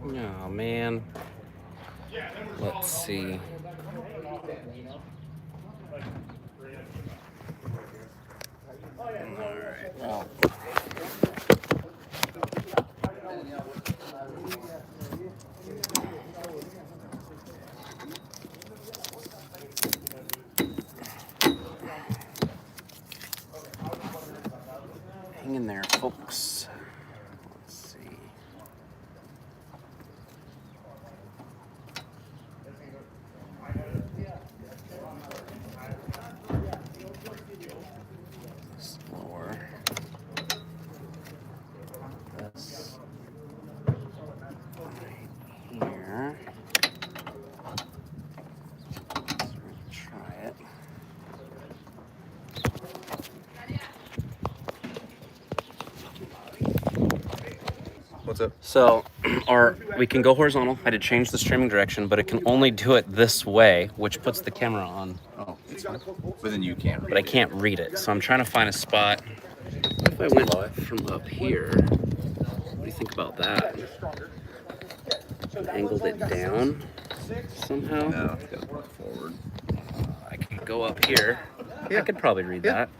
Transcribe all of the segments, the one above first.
Oh man. Let's see. Alright, well. Hang in there, folks. Let's see. Slower. This right here. So we're gonna try it. What's up? So, we can go horizontal. I did change the streaming direction, but it can only do it this way, which puts the camera on. Oh, it's fine. But then you can't read But I can't read it, so I'm trying to find a spot. What if I went from up here? What do you think about that? Angled it down somehow? No, it's got to look forward. I could go up here. Yeah. I could probably read that.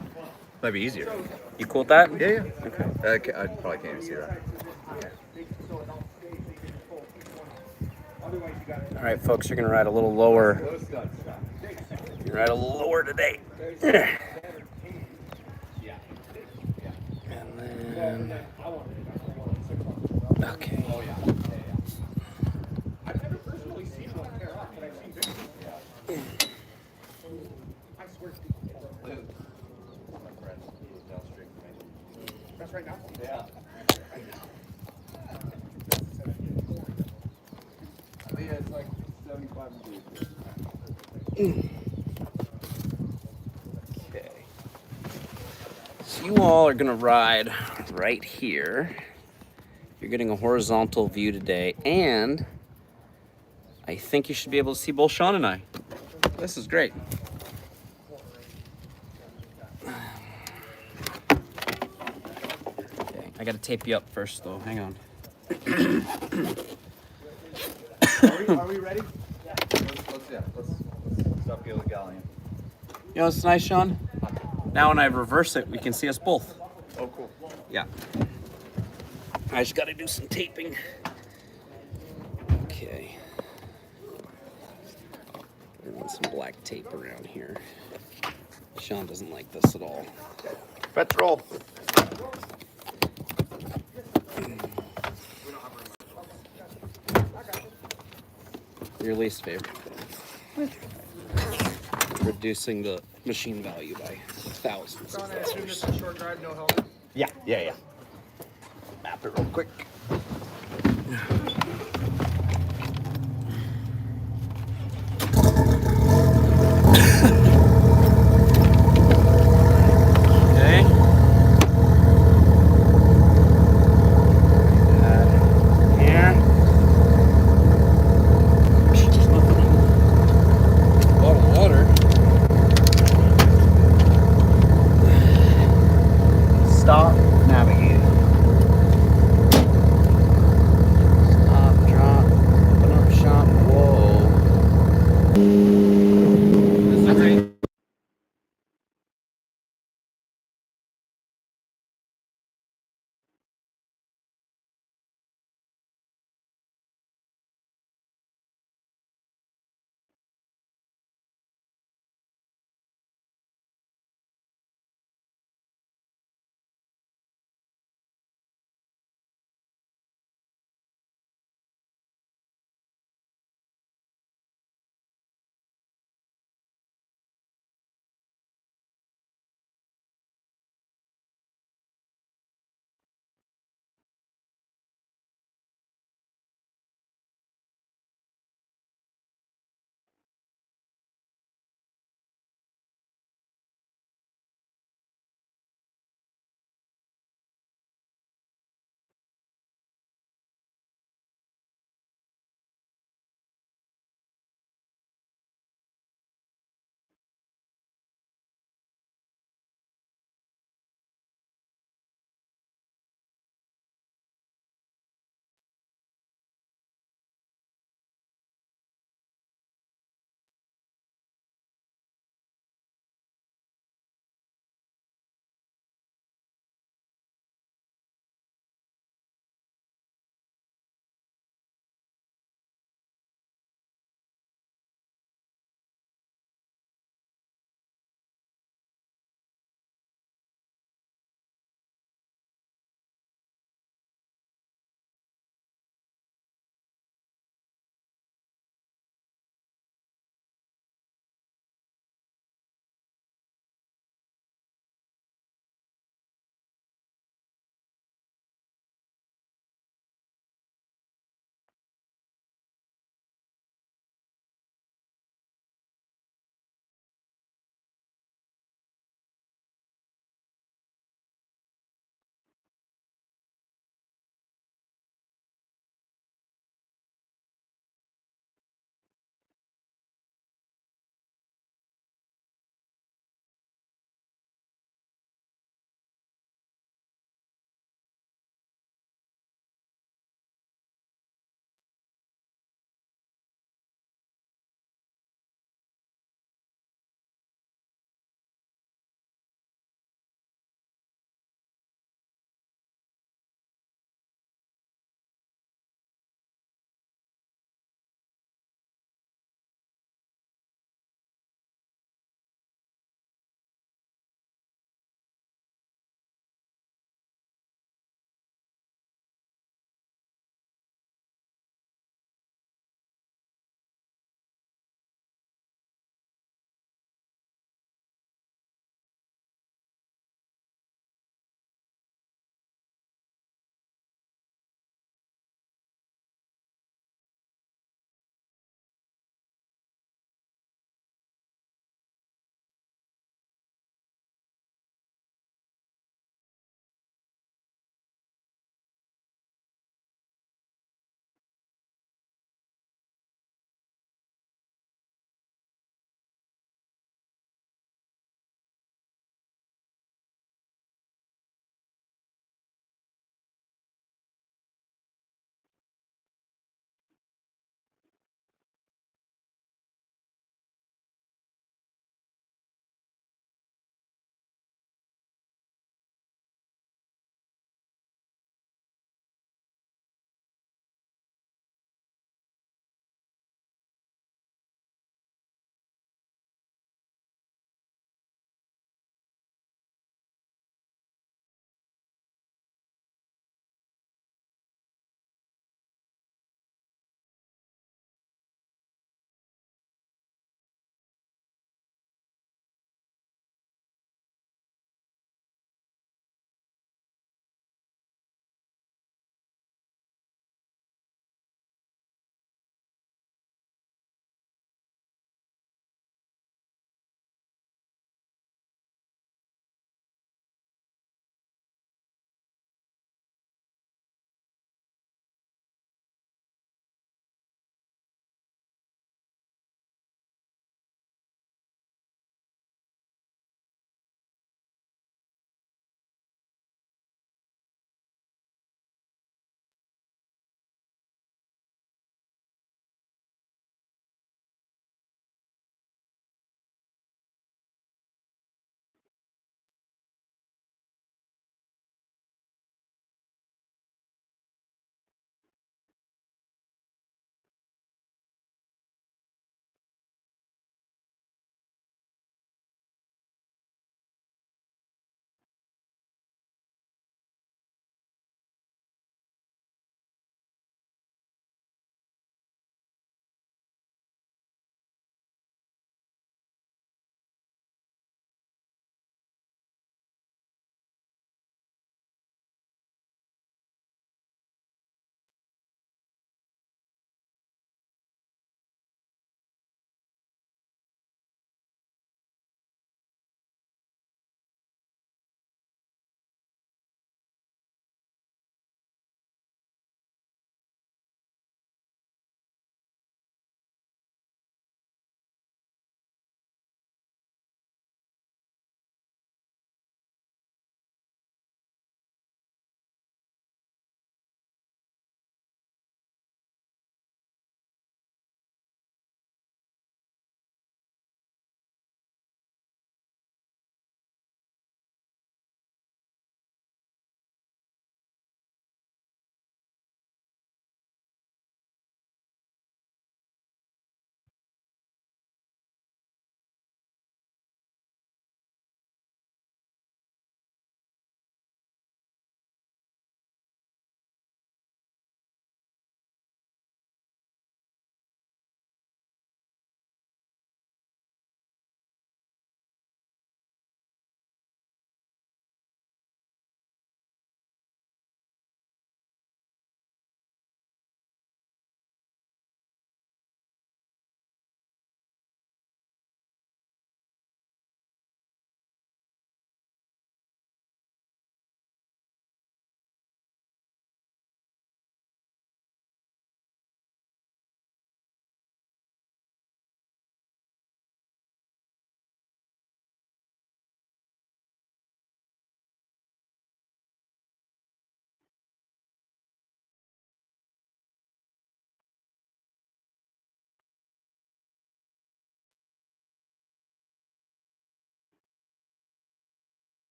Might be easier. You cool with that? Yeah, yeah. Okay. I probably can't even see that. All right, folks, you're gonna ride a little lower. You're ride a little lower today. And then, okay. I've never personally seen one pair off, but I've seen videos. I swear to God. That's right now? Yeah. Yeah, it's like 75 degrees. Okay. So you all are gonna ride right here. You're getting a horizontal view today, and I think you should be able to see both Sean and I. This is great. Okay, I gotta tape you up first though. Hang on. Are we ready? Yeah. Let's stop the galleon. You know what's nice, Sean? Now when I reverse it, we can see us both. Oh, cool. Yeah. I just gotta do some taping. Okay. I want some black tape around here. Sean doesn't like this at all. Petrol. Your least favorite thing. Reducing the machine value by thousands of dollars. A short drive, no helmet. Yeah. Map it real quick. Okay. Here. A lot of water. Stop navigating. Stop, drop.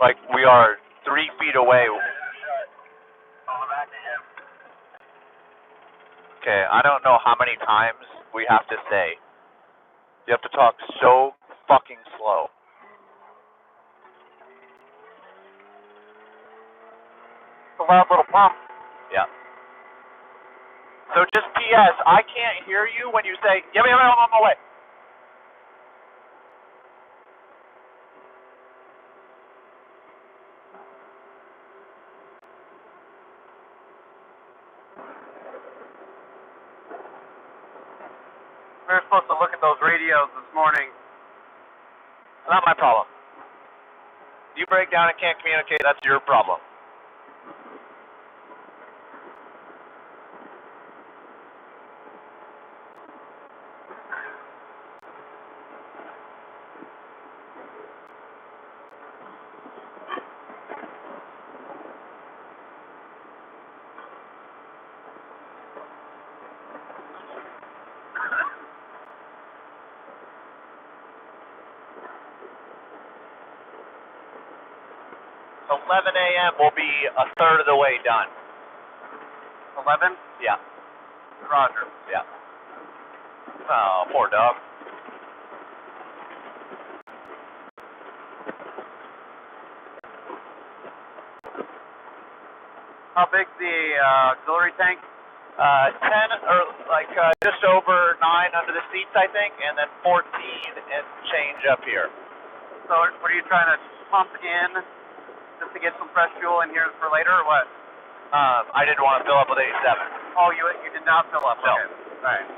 Like, we are 3 feet away. Okay, I don't know how many times we have to say. You have to talk so fucking slow. It's a loud little pump. Yeah. So just P.S., I can't hear you when you say, yeah, I'm on my way. We were supposed to look at those radios this morning. Not my problem. You break down and can't communicate, that's your problem. So 11 a.m. will be a third of the way done. 11? Yeah. Roger. Yeah. Oh, poor dog. How big's the auxiliary tank? 10 or like just over 9 under the seats, I think, and then 14 and change up here. So what are you trying to pump in just to get some fresh fuel in here for later, or what? I didn't want to fill up with 87. Oh, you did not fill up? No. Okay. All right.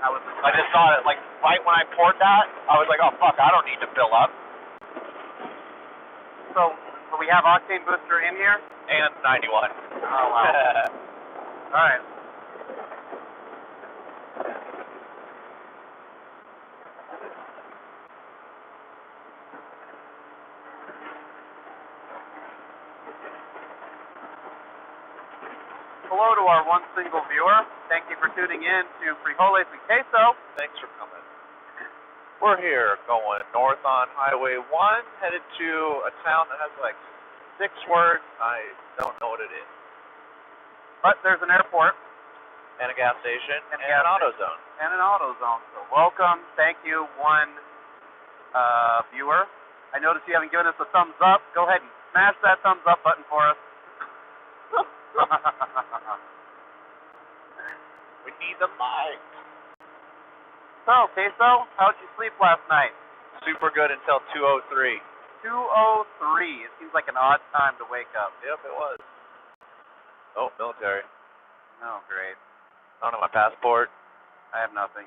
I just thought it, like, right when I poured that, I was like, oh, fuck, I don't need to fill up. So we have octane booster in here? And 91. Oh, wow. All right. Hello to our one single viewer. Thank you for tuning in to Frijoles and Queso. Thanks for coming. We're here going north on Highway 1, headed to a town that has like 6 words. I don't know what it is. But there's an airport. And a gas station. And an auto zone. And an auto zone. So welcome. Thank you, one viewer. I noticed you haven't given us a thumbs up. Go ahead and smash that thumbs up button for us. We need the mic. So, Queso, how'd you sleep last night? Super good until 2:03. 2:03. It seems like an odd time to wake up. Yep, it was. Oh, military. Oh, great. I don't have my passport. I have nothing.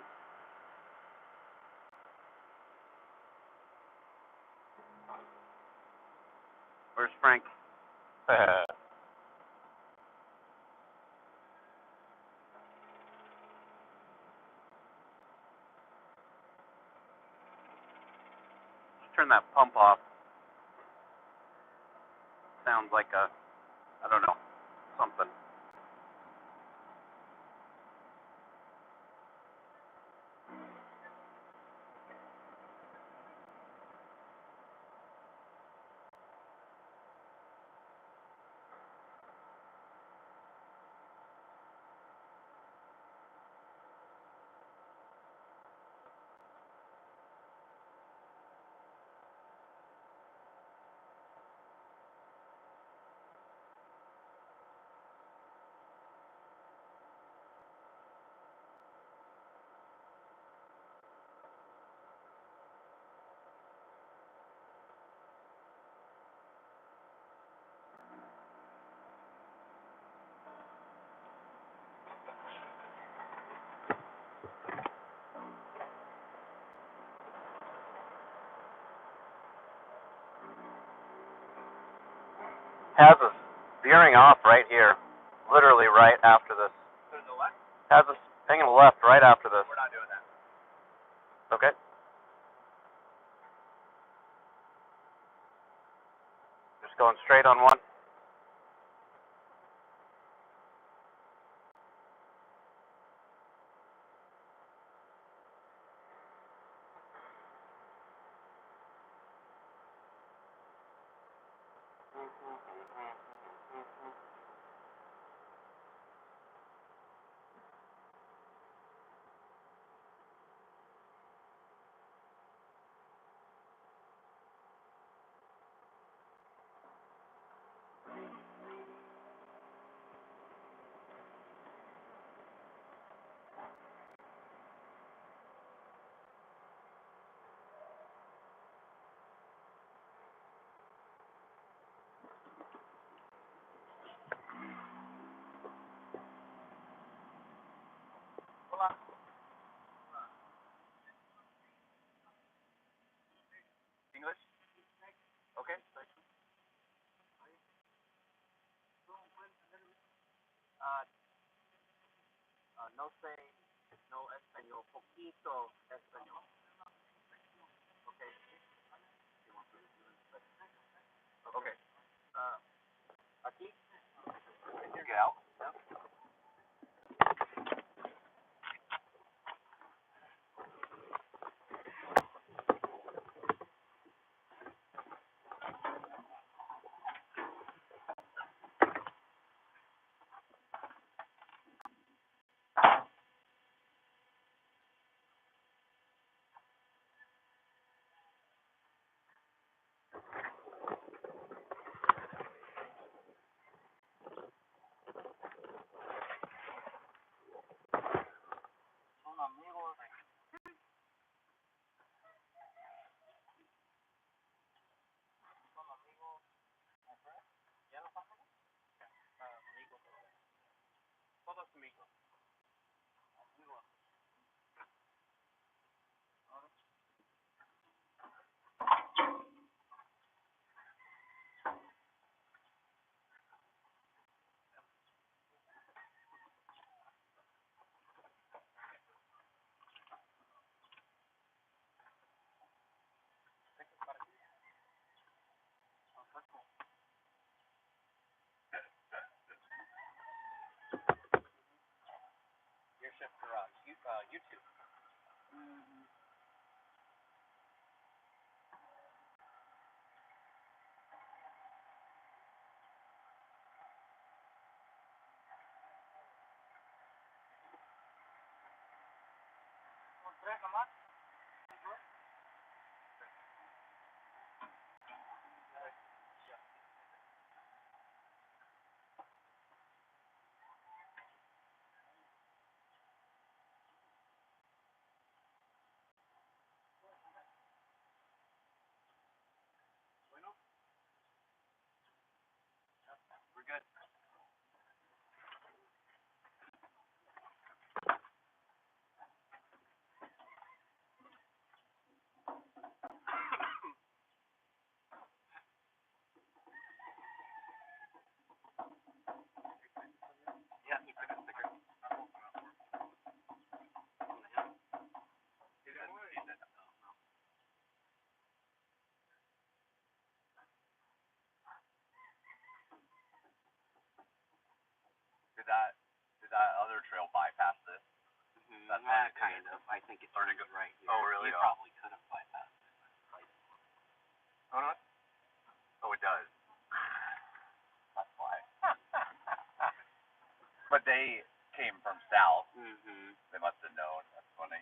Where's Frank? Turn that pump off. Sounds like a, I don't know, something. Has us veering off right here, literally right after this. To the left? Has us hanging left right after this. We're not doing that. Okay. Just going straight on one. English? Okay. No sé, no español, poquito español. Okay. Okay. Aquí. You get out? Yeah. Todos amigos. Your shift for YouTube. We're good. Yeah, he took a sticker. He didn't see that. Did that other trail bypass this? That's kind of. I think it's starting right here. Oh, really? You probably could have bypassed it. Oh, no? Oh, it does. That's why. But they came from south. Mm-hmm. They must have known. That's funny.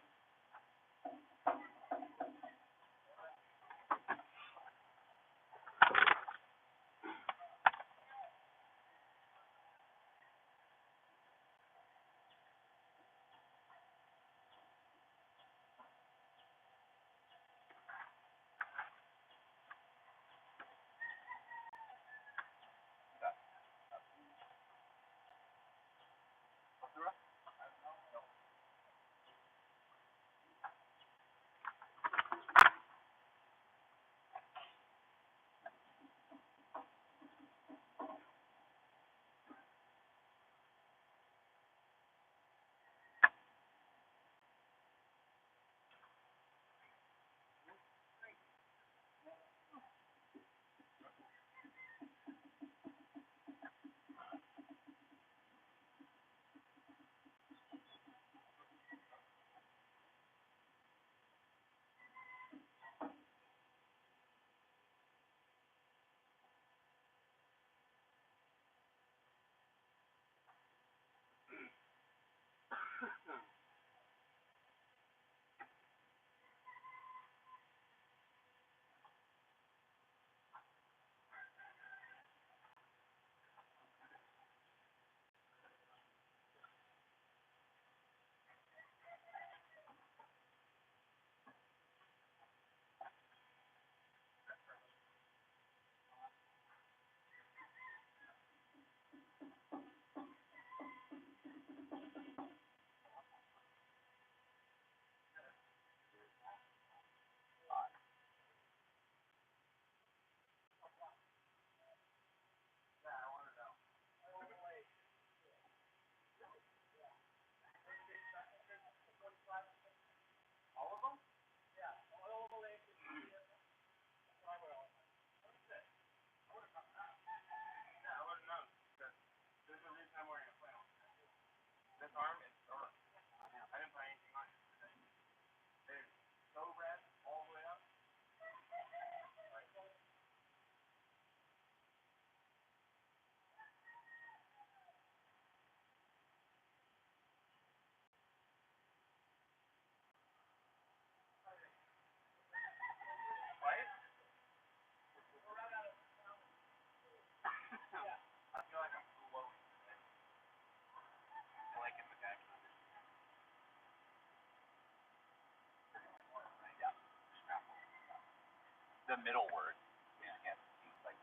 middle word. You just can't like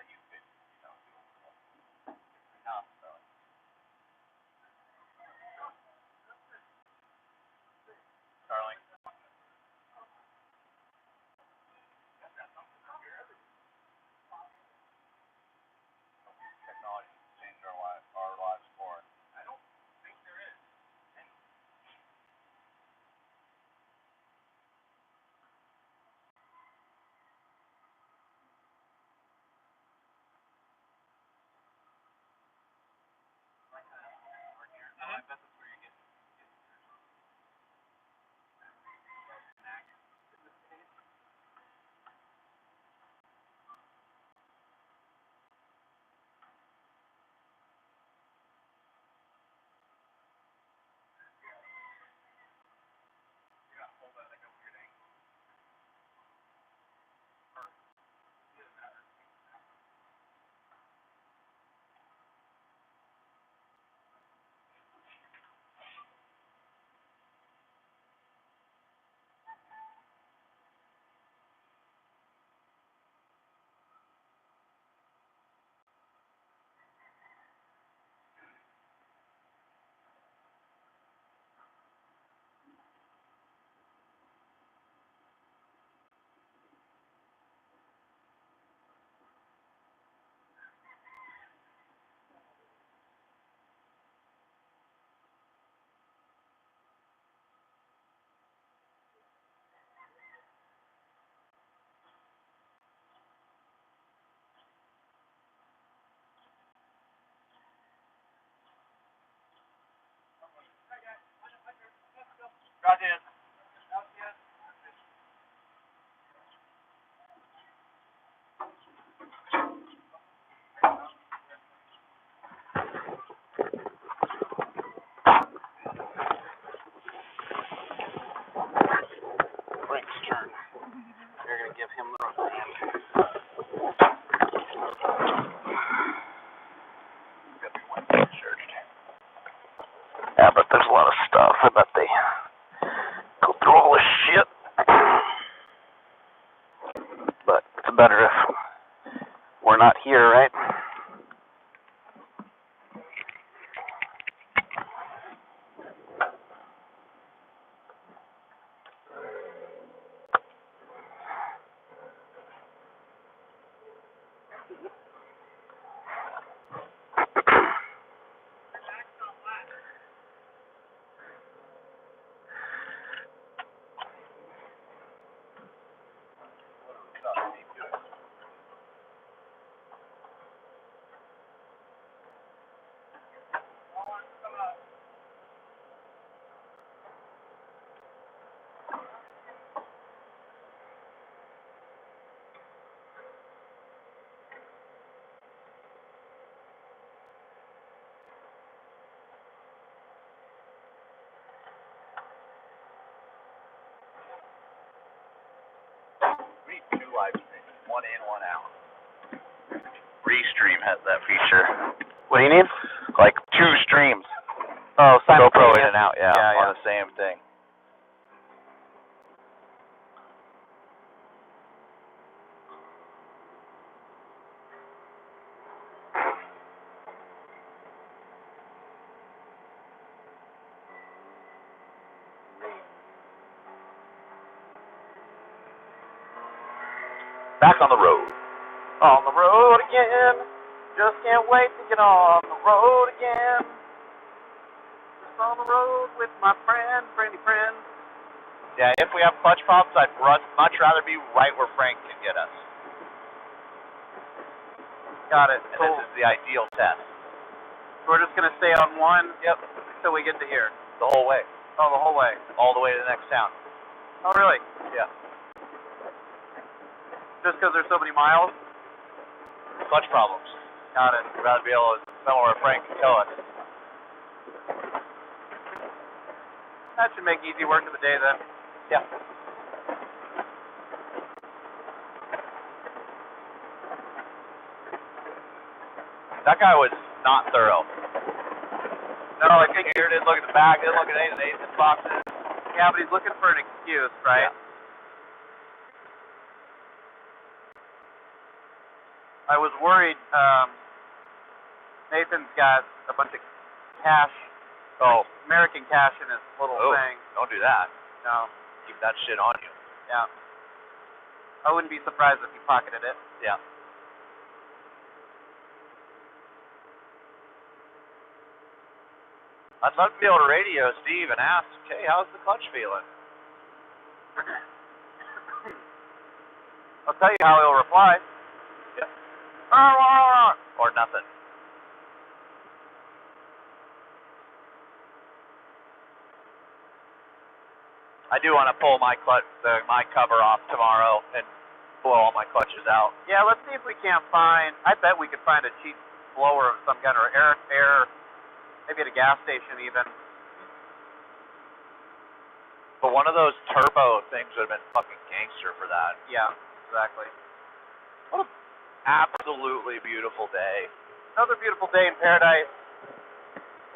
you could, you know, do enough. So. Starling. Technology changed our lives more. I don't think there is. I bet that's where you get Gracias. Frank's turn. They're gonna give him the rubber band. Yeah, but there's a lot of stuff. I bet they go through all this shit. But it's better if we're not here, right? We need 2 live streams, 1 in, 1 out. Restream has that feature. What do you need? Like 2 streams. Oh, GoPro in and out, yeah, on the same thing. Back on the road. On the road again. Just can't wait to get on the road again. Just on the road with my friend, friendly friend. Yeah, if we have clutch problems, I'd much rather be right where Frank can get us. Got it. And cool. This is the ideal test. So we're just going to stay on one until we get to here? The whole way. Oh, the whole way? All the way to the next town. Oh, really? Yeah. Just because there's so many miles? Clutch problems. Got it. We'd rather be able to know where Frank can tell us. That should make easy work of the day then. Yeah. That guy was not thorough. No, I think he didn't look at the back, didn't look at any of the boxes. Yeah, but he's looking for an excuse, right? Yeah. I was worried. Nathan's got a bunch of cash, American cash in his little thing. Don't do that. No. Keep that shit on you. Yeah. I wouldn't be surprised if he pocketed it. Yeah. I'd love to be able to radio Steve and ask, hey, how's the clutch feeling? I'll tell you how he'll reply. Yeah. Or nothing. I do want to pull my my cover off tomorrow and blow all my clutches out. Yeah, let's see if we can't find. I bet we could find a cheap blower of some kind, or air, maybe at a gas station even. But one of those turbo things would have been fucking gangster for that. Yeah, exactly. What an absolutely beautiful day. Another beautiful day in paradise.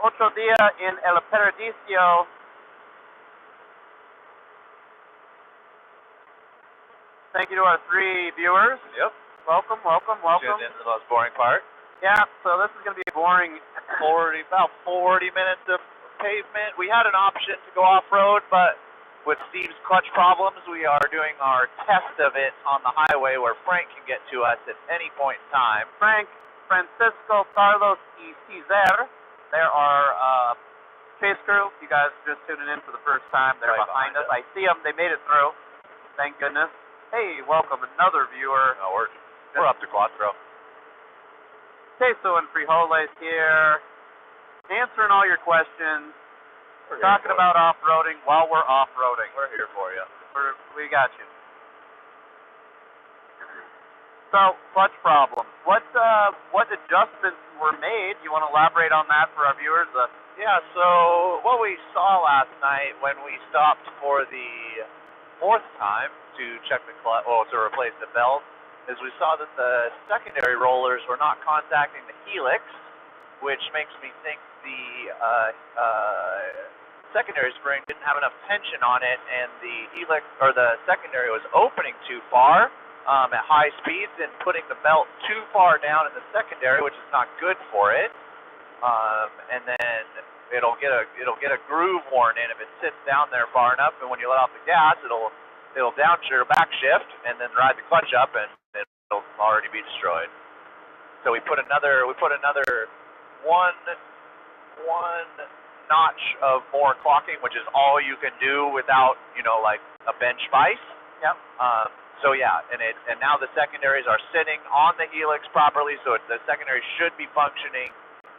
Otro día en el paradiso. Thank you to our 3 viewers. Yep. Welcome. Tuned into the most boring part. Yeah, so this is going to be boring. About 40 minutes of pavement. We had an option to go off-road, but with Steve's clutch problems, we are doing our test of it on the highway where Frank can get to us at any point in time. Frank, Francisco, Carlos, y Cesar. There are chase crew. You guys just tuning in for the first time. They're Right behind us. behind I see them. They made it through. Thank goodness. Hey, welcome another viewer. No, we're up to Quattro. Queso and Frijoles here, answering all your questions. We're Talking about off-roading while we're off-roading. We're here for you. We got you. So, clutch problems. What adjustments were made? You want to elaborate on that for our viewers? Yeah, so what we saw last night when we stopped for the 4th time to check the clutch, to replace the belt, is we saw that the secondary rollers were not contacting the helix, which makes me think the secondary spring didn't have enough tension on it, and the helix or the secondary was opening too far at high speeds and putting the belt too far down in the secondary, which is not good for it. And then it'll get a groove worn in if it sits down there far enough, and when you let off the gas, it'll downshift or backshift and then ride the clutch up, and it'll already be destroyed. So we put another one notch of more clocking, which is all you can do without, like a bench vise. Yep. So yeah, and now the secondaries are sitting on the helix properly, so the secondary should be functioning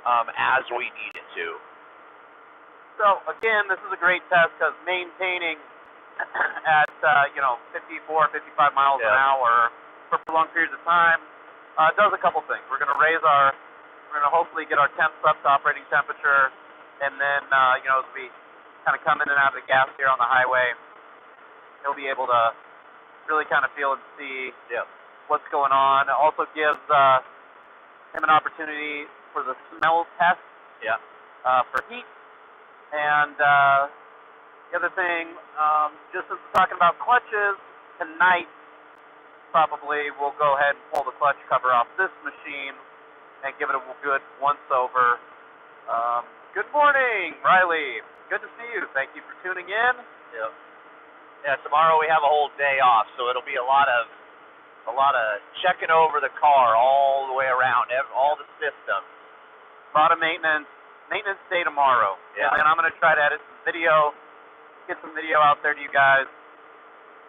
as we need it to. So again, this is a great test because maintaining at 54, 55 miles an hour for prolonged periods of time does a couple things. We're going to hopefully get our temps up to operating temperature, and then as we kind of come in and out of the gas here on the highway, he'll be able to really kind of feel and see what's going on. It also gives him an opportunity for the smell test for heat. And the other thing, just as we're talking about clutches, tonight probably we'll go ahead and pull the clutch cover off this machine and give it a good once-over. Good morning, Riley. Good to see you. Thank you for tuning in. Yeah, tomorrow we have a whole day off, so it'll be a lot of checking over the car all the way around, all the systems. A lot of maintenance day tomorrow. Yeah. And then I'm going to try to edit some video, get some video out there to you guys,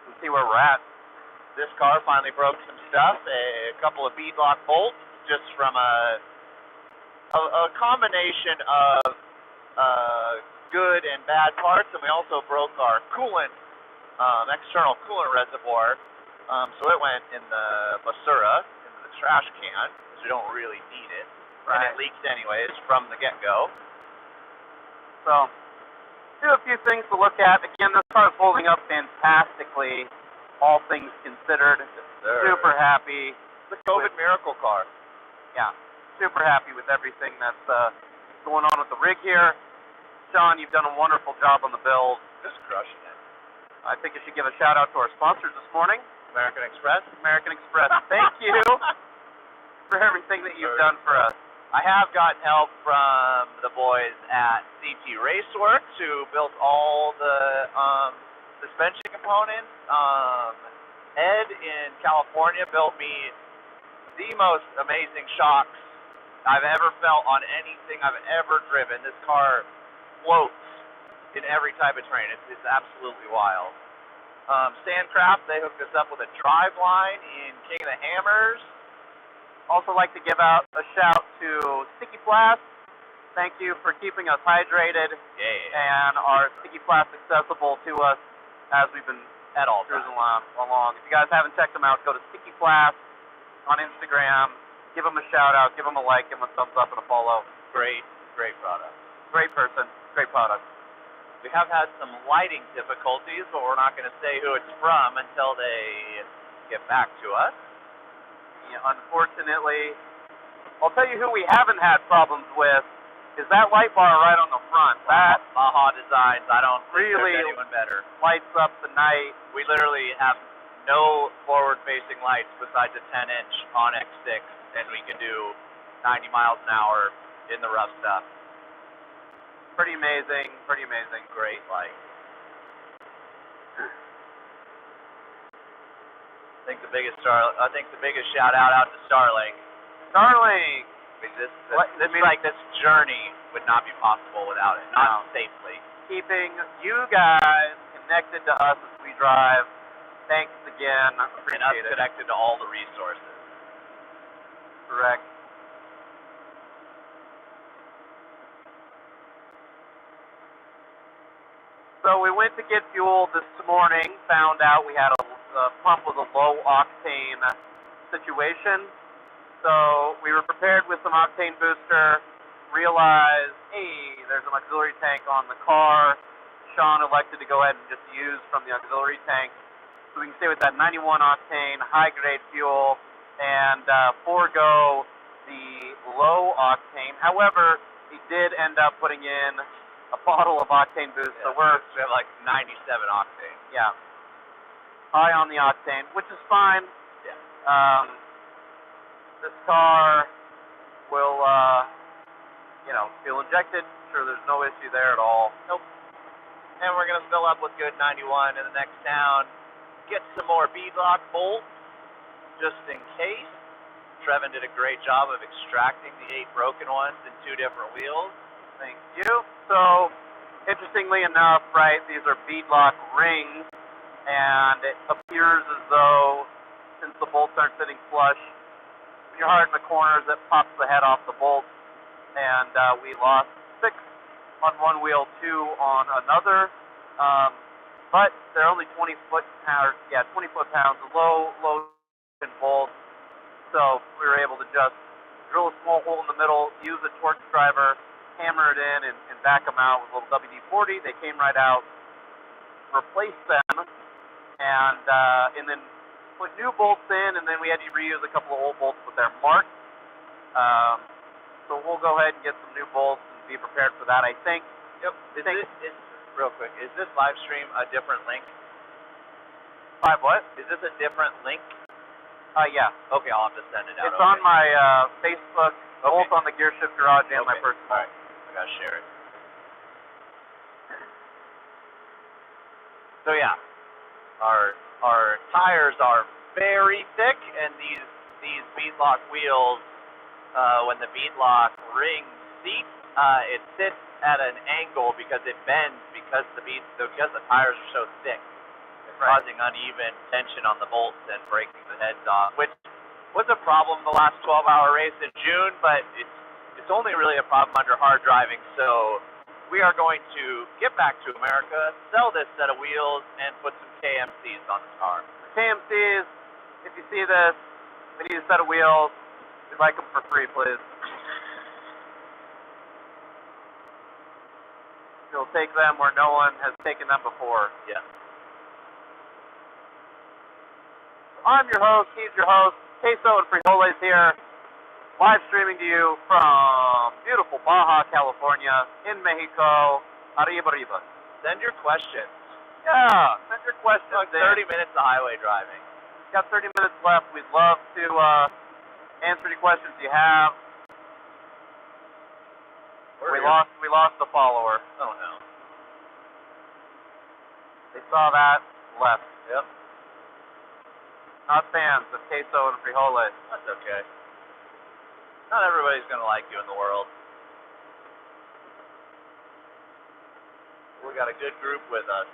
and see where we're at. This car finally broke some stuff, a couple of beadlock bolts, just from a combination of good and bad parts, and we also broke our coolant, external coolant reservoir, so it went in the basura, in the trash can, because we don't really need it. Right. And it leaked anyways from the get-go. So, do a few things to look at. Again, this car is holding up fantastically, all things considered. Super happy. The COVID miracle car. Yeah, super happy with everything that's going on with the rig here. Sean, you've done a wonderful job on the build. Just crushing it. I think I should give a shout out to our sponsors this morning. American Express. American Express. Thank you. for everything that you've done for us. I have gotten help from the boys at CT Raceworks who built all the suspension components. Ed in California built me the most amazing shocks I've ever felt on anything I've ever driven. This car floats in every type of terrain. It's absolutely wild. Sandcraft, they hooked us up with a drive line in King of the Hammers. Also like to give out a shout to Sticky Flask. Thank you for keeping us hydrated and our Sticky Flask accessible to us as we've been At all cruising times. along. If you guys haven't checked them out, go to Sticky Flask on Instagram. Give them a shout out, give them a like, give them a thumbs up and a follow. Great product. Great person, great product. We have had some lighting difficulties, but we're not going to say who it's from until they get back to us. Yeah, unfortunately, I'll tell you who we haven't had problems with is that light bar right on the front. That Baja Designs, I don't think really there's anyone better. lights up the night. We literally have no forward-facing lights besides a 10-inch on X6, and we can do 90 miles an hour in the rough stuff. Pretty amazing, pretty amazing. Great light. I think the biggest shout out to Starlink. Starlink! I mean, this journey would not be possible without it, not safely. Keeping you guys connected to us as we drive. Thanks again. And us Appreciate it. connected to all the resources. Correct. So we went to get fuel this morning, found out we had a pump with a low octane situation. So we were prepared with some octane booster, realized, hey, there's an auxiliary tank on the car. Sean elected to go ahead and just use from the auxiliary tank. So we can stay with that 91 octane, high grade fuel, and forego the low octane. However, he did end up putting in a bottle of octane boost, so we have like 97 octane. Yeah, high on the octane, which is fine. Yeah. This car will, fuel injected. Sure, there's no issue there at all. Nope. And we're gonna fill up with good 91 in the next town. Get some more beadlock bolts, just in case. Trevin did a great job of extracting the 8 broken ones in 2 different wheels. Thank you. So, interestingly enough, right, these are beadlock rings, and it appears as though, since the bolts aren't sitting flush, when you're hard in the corners, it pops the head off the bolt, and we lost 6 on one wheel, 2 on another, but they're only 20 foot-pounds, low bolts, so we were able to just drill a small hole in the middle, use a torque driver, hammer it in, and back them out with a little WD-40. They came right out, replaced them, and then put new bolts in, and then we had to reuse a couple of old bolts with their marks. So we'll go ahead and get some new bolts and be prepared for that, I think. Yep. Real quick, is this live stream a different link? What? Is this a different link? Yeah. Okay, I'll have to send it out. It's on my Facebook, both on the Gear Shift Garage and my personal. All right. I gotta share it. So yeah, our tires are very thick, and these beadlock wheels, when the beadlock ring seats, it sits at an angle because it bends because the tires are so thick. It's causing uneven tension on the bolts and breaking the heads off, which was a problem the last 12-hour race in June, but it's only really a problem under hard driving. So we are going to get back to America, sell this set of wheels, and put some KMCs on the car. KMCs, if you see this, we need a set of wheels. We'd like them for free, please. We'll take them where no one has taken them before. Yeah. I'm your host, he's your host, Queso and Frijoles here, live streaming to you from beautiful Baja, California, in Mexico. Arriba, arriba. Send your questions. Yeah, send your questions Like in. 30 minutes of highway driving. Got 30 minutes left. We'd love to answer any questions you have. We're We here. lost the follower. Oh no. They saw that, left. Yep. Not fans of Queso and Frijoles. That's okay. Not everybody's gonna like you in the world. We got a good group with us.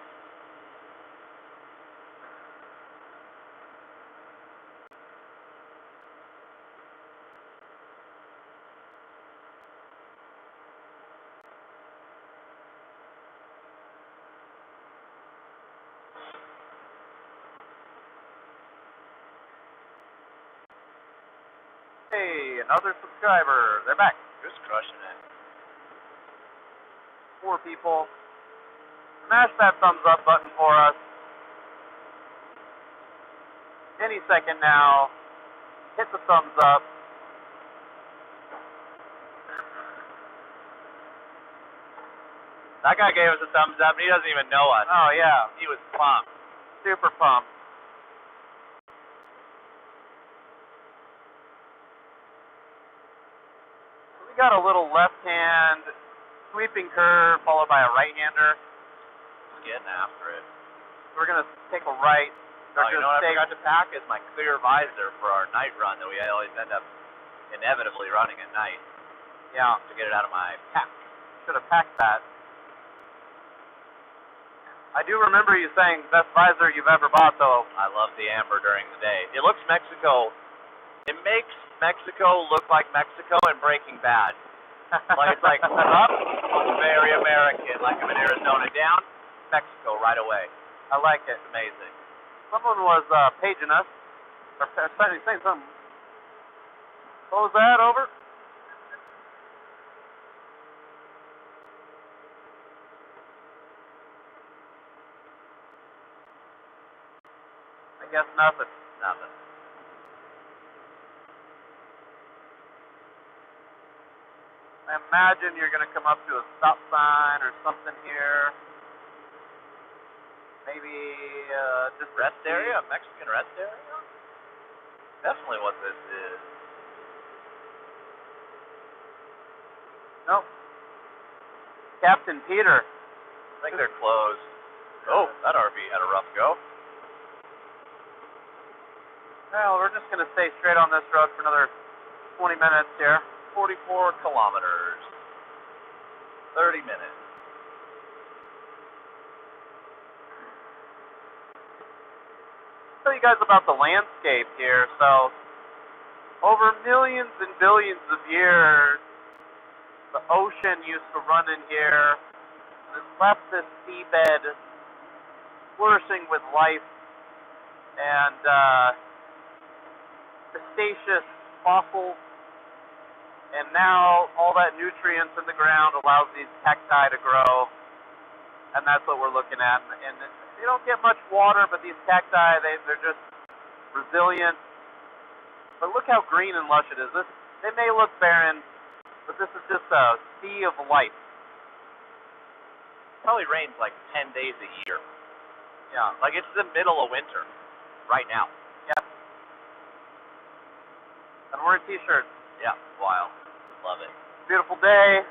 Hey, another subscriber. They're back. Who's crushing it? 4 people. Smash that thumbs up button for us. Any second now. Hit the thumbs up. That guy gave us a thumbs up and he doesn't even know us. Oh, yeah. He was pumped. Super pumped. We got a little left-hand sweeping curve followed by a right-hander. Just getting after it. We're going to take a right. Oh, you know what I forgot to pack is my clear visor for our night run that we always end up inevitably running at night. Yeah, To get it out of my pack. should have packed that. I do remember you saying best visor you've ever bought, though. I love the amber during the day. It looks Mexico. It makes Mexico look like Mexico in Breaking Bad. Like it's like up, very American. Like I'm in Arizona, down, Mexico right away. I like it. It's amazing. Someone was paging us, or saying something. What was that, over? I guess nothing. Nothing. I imagine you're going to come up to a stop sign or something here. Maybe just Rest area? A Mexican rest area? Definitely what this is. Nope. Captain Peter. I think they're closed. Oh, that RV had a rough go. Well, we're just going to stay straight on this road for another 20 minutes here. 44 kilometers. 30 minutes. Tell you guys about the landscape here. So, over millions and billions of years, the ocean used to run in here. It left this seabed flourishing with life and crustaceous fossils. And now all that nutrients in the ground allows these cacti to grow. And that's what we're looking at. And they don't get much water, but these cacti, they're just resilient. But look how green and lush it is. They may look barren, but this is just a sea of life. Probably rains like 10 days a year. Yeah. Like it's the middle of winter right now. Yep. And we're in t-shirts. Yeah, wild. Love it. Beautiful day.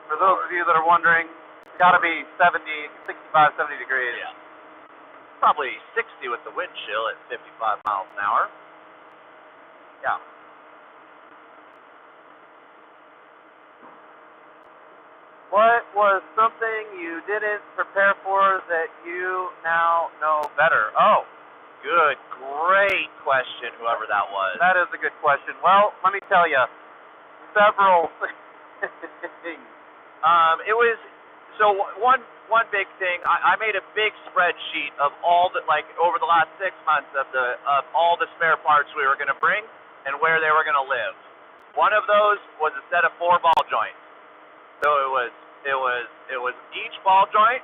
For those of you that are wondering, it's got to be 65, 70 degrees. Yeah. Probably 60 with the wind chill at 55 miles an hour. Yeah. What was something you didn't prepare for that you now know better? Oh, Good, great question, whoever that was. that is a good question. Well, let me tell you, several things. It was, so one big thing, I made a big spreadsheet of all the, like, over the last 6 months of all the spare parts we were going to bring and where they were going to live. One of those was a set of 4 ball joints. So it was each ball joint,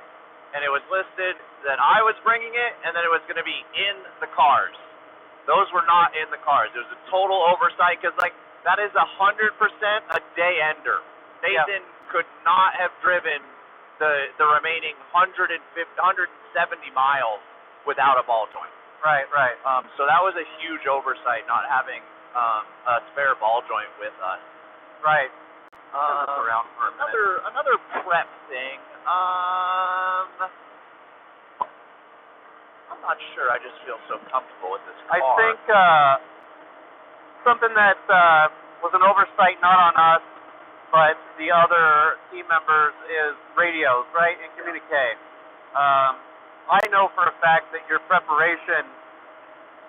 and it was listed that I was bringing it, and then it was going to be in the cars. Those were not in the cars. It was a total oversight because, like, that is 100% a day ender. Nathan could not have driven the remaining 170 miles without a ball joint. Right. So that was a huge oversight, not having a spare ball joint with us. Right. Around for a minute. Another prep thing. I'm not sure. I just feel so comfortable with this car. I think something that was an oversight not on us, but the other team members is radios, right, and communique. I know for a fact that your preparation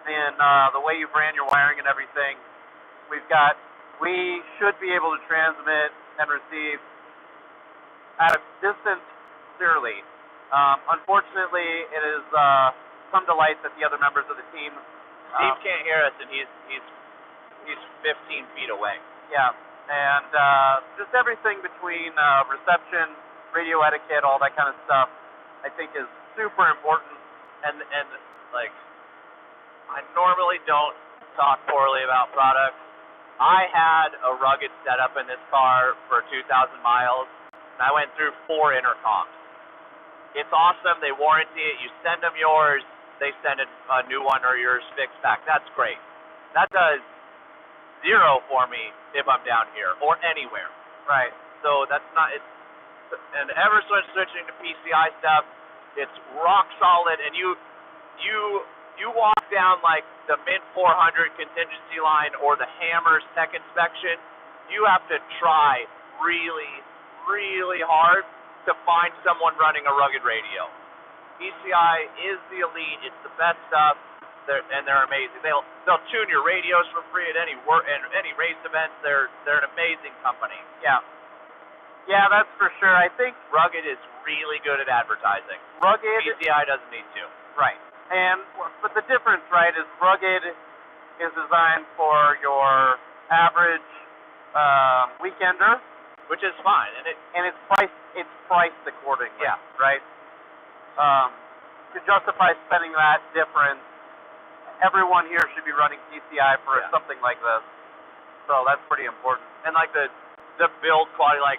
and the way you've ran your wiring and everything, we should be able to transmit and receive at a distance clearly. Unfortunately, it is come to light that the other members of the team Steve can't hear us, and he's 15 feet away. Yeah, and just everything between reception, radio etiquette, all that kind of stuff, I think is super important. And like, I normally don't talk poorly about products. I had a rugged setup in this car for 2,000 miles, and I went through 4 intercoms. It's awesome. They warranty it. You send them yours. They send a new one or yours fixed back. That's great. That does 0 for me if I'm down here or anywhere. Right. So that's not. And ever since switching to PCI stuff, it's rock solid. And you walk down like the Mint 400 contingency line or the Hammer's tech inspection, you have to try really, really hard to find someone running a rugged radio. PCI is the elite. It's the best stuff, and they're amazing. They'll tune your radios for free at any race events. They're an amazing company. Yeah, that's for sure. I think Rugged is really good at advertising. Rugged, PCI doesn't need to. right. But the difference, right, is Rugged is designed for your average weekender, Which is fine, and it's priced accordingly. Yeah. Right. To justify spending that difference, everyone here should be running PCI for something like this. So that's pretty important. and like the build quality, like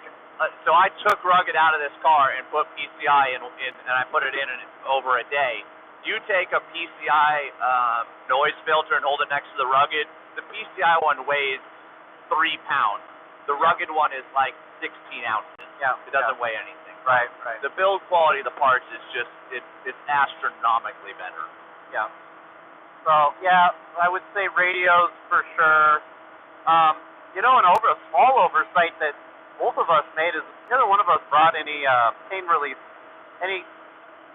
so I took Rugged out of this car and put PCI in and I put it in over a day. You take a PCI noise filter and hold it next to the Rugged. The PCI one weighs 3 pounds. The Rugged one is like 16 ounces. Yeah. It doesn't weigh anything. Right. The build quality of the parts is just it's astronomically better. Yeah. So yeah, I would say radios for sure. A small oversight that both of us made is neither one of us brought any pain relief, any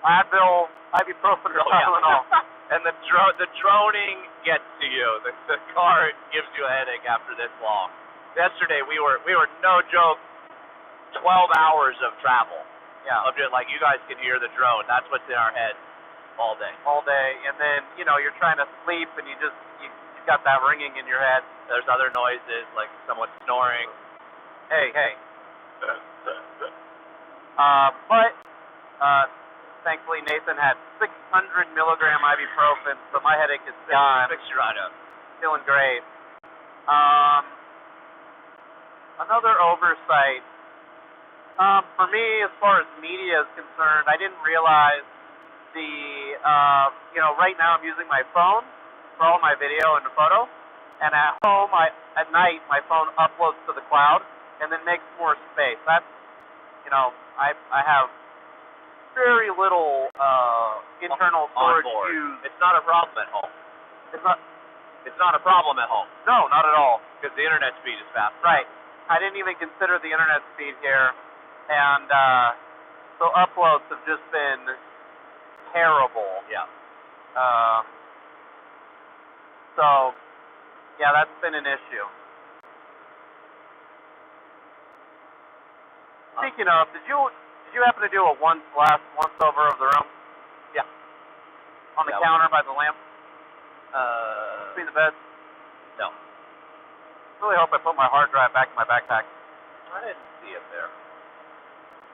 Advil, ibuprofen, or Tylenol. And the droning gets to you. The car gives you a headache after this long. Yesterday we were no joke 12 hours of travel. Yeah. Of just like you guys can hear the drone. That's what's in our heads all day. And then you're trying to sleep and you've got that ringing in your head. There's other noises like someone snoring. Hey. Thankfully Nathan had 600 milligram ibuprofen, so my headache is gone. Fix you right up. Feeling great. Another oversight. For me, as far as media is concerned, I didn't realize right now I'm using my phone for all my video and photo, and at home, at night, my phone uploads to the cloud and then makes more space. That's, I have very little internal storage used. It's not a problem at home. It's not a problem at home. No, not at all. Because the internet speed is fast. Right. I didn't even consider the internet speed here, and so uploads have just been terrible. Yeah. So, yeah, that's been an issue. Speaking of, did you happen to do a once over of the room? Yeah. On the counter by the lamp? Between the beds? No. Really hope I put my hard drive back in my backpack. I didn't see it there.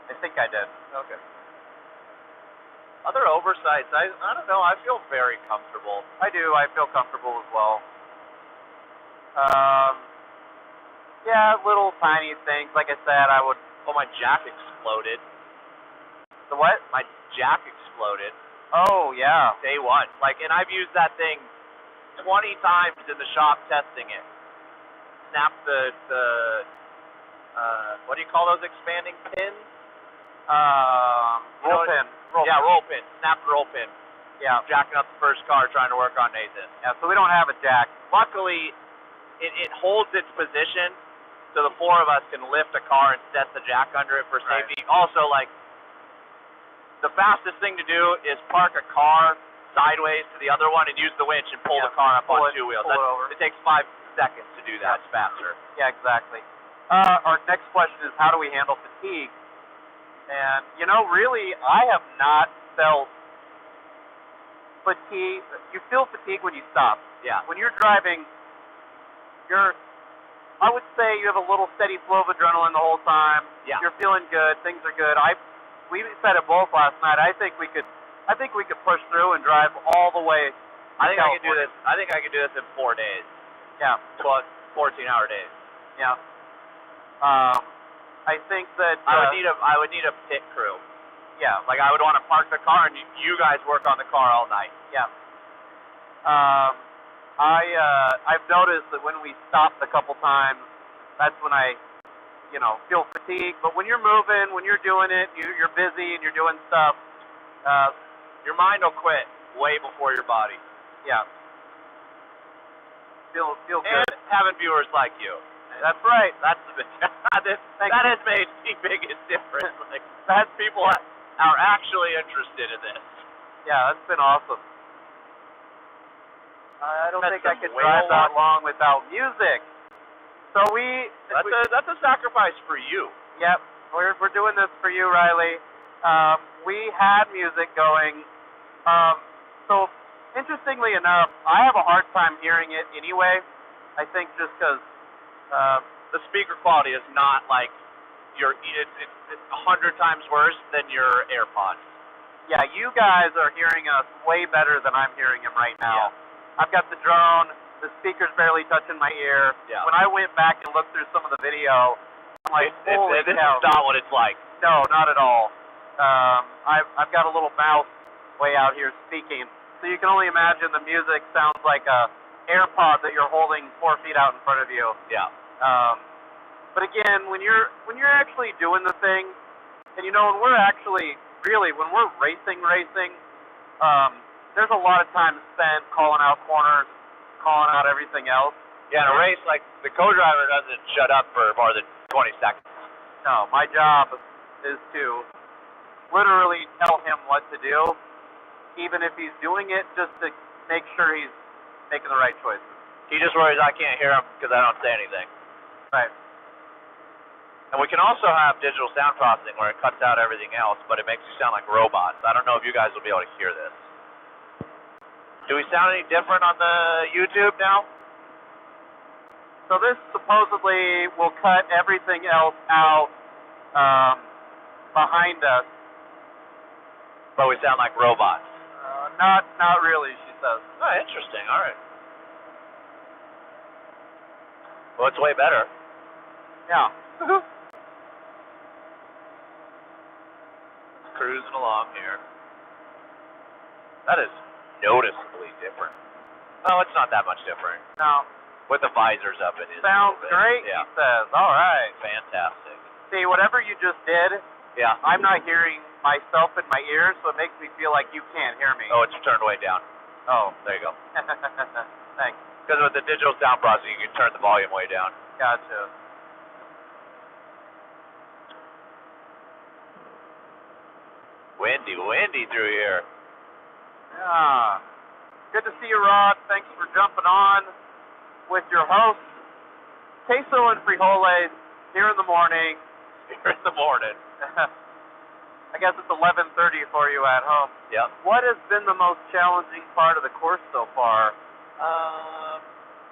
I think I did. Okay. Other oversights, I don't know, I feel very comfortable. I do, I feel comfortable as well. Little tiny things. Like I said, I would... Oh, my jack exploded. The what? My jack exploded. Oh, yeah. Day one. And I've used that thing 20 times in the shop testing it. Snap the what do you call those expanding pins? Roll pin. Roll pin. Snap the roll pin. Yeah. Jacking up the first car, trying to work on Nathan. Yeah, so we don't have a jack. Luckily, it holds its position, so the four of us can lift a car and set the jack under it for safety. Right. Also, like, the fastest thing to do is park a car sideways to the other one and use the winch and pull the car up on two wheels. Pull it over. It takes 5 seconds to do that. It's faster. Yeah, exactly. Our next question is, how do we handle fatigue? And, you know, really, I have not felt fatigue. You feel fatigue when you stop. Yeah. When you're driving, I would say you have a little steady flow of adrenaline the whole time. Yeah. You're feeling good. Things are good. We said it both last night. I think we could push through and drive all the way. I think I could do this. I think I could do this in 4 days. Yeah. 14-hour days. Yeah. I think that I would need a pit crew. Yeah. Like, I would want to park the car and you guys work on the car all night. Yeah. I've noticed that when we stopped a couple times, that's when I, feel fatigue. But when you're moving, when you're doing it, you're busy and you're doing stuff. Your mind will quit way before your body. Yeah. Feel good. And having viewers like you. That's right. That has made the biggest difference. Like, That's people are actually interested in this. Yeah, that's been awesome. I don't think I could some drive whale that long without music. So That's a sacrifice for you. Yep, we're doing this for you, Riley. We had music going. So interestingly enough, I have a hard time hearing it anyway. I think just because the speaker quality is not like it's 100 times worse than your AirPods. Yeah, you guys are hearing us way better than I'm hearing him right now. Yeah. I've got the drone. The speaker's barely touching my ear. Yeah. When I went back and looked through some of the video, I'm like, holy this cow. is not what it's like. No, not at all. I've got a little mouse way out here speaking, so you can only imagine the music sounds like a AirPod that you're holding 4 feet out in front of you. Yeah. But again, when you're actually doing the thing, and when we're actually when we're racing, there's a lot of time spent calling out corners, calling out everything else. Yeah, in a race, like, the co-driver doesn't shut up for more than 20 seconds. No, my job is to literally tell him what to do, even if he's doing it, just to make sure he's making the right choices. He just worries I can't hear him because I don't say anything. Right. And we can also have digital sound processing where it cuts out everything else, but it makes you sound like robots. I don't know if you guys will be able to hear this. Do we sound any different on the YouTube now? So this supposedly will cut everything else out behind us. But we sound like robots. Not really, she says. Oh, interesting. All right. Well, it's way better. Yeah. Cruising along here. That is noticeably different. Oh, it's not that much different. No. With the visors up, it is. Sounds great, Yeah. he says. All right. Fantastic. See, whatever you just did, Yeah. I'm not hearing myself in my ears, so it makes me feel like you can't hear me. Oh, it's turned way down. Oh. There you go. Thanks. Because with the digital sound processing, you can turn the volume way down. Gotcha. Windy through here. Yeah. Good to see you, Rod. Thanks for jumping on with your host, Queso and Frijoles, here in the morning. Here in the morning. I guess it's 11:30 for you at home. Yep. What has been the most challenging part of the course so far?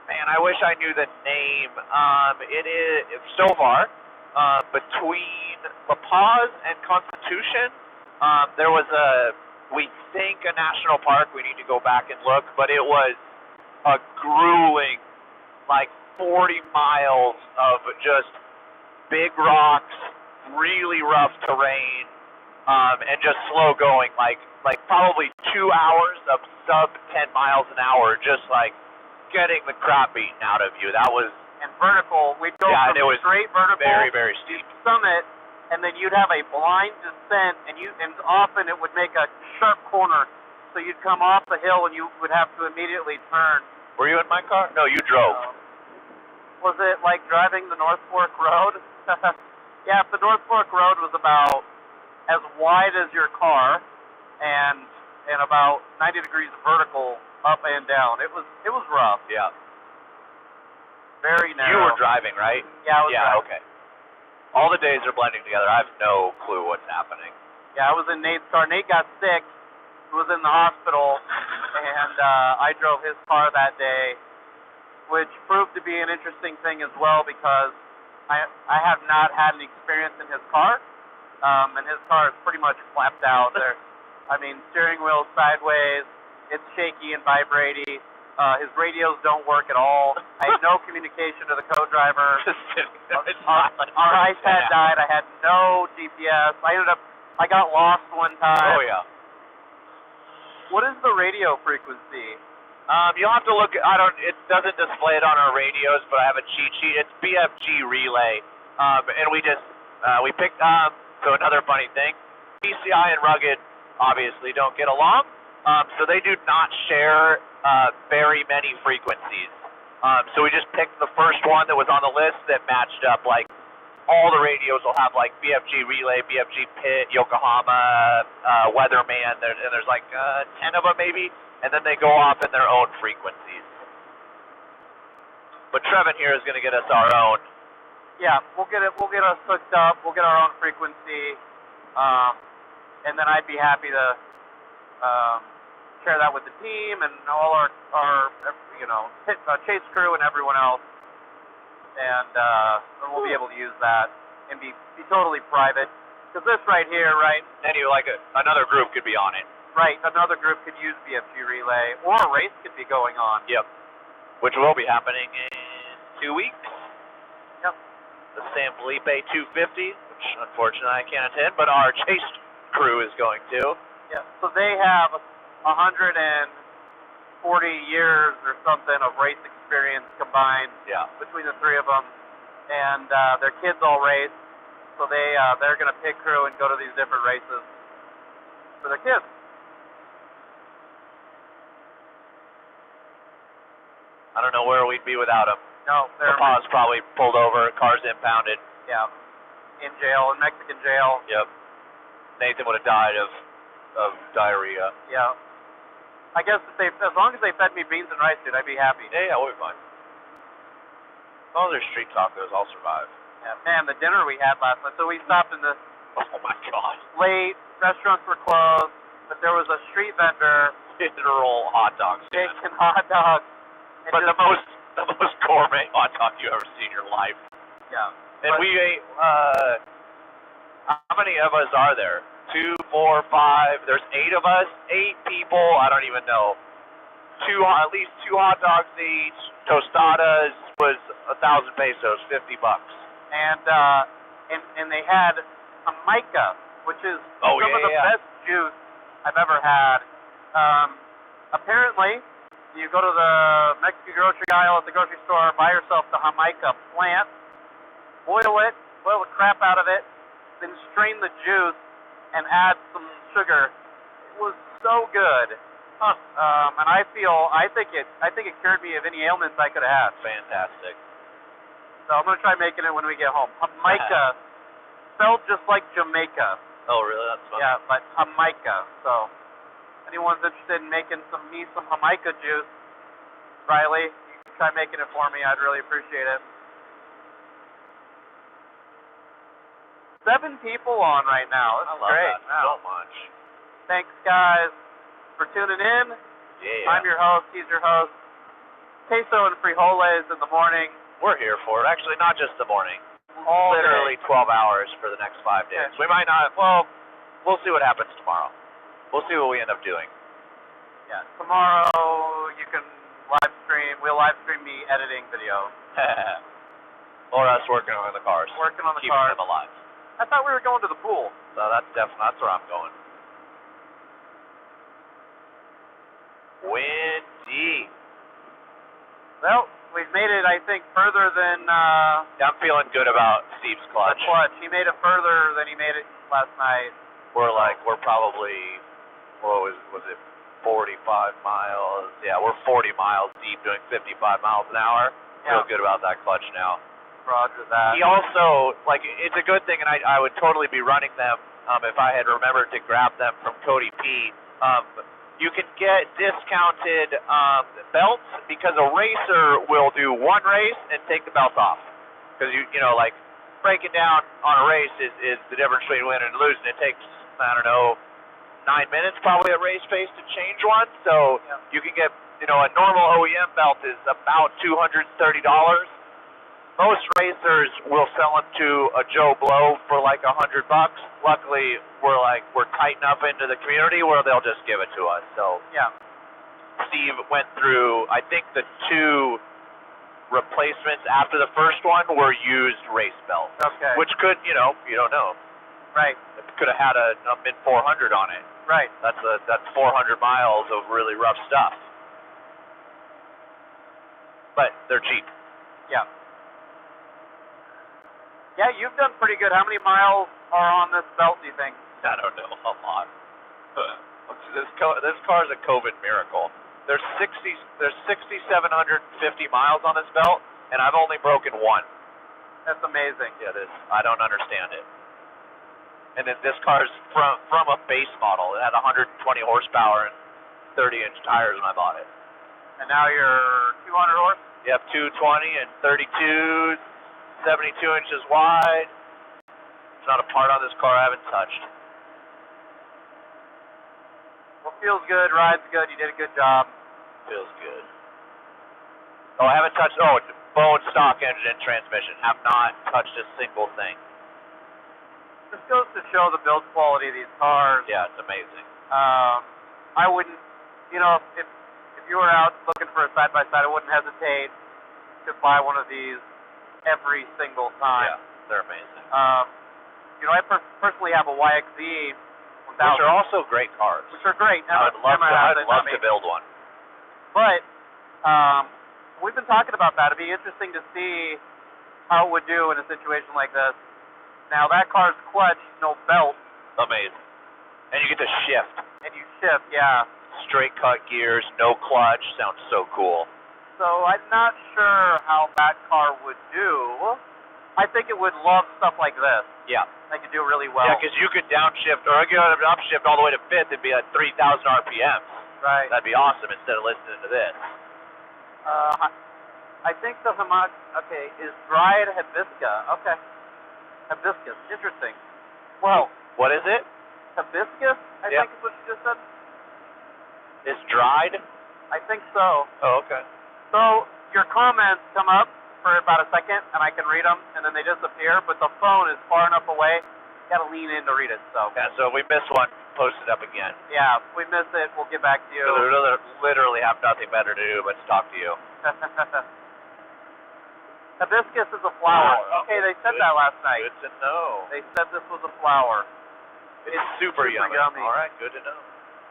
Man, I wish I knew the name. It is so far between La Paz and Constitution. There was we think a national park. We need to go back and look, but it was a grueling, like 40 miles of just big rocks, really rough terrain, and just slow going, like probably 2 hours of sub 10 miles an hour, just like getting the crap beaten out of you. That was And vertical, we'd go Yeah, from and it was straight vertical, very, very steep. you'd summit, and then you'd have a blind descent, and often it would make a sharp corner. So you'd come off the hill and you would have to immediately turn. Were you in my car? No, you drove. Was it like driving the North Fork Road? Yeah, if the North Fork Road was about as wide as your car and about 90 degrees vertical up and down. It was rough. Yeah. Very narrow. You were driving, right? Yeah, I was driving. Okay. All the days are blending together. I have no clue what's happening. Yeah, I was in Nate's car. Nate got sick. He was in the hospital, and I drove his car that day, which proved to be an interesting thing as well because I have not had an experience in his car, and his car is pretty much flapped out. Steering wheel sideways. It's shaky and vibrating. His radios don't work at all. I had no communication to the co-driver. Our iPad died. I had no GPS. I got lost one time. Oh, yeah. What is the radio frequency? You'll have to look. It doesn't display it on our radios, but I have a cheat sheet. It's BFG relay, and we picked. So another funny thing, PCI and Rugged obviously don't get along, so they do not share very many frequencies. So we just picked the first one that was on the list that matched up. Like all the radios will have like BFG relay, BFG pit, Yokohama, Weatherman, and there's like 10 of them maybe. And then they go off in their own frequencies. But Trevin here is going to get us our own. Yeah, we'll get us hooked up. We'll get our own frequency, and then I'd be happy to share that with the team and all our chase crew and everyone else, and we'll be able to use that and be totally private. Because this right here, right? Another group could be on it. Right, another group could use BFG relay, or a race could be going on. Yep, which will be happening in 2 weeks. Yep. The San Felipe 250, which unfortunately I can't attend, but our chase crew is going to. Yeah, so they have 140 years or something of race experience combined between the three of them, and their kids all race, so they're going to pick crew and go to these different races for their kids. I don't know where we'd be without them. No, Papa's probably pulled over, car's impounded. Yeah, in jail, in Mexican jail. Yep. Nathan would have died of diarrhea. Yeah. I guess as long as they fed me beans and rice, dude, I'd be happy. Yeah, we'll be fine. As long as there's street tacos, I'll survive. Yeah, man, the dinner we had last night. So we stopped in this. Oh my God. Late, restaurants were closed, but there was a street vendor. Literal hot dogs. Making hot dogs. But the most gourmet hot dog you ever seen in your life. Yeah. And we ate. How many of us are there? 2, 4, 5. There's 8 of us. 8 people. I don't even know. At least 2 hot dogs each. Tostadas was 1,000 pesos, $50. And they had Jamaica, which is some of the best juice I've ever had. Apparently, you go to the Mexican grocery aisle at the grocery store, buy yourself the Jamaica plant, boil the crap out of it, then strain the juice and add some sugar. It was so good. And I think it cured me of any ailments I could have had. Fantastic. So I'm gonna try making it when we get home. Jamaica, spelled just like Jamaica. Oh, really? That's funny. Yeah, but Jamaica. So anyone's interested in making some Jamaica juice, Riley, you can try making it for me. I'd really appreciate it. 7 people on right now. That's great. That so much. Thanks, guys, for tuning in. Yeah. I'm your host. He's your host. Queso and Frijoles in the morning. We're here for it. Actually, not just the morning. Literally 12 hours for the next 5 days. Yeah. We might not. Well, we'll see what happens tomorrow. We'll see what we end up doing. Yeah. Tomorrow you can live stream. We'll live stream me editing video. Or us working on the cars. Working on the keeping cars. them alive. I thought we were going to the pool. So that's where I'm going. Windy. Well, we've made it, I think, further than Yeah, I'm feeling good about Steve's the clutch. clutch. He made it further than he made it last night. We're probably, what was it, 45 miles? Yeah, we're 40 miles deep doing 55 miles an hour. Yeah. Feel good about that clutch now. Roger that. He also, like, it's a good thing, and I would totally be running them if I had remembered to grab them from Cody P. You can get discounted belts because a racer will do one race and take the belt off. Because, you know, like, breaking down on a race is the difference between winning and losing. It takes, I don't know, 9 minutes probably at race pace to change one. So you can get, you know, a normal OEM belt is about $230. Most racers will sell them to a Joe Blow for like $100. Luckily, we're tight enough into the community where they'll just give it to us. So Yeah. Steve went through, I think the 2 replacements after the first one were used race belts. Okay. Which could, you know, you don't know. Right. It could have had a Mint 400 on it. Right. That's 400 miles of really rough stuff. But they're cheap. Yeah. Yeah, you've done pretty good. How many miles are on this belt, do you think? I don't know, a lot. This car is a COVID miracle. There's 6,750 miles on this belt, and I've only broken 1. That's amazing. Yeah, I don't understand it. And then this car's from a base model. It had 120 horsepower and 30-inch tires when I bought it. And now you're 200 horse? Yep, 220 and 32s, 72 inches wide. There's not a part on this car I haven't touched. Well, feels good, rides good, you did a good job. Feels good. Oh, I haven't touched, bone stock engine and transmission. Have not touched a single thing. This goes to show the build quality of these cars. Yeah, it's amazing. I wouldn't, you know, if you were out looking for a side-by-side, I wouldn't hesitate to buy one of these every single time. Yeah, they're amazing. You know, I personally have a YXZ 1000. Which are also great cars. Which are great. I'd love to build one. But we've been talking about that. It'd be interesting to see how it would do in a situation like this. Now, that car's clutch, no belt. Amazing. And you get to shift. And you shift, yeah. Straight cut gears, no clutch. Sounds so cool. So I'm not sure how that car would do. I think it would love stuff like this. Yeah. I could do really well. Yeah, because you could downshift, or you could upshift all the way to 5th and be at 3,000 RPMs. Right. That'd be awesome instead of listening to this. I think the okay, is dried hibiscus. Okay. Hibiscus. Interesting. Well. What is it? Hibiscus, I think is what you just said. It's dried? I think so. Oh, okay. So your comments come up for about a second, and I can read them, and then they disappear, but the phone is far enough away, you gotta lean in to read it, so. Yeah, so if we miss one, post it up again. Yeah, if we miss it, we'll get back to you. We literally have nothing better to do but to talk to you. Hibiscus is a flower. Okay, they said that last night. Good to know. They said this was a flower. It's super yummy. All right, good to know.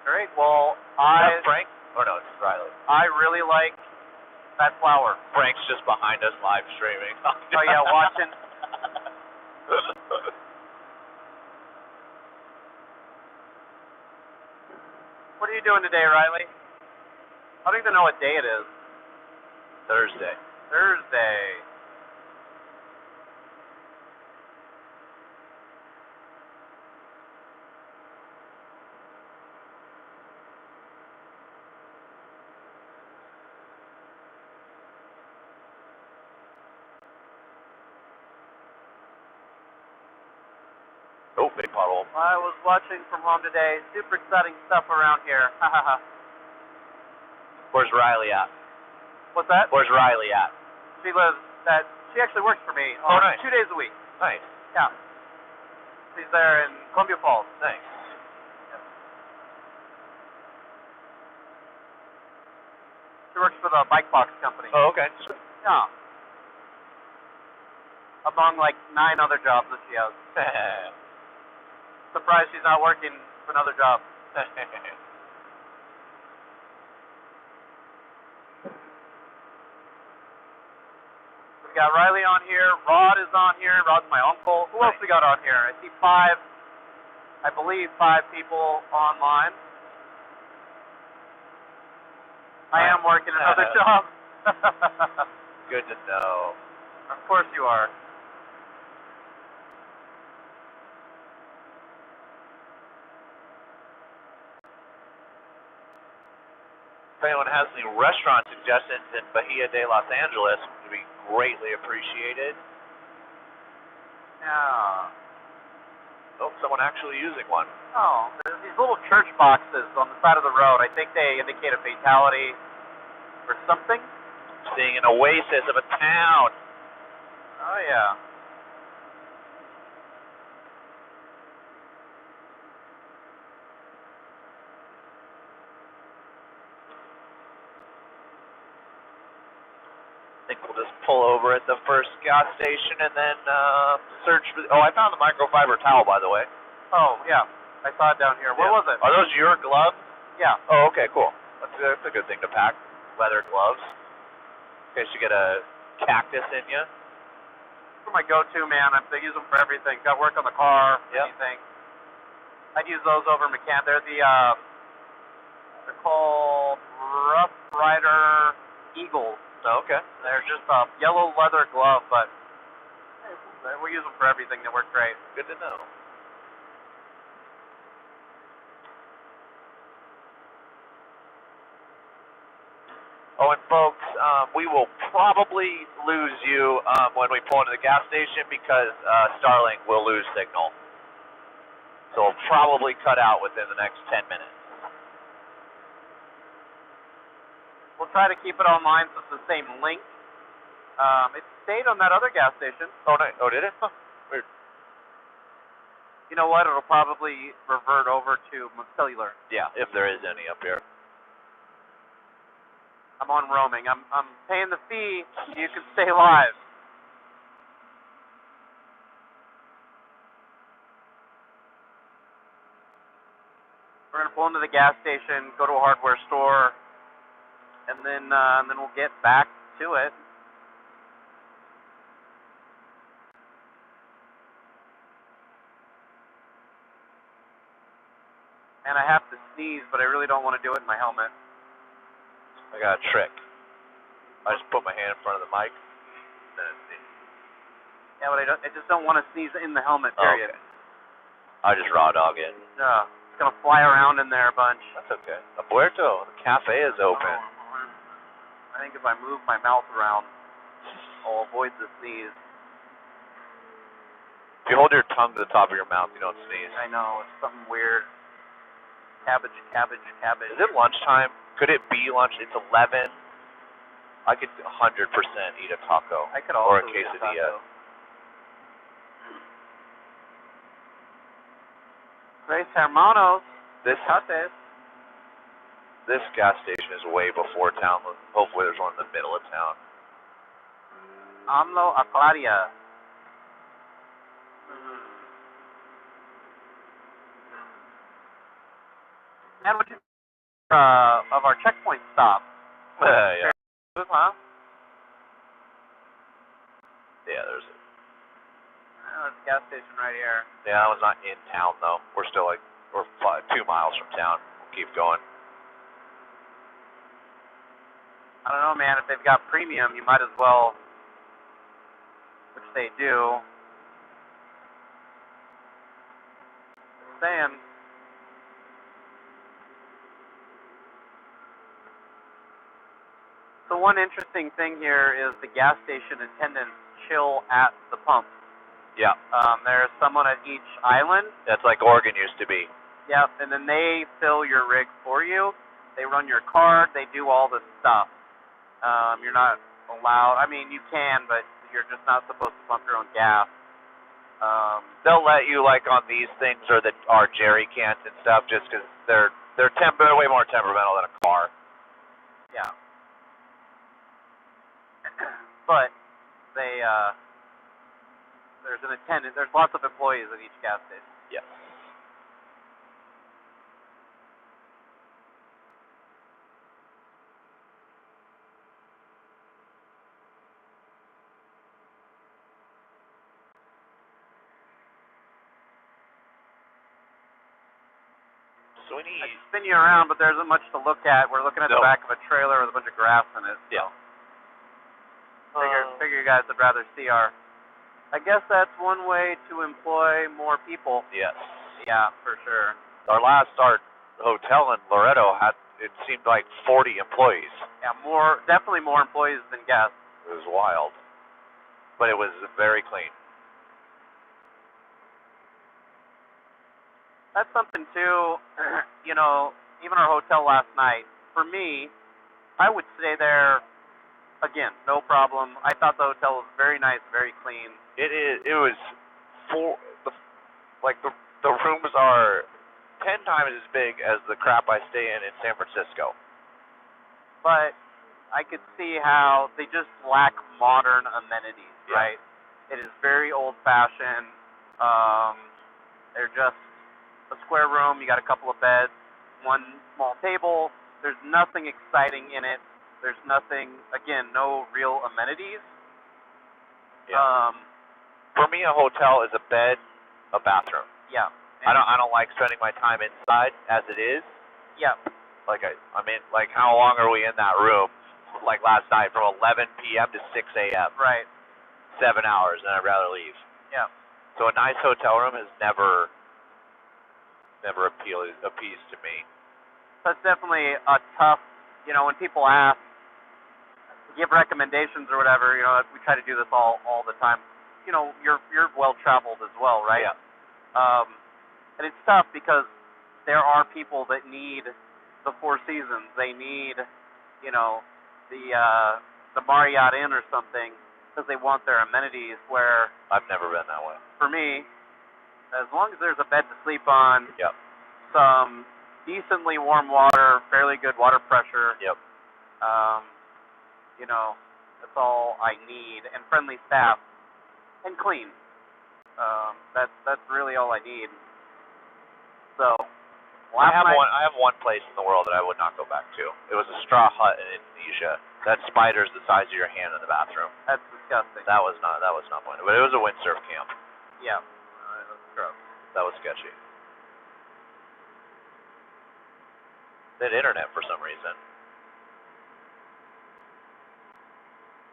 Great, well, Is that Frank? Oh, no, it's Riley. I really like that flower. Frank's just behind us live streaming. Oh, yeah, watching. What are you doing today, Riley? I don't even know what day it is. Thursday. Thursday. Oh, big pothole. I was watching from home today. Super exciting stuff around here. Ha ha ha. Where's Riley at? What's that? Where's Riley at? She actually works for me nice. 2 days a week. Nice. Yeah. She's there in Columbia Falls. Nice. Yep. She works for the Bike Box company. Oh, okay. Yeah. Among like 9 other jobs that she has. Surprised she's not working for another job. got Riley on here. Rod is on here. Rod's my uncle. Who else we got on here? I see five. I believe 5 people online. I am working another job. Good to know. Of course you are. If anyone has any restaurant suggestions in Bahia de Los Angeles, it would be greatly appreciated. Yeah. Oh, someone actually using one. Oh, there's these little church boxes on the side of the road. I think they indicate a fatality or something. Seeing an oasis of a town. Oh, yeah. I think we'll just pull over at the first gas station and then search for... Oh, I found the microfiber towel, by the way. Oh, yeah. I saw it down here. Where was it? Are those your gloves? Yeah. Oh, okay, cool. That's a good thing to pack. Leather gloves. In case you get a cactus in you. They're my go-to, man. I use them for everything. Got work on the car, anything. I'd use those over They're they're called Rough Rider Eagles. Oh, okay. They're just a yellow leather glove, but we use them for everything. They work great. Good to know. Oh, and folks, we will probably lose you when we pull into the gas station because Starlink will lose signal. So we'll probably cut out within the next 10 minutes. We'll try to keep it online so it's the same link. It stayed on that other gas station. Oh, no. Oh, did it? Huh. Weird. You know what? It'll probably revert over to cellular. Yeah, if there is any up here. I'm on roaming. I'm paying the fee. You can stay live. We're gonna pull into the gas station, go to a hardware store, and then we'll get back to it. And I have to sneeze, but I really don't want to do it in my helmet. I got a trick. I just put my hand in front of the mic. Then I sneeze. Yeah, but I just don't want to sneeze in the helmet, period. Okay. I just raw dog it. Yeah, it's gonna fly around in there a bunch. That's okay. Puerto, the cafe is open. I think if I move my mouth around, I'll avoid the sneeze. If you hold your tongue to the top of your mouth, you don't sneeze. I know, it's something weird. Cabbage. Is it lunchtime? Could it be lunch? It's 11. I could 100% eat a taco. I could also or a quesadilla. Tres hermanos. This gas station is way before town. Hopefully there's one in the middle of town. AMLO Aclaria. And what you of our checkpoint stop? Yeah. Huh? Yeah, there's There's a gas station right here. Yeah, that one's not in town though. We're still we're 2 miles from town. We'll keep going. I don't know, man. If they've got premium, you might as well, which they do. Just saying. So one interesting thing here is the gas station attendants chill at the pump. Yeah. There's someone at each island. That's like Oregon used to be. Yep, and then they fill your rig for you. They run your card. They do all this stuff. You're not allowed. I mean, you can, but you're just not supposed to pump your own gas. They'll let you like on these things or our jerry cans and stuff, just because they're way more temperamental than a car. Yeah. But they there's an attendant. There's lots of employees at each gas station. Yes. we need... I can spin you around, but there isn't much to look at. We're looking at the back of a trailer with a bunch of grass in it. So. Yeah. Figure you guys would rather see our... I guess that's one way to employ more people. Yes. Yeah, for sure. Our hotel in Loreto had, it seemed like 40 employees. Yeah, definitely more employees than guests. It was wild. But it was very clean. That's something too, you know, even our hotel last night, for me, I would stay there, again, no problem. I thought the hotel was very nice, very clean. It was the rooms are 10 times as big as the crap I stay in San Francisco. But I could see how they just lack modern amenities, right? It is very old-fashioned. They're just a square room. You got a couple of beds, one small table. There's nothing exciting in it. There's nothing, again, no real amenities. Yeah. For me, a hotel is a bed, a bathroom. Yeah. I don't like spending my time inside as it is. Yeah. Like I mean, like how long are we in that room? Like last night, from 11 p.m. to 6 a.m. Right. 7 hours, and I'd rather leave. Yeah. So a nice hotel room has never appeased to me. That's definitely a tough, you know, when people ask, give recommendations or whatever, you know, we try to do this all the time. You know, you're well-traveled as well, right? Yeah. And it's tough because there are people that need the Four Seasons. They need, you know, the Marriott Inn or something because they want their amenities where... I've never been that way. For me, as long as there's a bed to sleep on, Yep. some decently warm water, fairly good water pressure, yep. You know, that's all I need, and friendly staff, and clean. That's really all I need. So, I have one place in the world that I would not go back to. It was a straw hut in Indonesia. That spider's the size of your hand in the bathroom. That's disgusting. That was not fun. But it was a windsurf camp. Yeah, that's gross. That was sketchy. They had internet for some reason.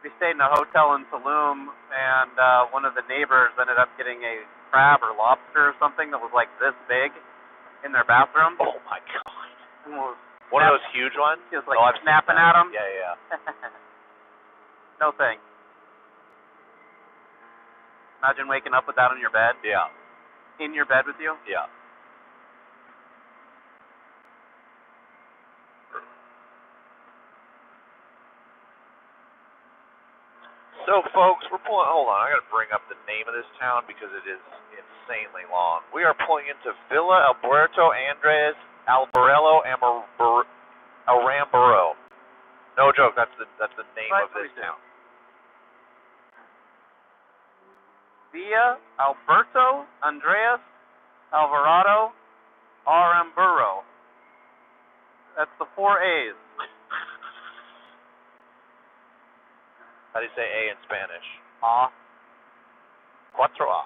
We stayed in a hotel in Tulum, and one of the neighbors ended up getting a crab or lobster or something that was like this big in their bathroom. Oh my god! One of those huge ones? He was like snapping at them. Yeah. No thanks. Imagine waking up with that on your bed. Yeah. In your bed with you. Yeah. So, folks, we're pulling. Hold on, I got to bring up the name of this town because it is insanely long. We are pulling into Villa Alberto Andres Albarello Aramburo. No joke, that's the name of this town. Villa Alberto Andres Alvarado Aramburo. That's the 4 A's. How do you say A in Spanish? A. Cuatro A.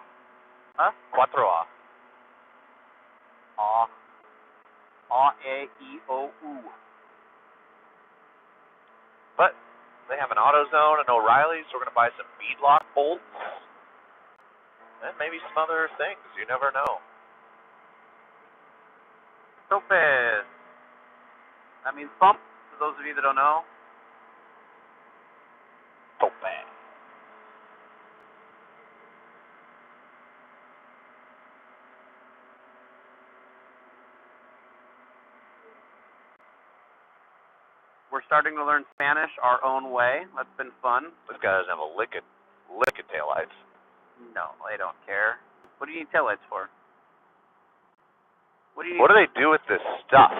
Huh? Cuatro A. A. A-E-I-O-U. But they have an AutoZone and O'Reilly's, so we're going to buy some beadlock bolts. And maybe some other things. You never know. Topaz. That means bump, for those of you that don't know. Topaz. We're starting to learn Spanish our own way. That's been fun. This guy doesn't have a lick of taillights. No, they don't care. What do you need taillights for? What do they do with this stuff?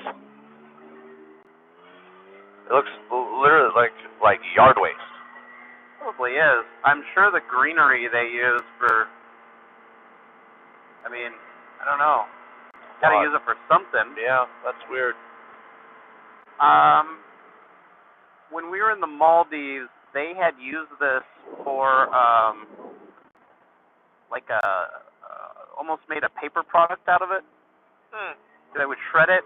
It looks literally like yard waste. Probably is. I'm sure the greenery they use for... I mean, I don't know. Gotta use it for something. Yeah, that's weird. When we were in the Maldives, they had used this for, almost made a paper product out of it. They would shred it,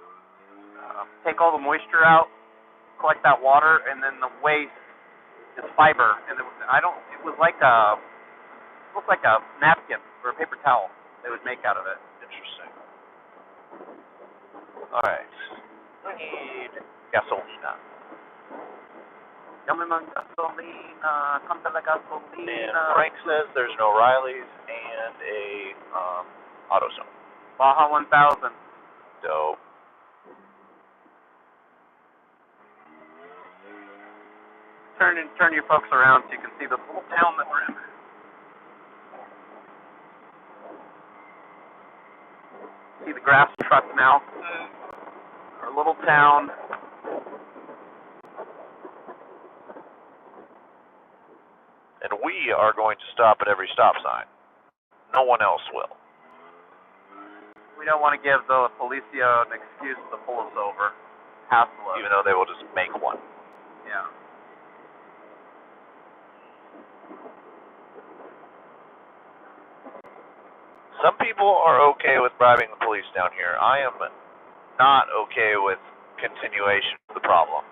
take all the moisture out, collect that water, and then the waste is fiber. And it was like a, it looked like a napkin or a paper towel they would make out of it. Interesting. All right. I need gasolina. Llame man gasolina, come la And gasolina. Frank says there's an O'Reilly's and a AutoZone. Baja 1000. Dope. Turn your folks around so you can see this little town that we're in. See the grass truck now. Our little town. And we are going to stop at every stop sign. No one else will. We don't want to give the policia an excuse to pull us over, hassle us. Even though they will just make one. Yeah. Some people are okay with bribing the police down here. I am not okay with continuation of the problem.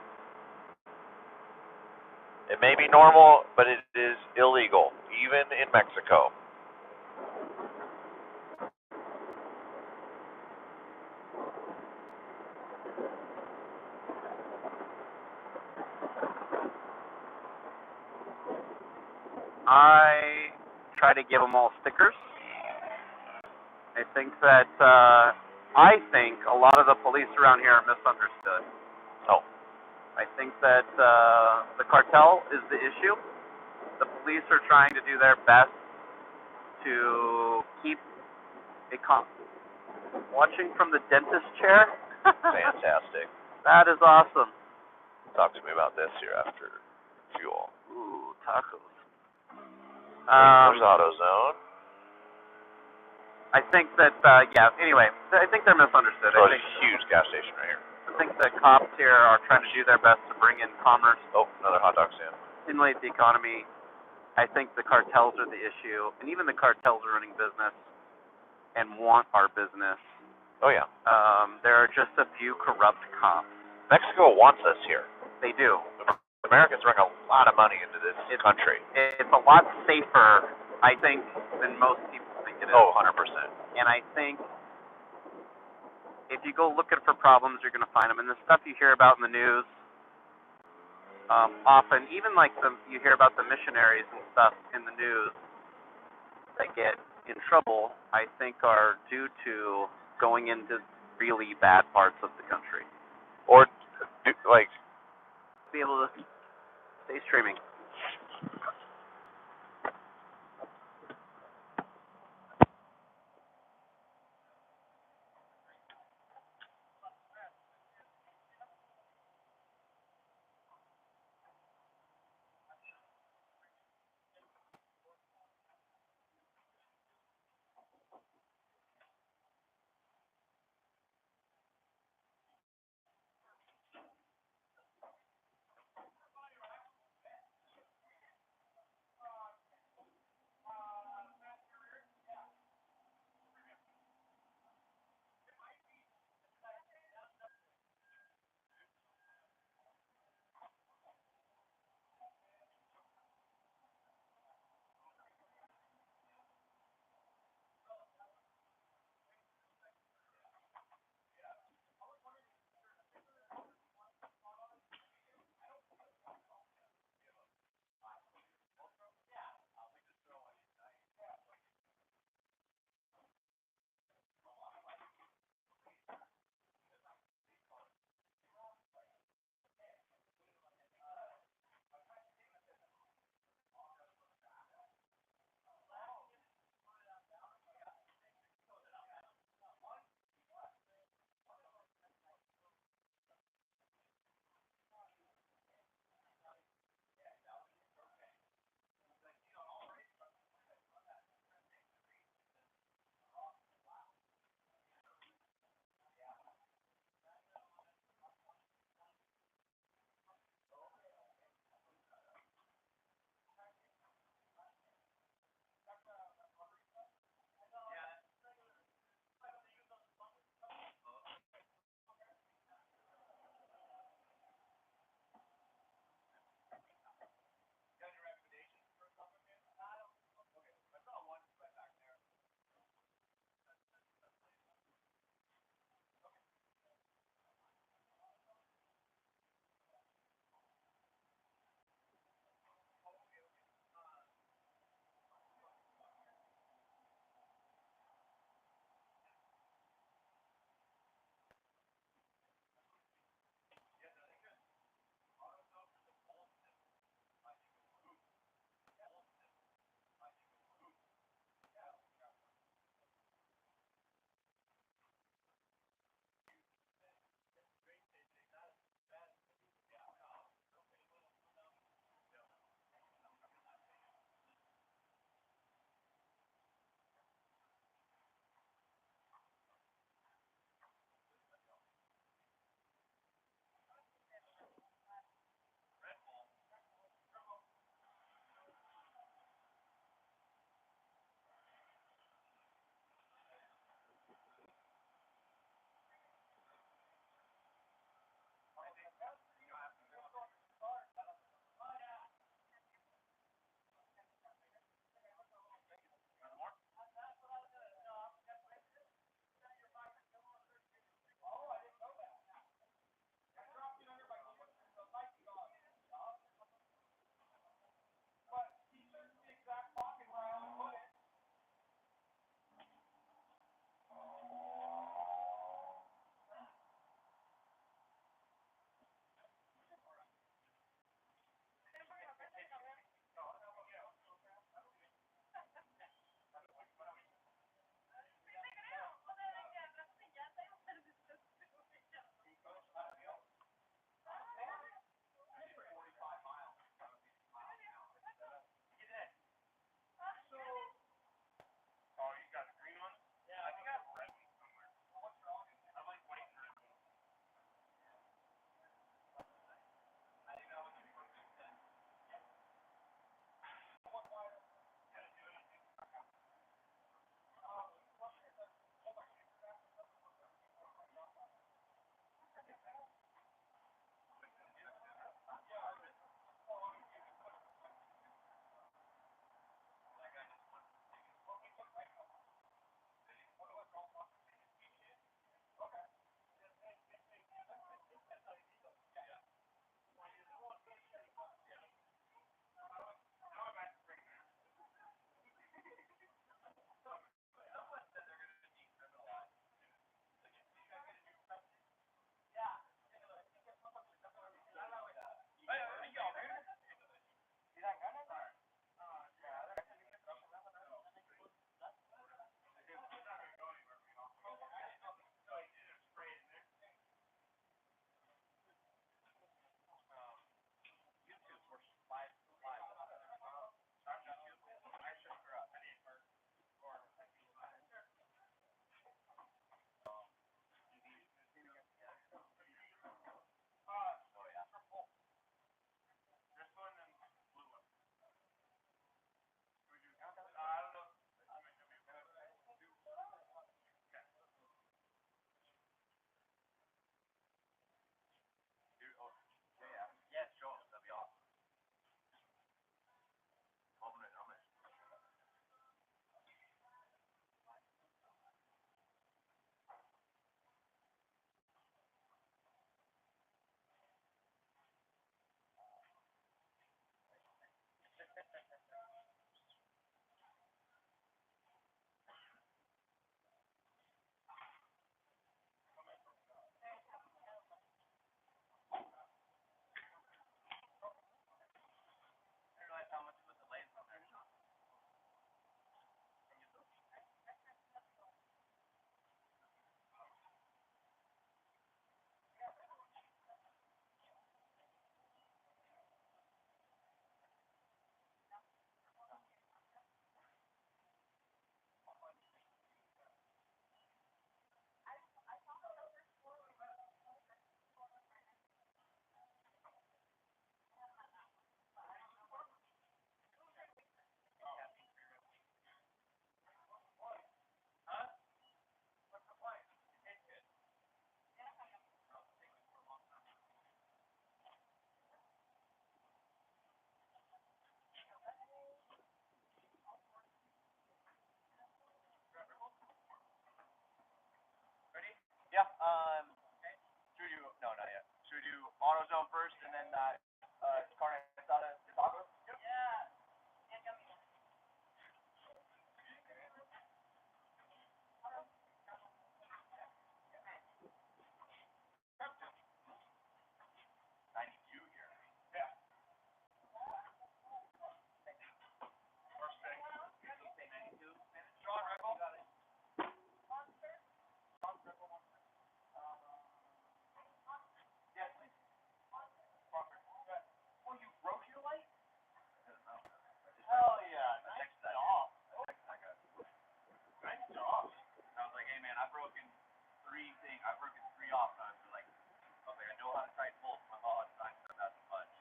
It may be normal, but it is illegal, even in Mexico. I try to give them all stickers. I think that a lot of the police around here are misunderstood. Oh. I think that the cartel is the issue. The police are trying to do their best to keep a watching from the dentist chair. Fantastic. That is awesome. Talk to me about this here after fuel. Ooh, tacos. There's AutoZone. I think that, anyway, I think they're misunderstood. Oh, I there's think, a huge gas station right here. I think the cops here are trying to do their best to bring in commerce, Oh, another hot dog stand. stimulate the economy. I think the cartels are the issue, and even the cartels are running business and want our business. Oh, yeah. There are just a few corrupt cops. Mexico wants us here. They do. Americans bring a lot of money into this country. It's a lot safer, I think, than most people think it is. Oh, 100%. And I think if you go looking for problems, you're going to find them. And the stuff you hear about in the news, often, even like you hear about the missionaries and stuff in the news that get in trouble, I think are due to going into really bad parts of the country. Or, Be able to stay streaming. free thing. I've worked with free off times. So like, okay, I know how to tighten bolts. My law is not that much.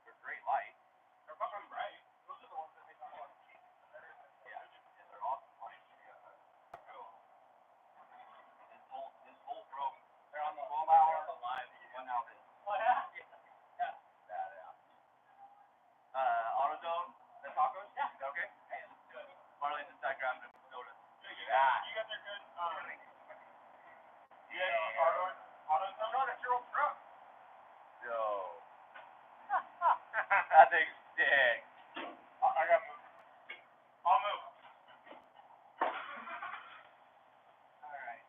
They're great light. They're fucking bright. Those are the ones that make my law cheap. Yeah, they're awesome lights. This whole broke. They're on the 12-hour live. 1 hour. Oh yeah. Yeah. AutoZone, the tacos? Yeah. Okay. Hey, let's do it. Marley's Instagram and soda. Yeah. You guys are good. Yeah. AutoZone? No, that's your old truck. Yo. That thing's sick. I got moved. I'll move. Alright.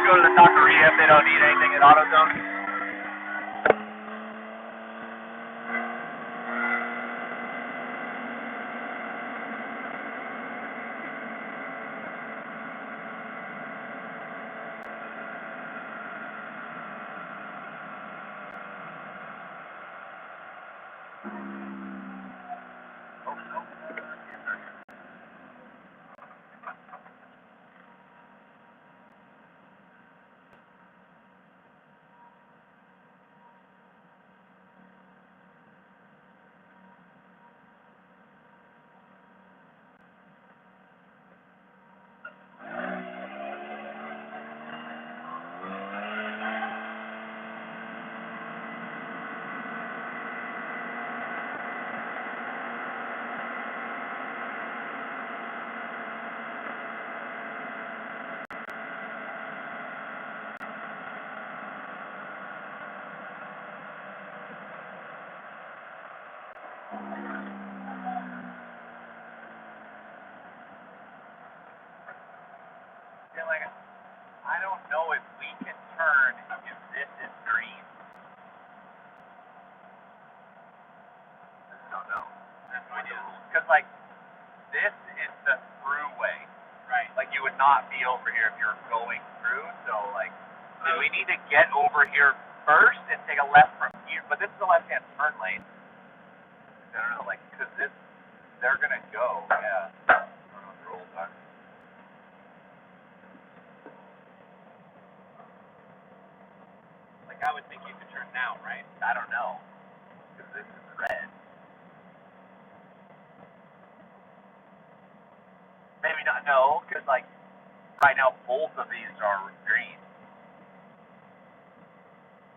Go to the taqueria if they don't need anything at AutoZone. I don't know if we can turn if this is green. I don't know. That's no idea. Because, like, this is the throughway. Right. Like, you would not be over here if you're going through. So, like, we need to get over here first and take a left from here. But this is the left-hand turn lane. I don't know, like, because this, they're going to go. Yeah. I don't know what the rules are. Like, I would think you could turn now, right? I don't know. Because this is red. Maybe not, no, because, like, right now both of these are green.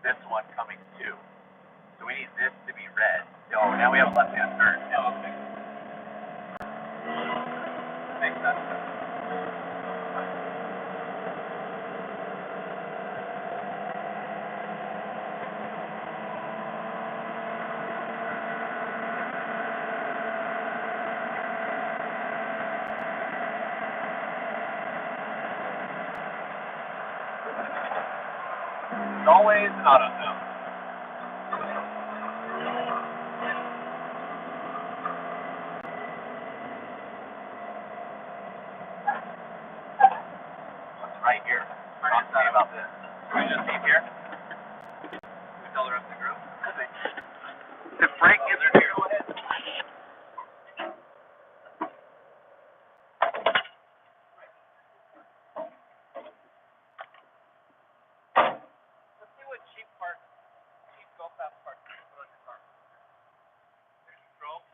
This one coming too. So we need this to be red. Oh, now we have a left-hand turn. Oh, okay. Makes sense. It's always an AutoZone. What's right here? Talk to me about this. Can we just leave here? Can we tell the rest of the group? If Frank gives her here, go ahead. Let's see what cheap go fast part put on your car. There's control.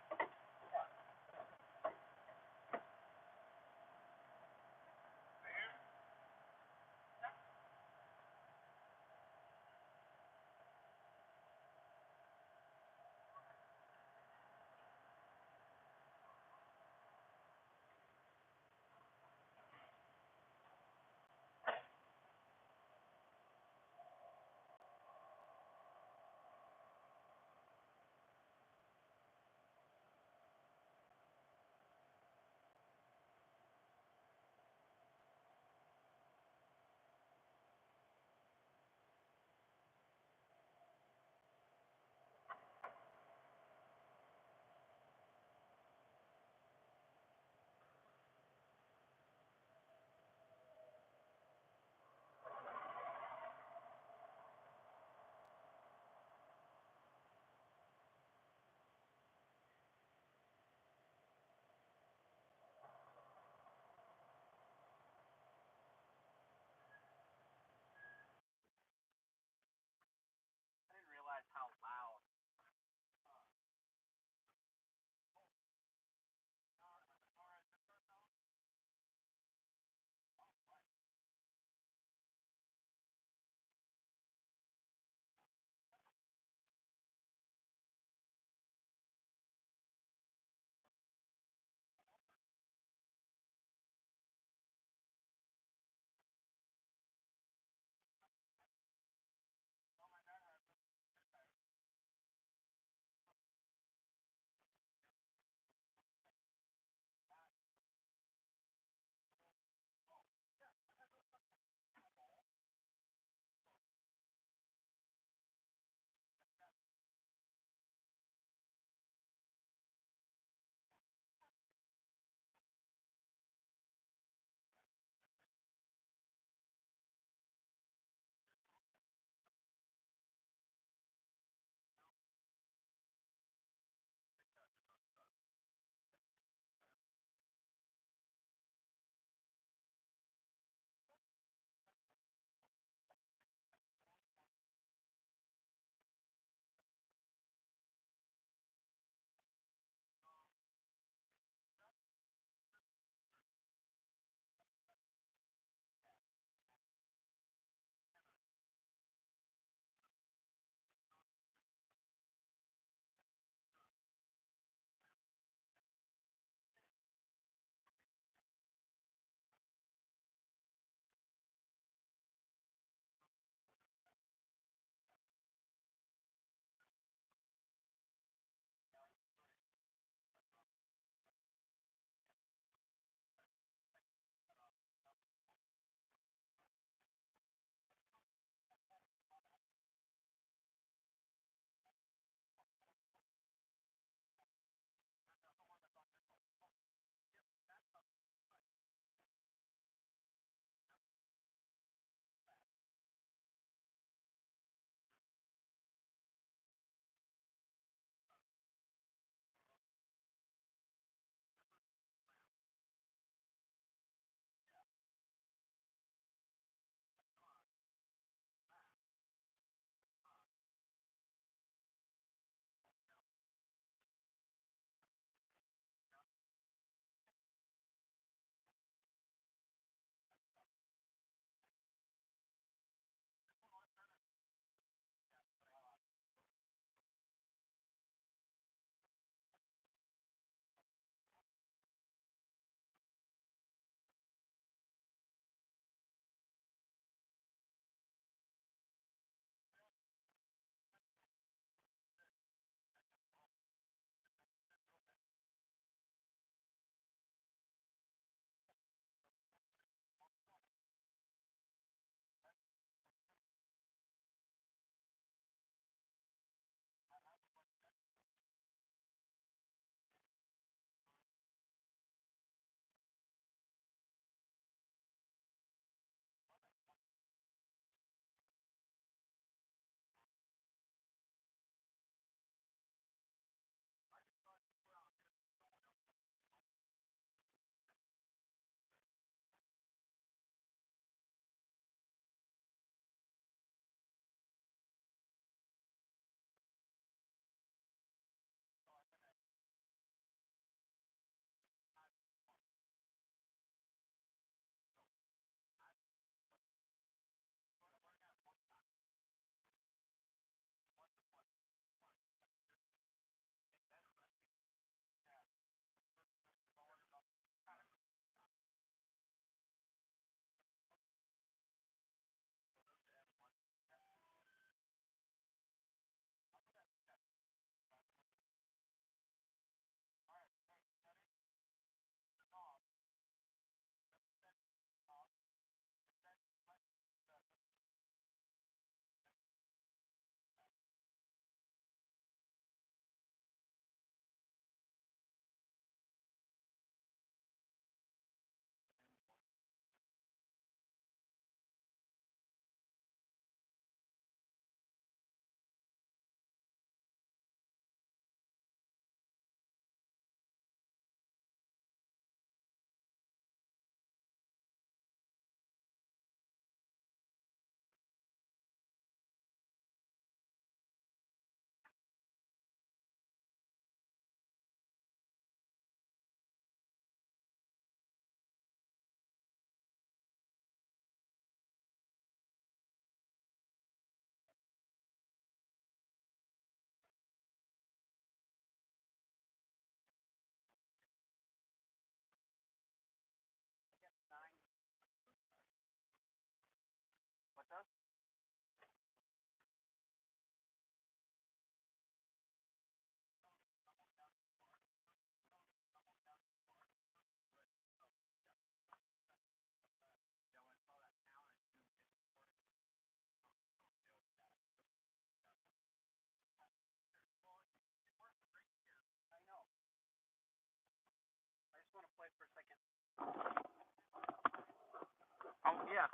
Oh, yeah.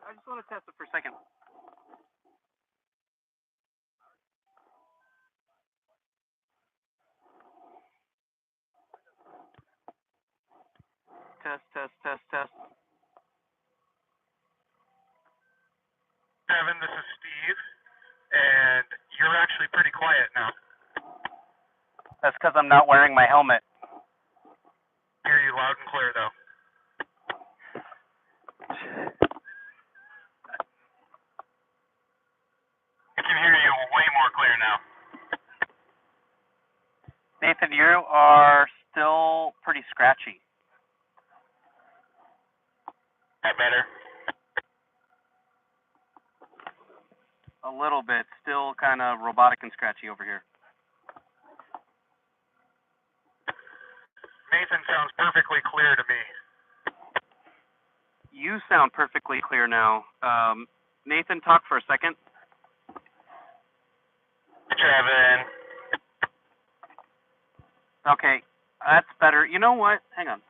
I just want to test it for a second. Test. Devin, this is Steve, and you're actually pretty quiet now. That's because I'm not wearing my helmet. Hear you loud and clear, though. I can hear you way more clear now. Nathan, you are still pretty scratchy. That better? A little bit. Still kind of robotic and scratchy over here. Nathan sounds perfectly clear to me. You sound perfectly clear now. Nathan, talk for a second. Devin. Okay, that's better. You know what? Hang on.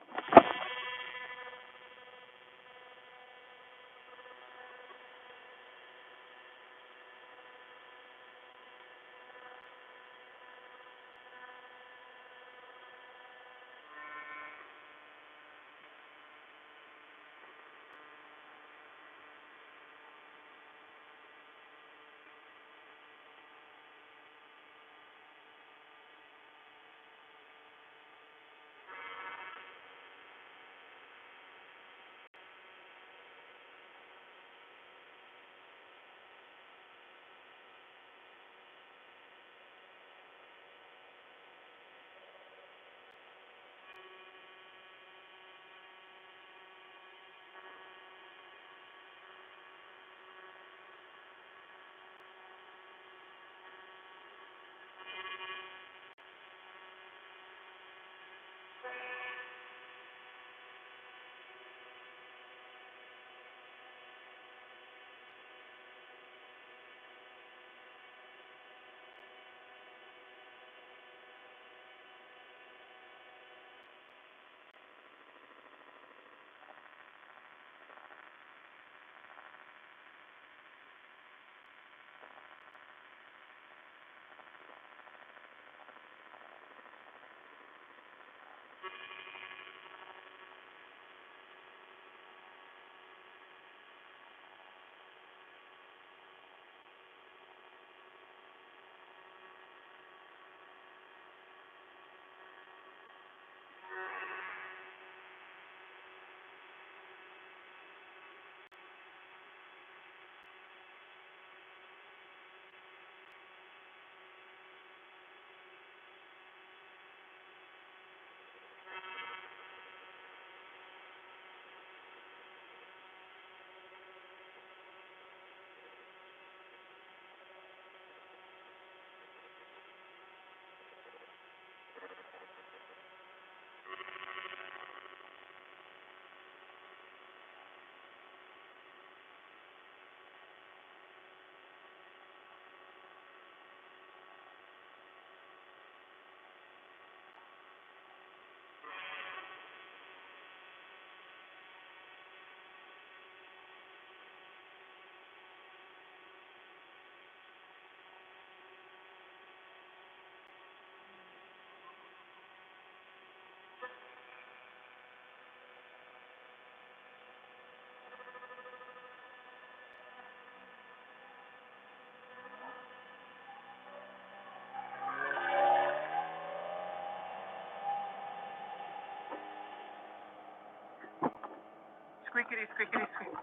Squeakity, squeakity, squeak.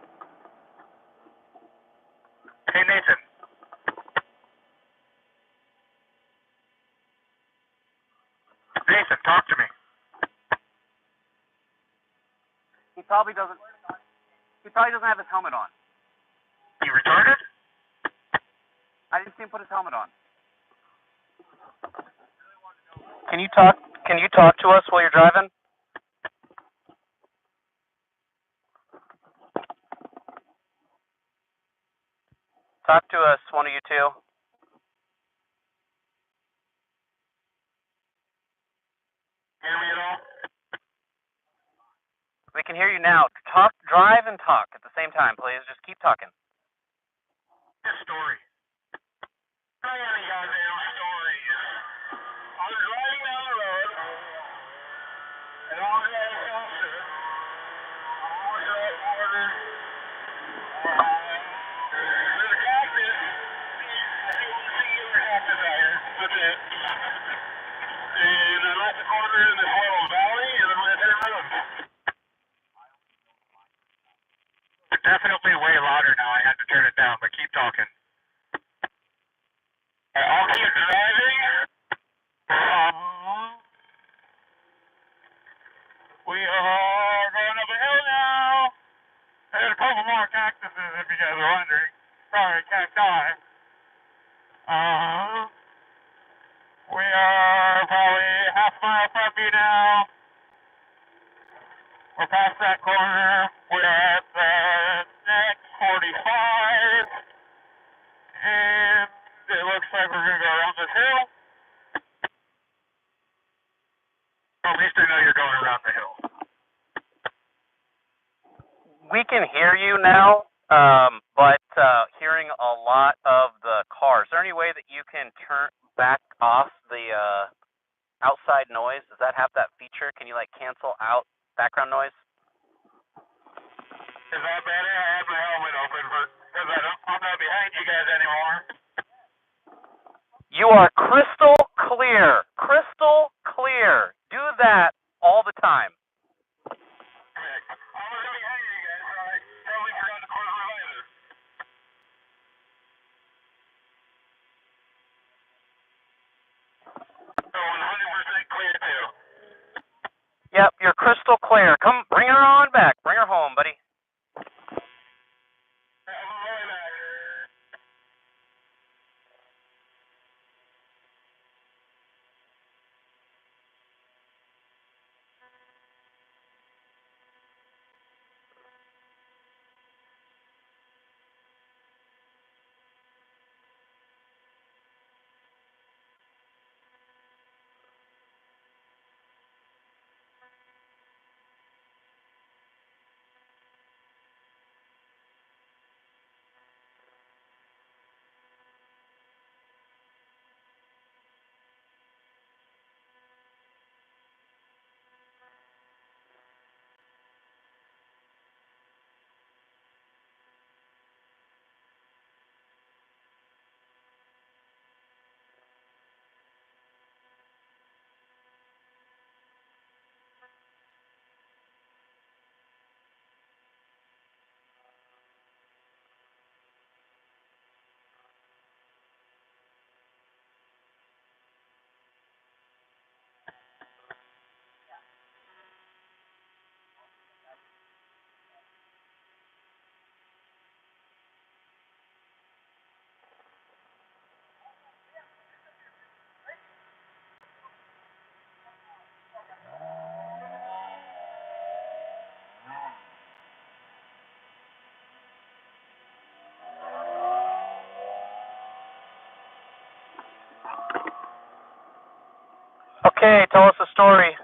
Hey, Nathan. Nathan, talk to me. He probably doesn't have his helmet on. You retarded? I didn't see him put his helmet on. Can you talk to us while you're driving? Talk to us, one of you two. Hear me at all? We can hear you now. Drive and talk at the same time, please. Just keep talking. This story. I got a goddamn story. I was driving down the road, and all the way closer. I'm almost at that border. There's a cactus. I think one singular cactus out here. That's it. And I left the corner in this little valley, and I'm going to turn around. It's definitely way louder now. I had to turn it down, but keep talking. I'll keep driving. We are going up a hill now. There's a couple more cactuses if you guys are wondering. Sorry, cacti. We are probably half a mile from you now. We're past that corner. We're at the next 45. And it looks like we're going to go around this hill. At least I know you're going around the hill. We can hear you now, but hearing a lot of the cars. Is there any way that you can turn back off the outside noise? Does that have that feature? Can you like cancel out background noise? Is that better? I have my helmet open because I'm not behind you guys anymore. You are crystal clear. Crystal clear. Do that all the time. I wasn't behind you guys, so I totally forgot to close my visor. So 100% clear too. Yep, you're crystal clear. Come, bring her on back. Bring her home, buddy. I'm on my way back. Okay, tell us a story. You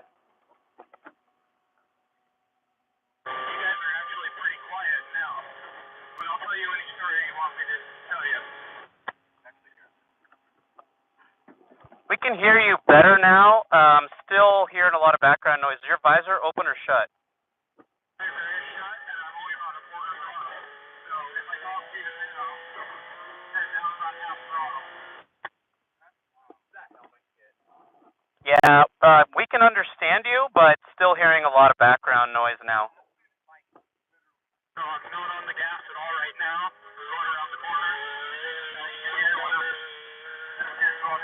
guys are actually pretty quiet now, but I'll tell you any story you want me to tell you. We can hear you better now. Still hearing a lot of background noise. Is your visor open or shut? My visor is shut, and I'm only about a quarter throttle. So if I talk to you, turn down about half throttle. Yeah, we can understand you, but still hearing a lot of background noise now. So I'm not on the gas at all right now. We're going around the corner. You can hear whatever. Here's going.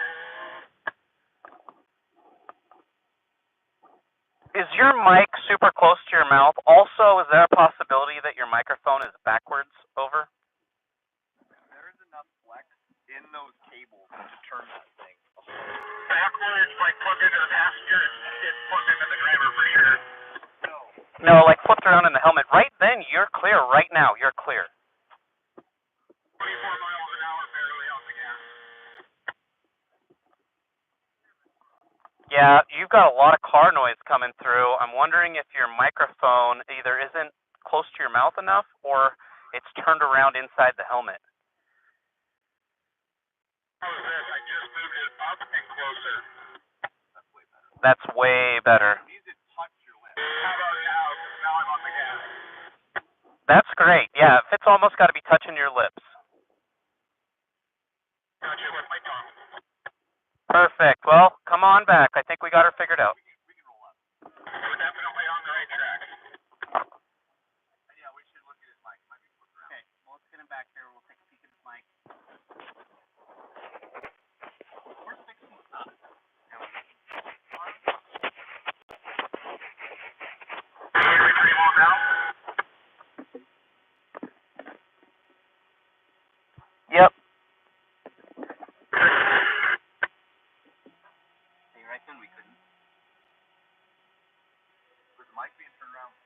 Is your mic super close to your mouth? Also, is there a possibility that your microphone is backwards over? There is enough flex in those cables to turn that thing. Backwards, like plugged into the passenger, it's plugged into the driver for sure. No, like flipped around in the helmet. Right then, you're clear. Right now, you're clear. 24 miles an hour barely off the gas. Yeah, you've got a lot of car noise coming through. I'm wondering if your microphone either isn't close to your mouth enough or it's turned around inside the helmet. How is this? I just moved it up and closer. That's way better. How about now? Now I'm on the gas. That's great. Yeah, it's almost got to be touching your lips. Gotcha with my tongue. Perfect. Well, come on back. I think we got her figured out. We're definitely on the right track. Yeah, we should look at his mic. Might be flipped around. Okay, well, let's get him back here. We'll take a peek at his mic. We're fixing stuff. Pretty well now. Yep. Hey, right then we couldn't. Was the mic being turned around?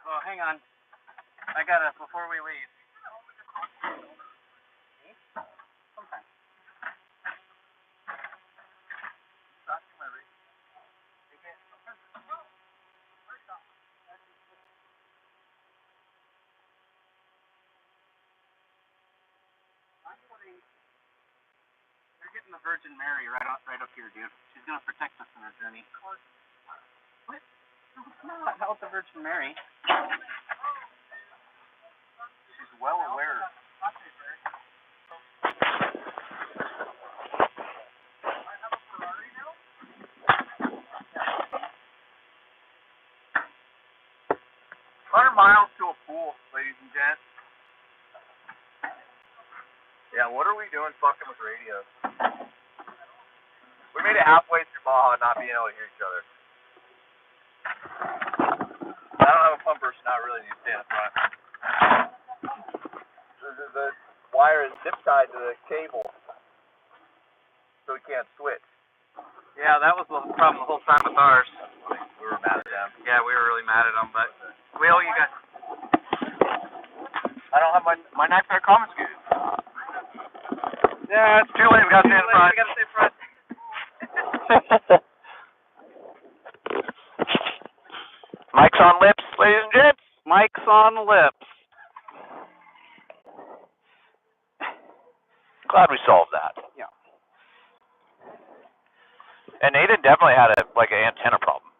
Oh, hang on. I got to, before we leave. You're getting the Virgin Mary right up here, dude. She's going to protect us in our journey. What? No, not about the Virgin Mary. She's well aware. Miles to a pool, ladies and gents. Yeah, what are we doing fucking with radios? We made it halfway through Baja not being able to hear each other. I don't have a pumper, so not really need to stand in front. The wire is zip tied to the cable, so we can't switch. Yeah, that was the problem the whole time with ours. We were mad at them. Yeah, we were really mad at them, but we owe you guys. I don't have my knife there common skewed. Yeah, it's too late. We got to stay in front. We got to stay in front. Mike's on lips, ladies and gents. Mike's on lips. Glad we solved that. Yeah. And Nathan definitely had an antenna problem.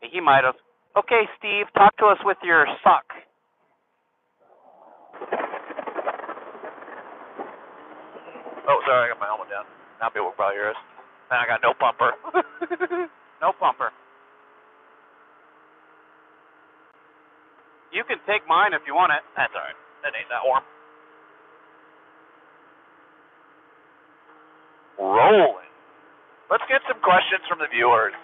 He might have. Okay, Steve, talk to us with your sock. Oh, sorry, I got my helmet down. Now people will probably hear us. And I got no pumper. No pumper. You can take mine if you want it. That's all right. It ain't that warm. Rolling. Let's get some questions from the viewers.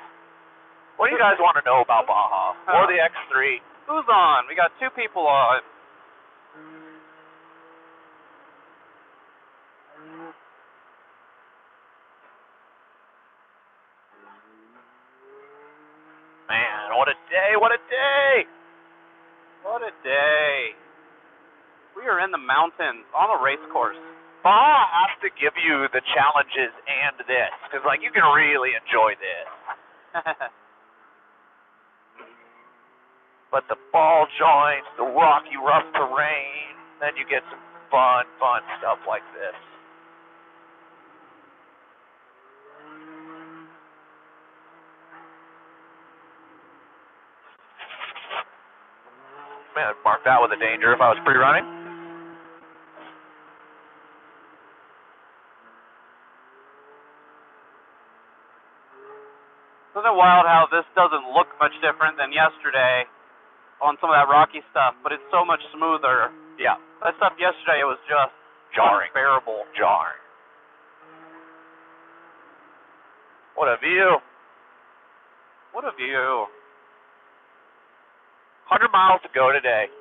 What do you guys want to know about Baja or the X3? Who's on? We got 2 people on. Man, what a day, what a day! What a day. We are in the mountains on a race course. Baja has to give you the challenges and this, because, like, you can really enjoy this. But the ball joints, the rocky, rough terrain, then you get some fun stuff like this. Man, I'd mark that with a danger if I was pre-running. Isn't it wild how this doesn't look much different than yesterday on some of that rocky stuff, but it's so much smoother. Yeah. That stuff yesterday, it was just Jarring. unbearable. Jarring. What a view. What a view. 100 miles to go today.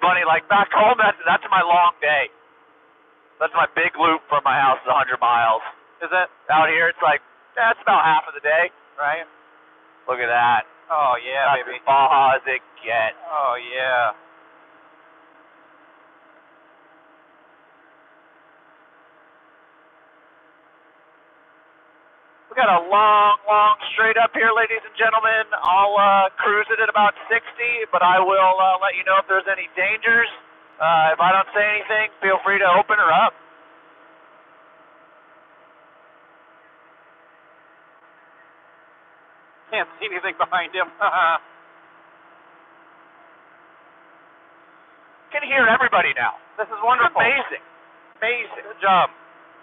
Funny, like back home, that's my long day. That's my big loop from my house, 100 miles. Is it? Out here, it's like, that's about half of the day. Right? Look at that. Oh, yeah, That's baby. as Baja as it gets. Oh, yeah. We got a long straight up here, ladies and gentlemen. I'll cruise it at about 60, but I will let you know if there's any dangers. If I don't say anything, feel free to open her up. Can't see anything behind him. Can hear everybody now. This is wonderful. Amazing. Amazing. Good job.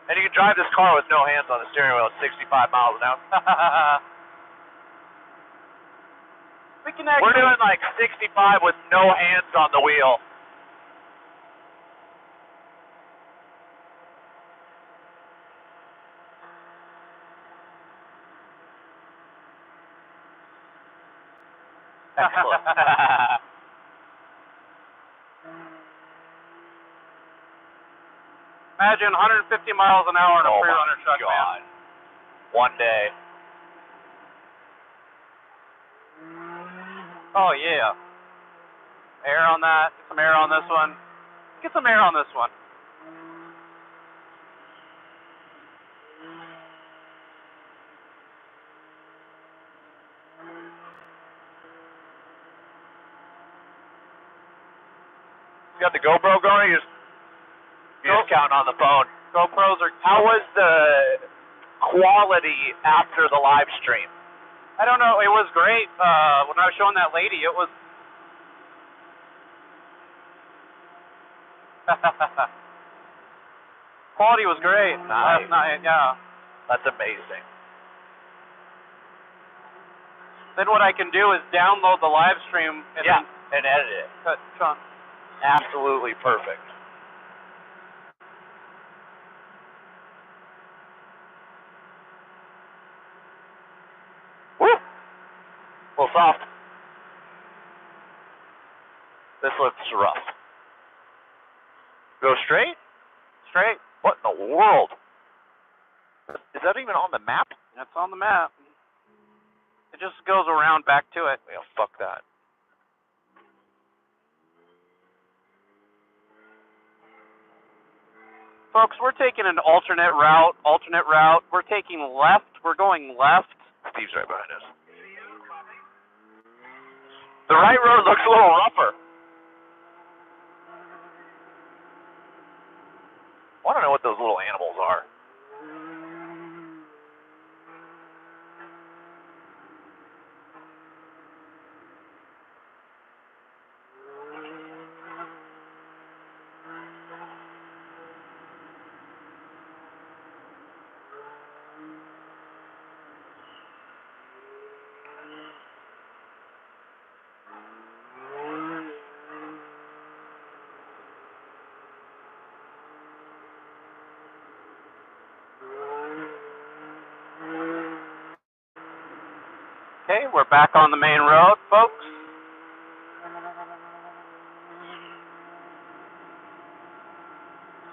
And you can drive this car with no hands on the steering wheel at 65 miles an hour. We can actually... We're doing like 65 with no hands on the wheel. Excellent. Imagine 150 miles an hour in a Oh pre-runner my truck, God. man. One day. Oh, yeah. Air on that. Get some air on this one. Get some air on this one. You got the GoPro going? You're just counting on the phone. GoPros are... How was the quality after the live stream? I don't know. It was great. When I was showing that lady, it was... Quality was great Nice. last night, yeah. That's amazing. Then what I can do is download the live stream and Yeah, then and edit it. cut chunks. Absolutely perfect. Woo! A little soft. This looks rough. Go straight? Straight. What in the world? Is that even on the map? It's on the map. It just goes around back to it. Yeah, fuck that. Folks, we're taking an alternate route. We're taking left. We're going left. Steve's right behind us. The right road looks a little rougher. I want to know what those little animals are. Okay, we're back on the main road, folks.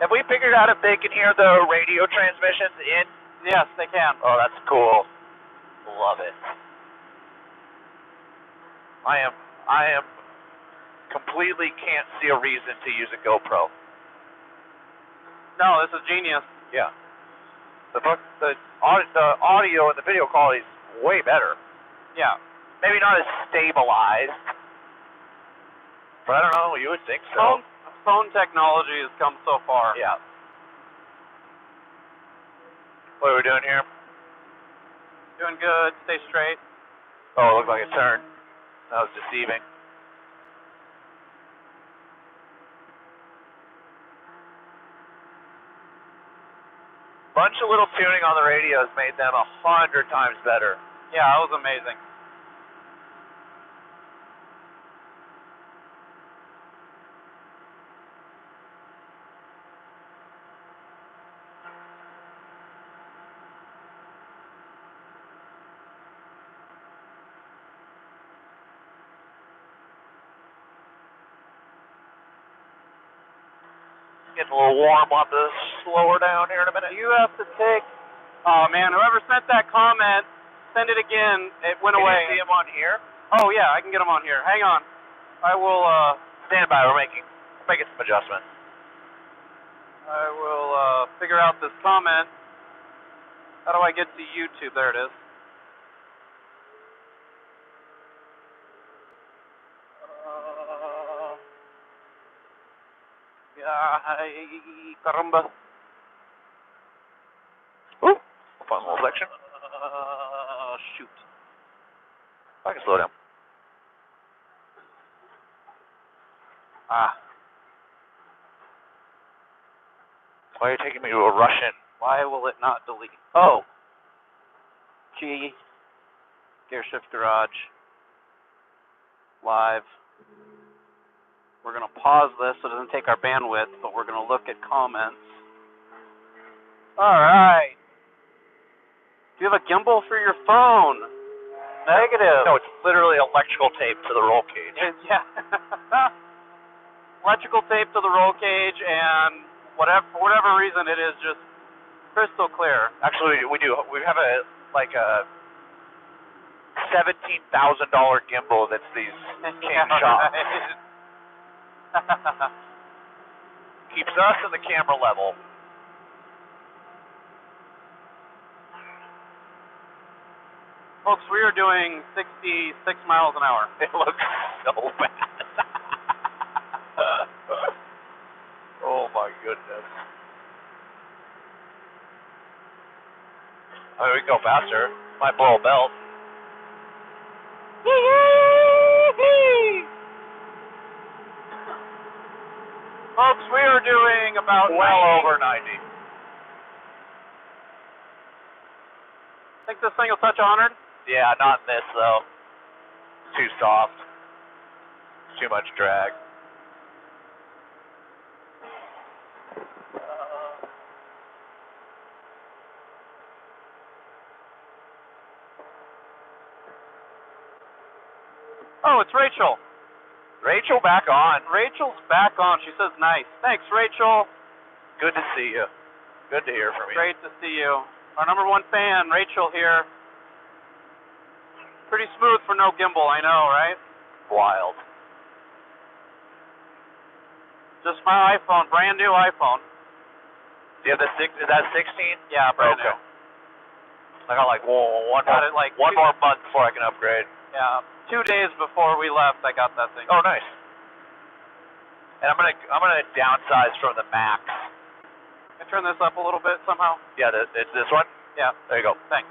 Have we figured out if they can hear the radio transmissions in? Yes, they can. Oh, that's cool. Love it. I am completely can't see a reason to use a GoPro. No, this is genius. Yeah. The audio and the video quality is way better. Yeah. Maybe not as stabilized, but I don't know. You would think so. Phone technology has come so far. Yeah. What are we doing here? Doing good. Stay straight. Oh, it looked like a turn. That was deceiving. Bunch of little tuning on the radios made them 100 times better. Yeah, that was amazing. Getting a little warm. We'll have to slow her down here in a minute. You have to take. Oh man, whoever sent that comment, send it again. It went away. Can you see him on here? Oh yeah, I can get them on here. Hang on. I will. Stand by. We're making some adjustments. I will figure out this comment. How do I get to YouTube? There it is. Caramba. Ooh, fun little section. Shoot. I can slow down. Why are you taking me to a Russian? Why will it not delete? Oh. G. Gear Shift Garage. Live. We're going to pause this so it doesn't take our bandwidth, but we're going to look at comments. All right. Do you have a gimbal for your phone? Negative. No, it's literally electrical tape to the roll cage. Yeah. Electrical tape to the roll cage, and for whatever reason, it is just crystal clear. Actually, we do. We have a $17,000 gimbal that's these King shots. Keeps us in the camera level. Folks, we are doing 66 miles an hour. It looks so bad. Oh my goodness. I mean, we can go faster. Might blow a belt. Folks, we are doing about well 90. over 90. Think this thing will touch 100? Yeah, not in this though. Too soft. Too much drag. Oh, it's Rachel. Rachel back on. Rachel's back on. She says nice. Thanks, Rachel. Good to see you. Good to hear from you. Great to see you. Our #1 fan, Rachel here. Pretty smooth for no gimbal, I know, right? Wild. Just my iPhone, brand new iPhone. Do you have the is that 16? Yeah, brand new. I got like one more month before I can upgrade. Yeah, 2 days before we left, I got that thing. Oh, nice. And I'm gonna downsize from the Max. Can I turn this up a little bit somehow? Yeah, it's this one. Yeah. There you go. Thanks.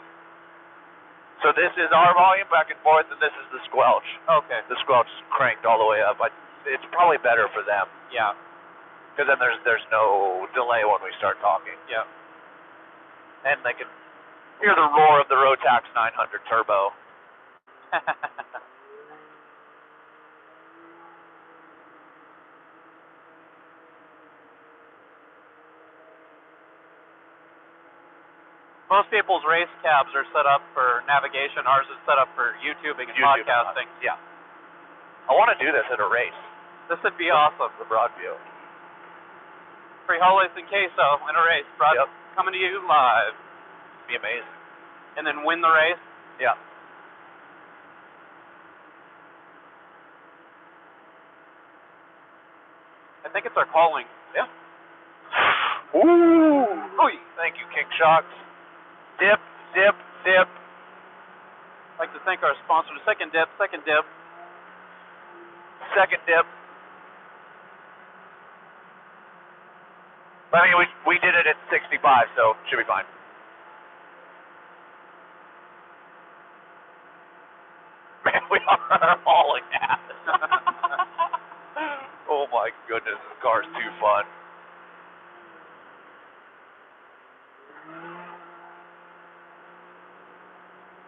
So this is our volume back and forth, and this is the squelch. Okay. The squelch is cranked all the way up. It's probably better for them. Yeah. Because then there's no delay when we start talking. Yeah. And they can hear the roar of the Rotax 900 turbo. Most people's race cabs are set up for navigation. Ours is set up for YouTubing and podcasting. Yeah. I want to do this at a race. This would be awesome. The Broadview. Frijoles and Queso in a race. Coming to you live. Be amazing. And then win the race? Yeah. I think it's our calling. Yeah. Ooh. Thank you, King Shocks. Dip, dip, dip. I'd like to thank our sponsor. Second dip, second dip. Second dip. I mean, we did it at 65, so should be fine. Man, we are hauling ass. Oh my goodness, this car's too fun.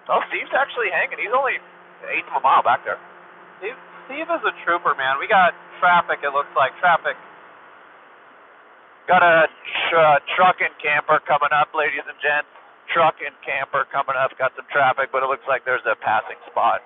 Oh, Steve's actually hanging. He's only 1/8 of a mile back there. Steve is a trooper, man. We got traffic, it looks like. Traffic. Got a truck and camper coming up, ladies and gents. Truck and camper coming up. Got some traffic, but it looks like there's a passing spot.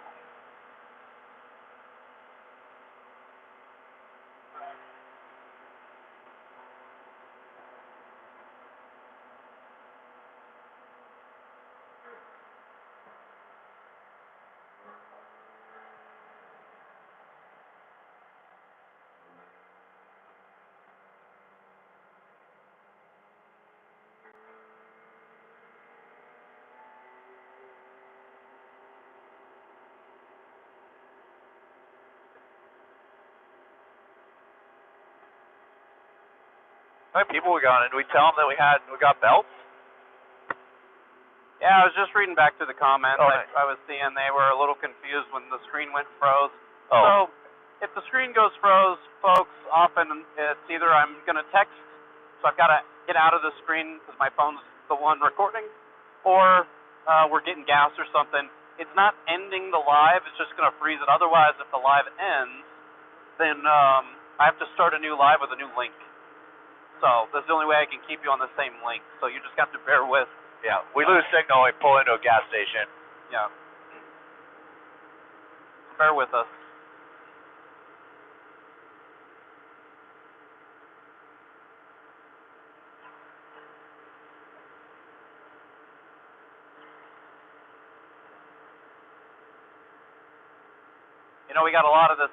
How many people we got? And we tell them that we got belts? Yeah, I was just reading back to the comments. Oh, nice. I was seeing they were a little confused when the screen went froze. Oh. So, if the screen goes froze, folks, often it's either I'm going to text, so I've got to get out of the screen because my phone's the one recording, or we're getting gas or something. It's not ending the live, it's just going to freeze it. Otherwise, if the live ends, then I have to start a new live with a new link. So, that's the only way I can keep you on the same link. So, you just got to bear with. Yeah, we lose signal when we pull into a gas station. Yeah. Bear with us. You know, we got a lot of this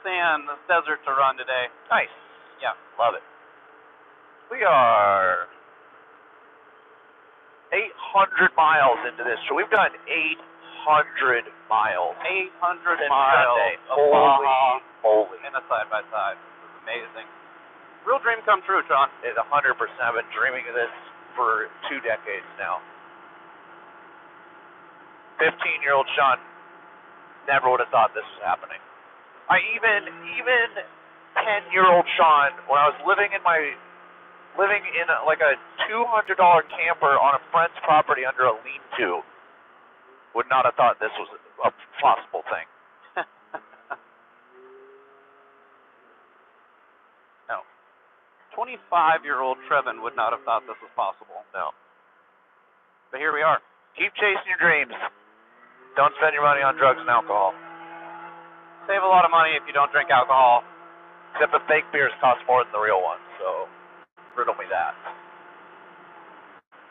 sand, this desert to run today. Nice. Yeah. Love it. We are 800 miles into this, so we've done 800 miles. 800 since miles Sunday. of Baja Holy. in a side-by-side. This is amazing. Real dream come true, John. It's 100%. I've been dreaming of this for 2 decades now. 15-year-old Sean never would have thought this was happening. Even 10-year-old Sean, when I was living in like a $200 camper on a friend's property under a lean-to, would not have thought this was a possible thing. No. 25-year-old Trevin would not have thought this was possible. No. But here we are. Keep chasing your dreams. Don't spend your money on drugs and alcohol. Save a lot of money if you don't drink alcohol. Except the fake beers cost more than the real ones, so riddle me that.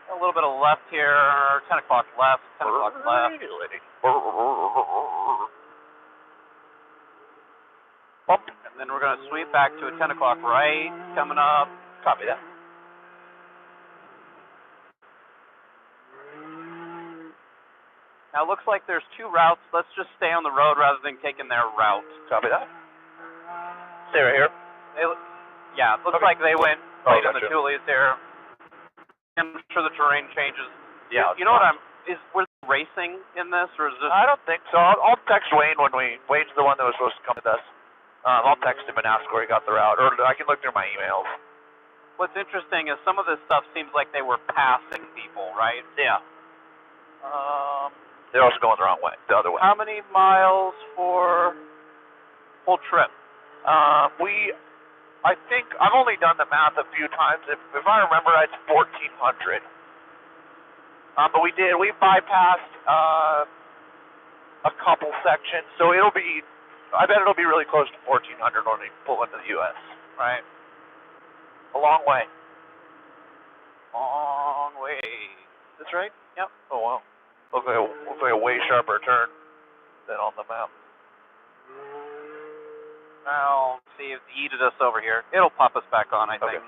A little bit of left here, 10 o'clock left, 10 o'clock left. Bump. And then we're going to sweep back to a 10 o'clock right coming up. Copy that. Now, it looks like there's 2 routes. Let's just stay on the road rather than taking their route. Copy that. Stay right here. Yeah, it looks like they went right in the gotcha. Tulies here. I'm sure the terrain changes. Yeah. You know what we're racing in this, or is this? I don't think so. I'll text Wayne Wayne's the one that was supposed to come with us. I'll text him and ask where he got the route, or I can look through my emails. What's interesting is some of this stuff seems like they were passing people, right? Yeah. They're also going the wrong way, the other way. How many miles for full trip? I think I've only done the math a few times. If I remember, it's 1,400. But we bypassed a couple sections, so I bet it'll be really close to 1400 when we pull into the U.S. Right? A long way. Long way. That's right? Yep. Oh, wow. Looks like a way sharper turn than on the map. I'll see if he yeeted us over here. It'll pop us back on, I think. Okay.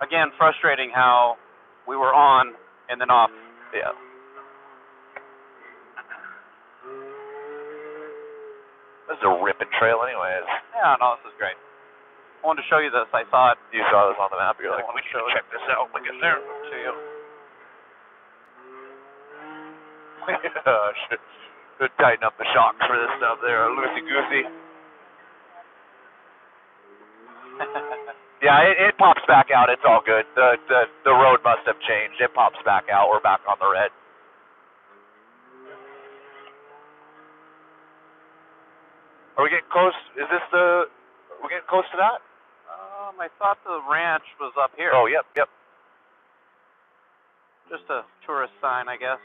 Again, frustrating how we were on and then off. Yeah. This is a ripping trail anyways. Yeah, no, this is great. I wanted to show you this. I saw it. You saw this on the map, you're like, I we wanted need to to check this out when we get there. show you. Should tighten up the shocks for this stuff there, loosey-goosey. Yeah, it pops back out. It's all good. The road must have changed. It pops back out. We're back on the red. Are we getting close? We're getting close to that? I thought the ranch was up here. Oh, yep. Just a tourist sign, I guess.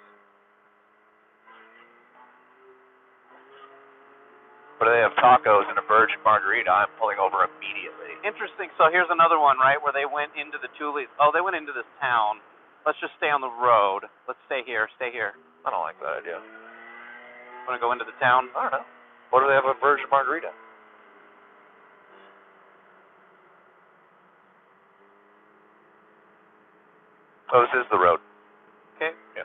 But they have tacos and a virgin margarita. I'm pulling over immediately. Interesting. So here's another one, right, where they went into the Tules. Oh, they went into this town. Let's just stay on the road. Let's stay here. Stay here. I don't like that idea. Want to go into the town? I don't know. What do they have a virgin margarita? Oh, this is the road. Okay. Yeah.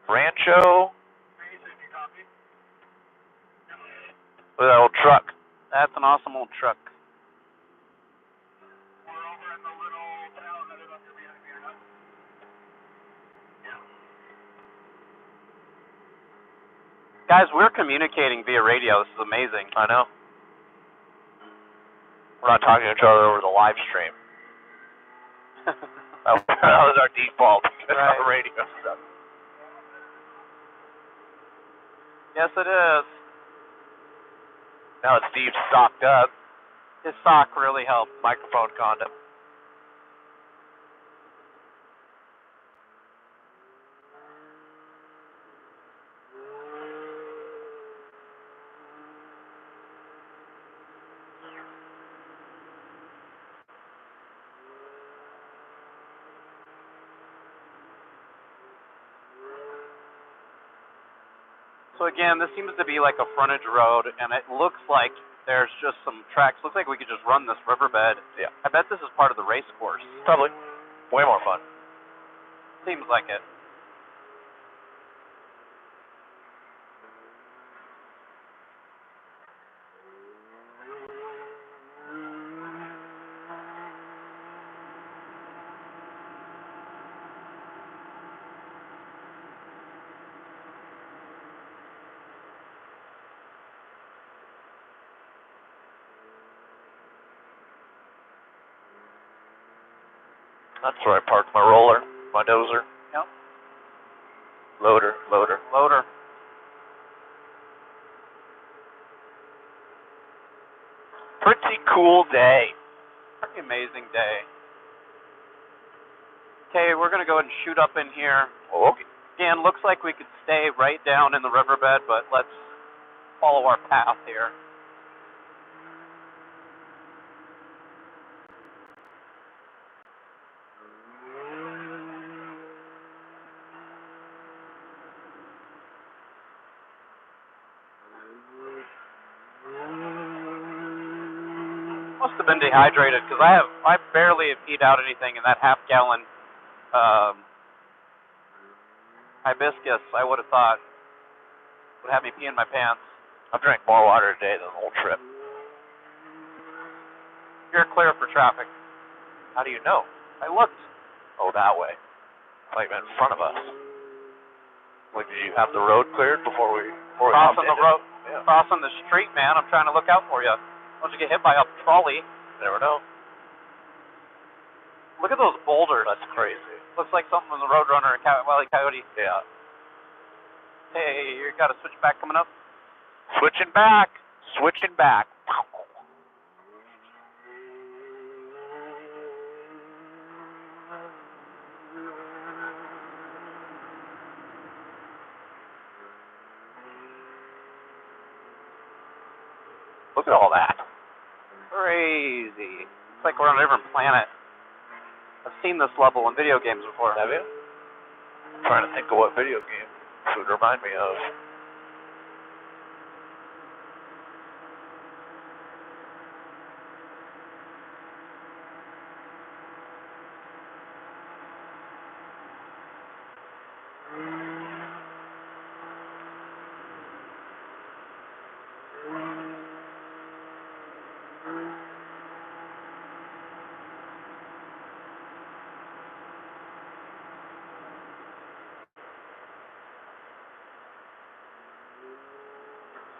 Rancho. Look at that old truck. That's an awesome old truck. Guys, we're communicating via radio. This is amazing. I know. We're not talking to each other over the live stream. that was our default. Right. Our radio stuff. Yes, it is. Now that Steve's socked up, His sock really helped. microphone condom. So again, this seems to be like a frontage road, and it looks like there's just some tracks. Looks like we could just run this riverbed. Yeah. I bet this is part of the race course. Probably. Way more fun. Seems like it. That's where I parked my roller, my dozer. Yep. Loader. Loader. Pretty cool day. Pretty amazing day. Okay, we're going to go ahead and shoot up in here. Okay. Again, looks like we could stay right down in the riverbed, but let's follow our path here. Must have been dehydrated because I barely have peed out anything, and that half-gallon hibiscus, I would have thought, would have me pee in my pants. I've drank more water today than the whole trip. You're clear for traffic. How do you know? I looked. Oh, that way. Like in front of us. Like, did you have the road cleared before we Crossing the road, Yeah. crossing the street, man. I'm trying to look out for you. Don't you get hit by a trolley? Never know. Look at those boulders. That's crazy. Looks like something from the Roadrunner and Wile E. Coyote. Yeah. Hey, you got a switchback coming up? Switching back. Look at all that. Crazy. It's like we're on a different planet. I've seen this level in video games before. Have you? I'm trying to think of what video game this would remind me of.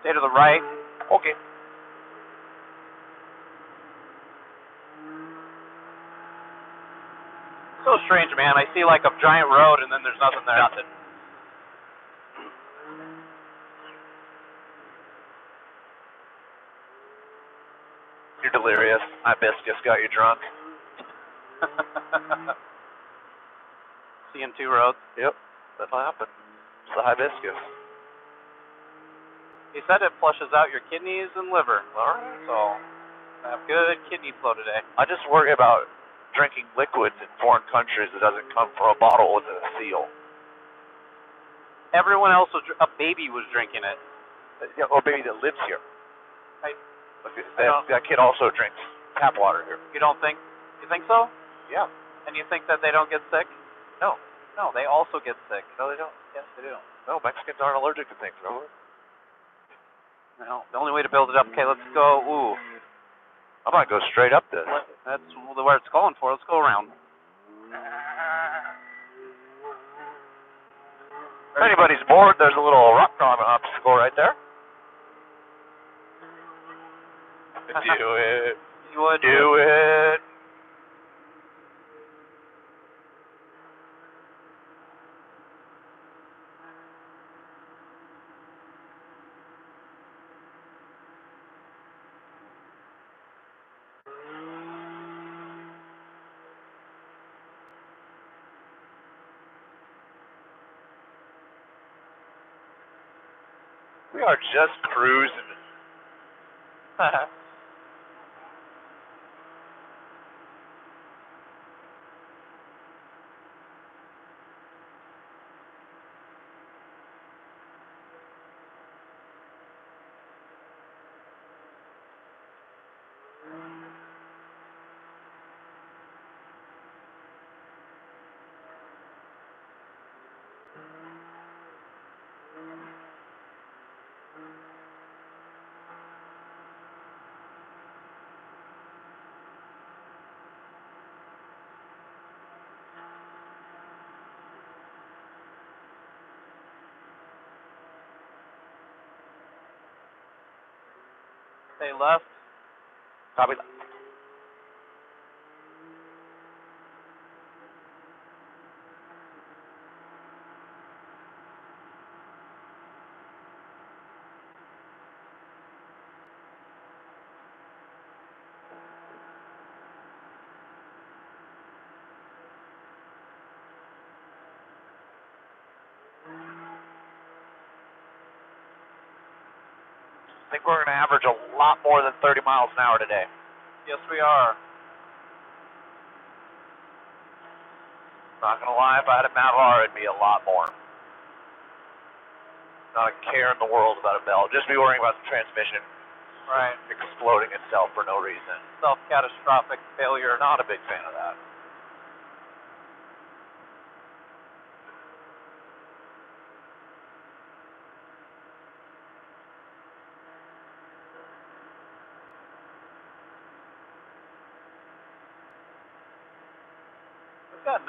Stay to the right. Okay. So strange, man. I see like a giant road and then there's nothing there. Nothing. You're delirious. Hibiscus got you drunk. Seeing two roads. Yep. That'll happen. It's the hibiscus. He said it flushes out your kidneys and liver. Alright. So, I have good kidney flow today. I just worry about drinking liquids in foreign countries that doesn't come from a bottle with a seal. Everyone else was, a baby was drinking it. Yeah, or baby that lives here. I Look, that kid also drinks tap water here. You don't think? You think so? Yeah. And you think that they don't get sick? No. No, they also get sick. No, they don't. Yes, they do. No, Mexicans aren't allergic to things, remember? No, the only way to build it up. Okay, let's go. Ooh, I might go straight up this. that's where it's calling for. Let's go around. If anybody's bored, there's a little rock climbing obstacle right there. Do it. You would Do it. We are just cruising. stay left. Copy that. I think we're going to average a lot more than 30 miles an hour today. Yes, we are. Not going to lie, if I had a Mavar, it'd be a lot more. Not a care in the world about a belt. Just be worrying about the transmission Right. exploding itself for no reason. Self-catastrophic failure. Not a big fan of that. We've got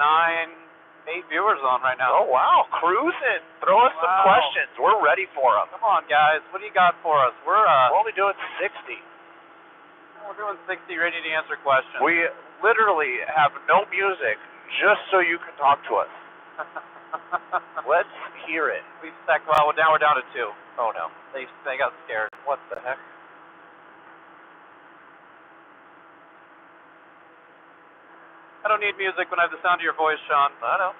8 viewers on right now. Oh, wow. Cruising. Throw us some Wow. questions. We're ready for them. Come on, guys. What do you got for us? We're only doing 60. We're doing 60, ready to answer questions. We literally have no music just so you can talk to us. Let's hear it. We stacked. Well, now we're down to 2. Oh, no. They got scared. What the heck? I don't need music when I have the sound of your voice, Sean. I know.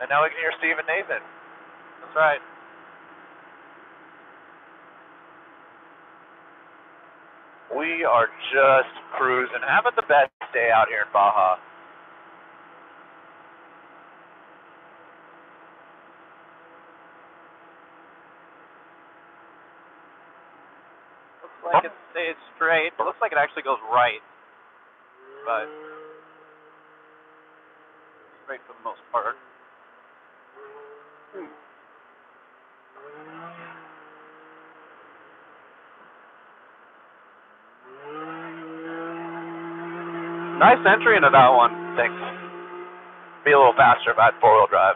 And now we can hear Steve and Nathan. That's right. We are just cruising, having the best day out here in Baja. Looks like it stays straight. It looks like it actually goes right, but straight for the most part. Nice entry into that one. Thanks. Be a little faster if I had four-wheel drive.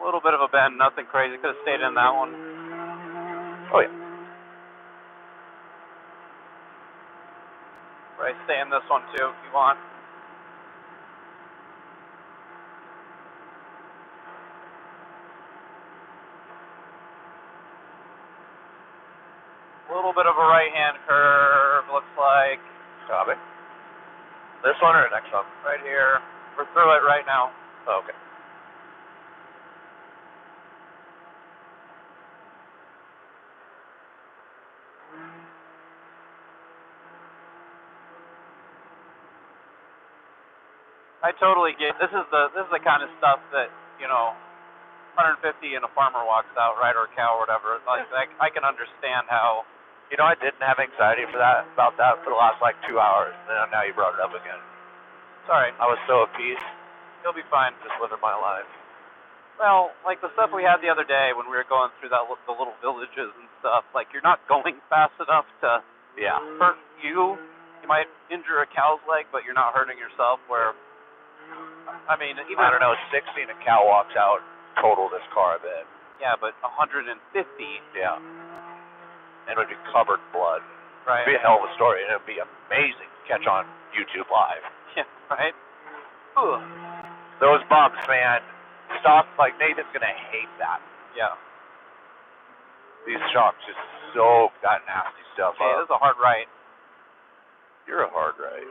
A little bit of a bend, nothing crazy. Could have stayed in that one. Oh, yeah. Right, stay in this one too if you want. A little bit of a right-hand curve, looks like. Copy. This one or the next one? Right here. We're through it right now. Oh, okay. I totally get. This is the kind of stuff that, you know, 150 and a farmer walks out, right, or a cow or whatever. Like I can understand how. You know, I didn't have anxiety about that for the last like 2 hours. And now you brought it up again. Sorry, I was so at peace. You'll be fine. Just living my life. Well, like the stuff we had the other day when we were going through the little villages and stuff. Like you're not going fast enough to hurt you. You might injure a cow's leg, but you're not hurting yourself. Where I mean, even I don't know, 60 and a cow walks out, total this car a bit. Yeah, but 150. Yeah. And it would be covered in blood. Right. It'd be a hell of a story, and it'd be amazing to catch on YouTube Live. Yeah, right? Ugh. Those bumps, man. Stop, like, Nathan's gonna hate that. Yeah. These shocks just soak that nasty stuff up. This is a hard right. You're a hard right.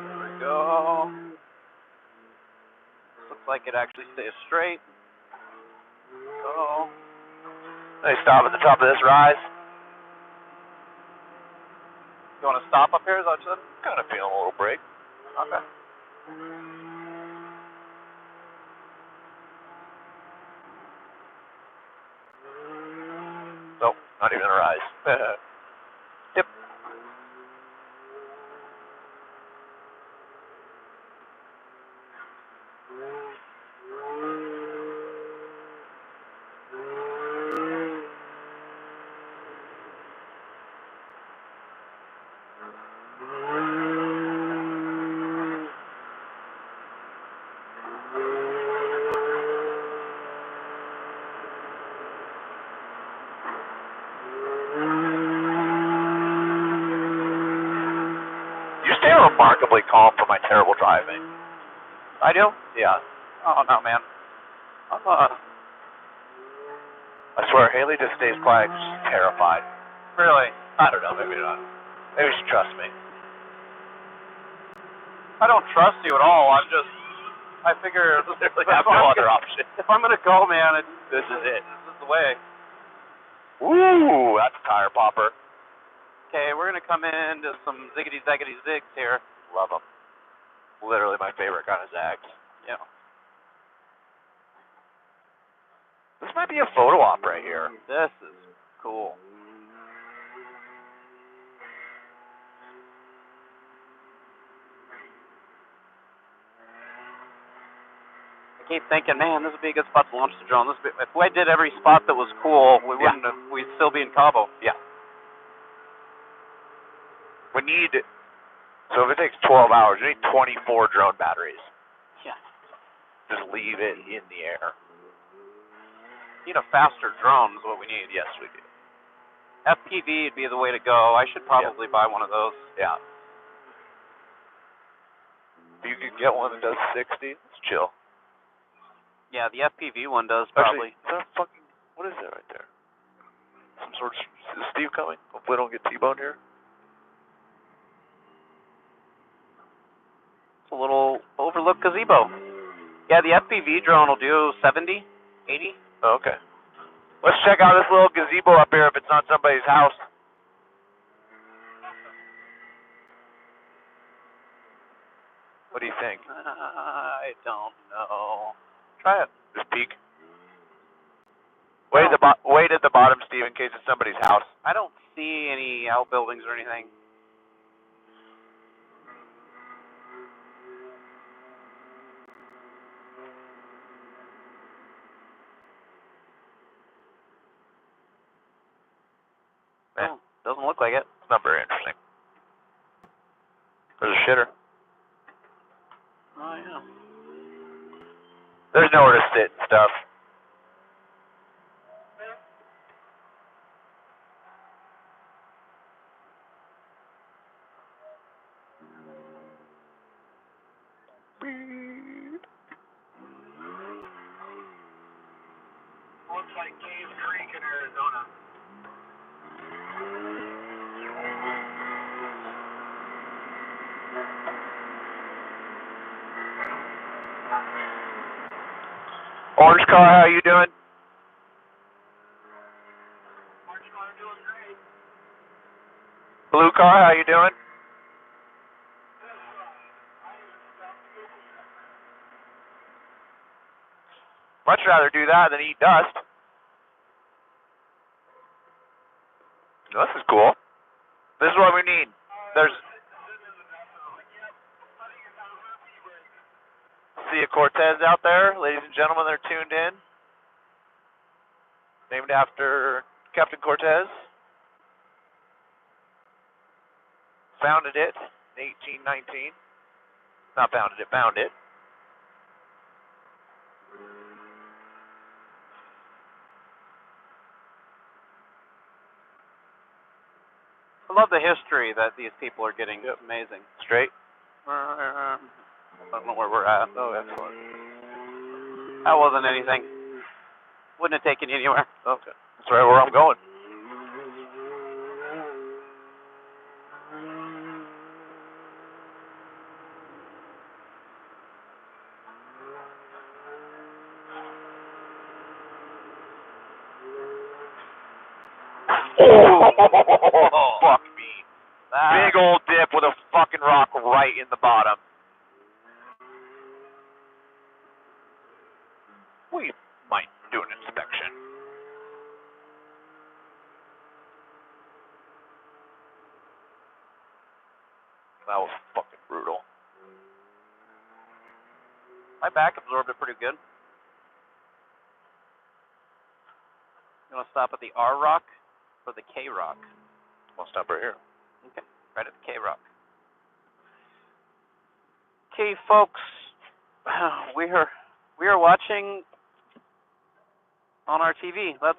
There we go. Looks like it actually stays straight. Go. Nice stop at the top of this rise. You want to stop up here? Is that what you said? Kind of feeling a little break. Okay. Nope, not even a rise. Yep. You stay remarkably calm for my terrible driving. I do? Yeah. Oh, no, man. I swear, Haley just stays quiet because she's terrified. Really? I don't know, maybe not. Maybe she trusts me. I don't trust you at all. I figure literally have no other option. If I'm going to go, man, this is it. This is the way. Ooh, that's a tire popper. Okay, we're going to come into some ziggity-zaggity zigs here. Love them. Literally my favorite kind of zags. Yeah. This might be a photo op right here. This is cool. I keep thinking, man, this would be a good spot to launch the drone. If we did every spot that was cool, we'd still be in Cabo. Yeah. We need So if it takes 12 hours, you need 24 drone batteries. Yeah. Just leave it in the air. Need a faster drone is what we need. Yes, we do. FPV would be the way to go. I should probably buy one of those. Yeah. If you could get one that does 60, it's chill. Yeah, the FPV one does probably. Actually, is that a fucking, what is that right there? Some sort of, is Steve coming? Hopefully I don't get T-boned here. It's a little overlooked gazebo. Yeah, the FPV drone will do 70, 80. Oh, okay. Let's check out this little gazebo up here if it's not somebody's house. What do you think? I don't know. Try it. Just peek. Wait at the bottom, Steve, in case it's somebody's house. I don't see any outbuildings or anything. Eh, Doesn't look like it. it's not very interesting. There's a shitter. Oh, yeah. There's nowhere to sit and stuff. Looks like Cave Creek in Arizona. Orange car, how you doing? Orange car doing great. Blue car, how you doing? Much rather do that than eat dust. This is cool. This is what we need. There's see a Cortez out there, ladies and gentlemen. They're tuned in. Named after Captain Cortez. Founded it in 1819. Not founded it, found it. I love the history that these people are getting. It's amazing. Straight. I don't know where we're at. Oh, excellent. That wasn't anything. Wouldn't have taken you anywhere. Okay. That's right where I'm going. Oh, fuck me. Big old dip with a fucking rock right in the bottom. We might do an inspection. That was fucking brutal. My back absorbed it pretty good. You want to stop at the R rock or the K rock? I'll stop right here. Okay, right at the K rock. Okay, folks, we are watching on our TV. Let's.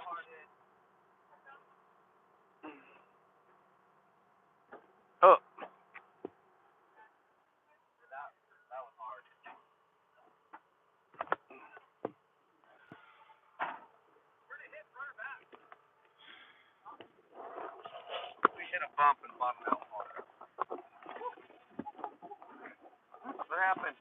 Oh. We hit a bump and bottomed out water. What happened?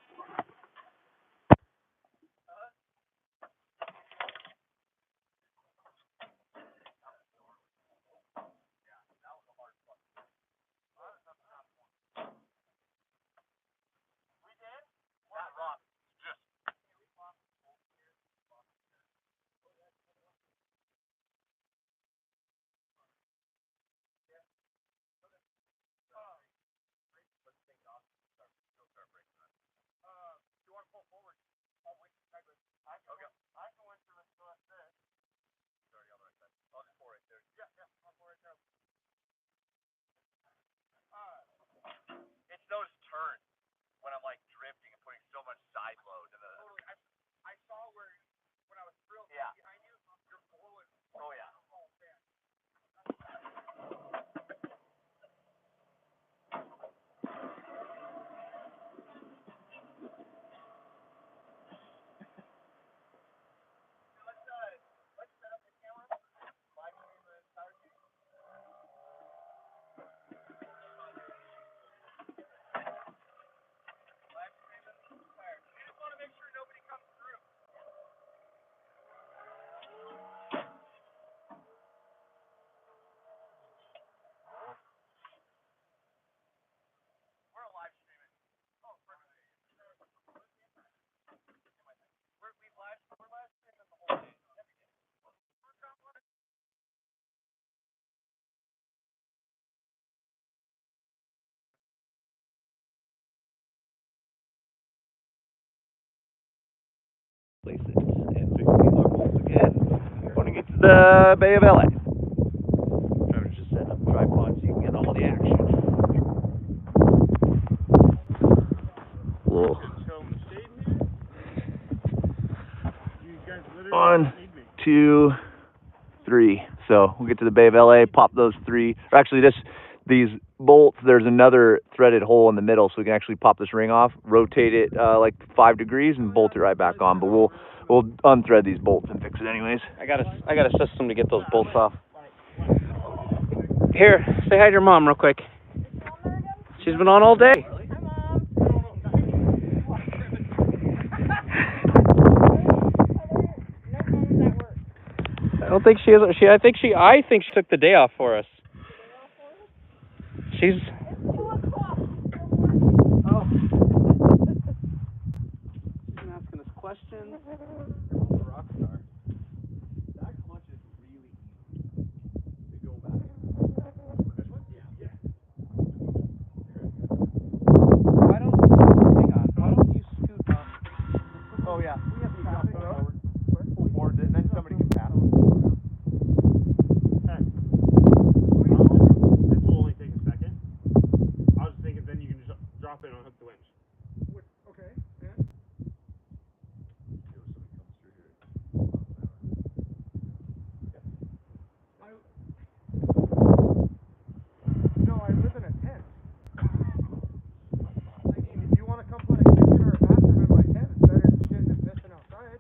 Place it and fix these our bolts again. Going to get to the Bay of LA. Trevor's just setting up a tripod so you can get all the action. Whoa. 1, 2, 3. So we'll get to the Bay of LA, pop those 3. Or actually, these bolts, there's another threaded hole in the middle, so we can actually pop this ring off, rotate it like 5 degrees, and bolt it right back on. But we'll unthread these bolts and fix it anyways. I got a system to get those bolts off. Here, say hi to your mom real quick. She's been on all day. I don't think she is. I think she took the day off for us. She's. Oh. She's been asking us questions. Rock star. That clutch is really easy to go back. This one? Yeah. Why don't you scoot up? Oh yeah. We have to drop it forward. Pull forward, and then somebody can pass. This will only take a second. I was thinking then you can just drop it and unhook the winch. Okay. Yeah. No, I live in a tent. I mean, if you want to come put a kitchen or a bathroom in my tent, it's better than shitting and pissing outside.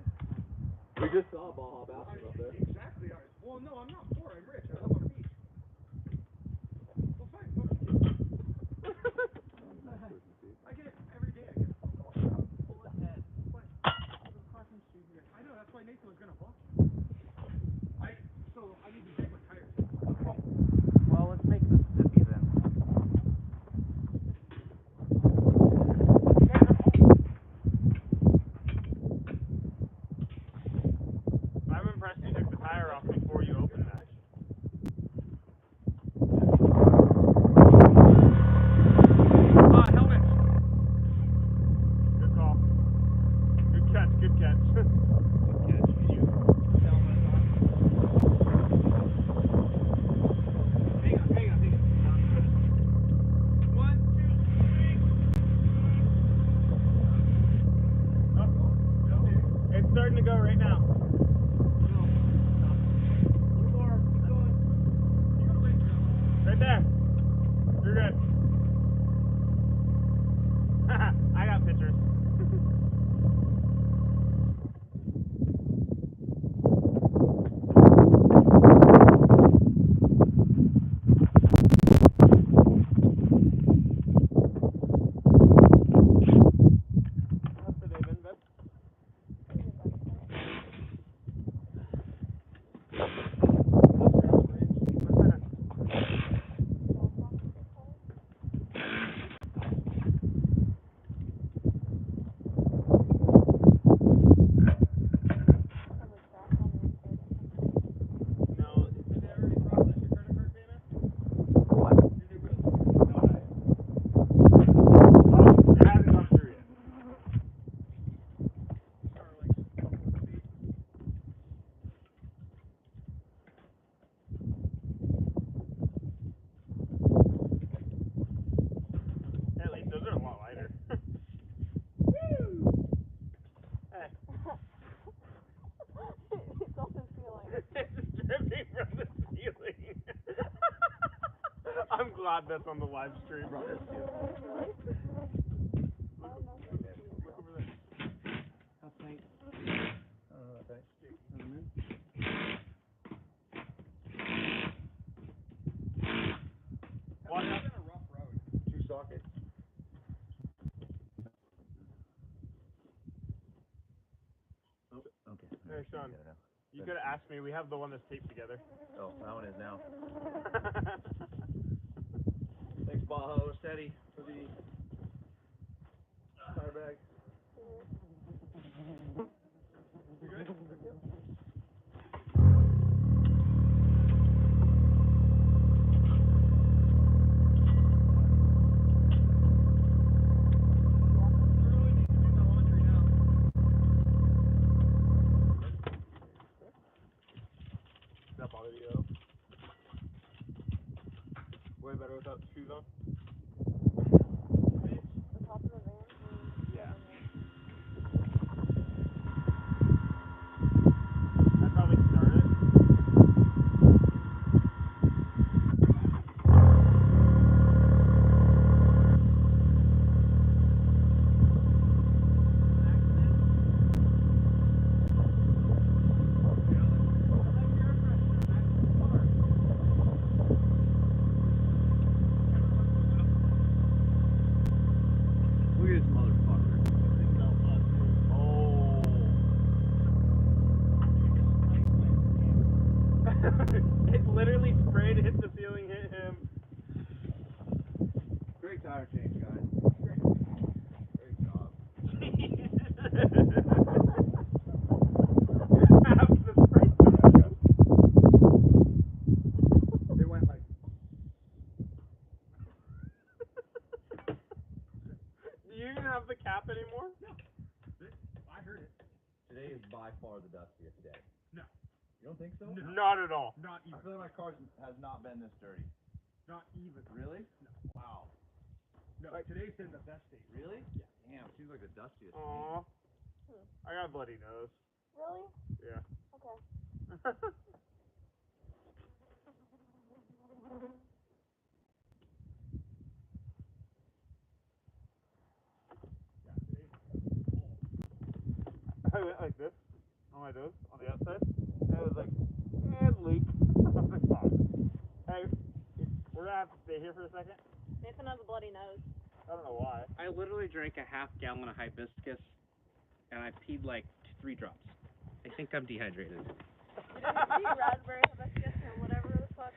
We just saw Baja bathroom up there. Exactly. Well, no, I'm not poor. I'm rich. I live on a beach. Well, fine. Fuck it. I get it every day. I get a phone call. Pull ahead. Fine. I know. That's why Nathan was gonna block me. So I need to check my tires. Well, let's make this zippy then. I'm impressed you took the tire off before you opened that. Helmet. Good call. Good catch. Good catch. Good catch. You helmet on. Hang on. 1, 2, 3. It's starting to go right now. Right there. You're good. I got pictures. I'm glad that's on the live stream. Look over there. That's nice. Watch out. It's a rough road. 2 sockets. Okay. Hey, Sean. You could have asked me. We have the one that's taped together. Oh, that one is now. Thanks, Baja. Steady for the tire bag. You good? that bother you though? Way better without the shoes on? The top of the van? Yeah. I'd probably start it. Look at this motherfucker. It literally sprayed, hit the ceiling, hit him. Great tire change, guys. Great job. Half the spray tire. It went like. Do you even have the cap anymore? No. I heard it. Today is by far the dustiest day. No. You don't think so? No. Not at all. Not I even. feel like my car has not been this dirty. Not even. Really? No. Wow. No, like, today's been the best day. Really? Yeah. Damn, seems like the dustiest. Aw. I got a bloody nose. Really? Yeah. Okay. I went like this on my nose, on the outside, and it was like, and leak. I was like, fuck. Hey, we're gonna have to stay here for a second. Nathan has a bloody nose. I don't know why. I literally drank a half gallon of hibiscus, and I peed like 3 drops. I think I'm dehydrated. You didn't see raspberry hibiscus or whatever the fuck.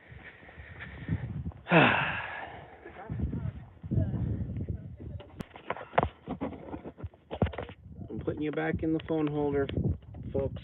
I'm putting you back in the phone holder, folks.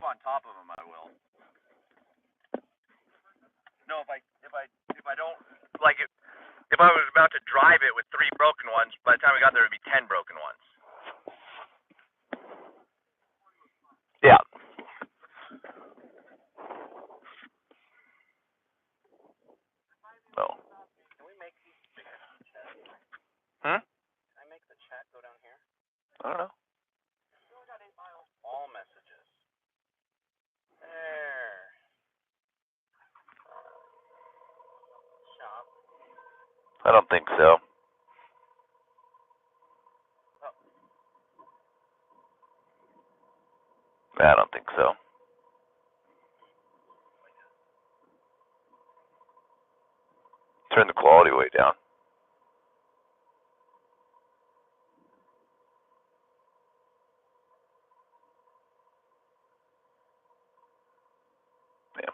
on top of them, I will. No, if I don't like it, if I was about to drive it with 3 broken ones, by the time we got there, it'd be 10 broken ones. Yeah. So. Can we make these bigger? Hmm? Can I make the chat go down here? I don't know. All messages. There. Shop. I don't think so. I don't think so. Turn the quality way down. Yeah.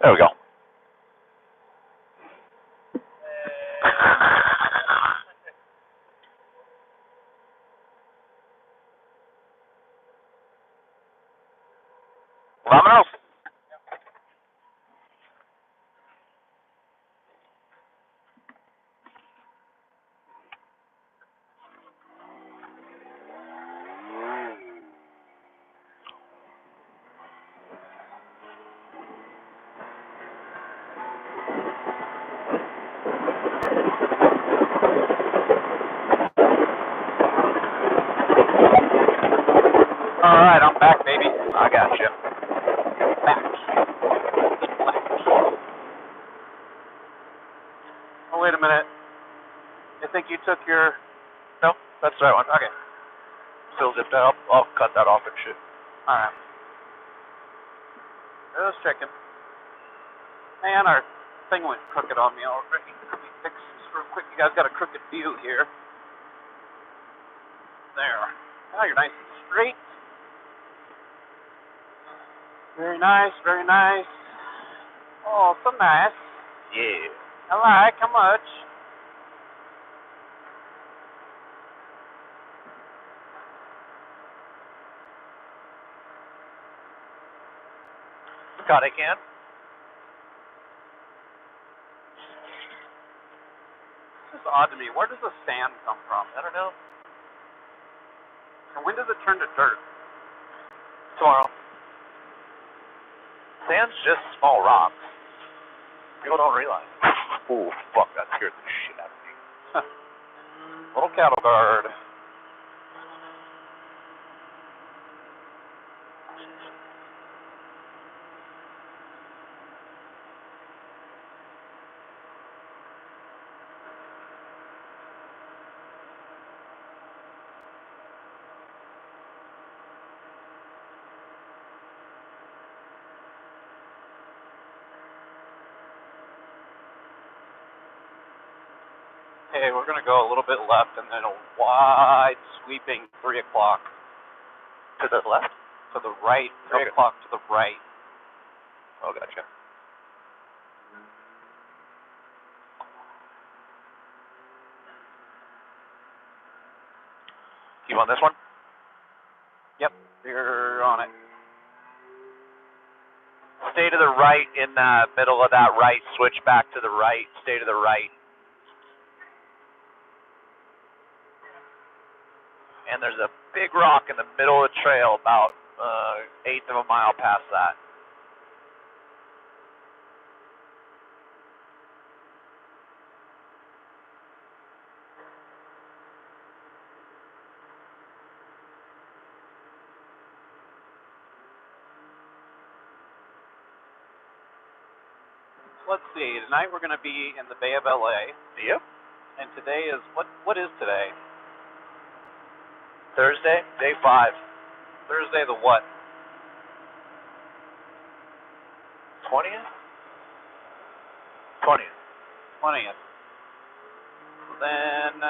There we go. Vámonos. All right, I'm back, baby. I got you. Back. Oh, wait a minute. I think you took your... No, that's the right one. Okay. Still zipped up. I'll cut that off and shit. All right. Just checking. Man, our thing went crooked on me already. Let me fix this real quick. You guys got a crooked view here. There. Now you're nice and straight. Very nice, very nice. Oh, so nice. Yeah. I like. How much? Tecate can. This is odd to me. Where does the sand come from? I don't know. And when does it turn to dirt? Tomorrow. Sand's just small rocks. People don't realize. Oh, fuck, that scared the shit out of me. Little cattle guard. Okay, we're going to go a little bit left and then a wide sweeping 3 o'clock. To the left? To the right. 3 Okay. o'clock to the right. Oh, gotcha. You on this one? Yep, you're on it. Stay to the right in the middle of that right. Switch back to the right. Stay to the right. And there's a big rock in the middle of the trail, about 1/8 of a mile past that. Let's see. Tonight we're going to be in the Bay of LA. Yep. And today is, what is today? Thursday, day 5. Thursday the what? 20th? 20th. 20th. Then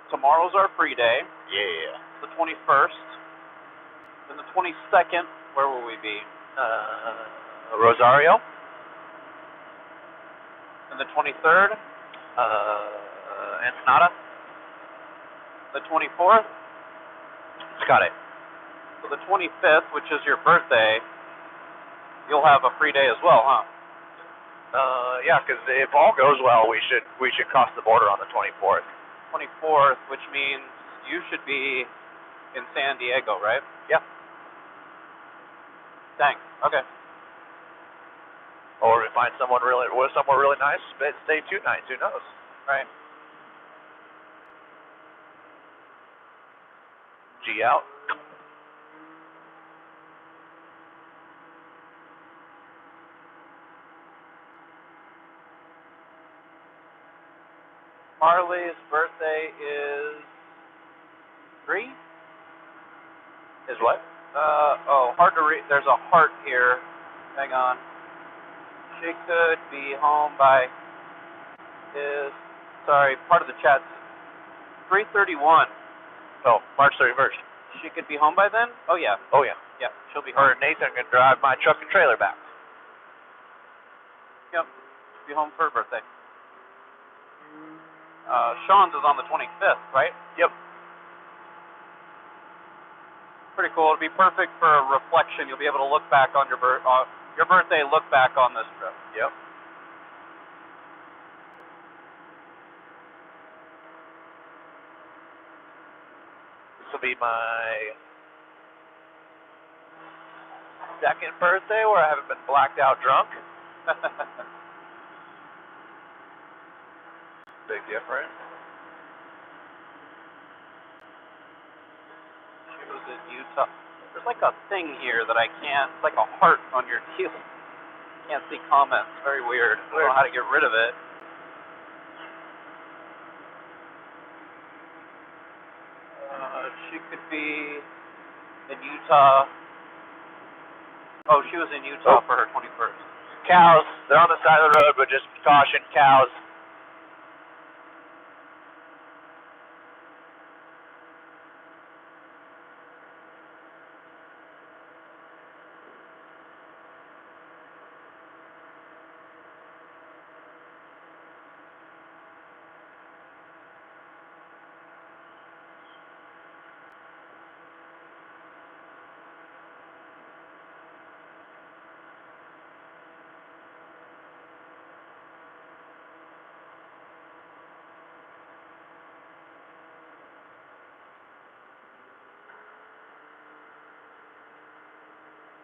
tomorrow's our free day. Yeah. The 21st. Then the 22nd, where will we be? Rosario? And the 23rd, Ensenada. The 24th, Tecate. So the 25th, which is your birthday, you'll have a free day as well, huh? Yeah, because if all goes well, we should cross the border on the 24th. 24th, which means you should be in San Diego, right? Yeah. Dang. Okay. Or we find somewhere really nice, but stay 2 nights. Who knows? Right. G out. Marley's birthday is 3? Is what? Hard to read. There's a heart here. Hang on. She could be home by part of the chat's 3:31. Oh, March 31st. She could be home by then? Oh, yeah. Oh, yeah. Yeah, she'll be Her home. and Nathan can drive my truck and trailer back. Yep. She'll be home for her birthday. Sean's is on the 25th, right? Yep. Pretty cool. It'll be perfect for a reflection. You'll be able to look back on your birthday, look back on this trip. Yep. This will be my second birthday where I haven't been blacked out drunk. Big difference. She was in Utah. There's like a thing here that I can't. It's like a heart on your heel. Can't see comments. Very weird. I don't know how to get rid of it. She could be in Utah. Oh, she was in Utah for her 21st. Cows. They're on the side of the road, but just caution, cows.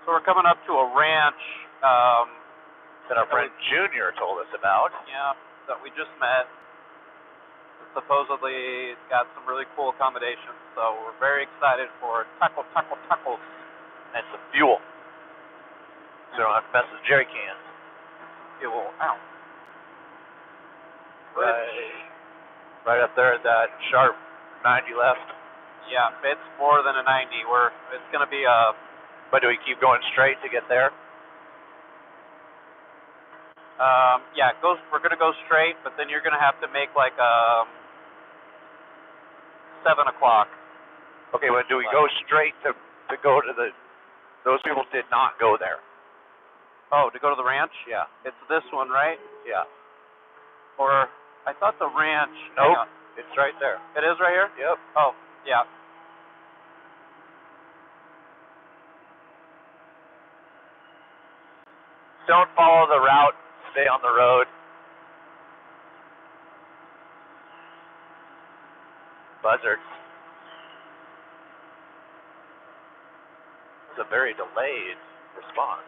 So we're coming up to a ranch That our friend Junior told us about. yeah, that we just met. Supposedly it's got some really cool accommodations, so we're very excited for tacos. And some fuel. So we don't have to mess with jerry cans. Fuel. Ow. Right up there at that sharp 90 left. Yeah, it's more than a 90. It's going to be a... But do we keep going straight to get there? Yeah, we're going to go straight, but then you're going to have to make like 7 o'clock. Okay, but do we go straight to go to the... Those people did not go there. Oh, to go to the ranch? Yeah. It's this one, right? Yeah. Or I thought the ranch... Nope. Hang on. It's right there. It is right here? Yep. Oh, yeah. Don't follow the route. Stay on the road. Buzzards. It's a very delayed response.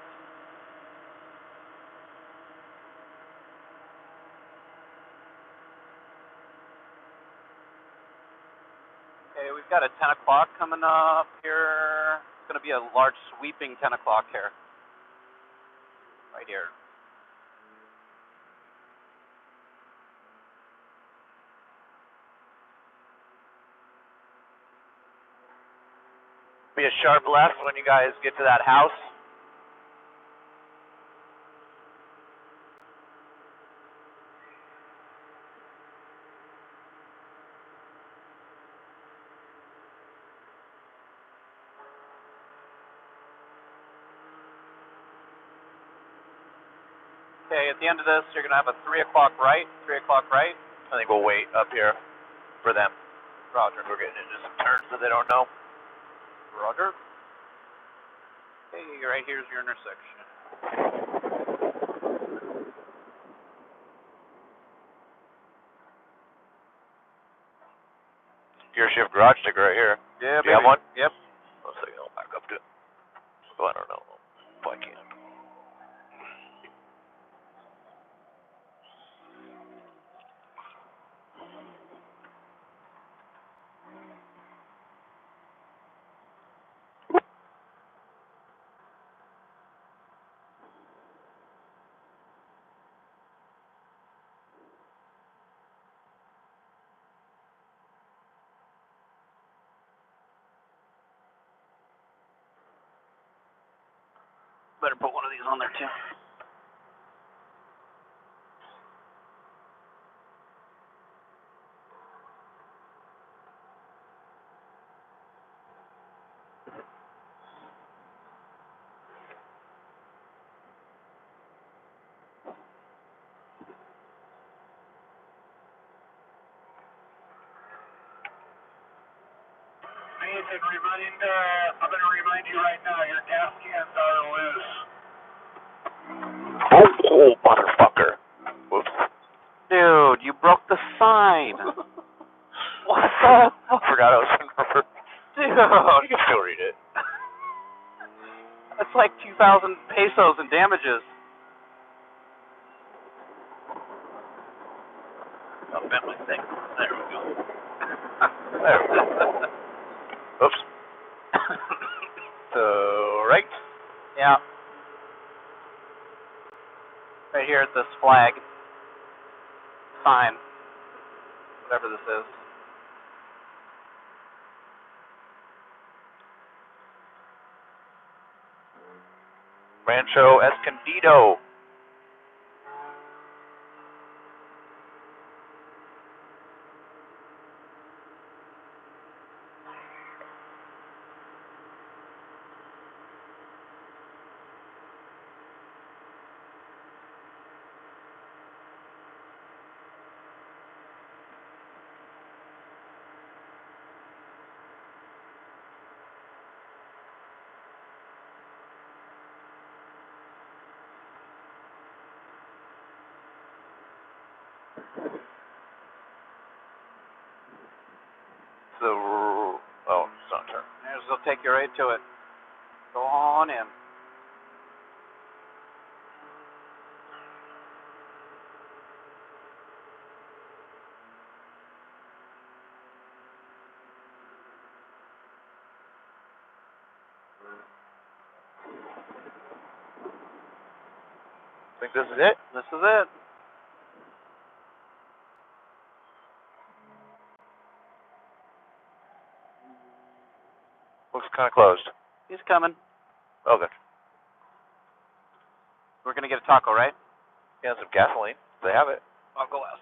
Okay, we've got a 10 o'clock coming up here. It's going to be a large sweeping 10 o'clock here. Right here. Be a sharp left when you guys get to that house. Okay, at the end of this, you're gonna have a 3 o'clock right. 3 o'clock right. I think we'll wait up here for them. Roger. We're getting into some turns that they don't know. Roger. Okay, right here's your intersection. Gear shift garage sticker right here. Yeah, do you have one? Yep. One second, I'll back up to it. Oh, I don't know if I can. Better put one of these on there too. Nathan, I'm going to remind you right now, your gas cans are loose. Oh, motherfucker. Whoops. Dude, you broke the sign. What the? Forgot I was in reverse. Dude. You can still read it. That's like 2,000 pesos in damages. I bent my thing. There we go. There we go. Oops. So, right? Yeah. Right here at this flag. Sign. Whatever this is. Rancho Escondido. So, oh, it's not a turn. They'll take you right to it. Go on in. Think this is it? This is it. Looks kind of closed. He's coming. Oh, good. We're gonna get a taco, right? Yeah, some gasoline. They have it. I'll go ask.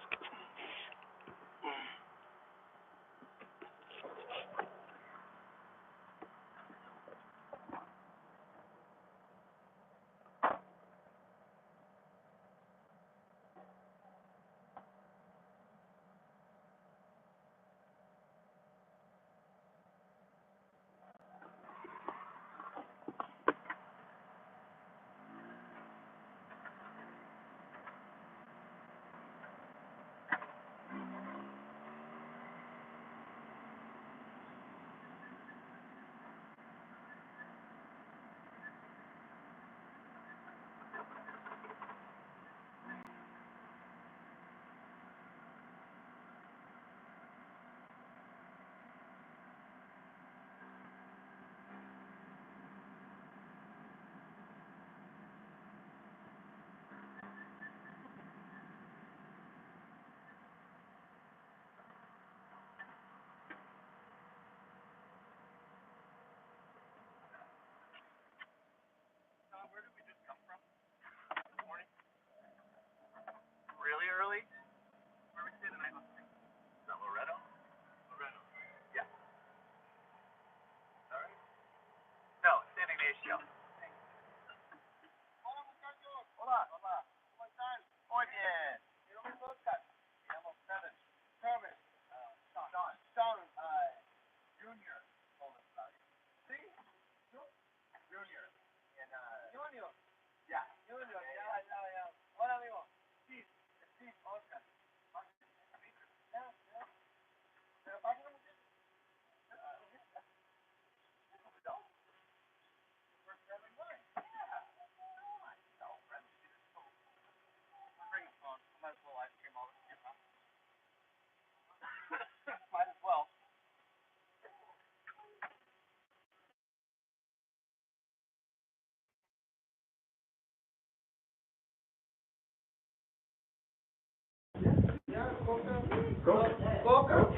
Coca.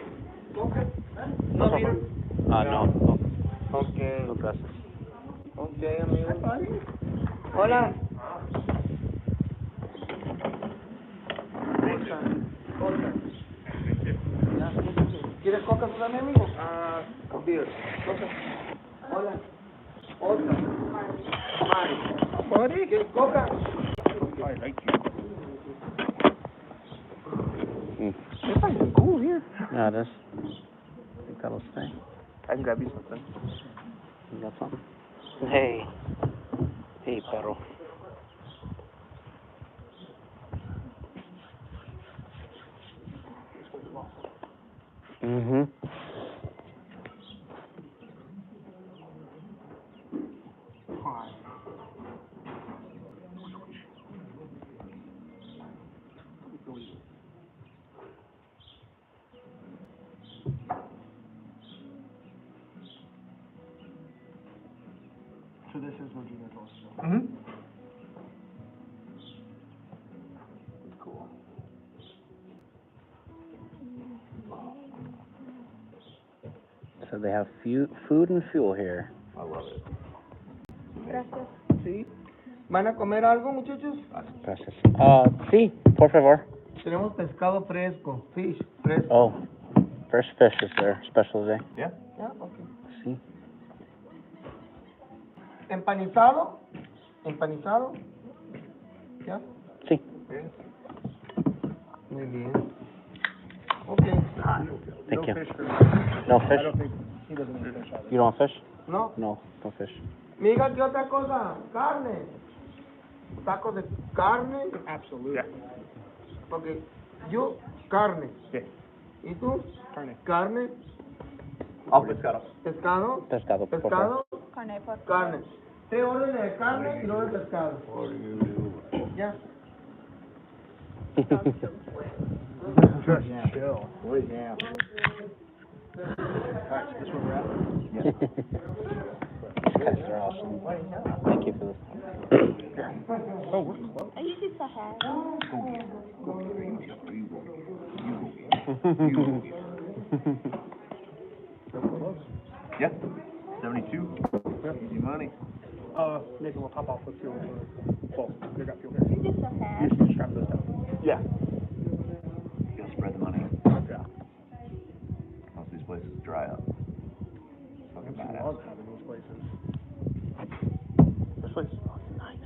No, beer. No. Okay. No gracias. Okay, amigo. Hola. Coca. Ya. ¿Quieres coca tú también, amigo? Beer. Coca. Hola. Otra. Mari. ¿Quieres coca? I like you. It's nice and cool here. Yeah, it is. I think that'll stay. I can grab you something. You got something? Hey. Hey, perro. Mm-hmm. So this is what you're toast. Mm-hmm. Cool. So they have food and fuel here. I love it. Gracias. ¿Sí? ¿Van a comer algo, muchachos? Gracias. Sí, por favor. Tenemos pescado fresco, fish fresco. Oh, fresh fish is their special today. Yeah. Ya, okay. Sí. ¿Empanizado? ¿Empanizado? ¿Ya? Sí. Muy bien. Okay. Thank you. fish for me. No fish? I don't think he doesn't eat fish either. You don't want fish? No. No, no fish. Miga, ¿qué otra cosa? Carne. Tacos de carne. Absolutely. Yeah. Okay. Yo, carne. Yeah. ¿Y tú? Carne. Carne. Pescado. Pescado. Pescado, por favor. Pescado. Carne, por favor. Carne. 3 órdenes de carne y 2 de pescado. Ya. Just chill. Yeah. Alright, so this where we're at? Yeah. These guys are awesome. Thank you for this. Oh, we're close. I usually still have. Yeah. 72. Easy money. Nathan will top off with fuel for, well, they got fuel here. You still have. You just grab this stuff. Yeah. You gotta spread the money. Yeah. Most of these places dry up. Fucking I badass. love having these places. This place is fucking nice.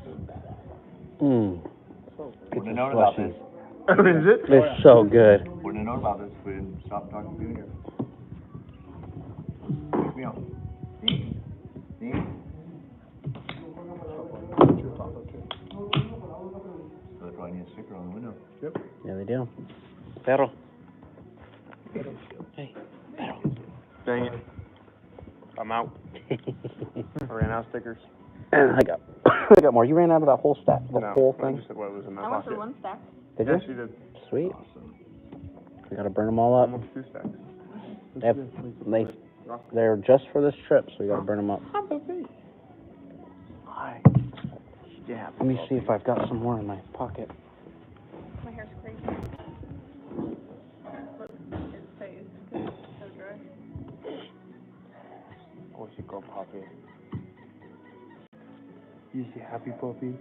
Wouldn't have known about this. Is it? It's so good. Wouldn't have known about this if we didn't stop talking to you here. Pick me up. See? See? So that's why I need a sticker on the window. Yep. Yeah, they do. Perro. Hey, perro. Dang it. I'm out. I ran out of stickers. I got more. You ran out of that whole stack, the whole I thing? just said what was in my I went pocket. for one stack. Did Yeah, you? she did. Sweet. Awesome. We gotta burn them all up. Almost 2 stacks. They're just for this trip, so we gotta burn them up. Hi. Yeah. Let me see if I've got some more in my pocket. My hair's crazy. Look, it stays. It's so dry. Oh, she go puppy. You see happy puppy?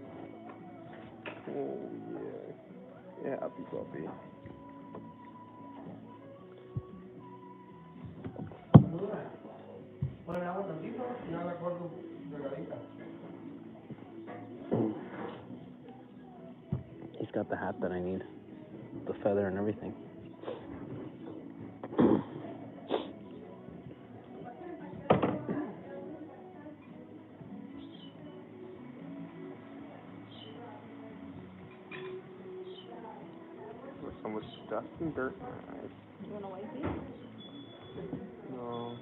Oh, yeah. Yeah, happy puppy. He's got the hat that I need. The feather and everything. With so much dust and dirt. Nice. You want to wipe these? No.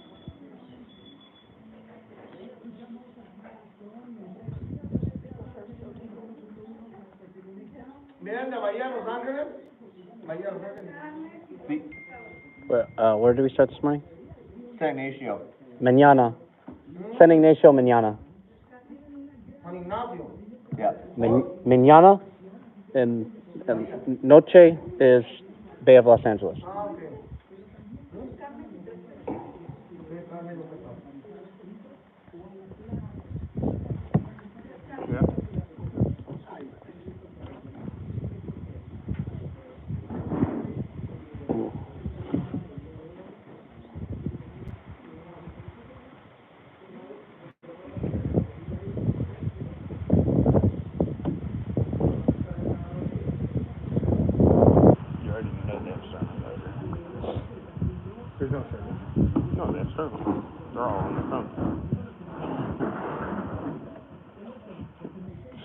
¿Vienen de Bahía, Los Ángeles? Bahía, Los Ángeles. See? Where did we start this morning? San Ignacio. Mañana. San Ignacio mañana. San Ignacio. Yeah. Mañana and noche is Bay of Los Angeles. Yeah. You already know they have sermon over. There's no sermon? No, they have sermon. They're all on their phone.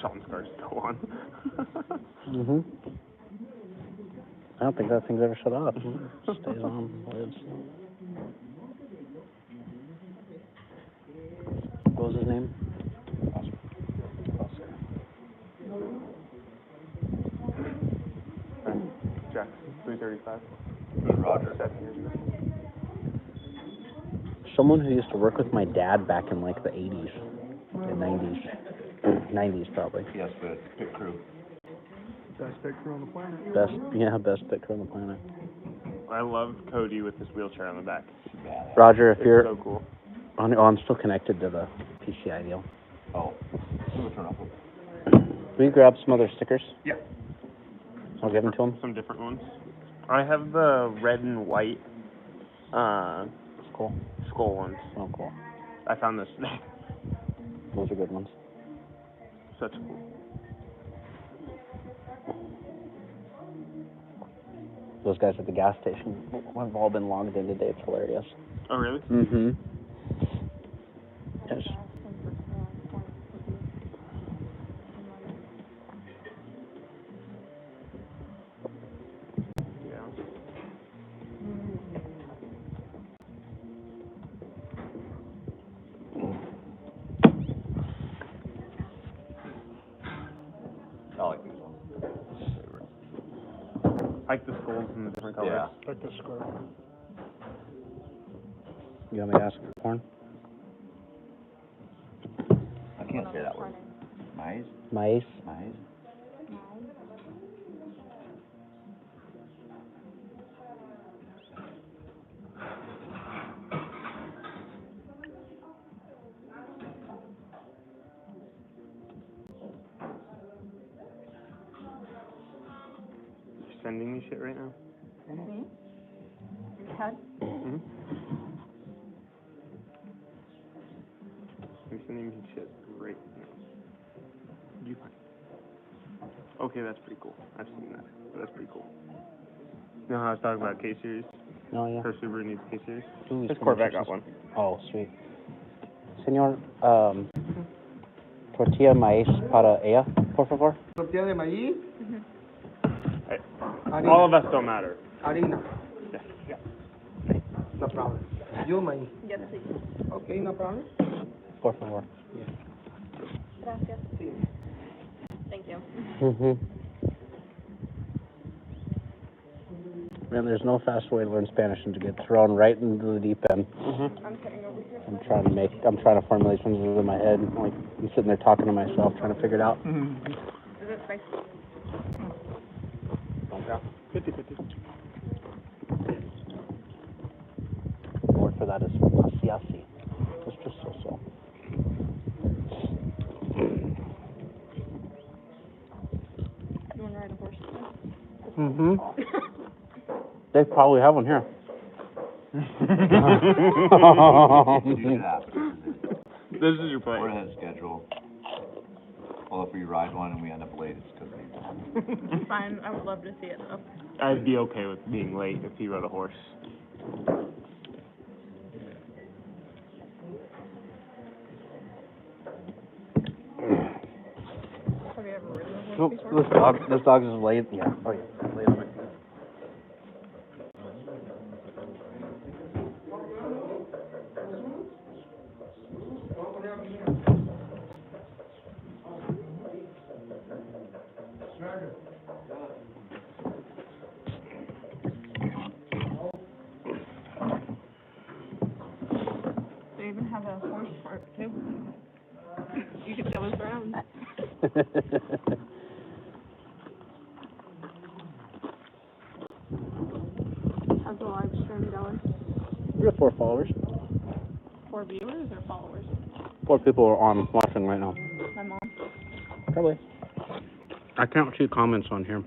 Sean's car's still on. I don't think that thing's ever shut off. Stays on. Lives. What was his name? Oscar. Jackson, 335. Roger. 7 years ago. Someone who used to work with my dad back in like the 80s, the 90s. 90s probably. Yes, but pit crew. Best pit crew on the planet. Best pit crew on the planet. I love Cody with his wheelchair on the back. Roger, if It's you're so cool. I'm still connected to the PCI deal. Oh. We'll turn off. Will you grab some other stickers? Yeah. I'll give them to him. Some different ones. I have the red and white Cool. skull ones. Oh, cool. I found this. Those are good ones. Such cool. Those guys at the gas station have all been logged in today. It's hilarious. Oh, really? Mm-hmm. Yes. Yeah. I like these ones. I like the skulls in the different colors. Yeah. Like the skull. You want me to ask for corn? I can't say that word. Maize? Maize? Maize? You're sending me shit right now? Me? Ted? Mm-hmm. You're sending me shit right now. You find. Okay, that's pretty cool. I've seen that. That's pretty cool. You know how I was talking about K-Series? Oh, yeah. Her Subaru needs K-Series? Ooh, This Corvette got one. Oh, sweet. Señor, tortilla maíz para ella, por favor. Tortilla de maíz, Hey, harina. all of us don't matter. Harina, Yeah. no problem. Yo maíz. Yes, please. Okay, no problem. Por favor. Gracias. Thank you. Mm-hmm. Man, there's no fast way to learn Spanish than to get thrown right into the deep end. Mm-hmm. I'm sitting over here. I'm trying to formulate sentences in my head. Like, I'm sitting there talking to myself, trying to figure it out. Is it spicy? 50-50. The word for that is asiasi. It's just so. You want to ride a horse? Mm-hmm. They probably have one here. You should ask. This is your place. We're ahead of schedule. Well, if we ride one and we end up late, it's because we... Fine. I would love to see it though. I'd be okay with being late if he rode a horse. Have you ever ridden a horse Nope, before? this dog is laid. Yeah. Oh yeah, laid on it. They even have a horse park too. You could show us around. the live stream going? We got 4 followers. 4 viewers or followers? 4 people are on watching right now. My mom. Probably. I can't see comments on here.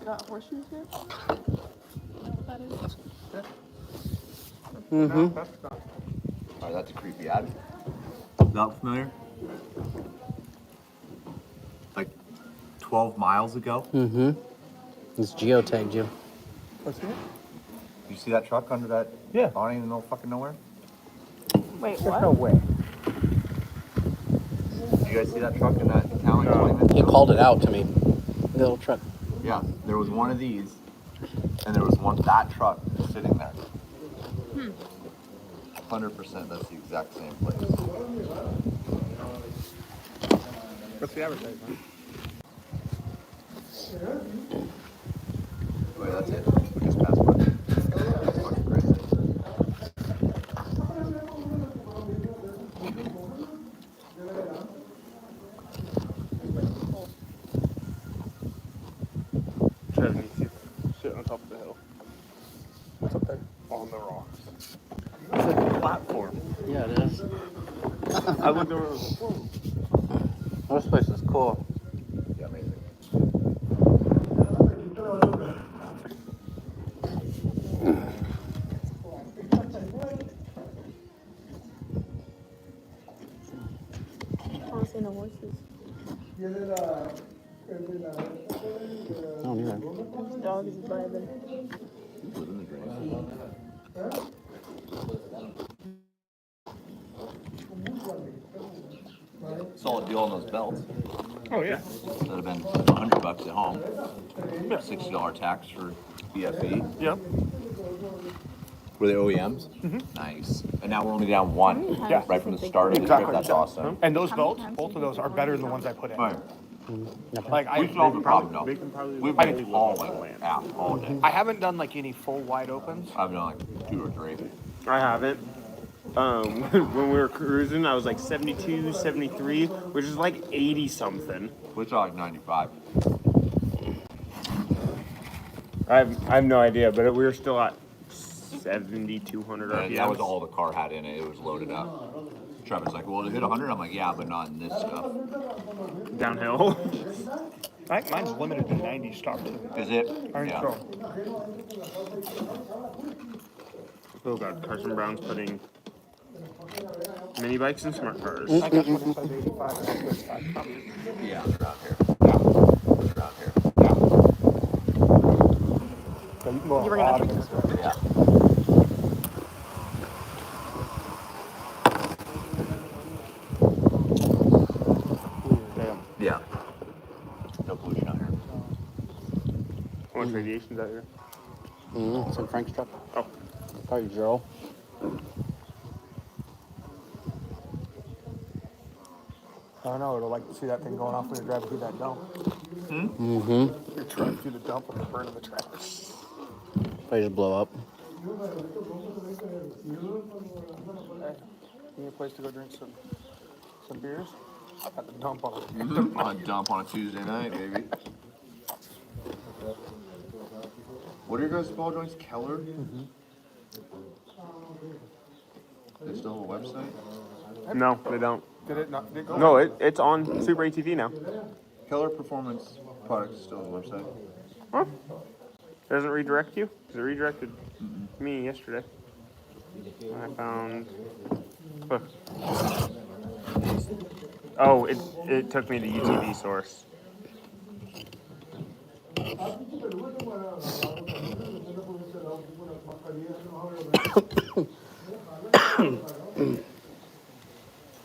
Got horseshoes here? Is that what that is? Mm-hmm. Alright, that's a creepy ad. Not familiar? Like 12 miles ago? Mm-hmm. It's geotagged you. What's it? You see that truck under that awning in the middle of fucking nowhere? Wait, what? No way. Did you guys see that truck in that town like 20 minutes He ago? called it out to me. The little truck. Yeah, there was one of these, and there was that truck sitting there. 100% that's the exact same place. What's the advertisement? Wait, that's it. We just passed by. That's fucking crazy. Trevor needs to sit on top of the hill. What's up there? On the rocks. It's like a platform. Yeah, it is. I looked over and was like, whoa. This place is cool. Yeah, amazing. I don't see no horses. I don't either. This dog is vibing. Solid deal on those belts. Oh, yeah. That have been $100 at home. $60 tax for BFE. Yep. Were they OEMs? Mm-hmm. Nice. And now we're only down one. Yeah. Right from the start of the trip. That's awesome. And those belts, both of those are better than the ones I put in. Right. Like We solved the problem though. We've I been mean, hauling ass all day. I haven't done like any full wide opens. I've done like 2 or 3. I haven't. When we were cruising, I was like 72, 73, which is like 80 something. We saw like 95. I have no idea, but we were still at 7,200 RPMs. And that was all the car had in it. It was loaded up. Trevor's like, well, it hit 100. I'm like, yeah, but not in this stuff. Downhill. Mine's limited to 90 stock too. Is it? I think Yeah. so. Oh god, Carson Brown's putting mini bikes in smart cars. I got one that says 85. That's good. Yeah, they're around here. They're around here. So you can go You were gonna take this. Yeah. Damn. Yeah. No pollution out here. How much radiation's out here? It's in Frank's truck. Oh. Probably Joe. I don't know. I'd like to see that thing going off when you're driving through that dump. Mm-hmm. You're driving through the dump and you're burning the tracks. Probably just blow up. Hey, you need a place to go drink some beers? At the dump on it. On a dump on a Tuesday night, baby. What are your guys' ball joints? Keller? Mm-hmm. They still have a website? No, they don't. Did it not? Did it go? No, it's on Super ATV now. Keller Performance Products still have a website. Huh? Doesn't redirect you? Because it redirected me yesterday. I found. Look. Oh, it took me to UTV source.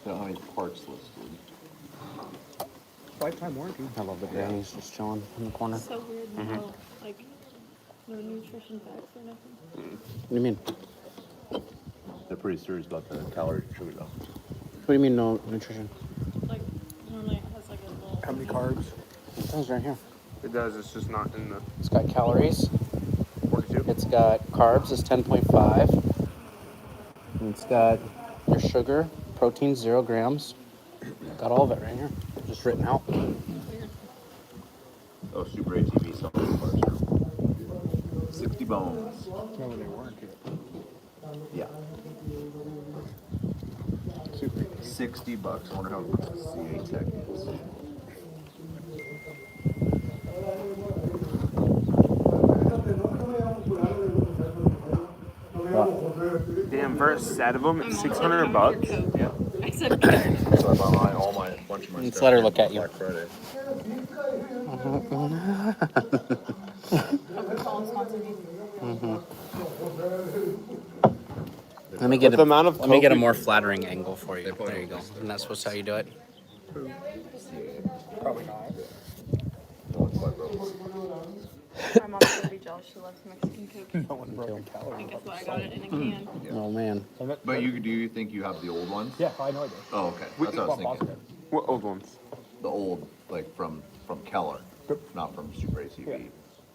They don't have any parts listed. Lifetime warranty. I love the grannies just chilling in the corner. So weird, no, like, no nutrition facts or nothing. What do you mean? They're pretty serious about the calorie sugar though. What do you mean no nutrition? Like, normally it has like a little. How many carbs? It says right here. It does, it's just not in the It's got calories. 42. It's got carbs. It's 10.5. It's got your sugar, protein 0 grams. Got all of it right here, just written out. Oh, Super ATV supplement bars here. 60 bones. No, they weren't yet. Yeah. Super. $60. I wonder how much the CA Tech is. Damn, for a set of them, it's $600. Yeah. I said, So I bought all my bunch of my Let's stuff let her look at you. Black Friday. Let me get With the amount of let me get a Coke- more flattering angle for you. There you go. Isn't that supposed to how you do it? Probably not. my mom's gonna be jealous. She loves Mexican Coke. No one broke a calorie. And guess what? I got it in a can. Oh man. But do you think you have the old ones? Yeah, I know I did. Oh, okay. That's what I was thinking. What old ones? The old, like from Keller, Yep. not from Super ATV. Yeah.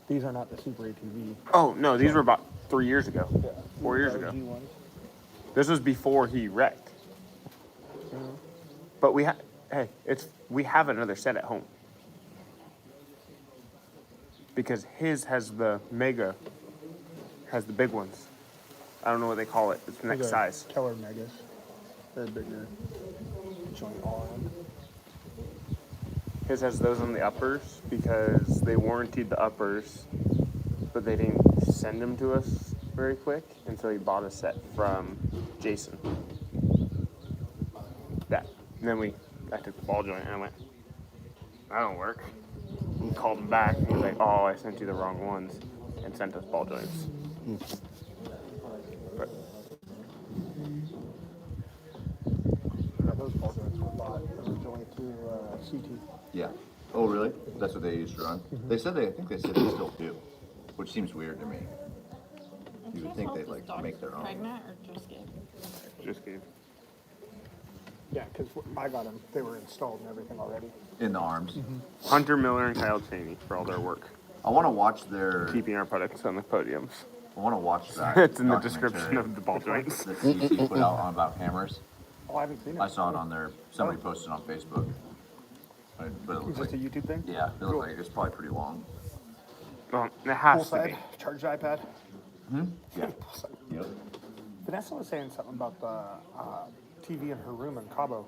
These are not the Super ATV. Oh, no, these were about 3 years ago. Yeah. 4 years ago. OG ones. This was before he wrecked. But we have another set at home. Because his has the mega, has the big ones. I don't know what they call it. It's the next These are size. Keller Megas. They're bigger. Joint arm. His has those on the uppers because they warranted the uppers, but they didn't send them to us very quick, and so he bought a set from Jason. That. And then I took the ball joint and I went, that don't work. And called him back and he was like, oh, I sent you the wrong ones, and sent us ball joints. But Yeah, those ball joints were bought originally through CT. Yeah. Oh, really? That's what they used to run? I think they said they still do, which seems weird to me. You would think they'd like make their own. Pregnant or just gave? just gave. Yeah, because I got them. They were installed and everything already. In the arms. Hunter Miller and Kyle Cheney for all their work. I want to watch their. Keeping our products on the podiums. I want to watch that. It's in the documentary description of the ball joints. That CC put out on about hammers. Oh, I haven't seen it. I saw it on there. Somebody posted on Facebook. But it It's looked just like, a YouTube thing? yeah, it looked like it's probably pretty long. Well, it has Full to side, be. charged iPad. Yeah. Full side. Yep. Vanessa was saying something about the TV in her room in Cabo.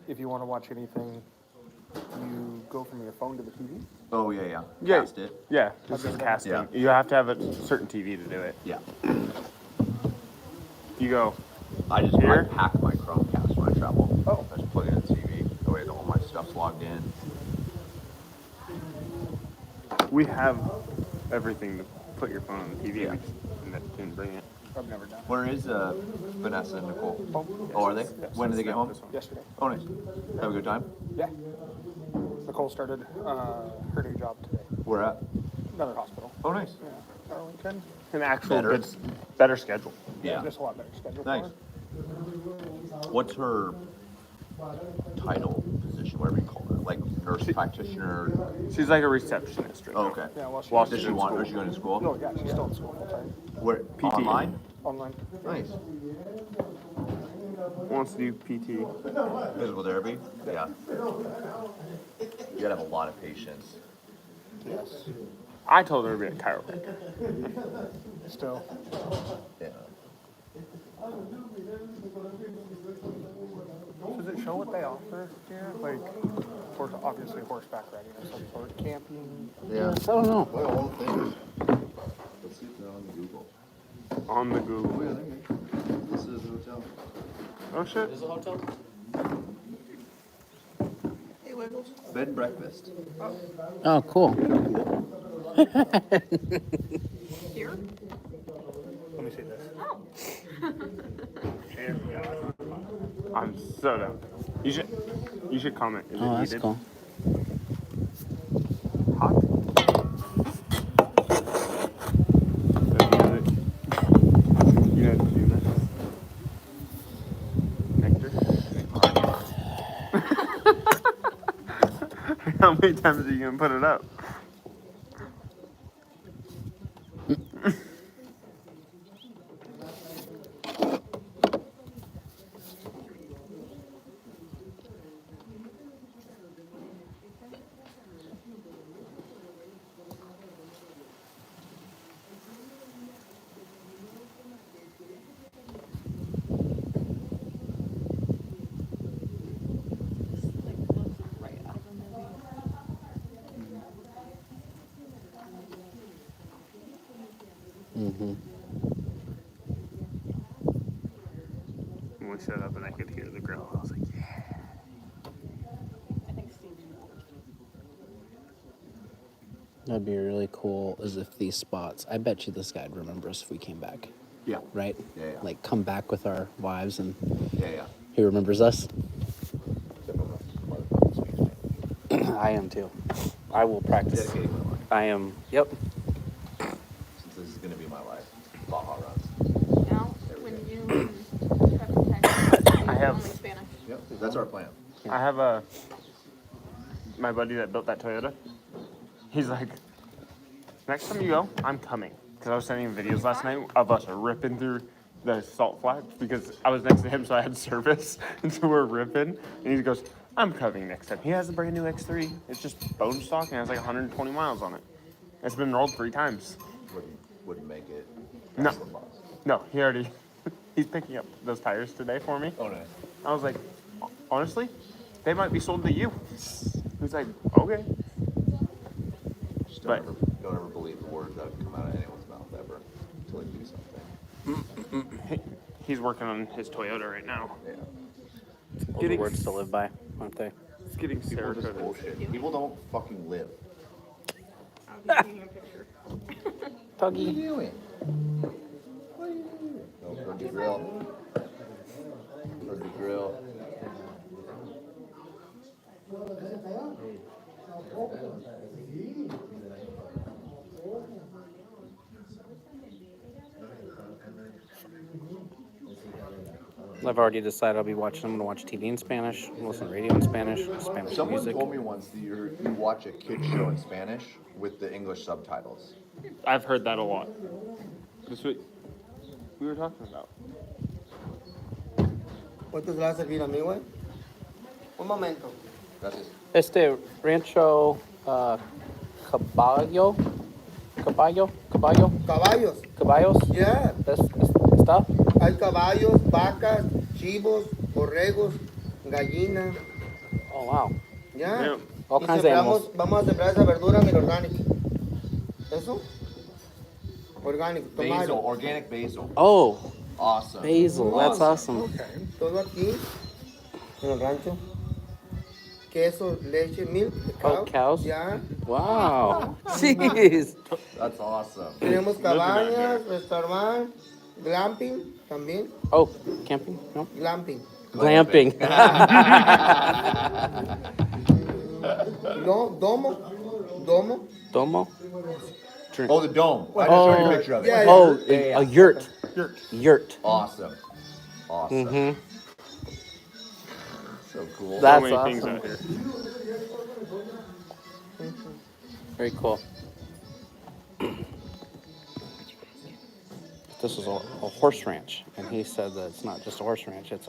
If you want to watch anything, you go from your phone to the TV. Oh yeah, yeah. Yeah. Cast it. Yeah, this is casting. Yeah. You have to have a certain TV to do it. Yeah. You go, I Here? hack my Chromecast when I travel. Oh. I just plug it in the TV. That way all my stuff's logged in. we have everything to put your phone on the TV. Yeah. We just didn't bring it. I've never done. Where is Vanessa and Nicole? Home. Oh, are they? Yes. When did they get home? Yesterday. Oh, nice. Have a good time? Yeah. Nicole started her new job today. Where at? Another hospital. Oh, nice. Yeah. Arlington. An actual Better. better schedule. Yeah. Just a lot better schedule. Nice. For her. What's her title, position, whatever you call her? Like nurse practitioner? She's like a receptionist right Oh, now. okay. Yeah, well, While Does she's she in want? school. Is she going to school? No, yeah, she's still in school full time. Where? Online? Online. Nice. Wants to do PT. Physical therapy? Yeah. You gotta have a lot of patience. Yes. I told her to be a chiropractor. Still. Yeah. Does it show what they offer here? Like, obviously horseback riding of some sort, camping. Yeah. I don't know. What all things? Let's see if they're on Google. On the Google. This is a hotel. Oh shit. Is it a hotel? Bed and breakfast. Oh, cool. Here? Let me see this. Oh. I'm so down. You should comment. Is Oh, it that's heated? cool. Hot. You know the music. Nectar. How many times are you gonna put it up? Mm-hmm. When we showed up and I could hear the grill, I was like, yeah. That'd be really cool as if these spots, I bet you this guy'd remember us if we came back. Yeah. Right? Yeah, yeah. Like come back with our wives and Yeah. he remembers us. Motherfucking I am too. I will practice. dedicating my life. I am, yep. Since this is going to be my life. Baja runs. Now, when you have to text, I have- only Spanish. Yep. That's our plan. I have my buddy that built that Toyota. He's like, next time you go, I'm coming. Because I was sending him videos last night of us ripping through the salt flats because I was next to him, so I had service. And so we're ripping. And he goes, I'm coming next time. He has a brand new X3. It's just bone stock and it has like 120 miles on it. It's been rolled 3 times. Wouldn't make it. No. No, he already, he's picking up those tires today for me. Oh, nice. I was like, honestly, they might be sold to you. He's like, okay. Just But- don't ever believe the words that come out of anyone's mouth ever until they do something. He's working on his Toyota right now. Yeah. Those are words to live by, aren't they? It's getting People just Sarah bullshit. People don't fucking live. I'll be taking a picture. What are you doing? What are you doing? No, heard the grill. Heard the grill. I've already decided I'll be watching, I'm going to watch TV in Spanish, listen to radio in Spanish, Spanish Someone music. told me once that you watch a kid show in Spanish with the English subtitles. I've heard that a lot. That's what we were talking about. ¿Cuánto se le va a servir a mí, güey? Un momento. Gracias. Rancho Caballo? Caballos. Yeah. Está? Hay caballos, vacas, chivos, borregos, gallinas. Oh, wow. Ya. Yeah. All Y kinds of animals. vamos a sembrar esa verdura en el orgánico. ¿Eso? Orgánico, Basil, tomato. organic basil. Oh, Awesome. basil. That's awesome. Todo aquí, en el rancho. Queso, leche, milk, Oh, cows? Ya. Wow. Jeez. That's awesome. Tenemos cabañas, restaurante, glamping también. Oh, camping? No? Glamping. Glamping. No, domo. Domo? Oh, the dome. I just showed you a picture of it. Yeah, Oh, Yeah. a yurt. Yurt. Awesome. Awesome. Mm-hmm. So cool. That's So many things awesome. out here. Very cool. This is a horse ranch, and he said that it's not just a horse ranch, it's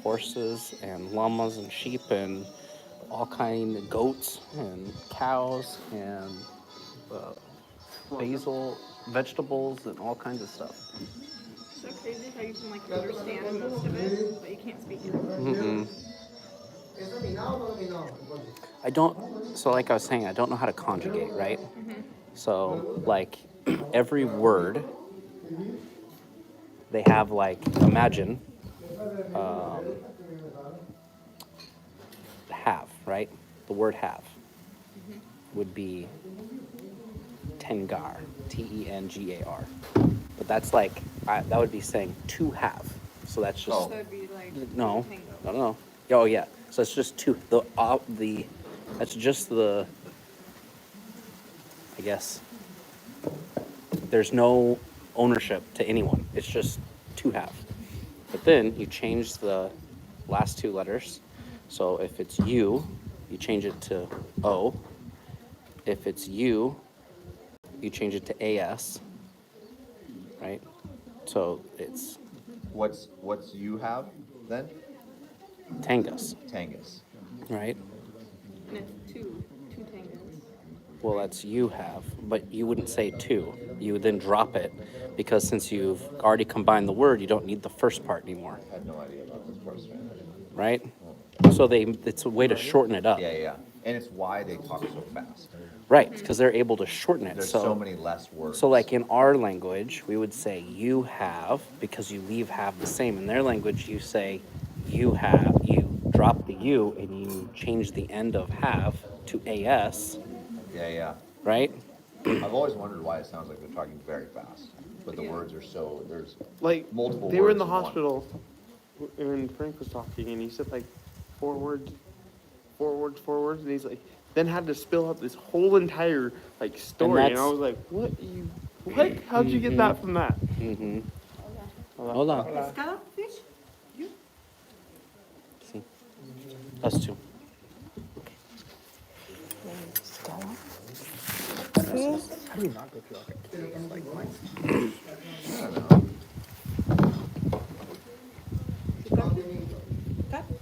horses and llamas and sheep and all kind of goats and cows and basil, vegetables and all kinds of stuff. So crazy how you can like understand most of it, but you can't speak it. Mm-mm. I don't, so like I was saying, I don't know how to conjugate, right? So like every word, they have like, imagine, have, right? The word have would be tengar, Tengar. But that's like, that would be saying to have. So that's just, So it'd be like no, tango. no. Oh yeah. So it's just two. That's just the. I guess. There's no ownership to anyone. It's just to have. But then you change the last 2 letters. So if it's you, you change it to O. If it's you, you change it to AS. Right. So it's What's you have then? Tangus. Tangus. Right. And it's two tangos. Well, that's you have, but you wouldn't say two. You would then drop it because since you've already combined the word, you don't need the first part anymore, I had no idea about this person. right? So it's a way to shorten it up. Yeah. And it's why they talk so fast. Right, because they're able to shorten it. There's so many less words. So like in our language, we would say you have, because you leave have the same. In their language, you say you have, you drop the you and you change the end of have to as, Yeah. right? I've always wondered why it sounds like they're talking very fast, but the words are so, there's Like, multiple they were in words the one. hospital when Frank was talking, and he said like forwards, and he's like, then had to spill out this whole entire like story, and I was like, what? How'd you get that from that? Mm-hmm. Hola. Pescado fish? Sí. Us too. How do you not go through like a case like mine?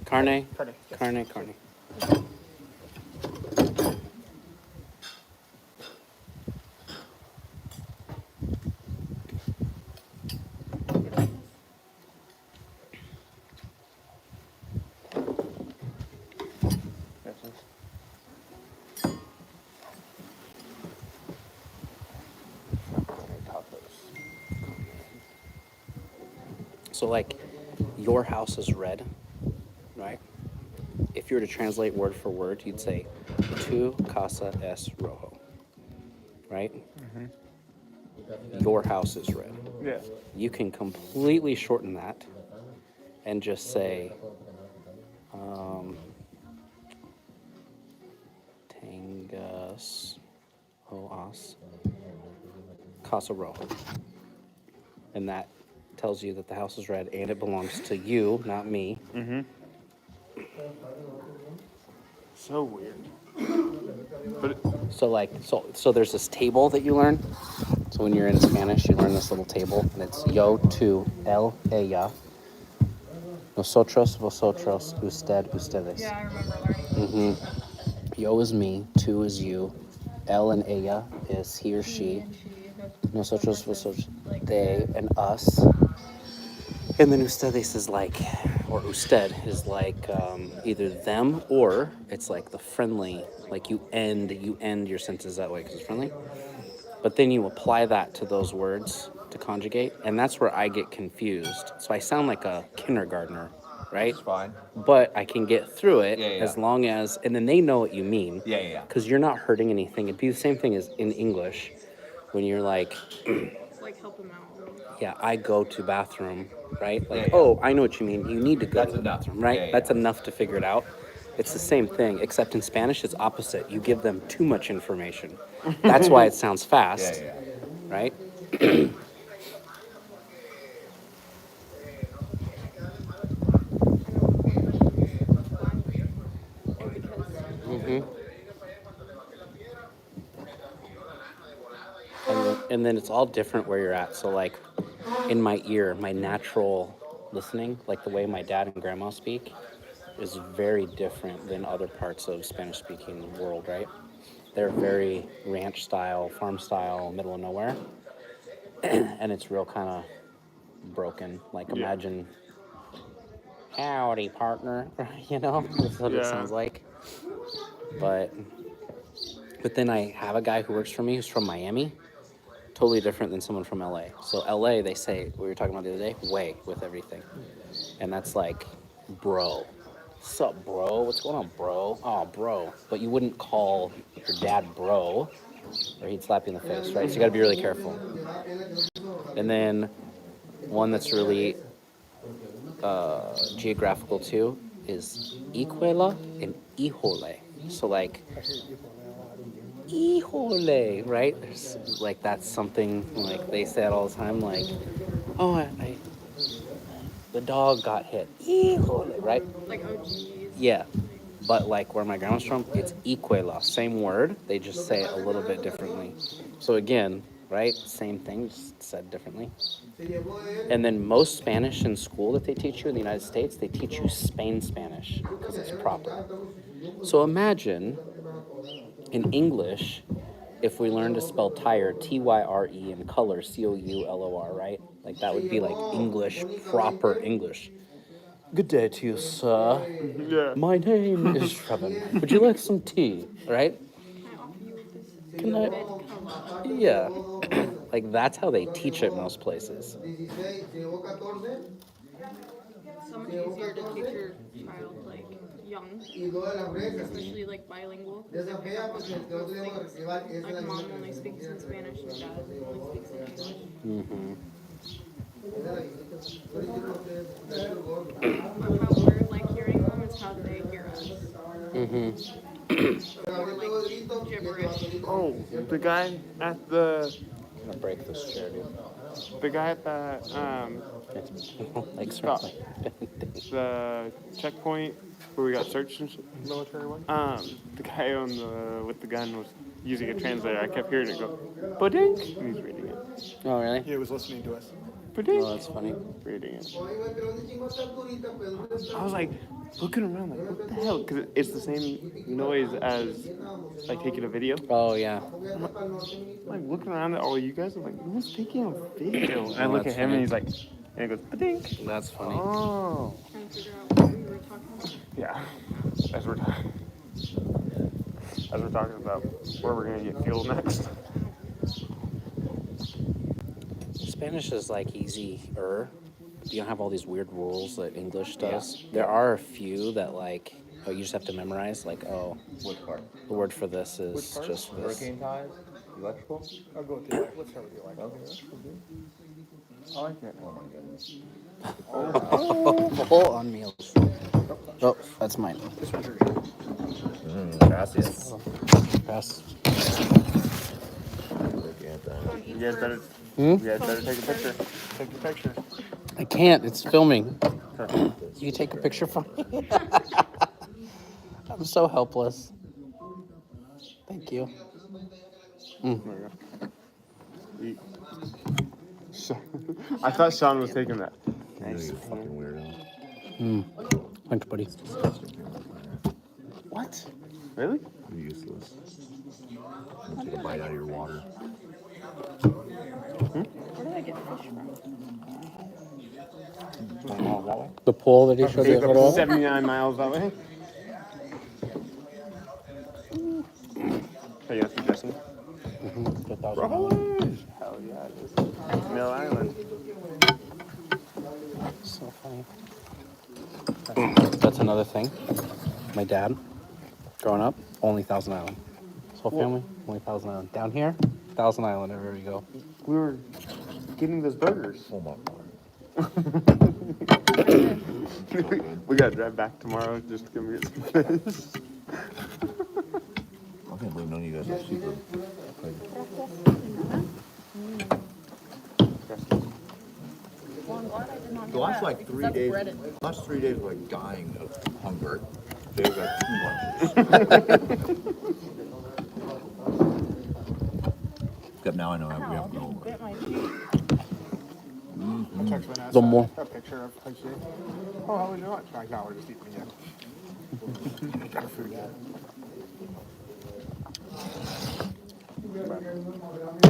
Carne. Carne, yes. Carne. So like, your house is red, right? If you were to translate word for word, you'd say, tu casa es rojo, right? Your house is red. Yeah. You can completely shorten that and just say, tengas oas casa rojo. And that tells you that the house is red and it belongs to you, not me. So weird. So there's this table that you learn. So when you're in Spanish, you learn this little table, and it's yo, tú, él, ella, nosotros, vosotros, usted, ustedes. Yeah, I remember learning. Yo is me, tú is you, él and ella is he or she, nosotros, vosotros, they and us. And then ustedes is like, or usted is like either them or it's like the friendly, like you end your sentences that way because it's friendly. But then you apply that to those words to conjugate, and that's where I get confused. So I sound like a kindergartner, right? It's fine. But I can get through it Yeah. as long as, and then they know what you mean. Yeah. Because you're not hurting anything. It'd be the same thing as in English when you're like, Like help them out. yeah, I go to bathroom, right? Like, Yeah. oh, I know what you mean. You need to go That's to the enough. bathroom, right? Yeah. That's enough to figure it out. It's the same thing, except in Spanish, it's opposite. You give them too much information. That's why it sounds fast, Yeah. right? And then it's all different where you're at. So like in my ear, my natural listening, like the way my dad and grandma speak, is very different than other parts of Spanish speaking world, right? They're very ranch style, farm style, middle of nowhere. And it's real kind of broken. Like imagine, howdy partner, you know? That's what it sounds like. But then I have a guy who works for me who's from Miami. Totally different than someone from LA. So LA, they say, we were talking about the other day, way with everything. And that's like, bro. What's up, bro? What's going on, bro? Oh, bro. But you wouldn't call your dad bro, or he'd slap you in the face, right? So you gotta be really careful. And then one that's really geographical too is Iquela and Híjole. So like, híjole, right? There's, like that's something like they say it all the time. Like, oh, the dog got hit. Híjole, right? Like OGs. Yeah, but like where my grandma's from, it's Iquela, same word. They just say it a little bit differently. So again, right? Same thing, just said differently. And then most Spanish in school that they teach you in the United States, they teach you Spain Spanish because it's proper. So imagine in English, if we learn to spell tire, Tyre, and color, Coulor, right? Like that would be like English, proper English. Good day to you, sir. Yeah. My name is Trevin. Would you like some tea? Right? Can I? Yeah. Like that's how they teach it most places. So much easier to teach your child like young, especially like bilingual, because they pick up on those things. Like mom only speaks in Spanish and dad only speaks in English. Mm-hmm. But how we're like hearing them is how they hear us. Mm-hmm. So more like gibberish. Oh, the guy at the I'm gonna break this chair, dude. the guy at the Like stop. something. The checkpoint where we got searched and shit. Military one? The guy on the with the gun was using a translator. I kept hearing it go, "Pudding," and he's reading it. Oh really? He was listening to us. Pudding. Oh, that's funny. Reading it. I was like looking around, like, what the hell? Because it's the same noise as like taking a video. Oh yeah. I'm like looking around at all you guys. I'm like, who's taking a video? And I Oh, look that's at him funny. and he's like, and he goes, "Pudding." That's funny. Oh. Trying to figure out what we were talking about. Yeah. As we're talking about where we're gonna get fuel next. Spanish is like easier. You don't have all these weird rules that English does. There are a few that like, oh, you just have to memorize. Like, oh, Which part? the word for this is part? just this. Hurricane ties? Electrical? I'll go with the let's start with the electric. I like that. Oh my goodness. Full on meals. Oh, that's mine. Gracias. Pass. Look at that. You guys better, Hmm? you guys better take a picture. Take a picture. I can't. It's filming. You take a picture for me. I'm so helpless. Thank you. There you go. Eat. I thought Sean was taking that. Nice. You fucking weirdo. Thanks, buddy. What? Really? You're useless. Take a bite out of your water. Where did I get fish from? The pool that he showed you. About 79 miles that way. Hey, you got some dressing? Hell yeah, it is. Mill Island. So funny. That's another thing. My dad, growing up, only Thousand Island. His whole family, only Thousand Island. Down here, Thousand Island everywhere we go. We were getting those burgers. Oh my god. We gotta drive back tomorrow just to come get some fish. I can't believe none of you guys are super. Well, I'm glad I did not The do last that, like because 3 that's days, breaded. last 3 days were like dying of hunger. They got 2 lunches. Except now I know we have to go over. Bit my cheek. I text Vanessa The more- a picture of her shit. Oh, how was your lunch? Like, no, we're just eating again. Got food yet.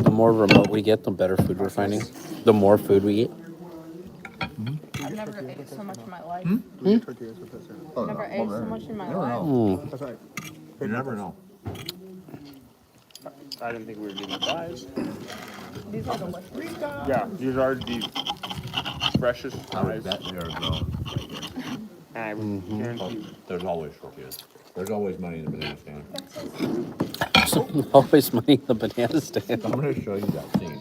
The more remote we get, the better food we're finding. The more food we eat. I've never ate so much in my life. Tortillas with this. Oh, Never ate so much in my You never life. know. That's right. You never know. I didn't think we were getting fries. These are delicious. Yeah, these are the freshest I would fries. bet they are grown right here. And I would guarantee you. There's always tortillas. There's always money in the banana stand. Always money in the banana stand. I'm going to show you that scene.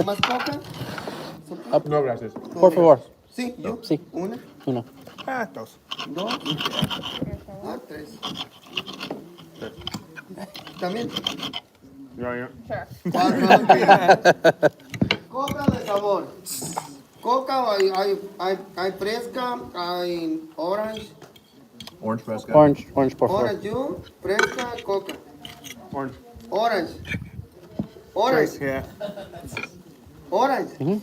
¿Más coca? No, gracias. Por favor. Sí, yo. Sí. Una, Uno. Ah, dos. dos, tres. También. Yeah. Sure. Cuatro. Coca de sabor. Coca hay fresca, hay orange. Orange fresca. Orange, por favor. Orange juice, fresca, coca. Orange. Orange. Orange. Yeah. Orange.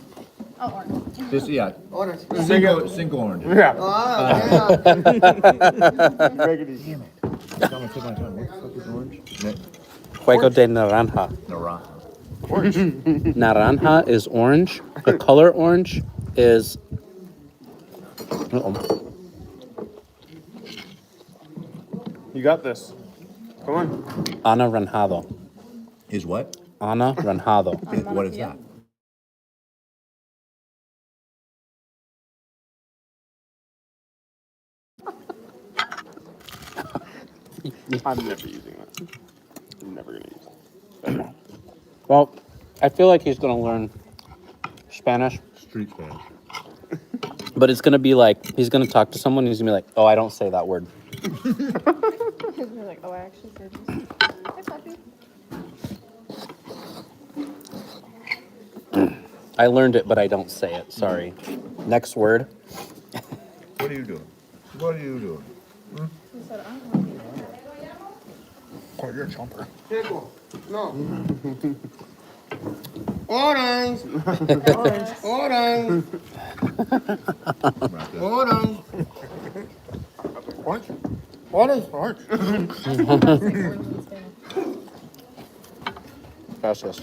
Oh, orange. Just, yeah. Orange. Cinco oranges. Yeah. Ah, Make it easy. I'm going to take my time. What the fuck is orange? Juego de naranja. Naranja. Naranja is orange. The color orange is. Uh-oh. You got this. Come on. Anaranjado. Is what? Anaranjado. What is that? I'm never using that. I'm never gonna use it. Well, I feel like he's gonna learn Spanish, Street Spanish. but it's gonna be like he's gonna talk to someone. And he's gonna be like, "Oh, I don't say that word." You're like, oh, I actually said this. Hi, puppy. I learned it, but I don't say it. Sorry. Next word. What are you doing? What are you doing? He said, I don't know. Oh, you're a chomper. Chico, no. Orange. Orange. Orange. Orange. Orange. Orange. Gracias.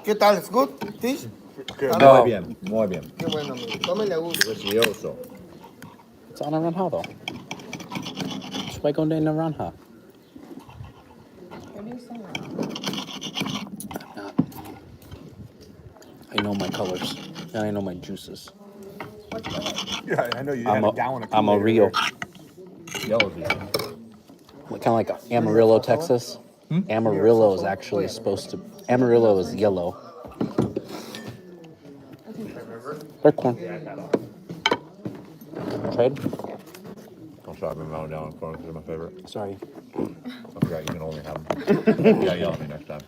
¿Qué tal? ¿Es good? Fish? Muy bien, muy bien. Qué bueno, amigo. Tómele a gusto. Delicioso. It's anaranjado. Fuego de naranja. What are you saying? I know my colors. And I know my juices. Yeah, I know you had a gallon of Kool-Aid Amarillo. Yellow's easy. Kind of like Amarillo, Texas. Amarillo is actually supposed to... Amarillo is yellow. They're corn. Trade? I'm sorry, I've been mowing down on corn because they're my favorite. Sorry. I forgot you can only have them. You gotta yell at me next time.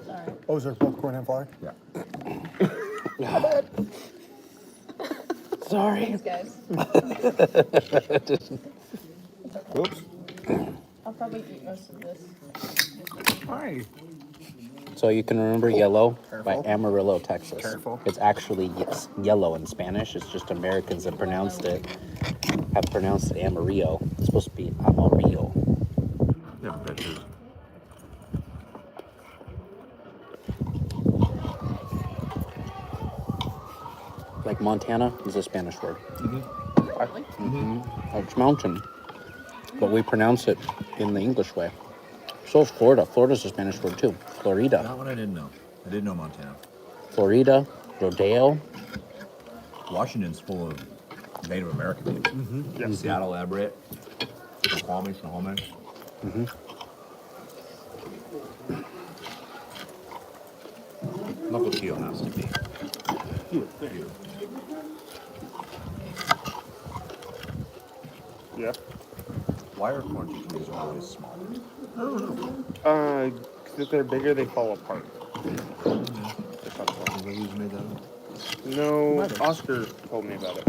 Sorry. Oh, is there both corn and flour? Yeah. Sorry. Thanks, guys. Oops. I'll probably eat most of this. Hi. So you can remember yellow by Careful. Amarillo, Texas. Careful. It's actually yellow in Spanish. It's just Americans that have pronounced it Amarillo. It's supposed to be Amarillo. Yeah, bitches. Like Montana is a Spanish word. It's mountain. But we pronounce it in the English way. So is Florida. Florida's a Spanish word too. Florida. That one I didn't know. I did know Montana. Florida, Rodeo. Washington's full of Native American people. Yes. Seattle, Everett, Snoqualmie, Snohomish. Nukilkeo has to be. Yeah. Why are corn chickpeas always small? Because if they're bigger, they fall apart. Who's made that up? No, Oscar told me about it.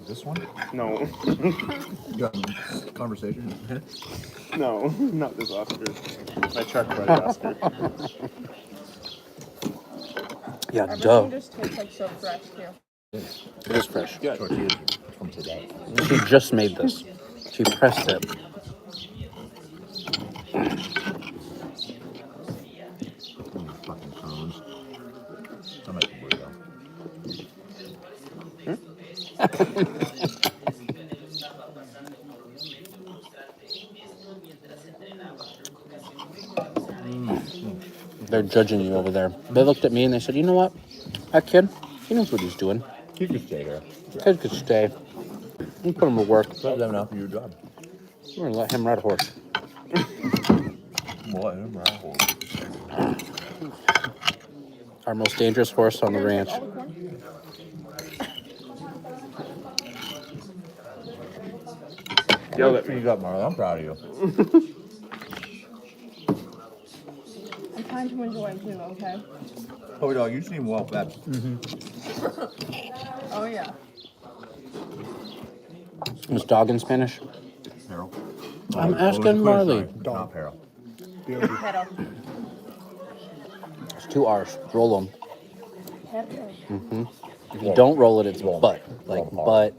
Is this one? No, You got a conversation? no, not this Oscar. My truck buddy Oscar. Yeah, Everything duh. just tastes like so fresh, too. It is fresh. Tortillas from today. She just made this. She pressed it. Fucking cones. I'm at the burrito. They're judging you over there. They looked at me and they said, you know what? That kid, he knows what he's doing. You can stay here. Kid could stay. We put him to work. Let them out for your job. We're going to let him ride a horse. What? Our most dangerous horse on the ranch. Yell at me. You got Marley. I'm proud of you. I'm trying to enjoy too, okay? Oh, dog, you seem well fed. Oh, yeah. What's dog in Spanish? Harold. I'm asking Marley. Not Harold. Pero. It's 2 R's. Roll them. Pero. If you don't roll it, it's Roll. butt. Like Roll butt.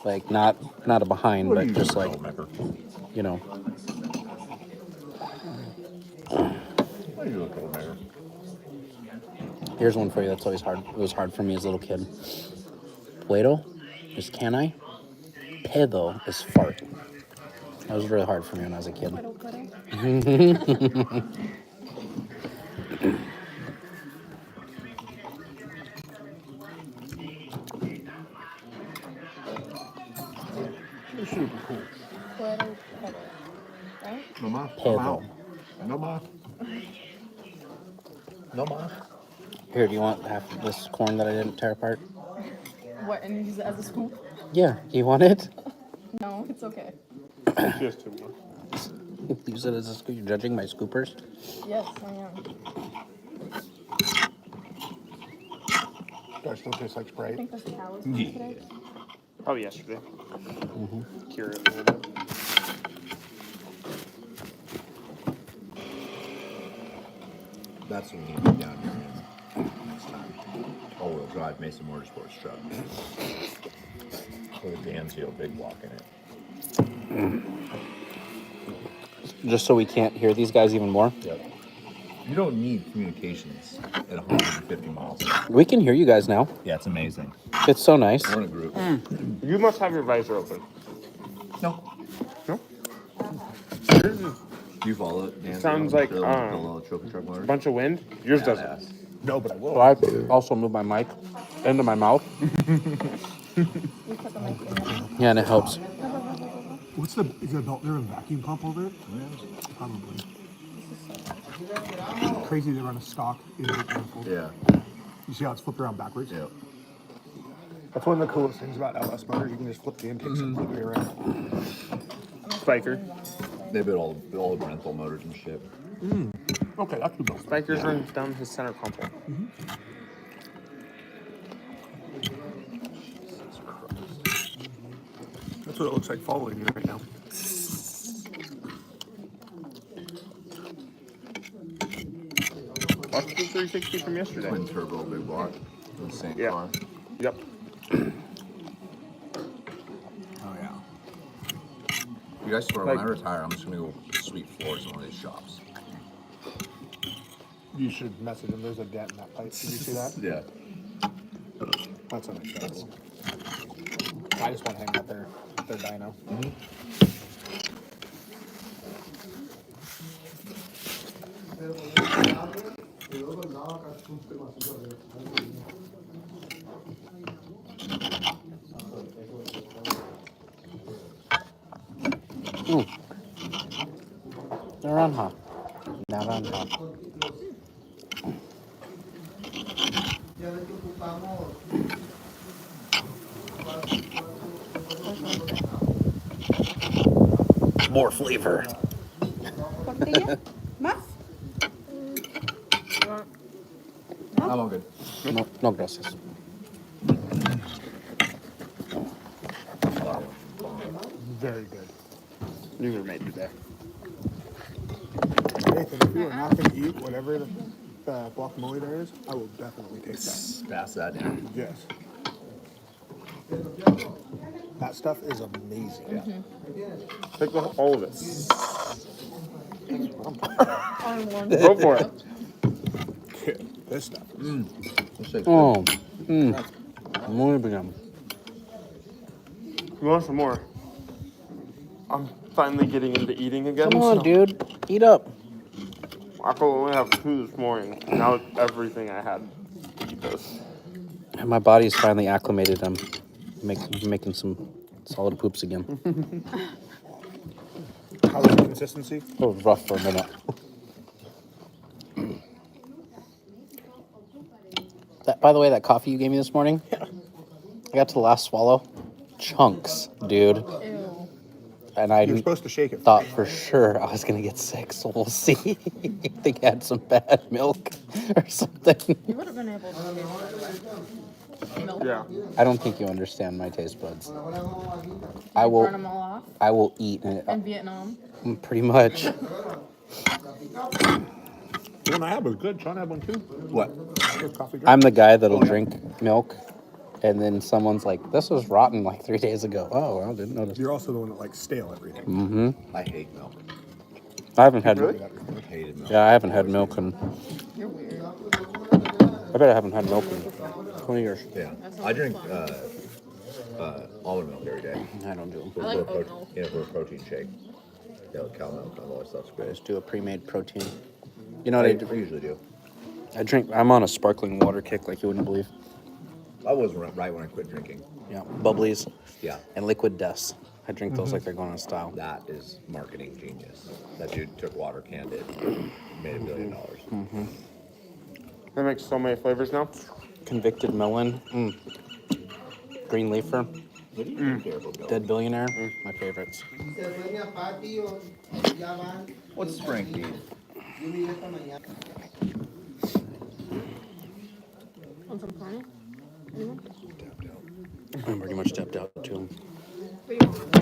Like not a behind, What are but you just doing, like, troublemaker? you know. What are you doing, troublemaker? Here's one for you that's always hard. It was hard for me as a little kid. Puedo is can I. Pedo is fart. That was really hard for me when I was a kid. No más. Pedro. No más. No más. Here, do you want half of this corn that I didn't tear apart? What, and use it as a scoop? Yeah. Do you want it? No, it's okay. She has two more. Use it as a scoop. You're judging my scoopers? Yes, I am. Does it still taste like I Sprite? think this cow is born today. Probably yesterday. Cure it a little bit. That's what we need to be down here next time. All-wheel drive Mason Motorsports truck. With a Dan seal big block in it. Just so we can't hear these guys even more? Yep. You don't need communications at 150 miles. We can hear you guys now. Yeah, it's amazing. It's so nice. We're in a group. You must have your visor open. No. No? Do you follow it, Dan? Sounds like, trophy truck A motors? bunch of wind. Yours doesn't. Badass. No, but I will. So I also moved my mic into my mouth. Yeah, and it helps. Is there a belt there and vacuum pump over it? Probably. Crazy they run a stock in the vehicle. Yeah. You see how it's flipped around backwards? Yeah. That's one of the coolest things about LS motors. You can just flip the intakes completely around. Spiker. They built all the Brenthal motors and shit. Okay, that's the belt. Spiker's runs down his center console. That's what it looks like following you right now. Watch the 360 from yesterday. Twin turbo big block. In the same Yeah. car. Yep. Oh yeah. You guys swear when I retire, I'm just gonna go sweep floors in one of these shops. You should message them. There's a dent in that pipe. Did you see that? Yeah. That's unacceptable. I just want to hang out their dyno. Naranja. Naranja. More flavor. Tortilla? Más? I'm all good. No, no gracias. Very good. These are made today. Nathan, if you are not going to eat whatever the guacamole there is, I will definitely take that. Pass that down. Yes. That stuff is amazing. Take all of it. On one. Go for it. This stuff. Oh. Muy bien. You want some more? I'm finally getting into eating again. Come on, so dude. Eat up. I could only have 2 this morning. Now it's everything I had to eat this. And my body's finally acclimated. I'm making some solid poops again. How was the consistency? It was rough for a minute. By the way, that coffee you gave me this morning, I got to the last swallow. Chunks, dude. Ew. And I You're supposed to shake it. thought for sure I was going to get sick, so we'll see. I think I had some bad milk or something. You would have been able to taste milk. Yeah. I don't think you understand my taste buds. Burn them all off I will eat it. in Vietnam. Pretty much. The one I had was good. Sean had one too. What? Good coffee. I'm the guy that'll drink milk, and then someone's like, "This was rotten like 3 days ago." Oh, well, didn't notice. You're also the one that likes stale everything. Mm-hmm. I hate milk. I haven't had. I hated milk. Yeah, I haven't had milk in. You're weird. I bet I haven't had milk in 20 years. Yeah. I drink almond milk every day. I don't do them. I like oat milk. Yeah, for a protein shake. Yeah, cow milk, all that stuff's I great. just do a pre-made protein. You know what I I do? usually do. I'm on a sparkling water kick like you wouldn't believe. I was right when I quit drinking. Yeah, bubblies Yeah, and liquid deaths. I drink those like they're going out of style. that is marketing genius. That dude took water, canned it, made $1 billion. They make so many flavors now. Convicted melon, green leafer, What do you care for, Bill? dead billionaire, my favorites. What's Frank need? Want some carne? Anyone? I'm pretty much tapped out too. What do you want?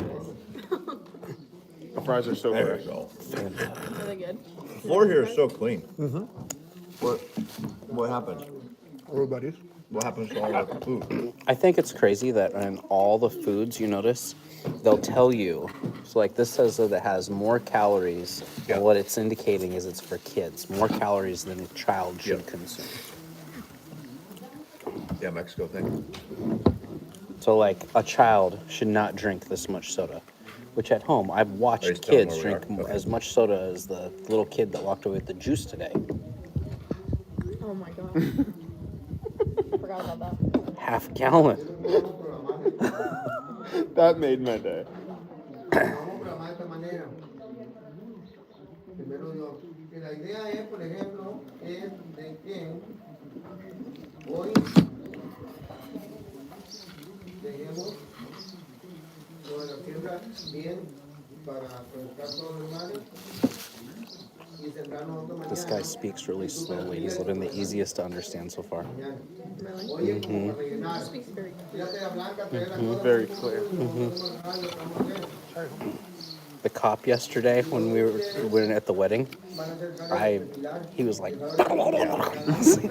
The fries are so There fresh. you go. Are they good? The floor here is so clean. What happened? We're buddies. What happens to all our food? I think it's crazy that in all the foods you notice, they'll tell you. So like this says that it has more calories. Yeah. And what it's indicating is it's for kids. More calories than a child should consume. Yeah, Mexico thing. So like a child should not drink this much soda. Which at home I've Are you watched telling kids where we drink are? Okay. as much soda as the little kid that walked away with the juice today. Oh my god. Forgot about that. Half gallon. That made my day. This guy speaks really slowly. He's living the easiest to understand so far. Really? He speaks very Very clear. The cop yesterday when we were at the wedding, he was like,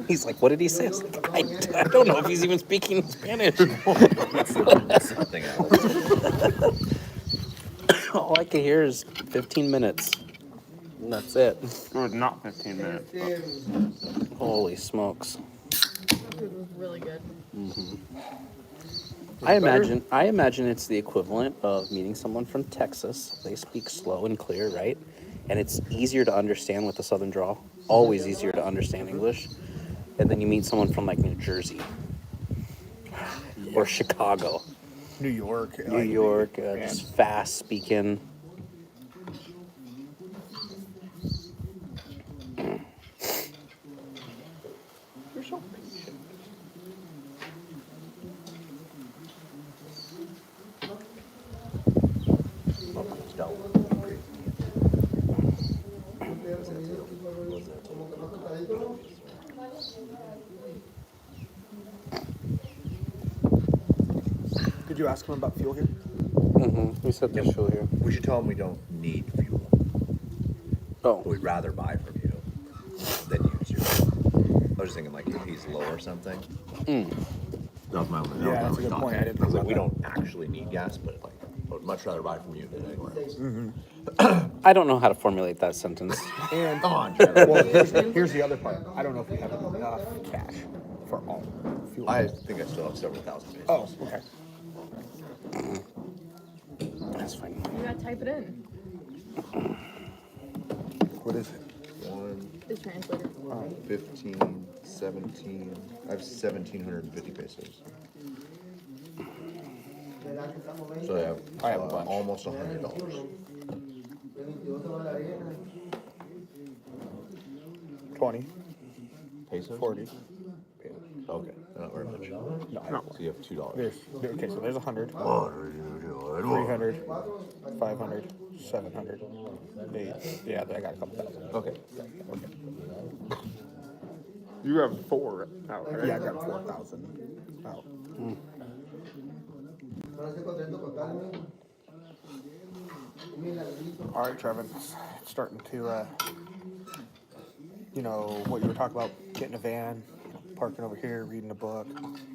he's like, what did he say? I was like, I don't know if he's even speaking Spanish. Something else. All I can hear is 15 minutes. And that's it. It was not 15 minutes. Holy smokes. Food was really good. I imagine it's the equivalent of meeting someone from Texas. They speak slow and clear, right? And it's easier to understand with the southern drawl. Always easier to understand English. And then you meet someone from like New Jersey or Chicago, New York. New York, just fast speaking. You're so patient. Did you ask him about fuel here? We said there's fuel here. We should tell them we don't need fuel. Oh, We'd rather buy from you than use your fuel. I was just thinking, like, if he's low or something. That was my only Yeah, that's a good thought. point. I didn't I was think like, we about don't actually need gas, but like, I would much rather buy from you than anywhere else. I don't know how to formulate that sentence. And Come on, Trevor. well, here's the other part. I don't know if we have enough cash for all fuel. I think I still have several thousand pesos. Oh, okay. That's fine. You gotta type it in. What is it? 1, The translator. 15, 17. I have 1,750 pesos. So I have almost $100. 20, Pesos? 40. Okay, not very much. No. So you have $2. Okay, so there's 100, What are you doing? 300, 500, 700, 8. Yeah, I got a couple thousand. Okay. You have 4 out, right? Yeah, I got 4,000 out. All right, Trevin, it's starting to, what you were talking about, getting a van, parking over here, reading a book.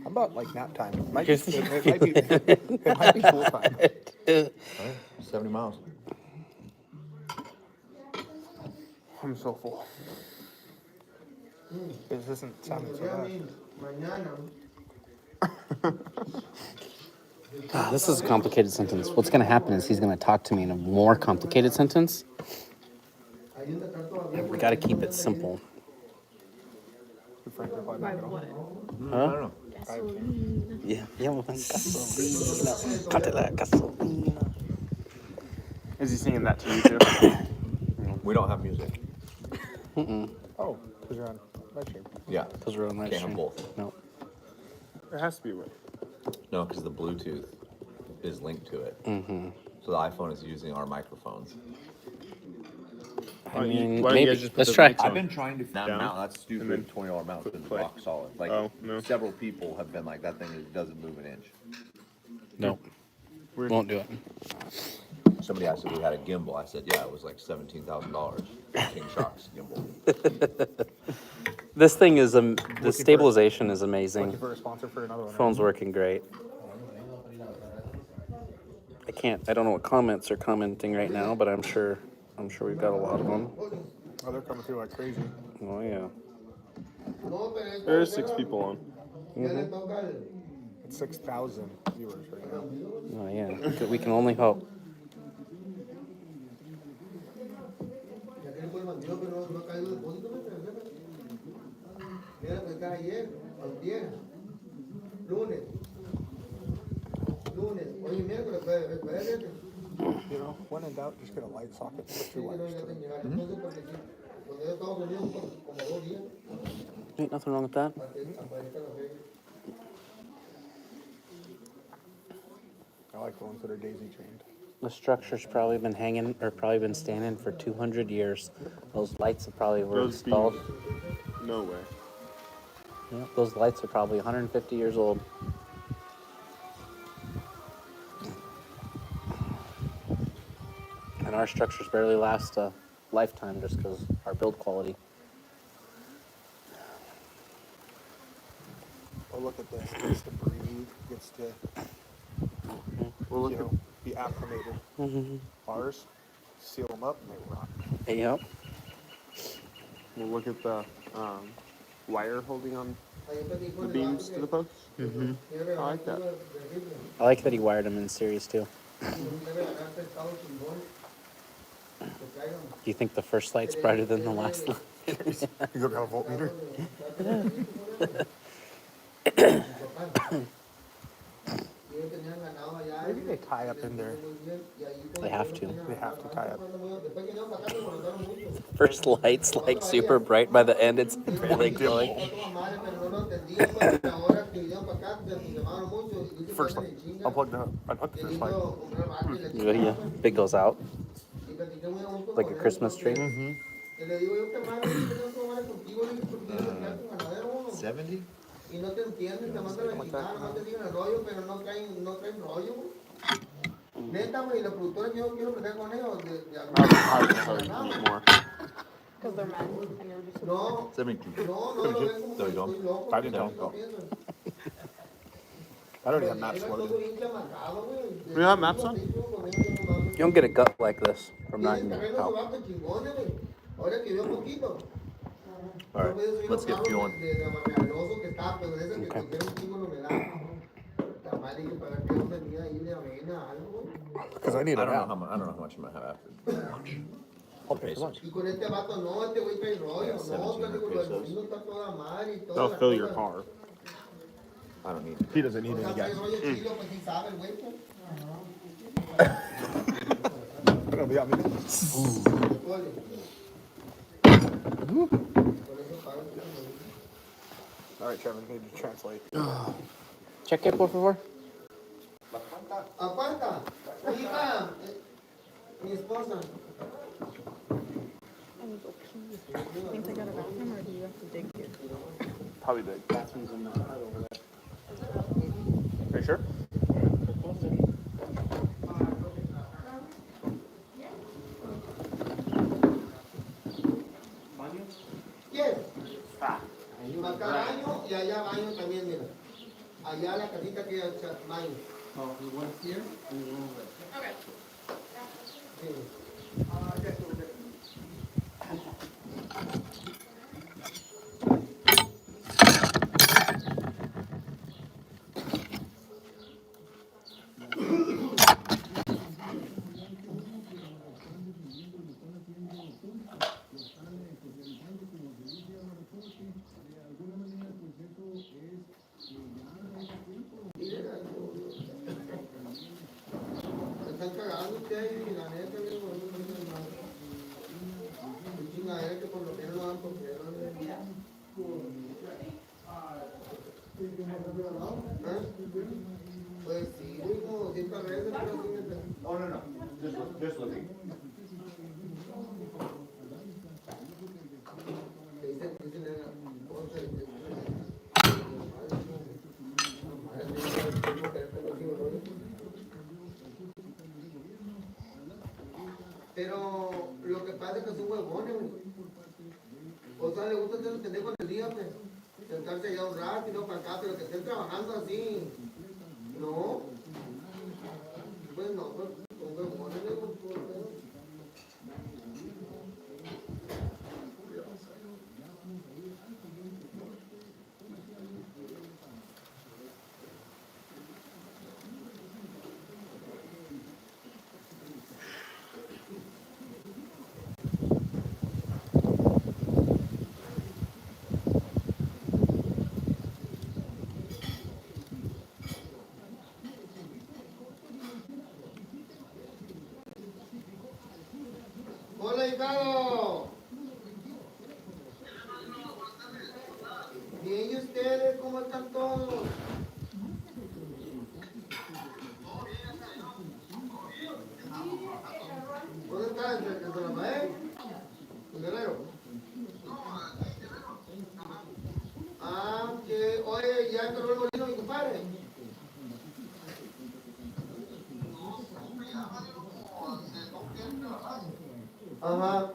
How about like nap time? It might be full time. 70 miles. I'm so full. This isn't sounding so bad. This is a complicated sentence. What's going to happen is he's going to talk to me in a more complicated sentence. And we got to keep it simple. By what? Huh? Gasoline. Yeah. Gasolina. Cante la gasolina. Is he singing that to you too? We don't have music. Oh, because you're on live stream. Yeah. Because we're on live Can't stream. have both. No. It has to be with. No, because the Bluetooth is linked to it. Mm-hmm. So the iPhone is using our microphones. I mean, why don't you maybe. guys just put Let's the try. mics on? I've been trying to that Down? mount. That's And then stupid. $20 mount's been play. rock solid. Like Oh, no. several people have been like, that thing doesn't move an inch. No. Won't do it. Somebody asked if we had a gimbal. I said, yeah, it was like $17,000. King Shark's gimbal. This thing is the stabilization is amazing. Looking for a sponsor for another one. Phone's working great. I don't know what comments are commenting right now, but I'm sure we've got a lot of them. Oh, they're coming through like crazy. Oh yeah. There's 6 people on. It's 6,000 viewers right now. Oh yeah. We can only hope. You know, when in doubt, just get a light socket. Put 2 wires to it. Ain't nothing wrong with that. I like the ones that are daisy chained. The structure's probably been hanging or probably been standing for 200 years. Those lights have probably were Those installed. No way. Yeah, those lights are probably 150 years old. And our structures barely last a lifetime just because our build quality. Oh, look at this. It gets to breathe. Gets to, Well, you know, be acclimated. Mm-hmm. Ours, seal them up and they rock. Yep. We'll look at the wire holding on the beams to the posts. Mm-hmm. I like that. I like that he wired them in series too. Do you think the first light's brighter than the last light? You look at a voltmeter. Maybe they tie up in there. They have to. They have to tie up. First light's like super bright. By the end, it's really glowing. First light. Unplug the first light. Yeah, it goes out like a Christmas tree. Mm-hmm. 70? More. Because they're men and you're just 72. 72? So you don't? I didn't tell. I don't even have maps loaded. We have maps on? You don't get a gut like this from not in your house. All right, let's get fueling. Because I need I an don't know app. how much. I don't know how much I'm gonna have after lunch. I'll pay for lunch. They'll fill your car. I don't need. He doesn't need any gas. It'll be on me. All right, Trevor, need to translate. Cheque, por favor. Aguanta, hija, mi esposa. I think they got a bathroom, or do you have to dig here? Probably the bathrooms in the car over there. Are you sure? Yes. Acá baño y allá baño también, mira. Allá la casita que hay baño. Okay. hacer los pendejos en el día, pues. Sentarse allá un rato y no para acá, pero que estén trabajando así. No. Pues no, pues, con huevones, luego, pues. Hola, hijado. Bien, ¿y ustedes cómo están todos? ¿Dónde está el Rafael? ¿El Guerrero? Ah, que, oye, ya entró el molino, mi compadre. Ajá.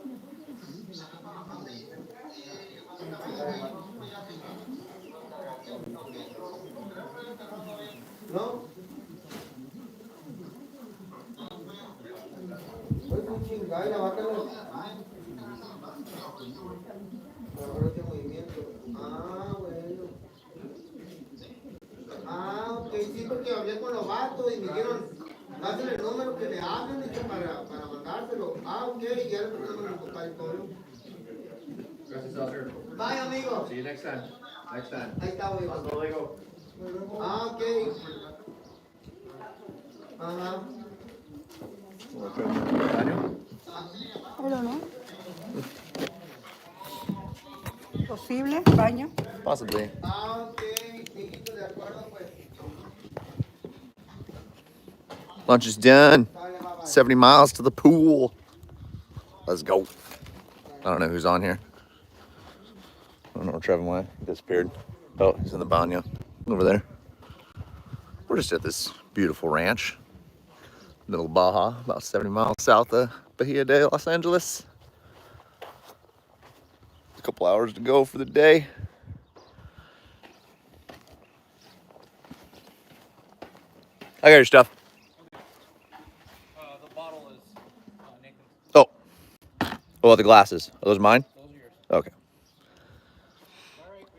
¿No? Pues un chingada y la vaca no. Ahora este movimiento. Ah, bueno. Ah, ok, sí, porque hablé con los vatos y me dijeron, pásenle el número que me hablen y que para mandárselo. Ah, ok, ya le ponemos mi compadre todo. Gracias, Oscar. Bye, amigo. See you next time. Next time. Ahí está, güey. Hasta luego. Ah, ok. Ajá. ¿Baño? I don't know. ¿Posible? ¿Baño? Possibly. Ah, ok, mijito, de acuerdo, pues. Lunch is done. 70 miles to the pool. Let's go. I don't know who's on here. I don't know where Trevin went. He disappeared. Oh, he's in the Baja over there. We're just at this beautiful ranch. Middle of Baja, about 70 miles south of Bahia de Los Angeles. A couple hours to go for the day. I got your stuff. The bottle is Nathan's. Oh. What about the glasses? Are those mine? Those are yours. Okay.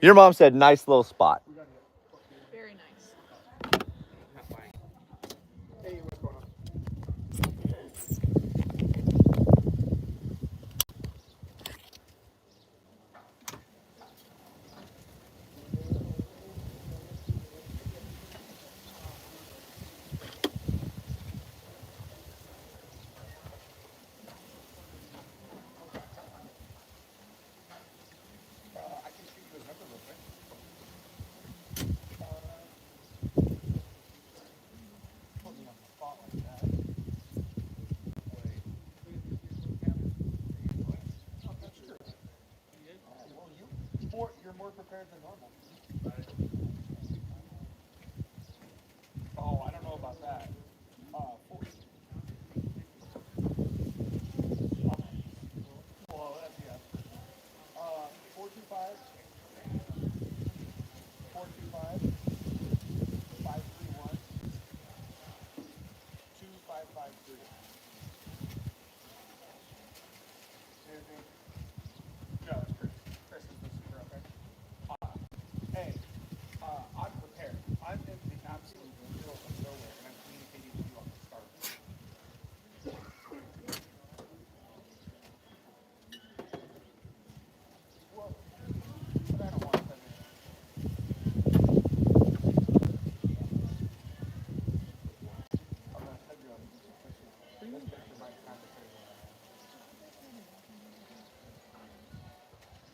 Your mom said nice little spot. Very nice. Not buying. Hey, what's going on? You're more prepared than normal. Oh, I don't know about that. 4. Well, that's yes. 425. 425. 531. 2553. Anything? No, it's Chris. Chris is the super, okay? Hey, I'm prepared. I'm in the absolute middle of nowhere, and I'm communicating with you on the start. Well, but I don't want to. I'm going to head you on this picture. This picture might kind of say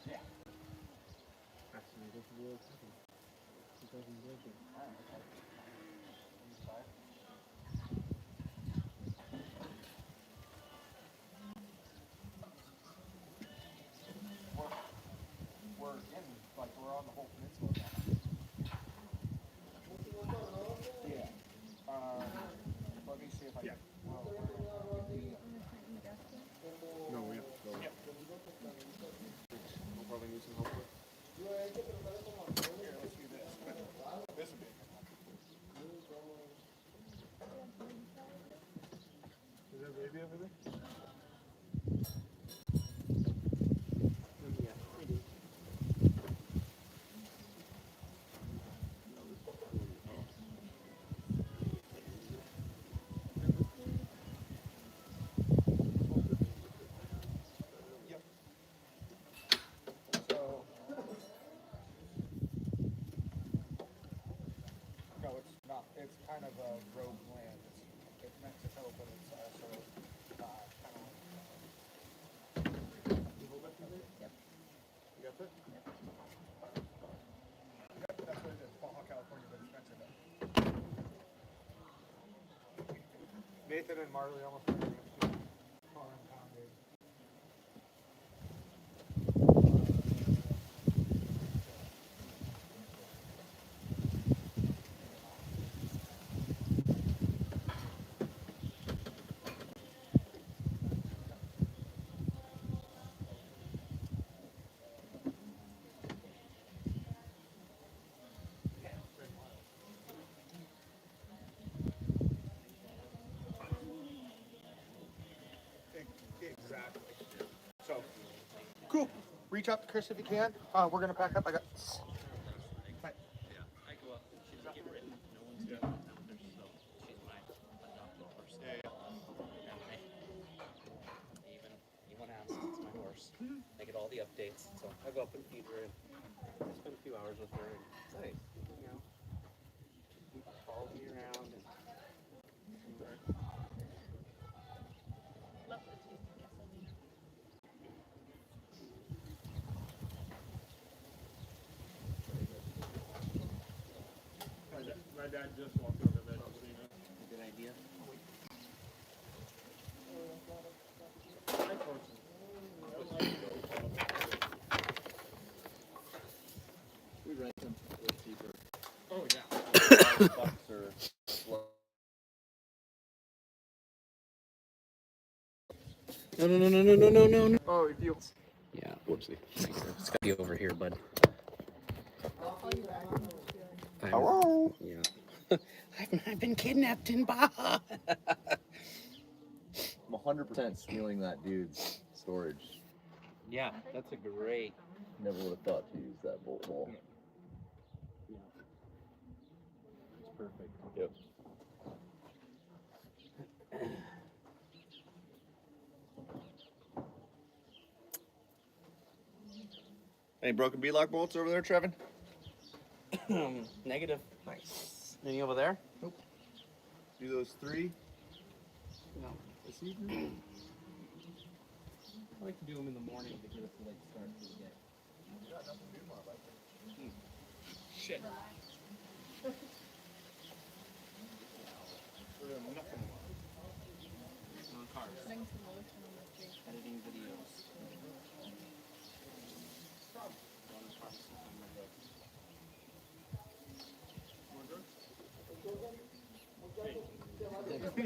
yeah. We're in, like, we're on the whole peninsula now. Yeah. Let me see if I can. Well, no, we have to go. Yep. We'll probably need some help with Here, let's do this. This would be a good one. Is there a baby over there? Yep. So, no, it's not. It's kind of a rogue land. It's Mexico, but it's also kind of like. You hold that for me? Yep. You got that? Yep. Yep, that's what it is. Baja, California, but it's Mexico. Nathan and Marley almost ran into car impounded. Exactly. So, cool. Reach out to Chris if you can. We're gonna pack up. I got. Bye. I go up and she's like, get written. No one's doing it. So she's my adopted horse. Yeah. And anyone asks, it's my horse. I get all the updates. So I go up and feed her and I spend a few hours with her. And it's nice. You know, she follows me around and My dad just walked over there. good idea. We rent them a little cheaper. Oh yeah. Bucks or No. Oh, if you. Yeah, whoopsie. It's gotta be over here, bud. Hello. Yeah. I've been kidnapped in Baja. I'm 100% stealing that dude's storage. Yeah, that's a great. Never would have thought to use that bolt hole. Yeah. It's perfect. Yep. Any broken beadlock bolts over there, Trevin? Negative. Nice. Any over there? Nope. Do those 3 No. this evening? I like to do them in the morning to get us a late start to the day. Shit. Nothing. On cars. Editing videos.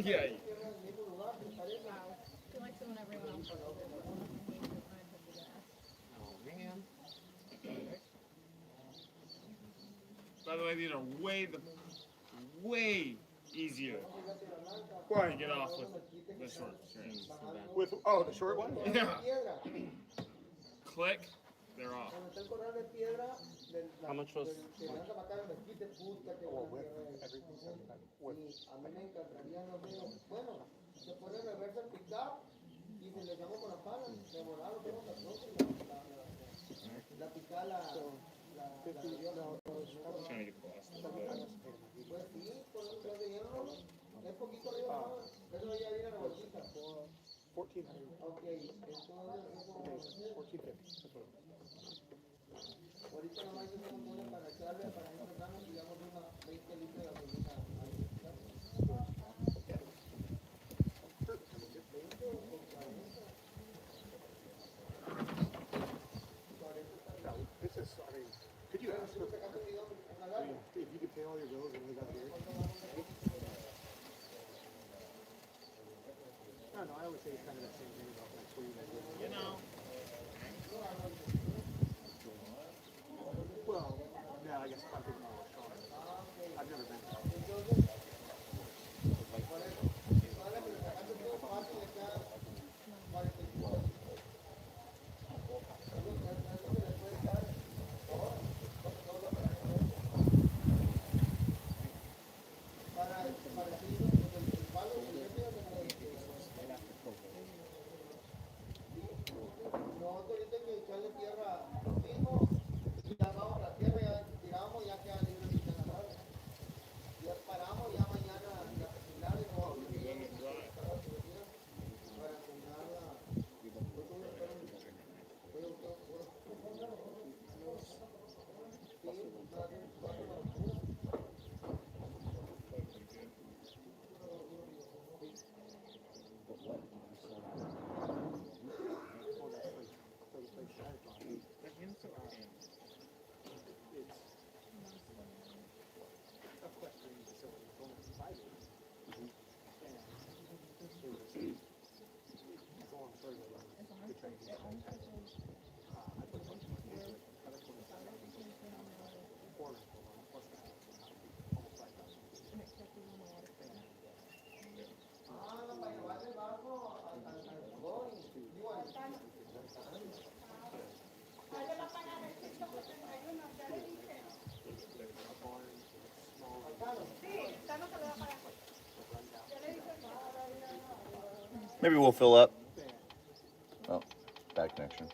Yeah. Oh man. By the way, these are way easier. Why you get off with the short strands? With the short one? Yeah. Click, they're off. How much was? Trying to get the last little bit. Es poquito arriba, eso ya viene la bolsita. 1400. Ok, eso 1450. ahorita nomás yo tengo una para echarle, para que nos y damos una 20 litros de gasolina. This is, I mean, could you ask her, if you could pay all your bills and leave out here? No, I always say it's kind of the same thing about like where you guys live. You know. Maybe we'll fill up. Oh, bad connection.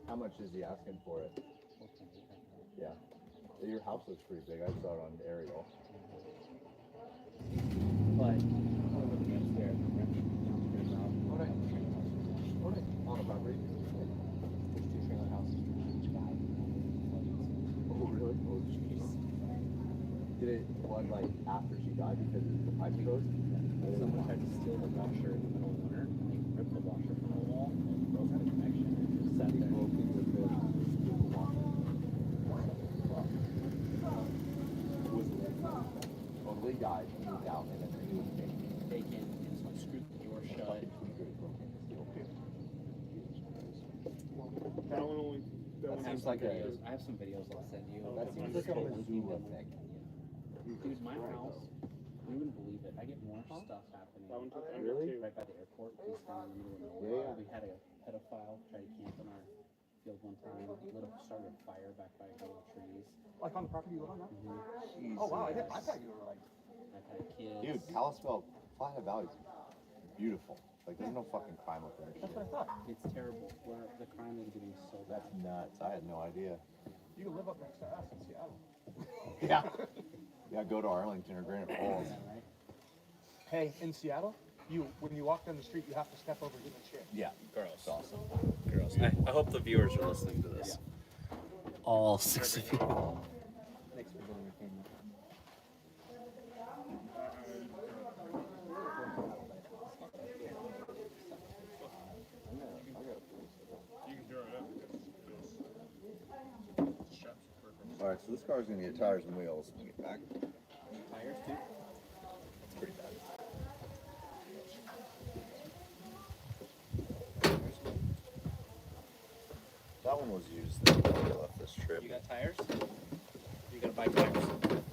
How much is he asking for it? Yeah. Your house looks pretty big. I saw it on the aerial. But looking upstairs, On the property? there's 2 trailer houses for each guy. Oh, really? Oh, jeez. Did it flood like after she died because the pipe froze? Someone tried to steal the washer in the middle of winter, and they ripped the washer from the wall, and broke the connection, and it just sat there. Oh, the lead guy moved out and then he was Taken, and so I screwed the door shut. That one only. That seems like videos. I have some videos I'll send you. That seems like a Missoula thing. Dude, my house, you wouldn't believe it. I get more stuff happening. Really? Right by the airport. It's down in the middle of nowhere. Yeah. We had a pedophile try to camp in our field one time. Started a fire back by a row of trees. Like on the property you live on now? Jesus. Oh wow, I thought you were like. I've had kids. Dude, Kalispell, Flathead Valley's beautiful. Like, there's no fucking crime up there. That's what I thought. It's terrible. Where the crime is getting so bad. That's nuts. I had no idea. You can live up next to us in Seattle. Yeah. Yeah, go to Arlington or Granite Falls. Yeah, right? Hey, in Seattle, when you walk down the street, you have to step over human shit. Yeah. Gross. Awesome. Gross. I hope the viewers are listening to this. All 6 of you. Thanks for good entertainment. Alright, so this car's gonna get tires and wheels when we get back. Tires too? It's pretty bad. That one was used then when we left this trip. You got tires? You gotta buy tires?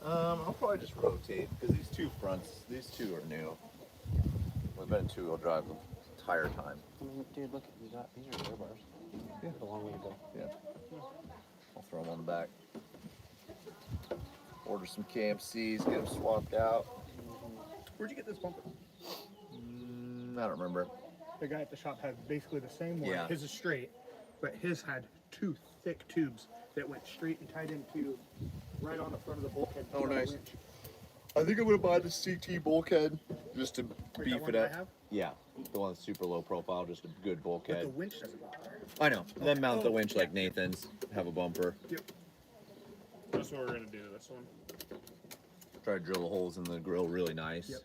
I'll probably just rotate because these two are new. We've been two-wheel drive the entire time. I mean, dude, look, we got these are air bars. Yeah. A long way to go. Yeah. I'll throw them on the back. Order some KMCs, get them swapped out. Where'd you get this bumper? I don't remember. The guy at the shop had basically the same one. Yeah. His is straight, but his had 2 thick tubes that went straight and tied into right on the front of the bulkhead. Oh, nice. I think I'm gonna buy the CT bulkhead just to beef it up. Yeah, the one that's super low profile, just a good But bulkhead. the winch doesn't bother. I know. Then mount the winch like Nathan's. Have a bumper. Yep. That's what we're gonna do. This one. Try to drill the holes in the grill really nice. Yep.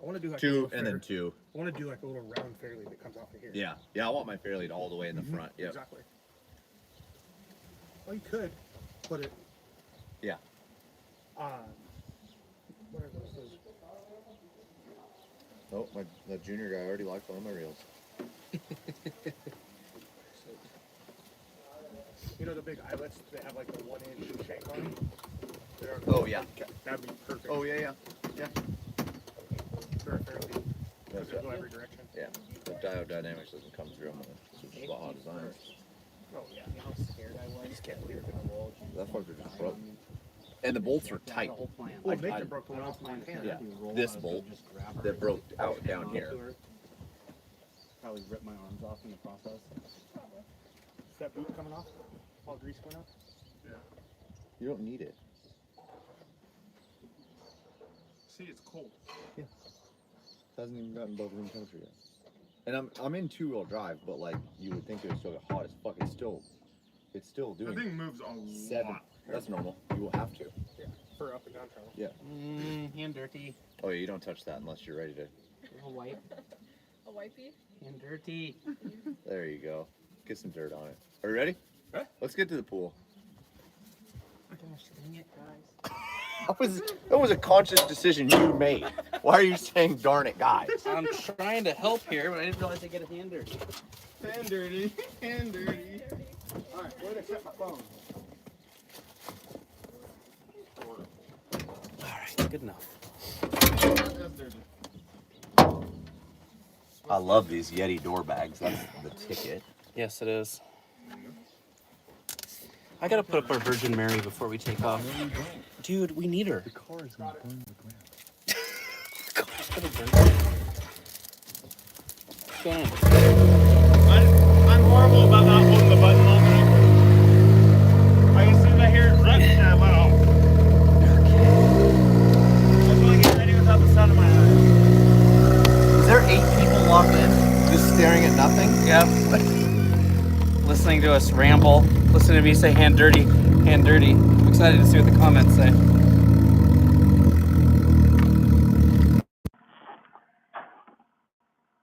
I want to do like Two and then two. I want to do like a little round fairlead that comes off of here. Yeah, yeah. I want my fairlead all the way in the front. Yep. Exactly. Well, you could put it. Yeah. What are those? Oh, the junior guy already liked one of my reels. You know the big eyelets that have like the 1-inch shank on them? Oh yeah. That'd be perfect. Oh yeah. For a fairlead. That's Go every direction. Yeah. The diode dynamics doesn't come through on the Super Baja designs. Oh yeah. You know how scared I was? Just can't believe it. That fucker just broke. And the bolts are tight. Well, Victor broke the one off my hand. Yeah, this bolt that broke out down here. Probably rip my arms off in the process. Is that boot coming off? All grease going up? Yeah. You don't need it. See, it's cold. Yeah. It hasn't even gotten above room temperature yet. And I'm in 2-wheel drive, but like you would think it would still get hot as fuck. It's still doing. The thing moves a 7. lot. That's normal. You will have to. Yeah. For up and down travel. Yeah. Hand dirty. Oh yeah, you don't touch that unless you're ready to. A wipe. A wifey? Hand dirty. There you go. Get some dirt on it. Are you ready? Huh? Let's get to the pool. Gosh, dang it, guys. That was a conscious decision you made. Why are you saying darn it, guys? I'm trying to help here, but I didn't realize I get a hand dirty. Hand dirty. Hand dirty. Alright, where did I set my phone? Alright, good enough. That's dirty. I love these Yeti door bags. That's the ticket. Yes, it is. I gotta put up our Virgin Mary before we take off. Dude, we need her. The car is gonna burn the ground. The car's gonna burn. Shane. I'm horrible about not holding the button long enough. As soon as I hear it run, I let off. I was only getting ready without the sun in my eyes. Is there 8 people locked in? Just staring at nothing? Yep. Listening to us ramble. Listening to me say hand dirty, hand dirty. I'm excited to see what the comments say.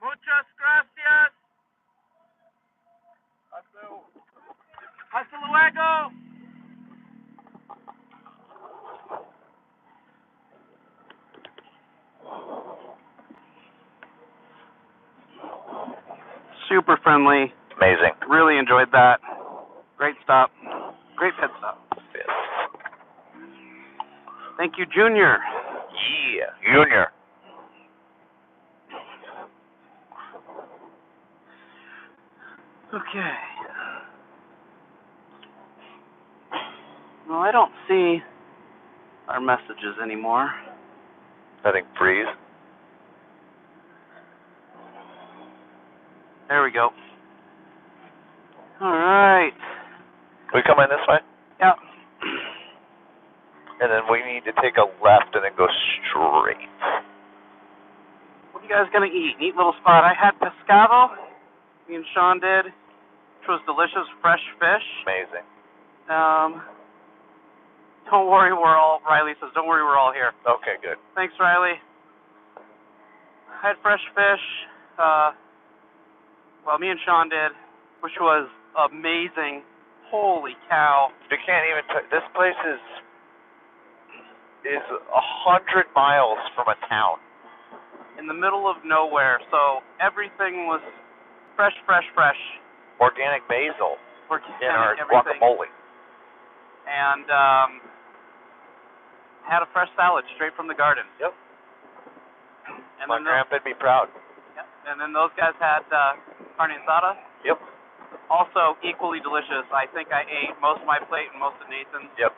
Muchas gracias. Hasta luego. Super friendly. Amazing. Really enjoyed that. Great stop. Great pit stop. Yes. Thank you, Junior. Yeah, Junior. Okay. Well, I don't see our messages anymore. Setting freeze. There we go. All right. We come in this way? Yeah. And then we need to take a left and then go straight. What are you guys gonna eat? Neat little spot. I had pescado. Me and Sean did, which was delicious, fresh fish. Amazing. Don't worry, Riley says, don't worry, we're all here. Okay, good. Thanks, Riley. I had fresh fish. Well, me and Sean did, which was amazing. Holy cow. You can't even, this place is 100 miles from a town. In the middle of nowhere, so everything was fresh. Organic basil in our everything. guacamole. And had a fresh salad straight from the garden. Yep. And My then grandpa'd be proud. Yep. And then those guys had carne asada. Yep. Also equally delicious. I think I ate most of my plate and most of Nathan's. Yep.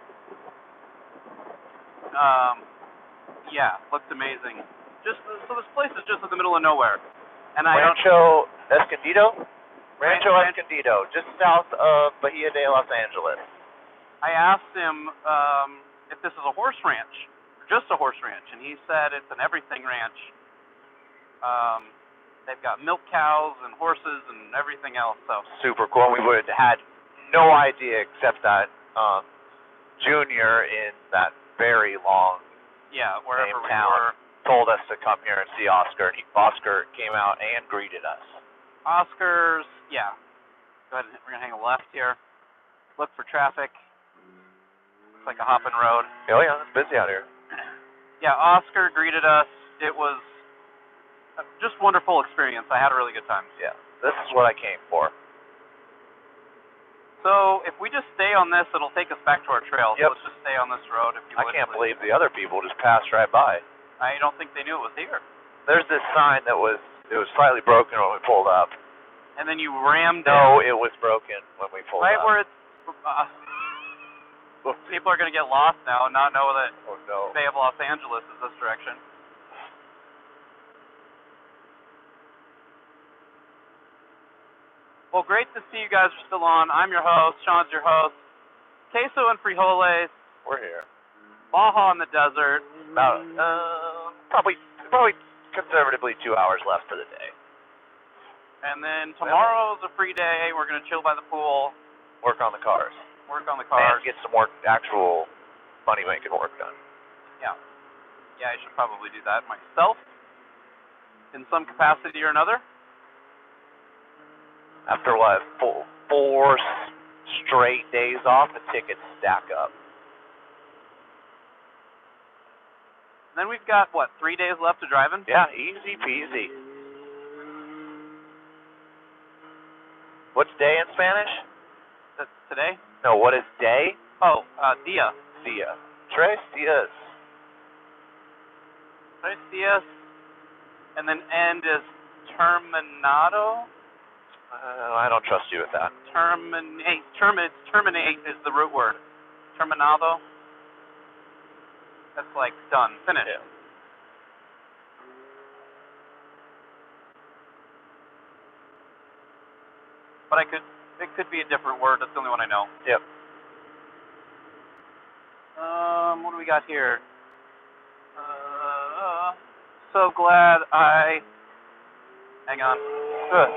Yeah, looked amazing. So this place is just in the middle of nowhere. And Rancho Escondido? Rancho Escondido, just south of Bahia de Los Angeles. I asked him if this is a horse ranch, just a horse ranch, and he said it's an everything ranch. They've got milk cows and horses and everything else. So super cool. We would have had no idea except that Junior in that very long wherever we town were told us to come here and see Oscar, and Oscar came out and greeted us. Oscar's, yeah. Go ahead. We're gonna hang a left here. Look for traffic. Looks like a hopping road. Oh yeah, it's busy out here. Yeah, Oscar greeted us. It was just wonderful experience. I had a really good time. Yeah, this is what I came for. So if we just stay on this, it'll take us back to our trail. Yep. So let's just stay on this road if you would. I can't believe the other people just passed right by. I don't think they knew it was here. There's this sign that was slightly broken when we pulled up. And then you rammed No, it was broken when we pulled right up. where it's People are going to get lost now and not know that Oh no. Bay of Los Angeles is this direction. Well, great to see you guys are still on. I'm your host. Sean's your host. Queso and Frijoles, We're here. Baja in the desert. About probably conservatively 2 hours left for the day. And then tomorrow's a free day. We're going to chill by the pool, Work on the cars. work on the And cars. get some more actual money making work done. Yeah, I should probably do that myself in some capacity or another. After what, 4 straight days off, the tickets stack up. Then we've got, 3 days left to driving? Yeah, easy peasy. What's day in Spanish? That's today? No, what is day? Oh, dia. Dia. Tres dias. 3 días. And then end is terminado? I don't trust you with that. Terminate is the root word. Terminado. That's like done, finished. Yeah. But it could be a different word. That's the only one I know. Yep. What do we got here? So glad hang on. Good.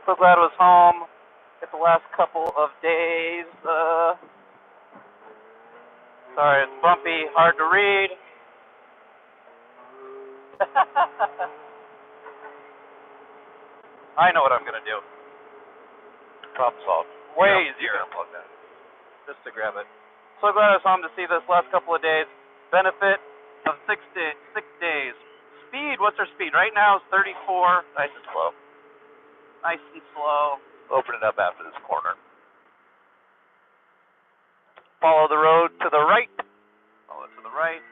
So glad I was home. Hit the last couple of days. Sorry, it's bumpy, hard to read. I know what I'm gonna do. Problem solved. Way easier. Unplug that. Just to grab it. So glad I was home to see this last couple of days. Benefit of 6 days. Speed, what's our speed? Right now is 34. Nice and slow. Nice and slow. Open it up after this corner. Follow the road to the right. Follow it to the right.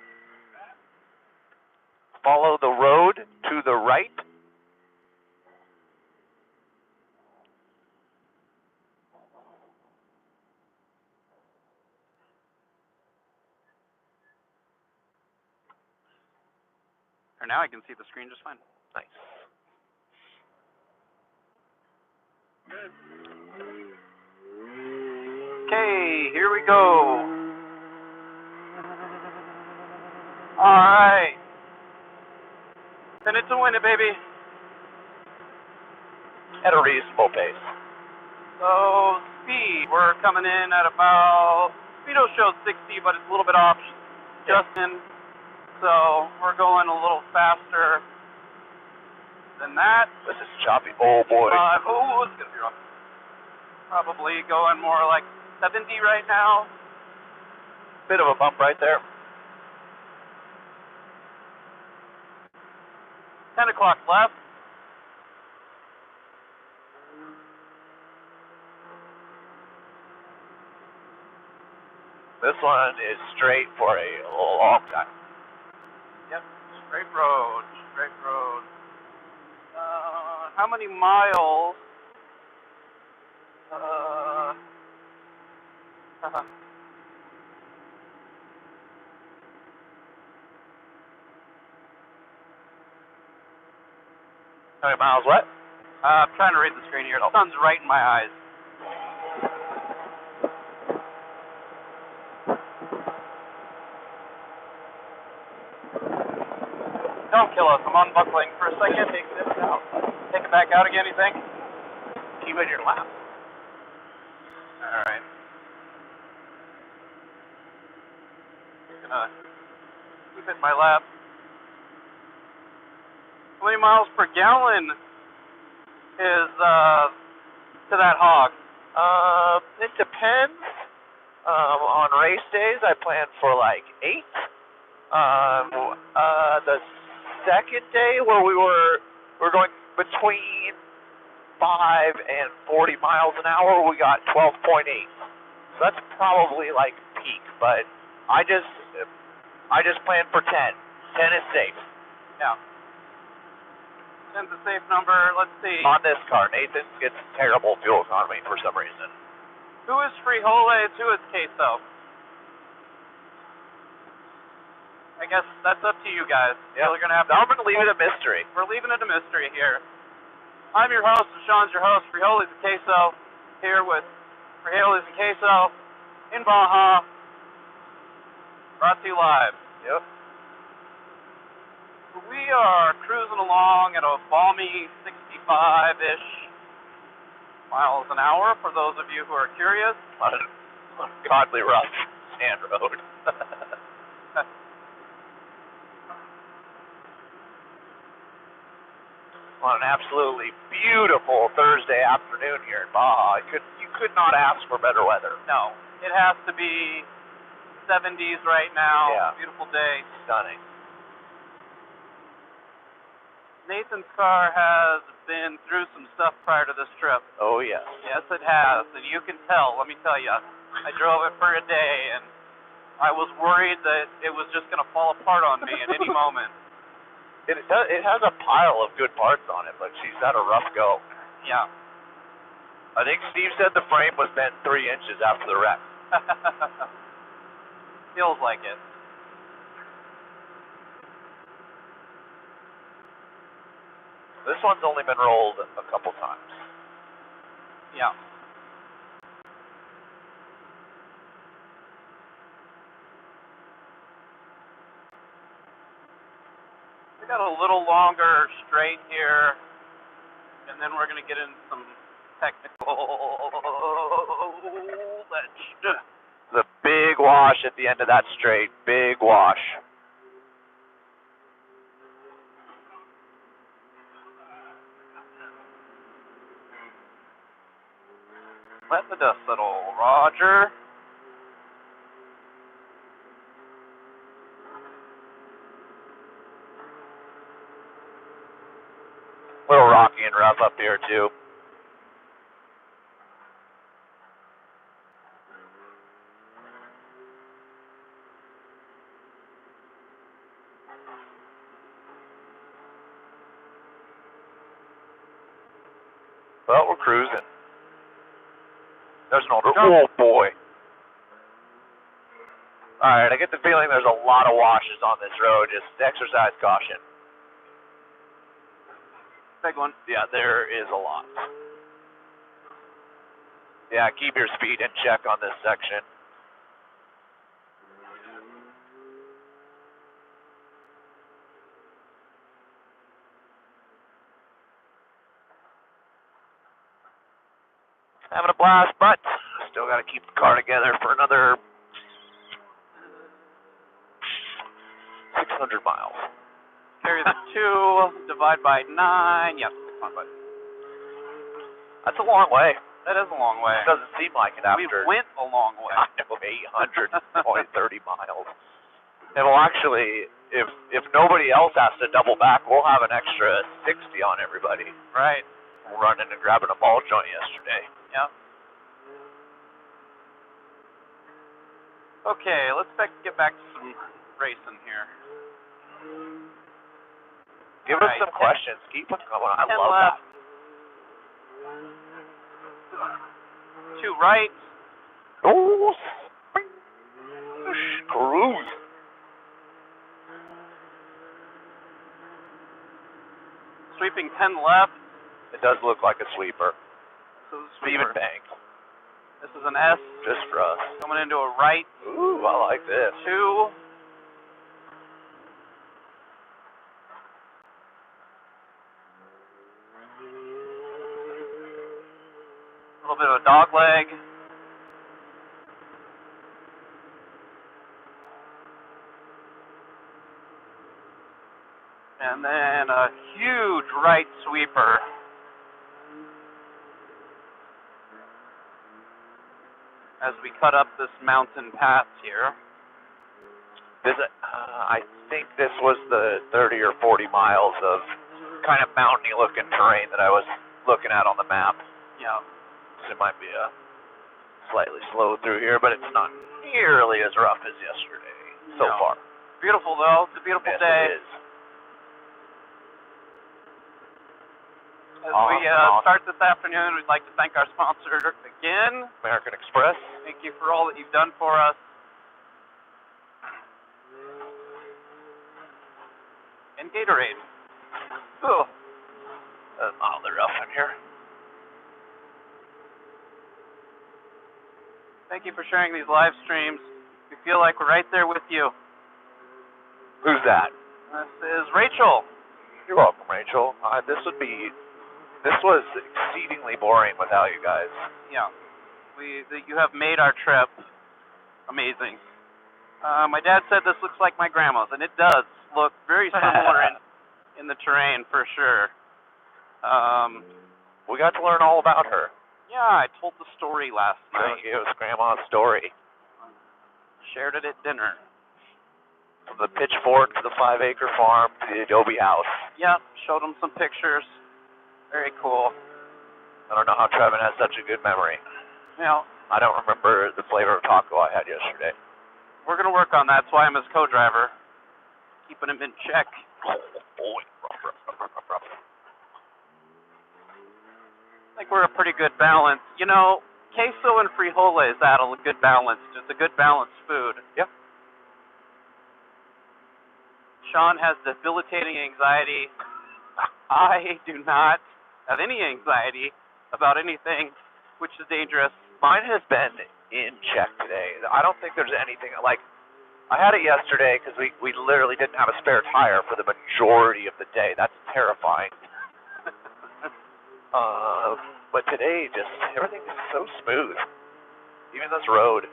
Follow the road to the right. Or now I can see the screen just fine. Nice. Okay, here we go. Alright. Send it to win it, baby. At a reasonable pace. So, speed, we're coming in at about, speedo shows 60, but it's a little bit off just in. So, we're going a little faster than that. This is choppy. Oh boy. It's going to be rough. Probably going more like 70 right now. Bit of a bump right there. 10 o'clock left. This one is straight for a long time. Yep, straight road, straight road. How many miles? How many miles what? I'm trying to read the screen here. The sun's right in my eyes. Don't kill us. I'm unbuckling for a second. Take this out. Take it back out again, you think? Keep it in your lap. Alright. Gonna keep it in my lap. How many miles per gallon is to that hog? It depends. On race days, I plan for like 8. The second day where we're going between 5 and 40 miles an hour, we got 12.8. So that's probably like peak, but I just plan for 10. 10 is safe. Yeah. 10's a safe number. Let's see. On this car, Nathan gets terrible fuel economy for some reason. Who is frijoles? Who is queso? I guess that's up to you guys. Yeah, We're gonna have I'm gonna leave it a mystery. We're leaving it a mystery here. I'm your host, and Sean's your host. Frijoles and queso, here with frijoles and queso in Baja. Brought to you live. Yep. We are cruising along at a balmy 65-ish miles an hour. For those of you who are curious, On a godly rough sand road. On an absolutely beautiful Thursday afternoon here in Baja. You could not ask for better weather. No, it has to be 70s right now. Yeah. Beautiful day. Stunning. Nathan's car has been through some stuff prior to this trip. Oh, yes. Yes, it has, and you can tell. Let me tell you, I drove it for a day, and I was worried that it was just going to fall apart on me at any moment. It has a pile of good parts on it, but she's had a rough go. Yeah. I think Steve said the frame was bent 3 inches after the wreck. Feels like it. This one's only been rolled a couple times. Yeah. We got a little longer straight here, and then we're going to get into some technical. The big wash at the end of that straight. Big wash. Let the dust settle, Roger. A little rocky and rough up here, too. Well, we're cruising. There's an older. Oh, boy. All right, I get the feeling there's a lot of washes on this road. Just exercise caution. Big one. Yeah, there is a lot. Yeah, keep your speed in check on this section. Having a blast, but still got to keep the car together for another 600 miles. Carry the 2, divide by 9. Yep, come on, buddy. That's a long way. That is a long way. It doesn't seem like it after. We went a long way. I know, 800, only 30 miles. And well, actually, if nobody else has to double back, we'll have an extra 60 on everybody. Right. We're running and grabbing a ball joint yesterday. Yep. Okay, let's get back to some racing here. Give us some questions. Keep them coming. I 10 love left. that. 2 right. Oh, cruise. Sweeping 10 left. It does look like a sweeper. This is a Steven sweeper. Bank. This is an S. Just for us. Coming into a right. Ooh, I like this. 2. A little bit of a dog leg. And then a huge right sweeper. As we cut up this mountain path here. I think this was the 30 or 40 miles of kind of mountainy looking terrain that I was looking at on the map. Yeah. So it might be a slightly slow through here, but it's not nearly as rough as yesterday so far. Beautiful though. It's a beautiful Yes, day. it is. As we start this afternoon, we'd like to thank our sponsor again, American Express. Thank you for all that you've done for us. And Gatorade. Oh, that's mildly rough in here. Thank you for sharing these live streams. We feel like we're right there with you. Who's that? This is Rachel. You're welcome, Rachel. This was exceedingly boring without you guys. Yeah. You have made our trip amazing. My dad said this looks like my grandma's, and it does look very similar in the terrain for sure. We got to learn all about her. Yeah, I told the story last night. It was Grandma's story. Shared it at dinner. From the pitchfork to the 5-acre farm to the adobe house. Yep, showed him some pictures. Very cool. I don't know how Trevin has such a good memory. Yeah. I don't remember the flavor of taco I had yesterday. We're going to work on that. That's why I'm his co-driver. Keeping him in check. Oh, boy. I think we're a pretty good balance. You know, Queso and Frijoles add a good balance. It's a good balanced food. Yep. Sean has debilitating anxiety. I do not have any anxiety about anything, which is dangerous. Mine has been in check today. I don't think there's anything, like, I had it yesterday because we literally didn't have a spare tire for the majority of the day. That's terrifying. But today, just, everything is so smooth. Even this road.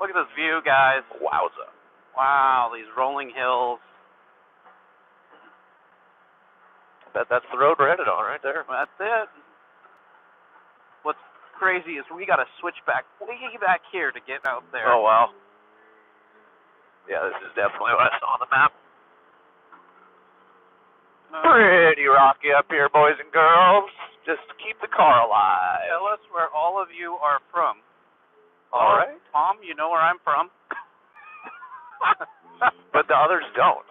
Look at this view, guys. Wowza. Wow, these rolling hills. That's the road we're headed on right there. That's it. What's crazy is we got to switch back way back here to get out there. Oh, wow. Yeah, this is definitely what I saw on the map. Pretty rocky up here, boys and girls. Just keep the car alive. Tell us where all of you are from. All right. Tom, you know where I'm from. But the others don't.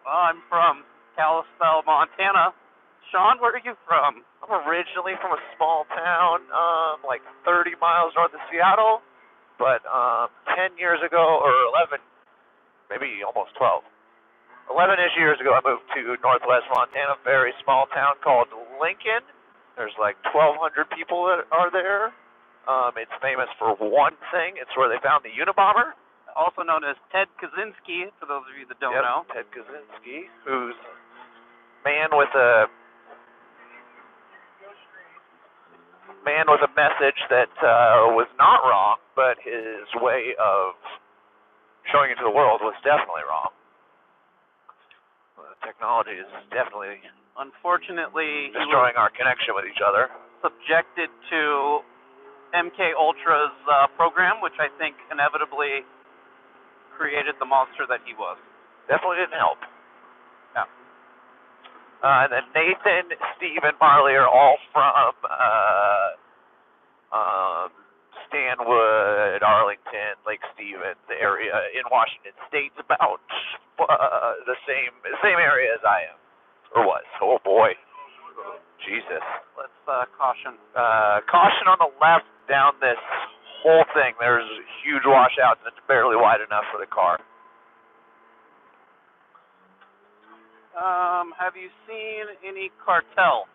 Well, I'm from Kalispell, Montana. Sean, where are you from? I'm originally from a small town, like 30 miles north of Seattle. But 10 years ago, or 11, maybe almost 12. 11-ish years ago, I moved to northwest Montana, a very small town called Lincoln. There's like 1,200 people that are there. It's famous for one thing. It's where they found the Unabomber. Also known as Ted Kaczynski, for those of you that don't know. Ted Kaczynski, who's man with a message that was not wrong, but his way of showing it to the world was definitely wrong. Technology is definitely, unfortunately, destroying our connection with each other. Subjected to MK Ultra's program, which I think inevitably created the monster that he was. Definitely didn't help. Yeah. And then Nathan, Steve, and Marley are all from Stanwood, Arlington, Lake Stevens area in Washington State, about the same area as I am, or was. Oh boy, Jesus. Let's caution. Caution on the left down this whole thing. There's huge washouts and it's barely wide enough for the car. Have you seen any cartel?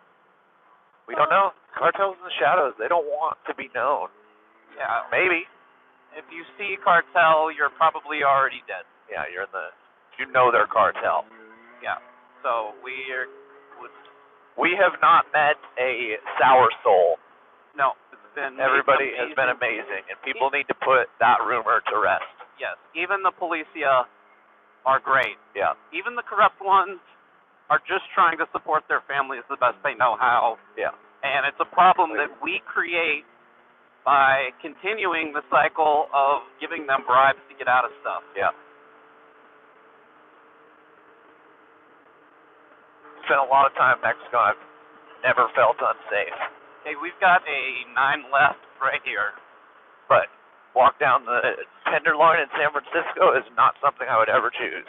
We don't know. Cartels in the shadows. They don't want to be known. Yeah. Maybe. If you see cartel, you're probably already dead. Yeah, you know they're cartel. Yeah. So we have not met a sour soul. No, it's been everybody has been amazing, and people need to put that rumor to rest. Yes, even the policia are great. Yeah. Even the corrupt ones are just trying to support their families the best they know how. Yeah. And it's a problem that we create by continuing the cycle of giving them bribes to get out of stuff. Yeah. Spent a lot of time in Mexico. I've never felt unsafe. Okay, we've got a 9 left right here. But walk down the Tenderloin in San Francisco is not something I would ever choose.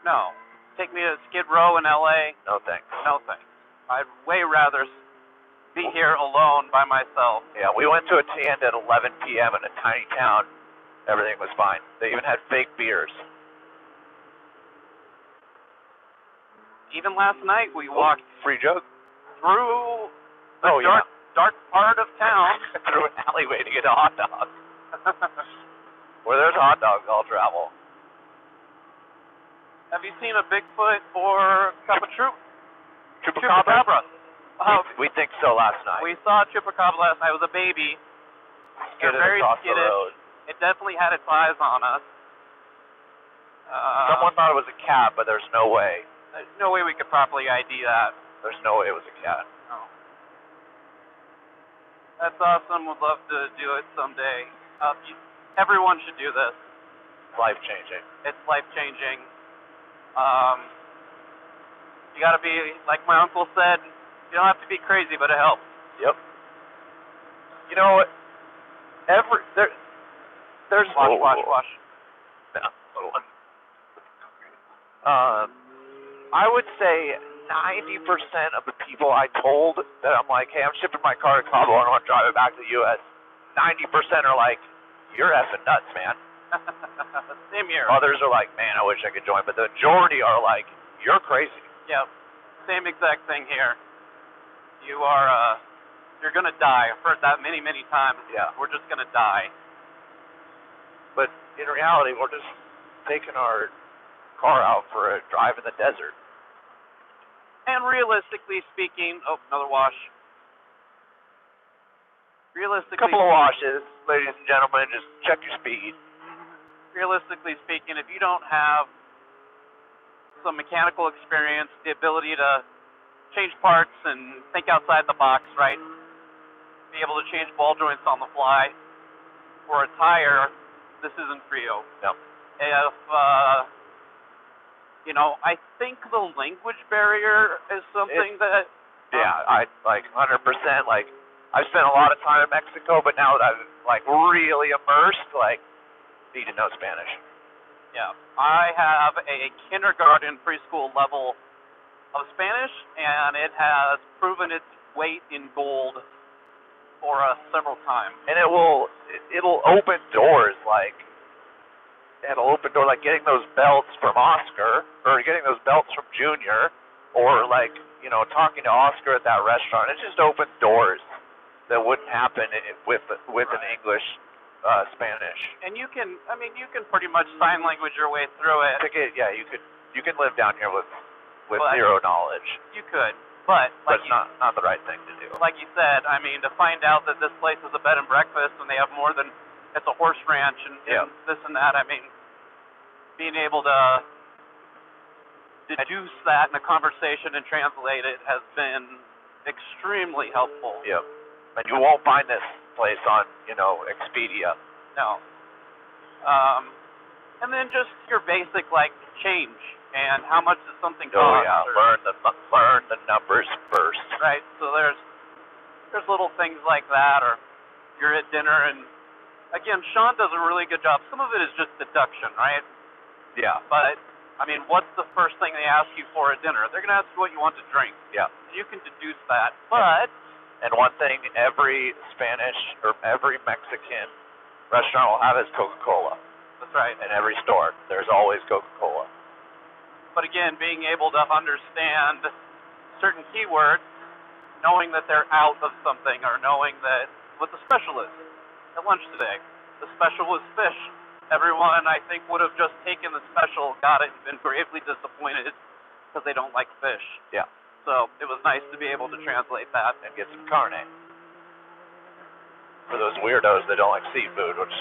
No. Take me to Skid Row in LA. No thanks. No thanks. I'd way rather be here alone by myself. Yeah, we went to a Tienda at 11 p.m. in a tiny town. Everything was fine. They even had fake beers. Even last night we walked Free joke? through the dark part of town. Through an alleyway to get a hot dog. Where there's hot dogs, I'll travel. Have you seen a Bigfoot or Chupacabra? We think so last night. We saw a Chupacabra last night. It was a baby. They're Skidded very across the skittish. road. It definitely had its eyes on us. Someone thought it was a cat, but there's no way. There's no way we could properly ID that. There's no way it was a cat. No. That's awesome. Would love to do it someday. Everyone should do this. It's life-changing. It's life-changing. You gotta be, like my uncle said, you don't have to be crazy, but it helps. Yep. You know what? There's Wash. No, little one. I would say 90% of the people I told that I'm like, hey, I'm shipping my car to Cabo and I want to drive it back to the U.S., 90% are like, you're effing nuts, man. Same here. Others are like, man, I wish I could join. But the majority are like, you're crazy. Yeah. Same exact thing here. You are, you're gonna die. I've heard that many, many times. Yeah. We're just gonna die. But in reality, we're just taking our car out for a drive in the desert. And realistically speaking, another wash. Realistically, Couple of washes, ladies and gentlemen, just check your speed. Realistically speaking, if you don't have some mechanical experience, the ability to change parts and think outside the box, right? Be able to change ball joints on the fly for a tire, this isn't for you. No. If, I think the language barrier is something that... Yeah, I 100%. Like, I've spent a lot of time in Mexico, but now that I'm really immersed, need to know Spanish. Yeah, I have a kindergarten preschool level of Spanish, and it has proven its weight in gold for us several times. And it'll open doors, it'll open doors, getting those belts from Oscar, or getting those belts from Junior, or talking to Oscar at that restaurant. It just opens doors that wouldn't happen with an English Spanish. And you can pretty much sign language your way through it. You can live down here with zero knowledge. You could, but that's not the right thing to do. Like you said, to find out that this place is a bed and breakfast and they have more than it's a horse ranch and this and that. Being able to deduce that in a conversation and translate it has been extremely helpful. Yep. And you won't find this place on, Expedia. No. And then just your basic change and how much does something cost? Oh yeah, learn the numbers first. Right. So there's little things like that, or you're at dinner and again, Sean does a really good job. Some of it is just deduction, right? Yeah. But what's the first thing they ask you for at dinner? They're gonna ask you what you want to drink. Yeah. You can deduce that, but. And one thing every Spanish or every Mexican restaurant will have is Coca-Cola. That's right. In every store, there's always Coca-Cola. But again, being able to understand certain keywords, knowing that they're out of something, or knowing that what the special is. At lunch today, the special was fish. Everyone, I think, would have just taken the special, got it, and been gravely disappointed because they don't like fish. Yeah. So it was nice to be able to translate that. And get some carne. For those weirdos that don't like seafood, which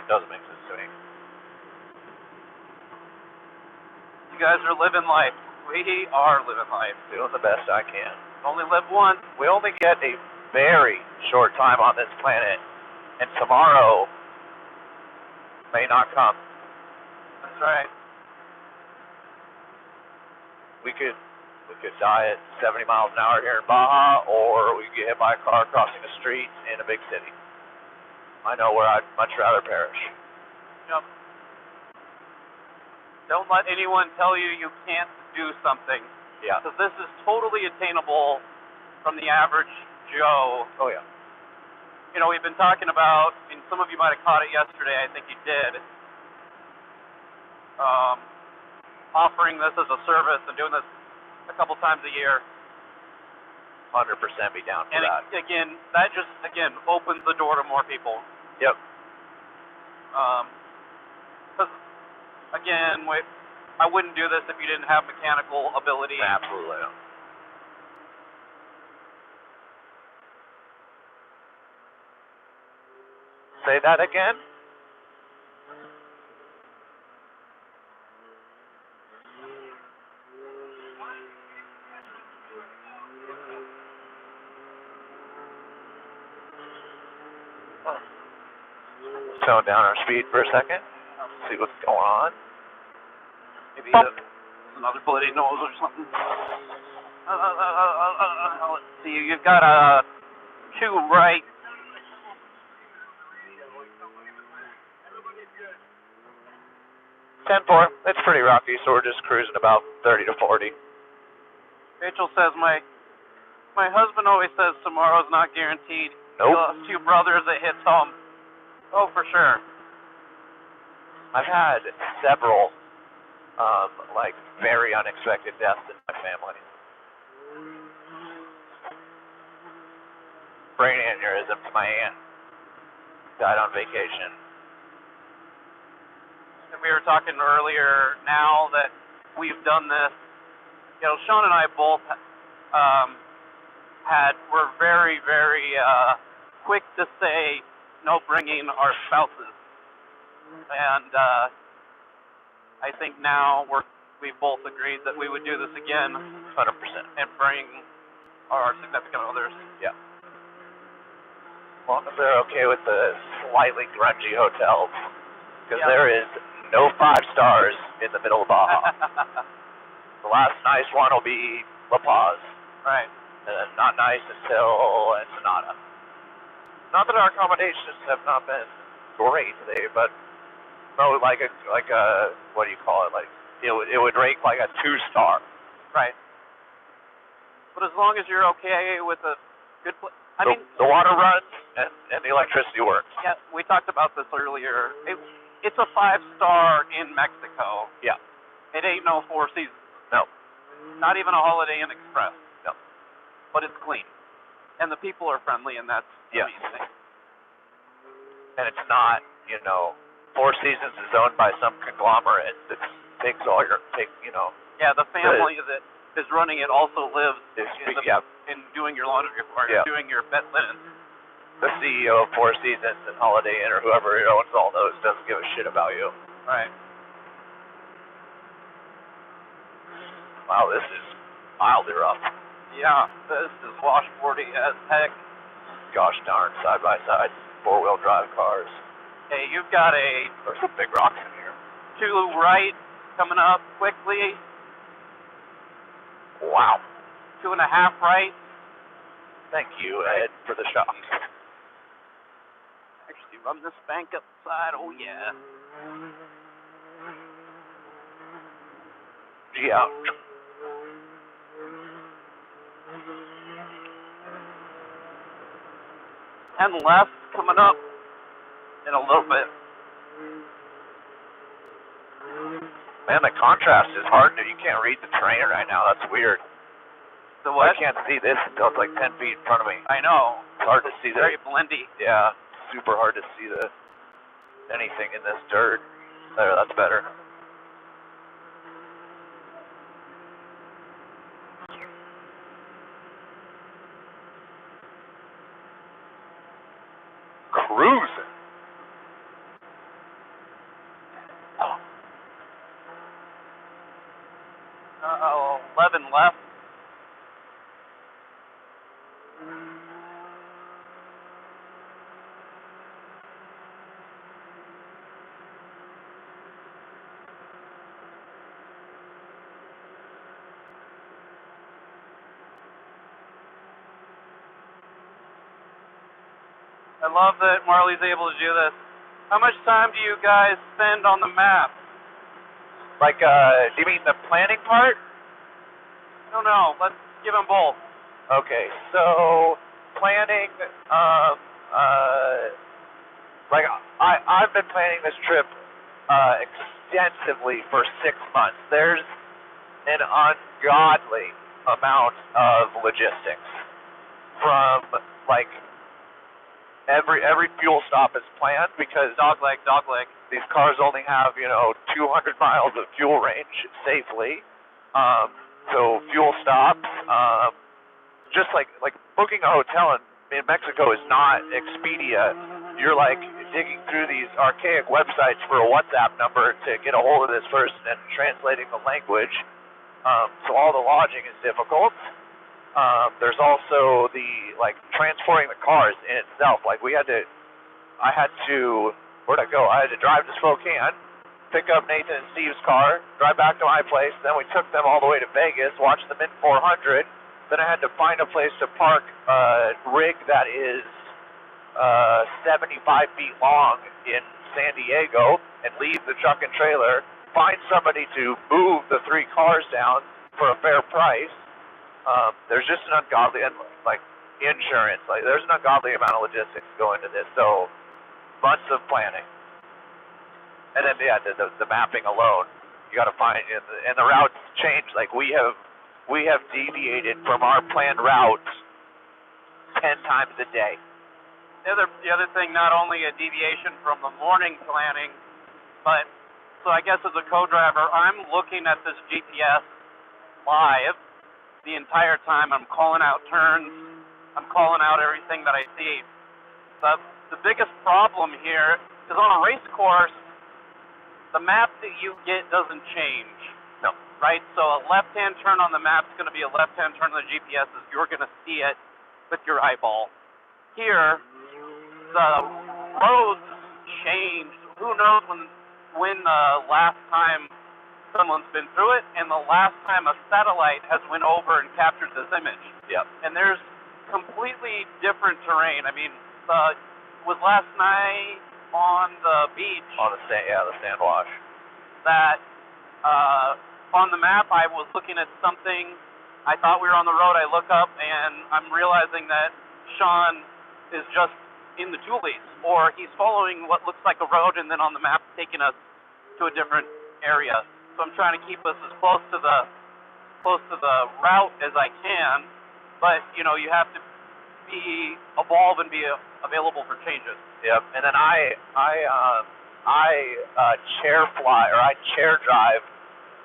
doesn't make sense to me. You guys are living life. We are living life. Doing the best I can. Only live once. We only get a very short time on this planet, and tomorrow may not come. That's right. We could die at 70 miles an hour here in Baja, or we could get hit by a car crossing the street in a big city. I know where I'd much rather perish. Yep. Don't let anyone tell you you can't do something. Yeah. Because this is totally attainable from the average Joe. Oh, yeah. You know, we've been talking about, and some of you might have caught it yesterday, I think you did, offering this as a service and doing this a couple times a year. 100% be down for And that. again, that just, opens the door to more people. Yep. Because, again, I wouldn't do this if you didn't have mechanical ability. Absolutely. Say that again? Tone down our speed for a second. See what's going on. Maybe another bloody nose or something. Let's see, you've got a 2 right. Ten-4. It's pretty rocky, so we're just cruising about 30 to 40. Rachel says, my husband always says tomorrow's not guaranteed. Nope. He lost 2 brothers that hits home. Oh, for sure. I've had several, very unexpected deaths in my family. Brain aneurysm to my aunt. Died on vacation. And we were talking earlier, now that we've done this, Sean and I both were very, very quick to say no bringing our spouses. And I think now we've both agreed that we would do this again. 100%. And bring our significant others. Yeah. As long as they're okay with the slightly grungy hotels. Because there is no 5 stars in the middle of Baja. The last nice one will be La Paz. Right. And then not nice until Ensenada. Not that our accommodations have not been great today, but no, like a what do you call it? Like it would rate like a 2-star. Right. But as long as you're okay with a good place, the water runs and the electricity works. Yeah, we talked about this earlier. It's a 5-star in Mexico. Yeah. It ain't no 4 Seasons. No. Not even a Holiday Inn Express. No. But it's clean. And the people are friendly, and that's the main thing. And it's not, 4 Seasons is owned by some conglomerate that takes all your, Yeah, the family that is running it also lives in doing your laundry or doing your bed linen. The CEO of 4 Seasons and Holiday Inn or whoever owns all those doesn't give a shit about you. Right. Wow, this is mildly rough. Yeah, this is washboardy as heck. Gosh darn, side by side, 4-wheel drive cars. Hey, you've got there's some big rocks in here. 2 right coming up quickly. Wow. 2.5 right. Thank you, Ed, for the shot. Actually, run this bank up the side. Oh, yeah. Gee, out. And left coming up in a little bit. Man, the contrast is hard. You can't read the terrain right now. That's weird. The what? I can't see this until it's like 10 feet in front of me. I know. It's hard to see Very blendy. Yeah, super hard to see anything in this dirt. There, that's better. Cruising. 11 left. I love that Marley's able to do this. How much time do you guys spend on the map? Like, do you mean the planning part? No, no, let's give them both. Okay, so planning, like I've been planning this trip extensively for 6 months. There's an ungodly amount of logistics from like every fuel stop is planned because dog leg. These cars only have 200 miles of fuel range safely. So fuel stops. Just like booking a hotel in Mexico is not Expedia. You're like digging through these archaic websites for a WhatsApp number to get a hold of this person and translating the language. So all the lodging is difficult. There's also the transporting the cars in itself. Like where'd I go? I had to drive to Spokane, pick up Nathan and Steve's car, drive back to my place. Then we took them all the way to Vegas, watched the Mint 400. Then I had to find a place to park a rig that is 75 feet long in San Diego and leave the truck and trailer, find somebody to move the 3 cars down for a fair price. There's just an ungodly, and insurance, there's an ungodly amount of logistics going into this, so months of planning. And then, the mapping alone, you got to find, and the routes change. Like, we have deviated from our planned routes 10 times a day. The other thing, not only a deviation from the morning planning, but so I guess as a co-driver, I'm looking at this GPS live the entire time. I'm calling out turns. I'm calling out everything that I see. But the biggest problem here is on a race course, the map that you get doesn't change. No. Right? So a left-hand turn on the map is going to be a left-hand turn on the GPS. You're going to see it with your eyeball. Here, the roads change. Who knows when the last time someone's been through it and the last time a satellite has went over and captured this image. Yep. And there's completely different terrain. I mean, was last night on the beach. On the sand wash. That on the map I was looking at something. I thought we were on the road. I look up and I'm realizing that Sean is just in the Tules, or he's following what looks like a road and then on the map taking us to a different area. So I'm trying to keep us as close to the route as I can, but you have to evolve and be available for changes. Yep. And then I chair fly, or I chair drive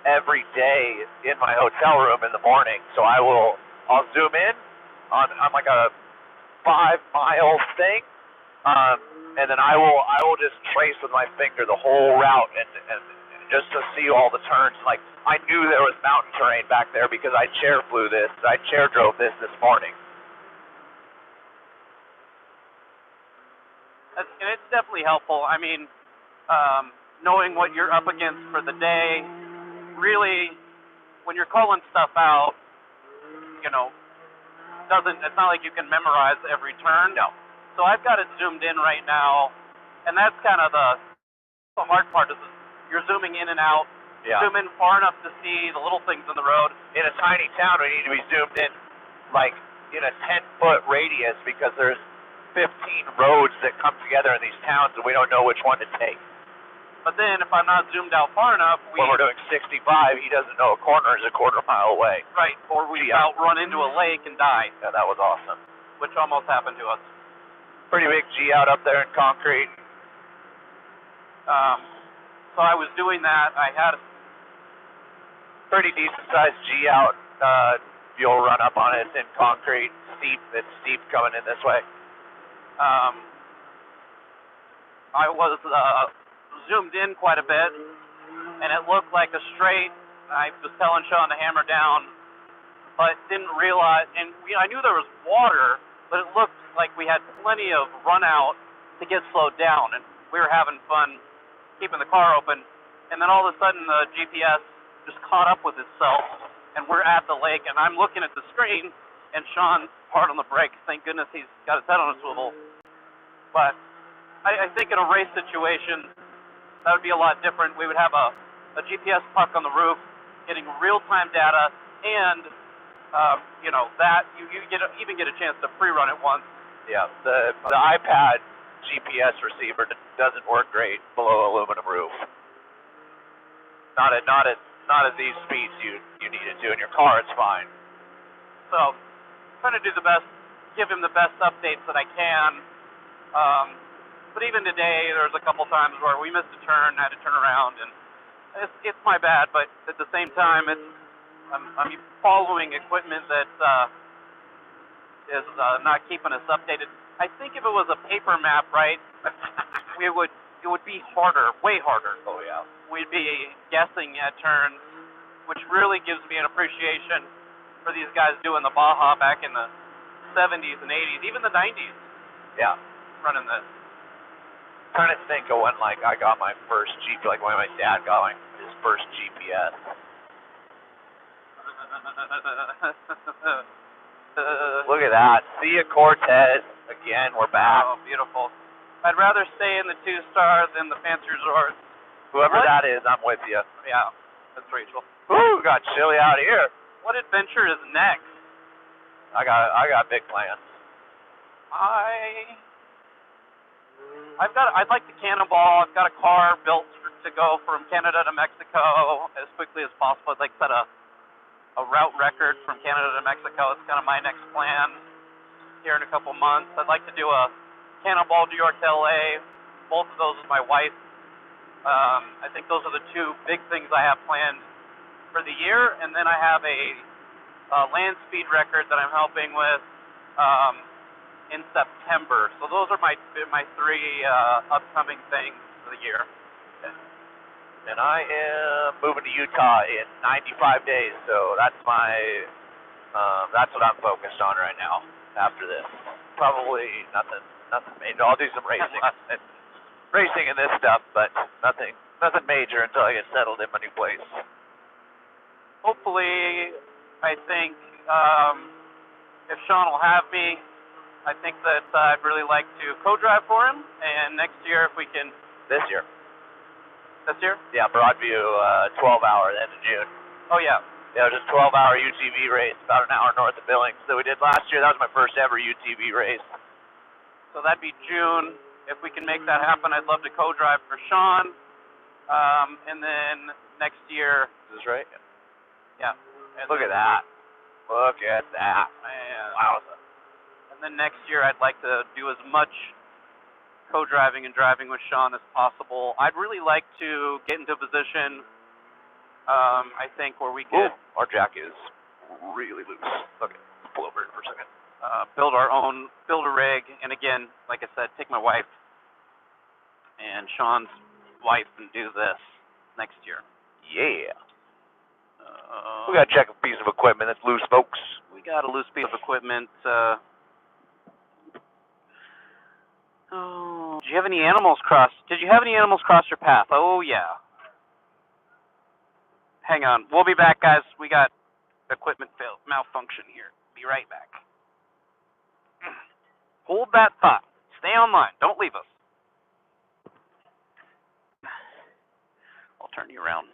every day in my hotel room in the morning. So I'll zoom in on like a 5-mile thing, and then I will just trace with my finger the whole route and just to see all the turns. Like, I knew there was mountain terrain back there because I chair drove this morning. And it's definitely helpful. I mean, knowing what you're up against for the day, really, when you're calling stuff out, it's not like you can memorize every turn. No. So I've got it zoomed in right now, and that's kind of the hard part is you're zooming in and out. Yeah. Zoom in far enough to see the little things in the road. In a tiny town, we need to be zoomed in like in a 10-foot radius because there's 15 roads that come together in these towns and we don't know which one to take. But then if I'm not zoomed out far enough, when we're doing 65, he doesn't know a corner is a quarter mile away. Right, or we about run into a lake and die. Yeah, that was awesome. Which almost happened to us. Pretty big G out up there in concrete. So I was doing that. I had a pretty decent sized G out. You'll run up on it. It's in concrete. It's steep coming in this way. I was zoomed in quite a bit, and it looked like a straight. I was telling Sean to hammer down, but didn't realize. And I knew there was water, but it looked like we had plenty of run out to get slowed down, and we were having fun keeping the car open. And then all of a sudden, the GPS just caught up with itself, and we're at the lake, and I'm looking at the screen, and Sean's hard on the brakes. Thank goodness he's got his head on a swivel. But I think in a race situation, that would be a lot different. We would have a GPS puck on the roof, getting real-time data, and that you even get a chance to pre-run it once. Yeah, the iPad GPS receiver doesn't work great below aluminum roof. Not at these speeds you need it to. In your car, it's fine. So, trying to do the best, give him the best updates that I can. But even today, there was a couple times where we missed a turn, had to turn around, and it's my bad. But at the same time, I'm following equipment that is not keeping us updated. I think if it was a paper map, right, it would be harder, way harder. Oh yeah. We'd be guessing at turns, which really gives me an appreciation for these guys doing the Baja back in the 70s and 80s, even the 90s. Yeah. Running this. Trying to think of when I got my first GPS, like when my dad got his first GPS. Look at that. See ya, Cortez. Again, we're back. Oh, beautiful. I'd rather stay in the 2-star than the fancy resort. Whoever that is, I'm with you. Yeah, that's Rachel. Woo, got chilly out here. What adventure is next? I got big plans. I'd like to cannonball. I've got a car built to go from Canada to Mexico as quickly as possible. I'd like to set a route record from Canada to Mexico. It's kind of my next plan here in a couple months. I'd like to do a cannonball New York to LA. Both of those with my wife. I think those are the two big things I have planned for the year. And then I have a land speed record that I'm helping with in September. So those are my three upcoming things for the year. And I am moving to Utah in 95 days, so that's what I'm focused on right now. After this, probably nothing major. I'll do some racing, racing and this stuff, but nothing major until I get settled in my new place. Hopefully, I think if Sean will have me, I think that I'd really like to co-drive for him. And next year, if we can. This year? Yeah, Broadview, 12-hour end of June. Oh yeah. Yeah, it was a 12-hour UTV race, about an hour north of Billings. That we did last year. That was my first ever UTV race. So that'd be June. If we can make that happen, I'd love to co-drive for Sean. And then next year. Is this right? Yeah. Look at that. Look at that. Wow. And then next year, I'd like to do as much co-driving and driving with Sean as possible. I'd really like to get into a position, I think, where we could. Our jack is really loose. Okay, pull over for a second. Build a rig, and again, like I said, take my wife and Sean's wife and do this next year. Yeah. We gotta check a piece of equipment that's loose, folks. We got a loose piece of equipment. Did you have any animals cross your path? Oh yeah. Hang on, we'll be back, guys. We got equipment malfunction here. Be right back. Hold that thought. Stay online. Don't leave us. I'll turn you around.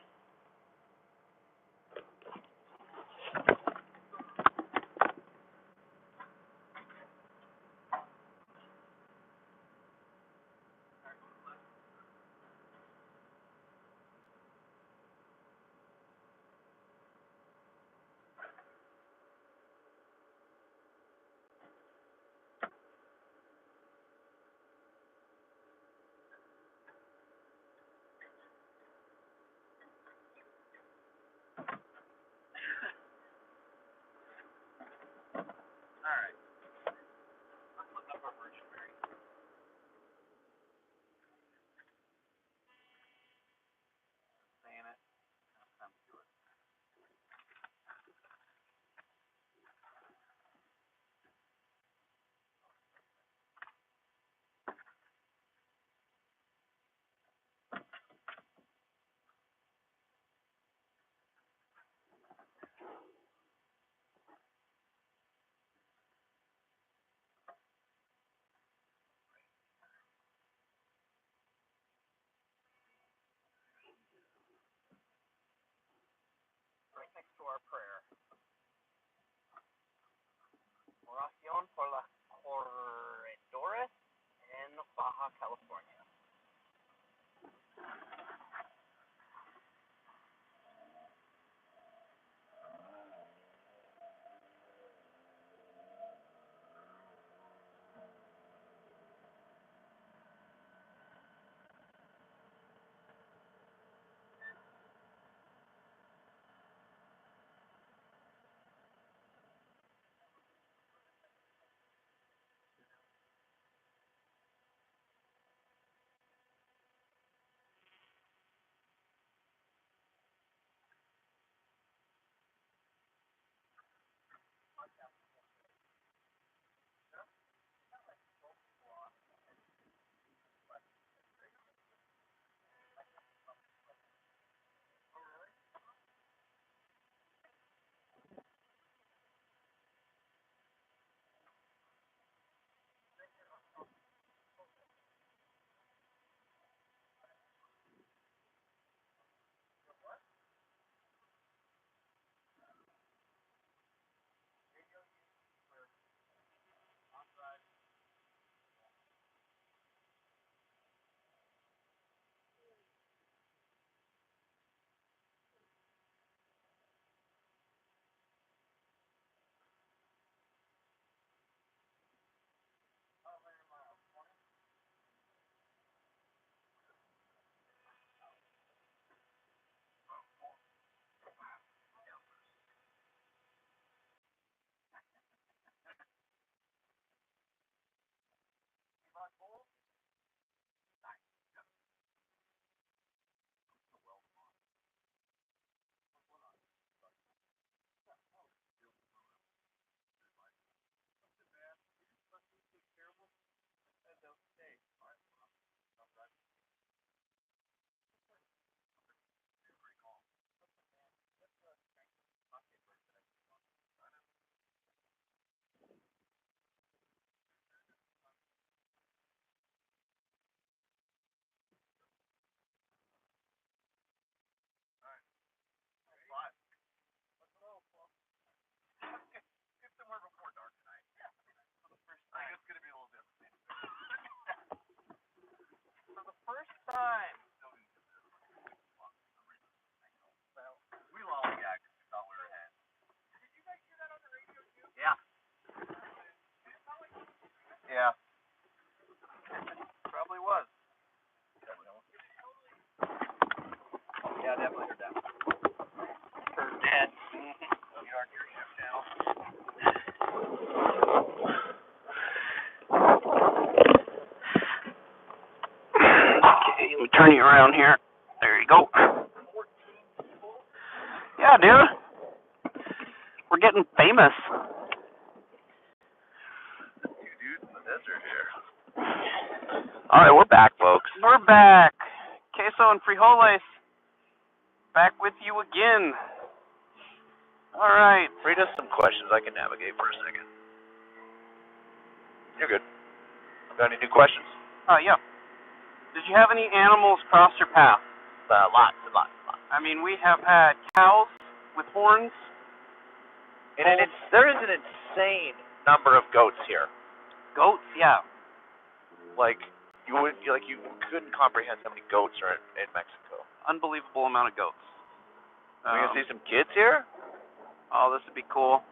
to our prayer. Oración por las corredores en Baja California. First time. We lollygagged because we thought we were ahead. Did you guys hear that on the radio too? Yeah. Yeah. Probably was. Yeah, definitely heard that. Heard that. You are your shift channel. Okay, let me turn you around here. There you go. Yeah, dude. We're getting famous. Two dudes in the desert here. All right, we're back, folks. We're back. Queso and Frijoles. Back with you again. All right. Read us some questions I can navigate for a second. You're good. Got any new questions? Yeah. Did you have any animals cross your path? Lots and lots and lots. I mean, we have had cows with horns. And there is an insane number of goats here. Goats, yeah. Like you couldn't comprehend how many goats are in Mexico. Unbelievable amount of goats. Are we gonna see some kids here? Oh, this would be cool.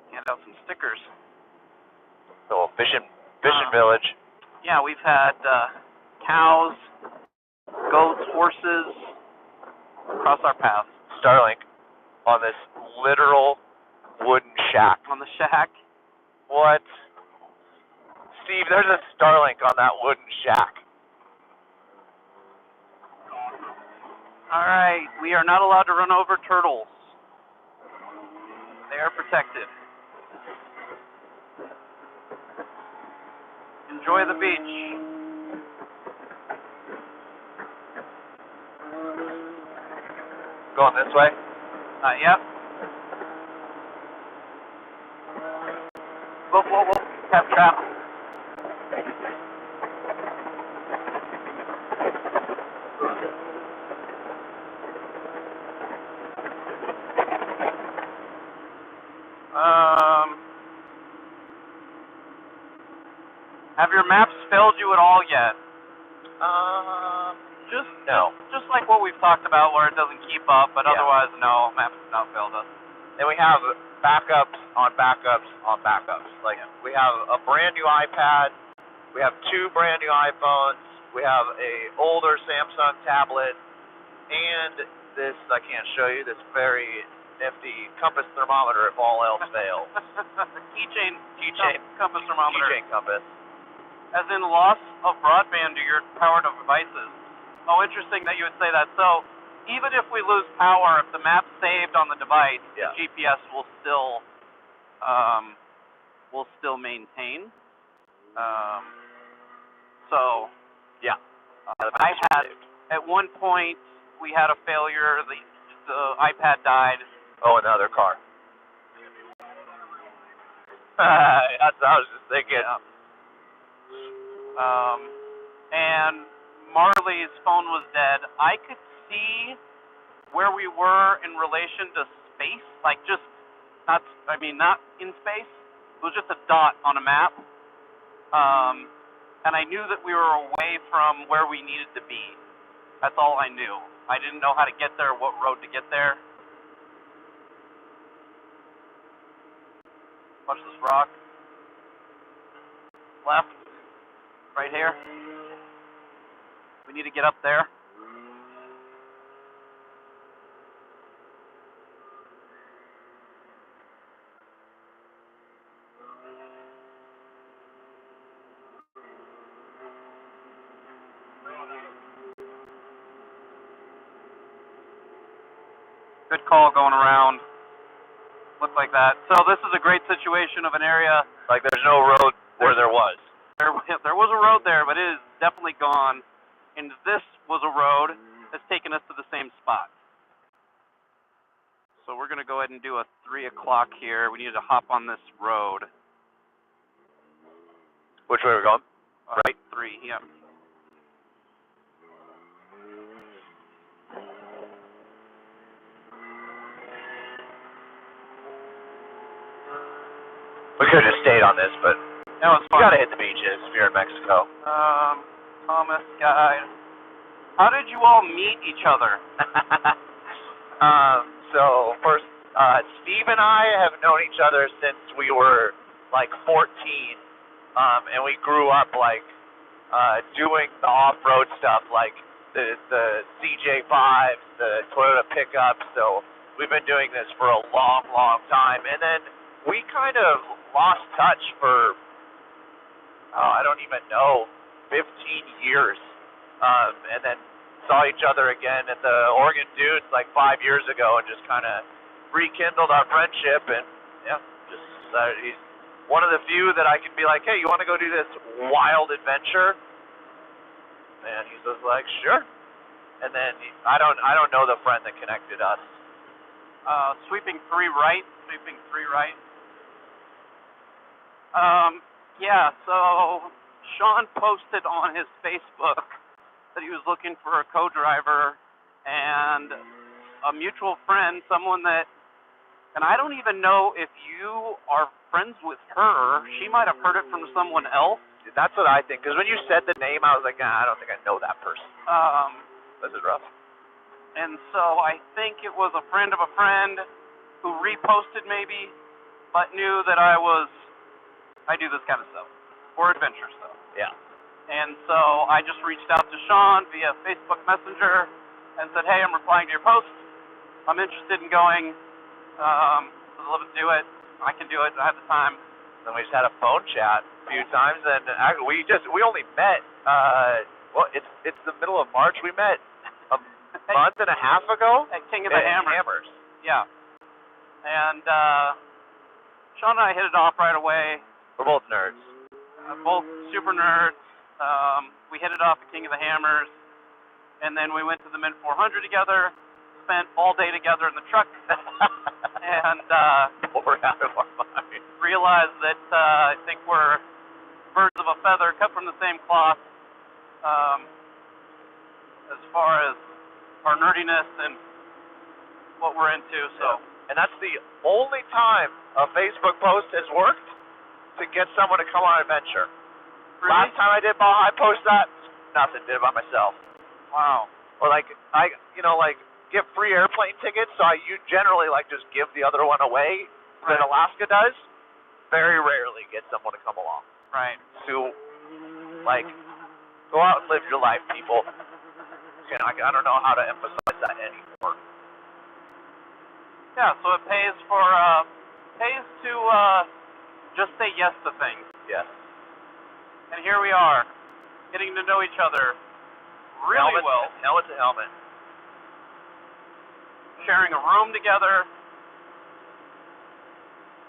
Hand out some stickers. So fishing village. Yeah, we've had cows, goats, horses across our path. Starlink on this literal wooden shack. On the shack. What? Steve, there's a Starlink on that wooden shack. All right, we are not allowed to run over turtles. They are protected. Enjoy the beach. Going this way? Yep. Whoa. Have traffic. maps failed you at all yet? Just like what we've talked about, where it doesn't keep up, but otherwise, no, maps have not failed us. And we have backups on backups on backups. Like, we have a brand new iPad, we have 2 brand new iPhones, we have a older Samsung tablet, and this, I can't show you, this very nifty compass thermometer if all else fails. Keychain compass Keychain thermometer. compass. As in loss of broadband to your powered devices. Oh, interesting that you would say that. So, even if we lose power, if the map's saved on the device, the GPS will still maintain. I had at one point we had a failure. The iPad died. Oh, another car. That's what I was just thinking. And Marley's phone was dead. I could see where we were in relation to space, like just not in space. It was just a dot on a map. And I knew that we were away from where we needed to be. That's all I knew. I didn't know how to get there, what road to get there. Watch this rock. Left. Right here. We need to get up there. Good call going around. Look like that. So this is a great situation of an area. Like there's no road where there was. There was a road there, but it is definitely gone. And this was a road that's taken us to the same spot. So we're going to go ahead and do a 3 o'clock here. We need to hop on this road. Which way are we going? Right? 3, yeah. We could have just stayed on this, but that was fun. You gotta hit the beaches if you're in Mexico. Thomas guide. How did you all meet each other? So first, Steve and I have known each other since we were like 14, and we grew up like doing the off-road stuff, like the CJ5s, the Toyota pickups. So we've been doing this for a long, long time, and then we kind of lost touch for I don't even know, 15 years, and then saw each other again at the Oregon Dudes like 5 years ago, and just kind of rekindled our friendship. And yeah, just he's one of the few that I can be like, hey, you want to go do this wild adventure? And he's just like, sure. And then I don't know the friend that connected us. Sweeping 3 right. Yeah, so Sean posted on his Facebook that he was looking for a co-driver, and a mutual friend, someone that, and I don't even know if you are friends with her. She might have heard it from someone else. That's what I think, because when you said the name, I was like, I don't think I know that person. This is rough. And so I think it was a friend of a friend who reposted maybe, but knew that I do this kind of stuff, or adventure stuff. Yeah. And so I just reached out to Sean via Facebook Messenger and said, hey, I'm replying to your post. I'm interested in going. I'd love to do it. I can do it. I have the time. Then we just had a phone chat a few times, and we only met. It's the middle of March. We met a month and a half ago at King of the Hammers. Yeah. And Sean and I hit it off right away. We're both nerds. Both super nerds. We hit it off at King of the Hammers, and then we went to the Mint 400 together, spent all day together in the truck, and we're out of our mind. Realized that I think we're birds of a feather, cut from the same cloth, as far as our nerdiness and what we're into. So, and that's the only time a Facebook post has worked to get someone to come on an adventure. Last time I did Baja, I posted that. Nothing. Did it by myself. Wow. Or like give free airplane tickets. So you generally like just give the other one away. That Alaska does. Very rarely get someone to come along. Right. To like go out and live your life, people. And I don't know how to emphasize that anymore. Yeah. So it pays to just say yes to things. Yes. And here we are, getting to know each other really well. Helmet to helmet. Sharing a room together,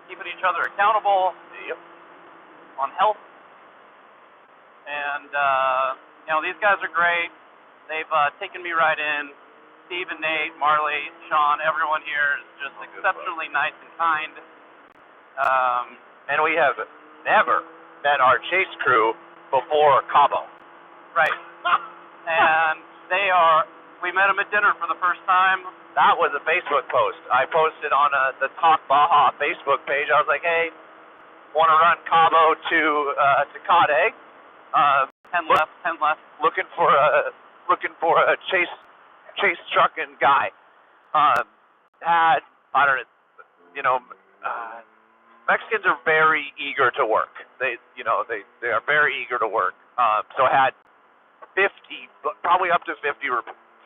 keeping each other accountable. Yep. On health. And these guys are great. They've taken me right in. Steve and Nate, Marley, Sean, everyone here is just exceptionally nice and kind. And we have never met our chase crew before Cabo. Right. And we met them at dinner for the first time. That was a Facebook post. I posted on the Talk Baja Facebook page. I was like, hey, want to run Cabo to Tecate. 10 left. Looking for a chase trucking guy. Mexicans are very eager to work. They are very eager to work. So I had 50, probably up to 50,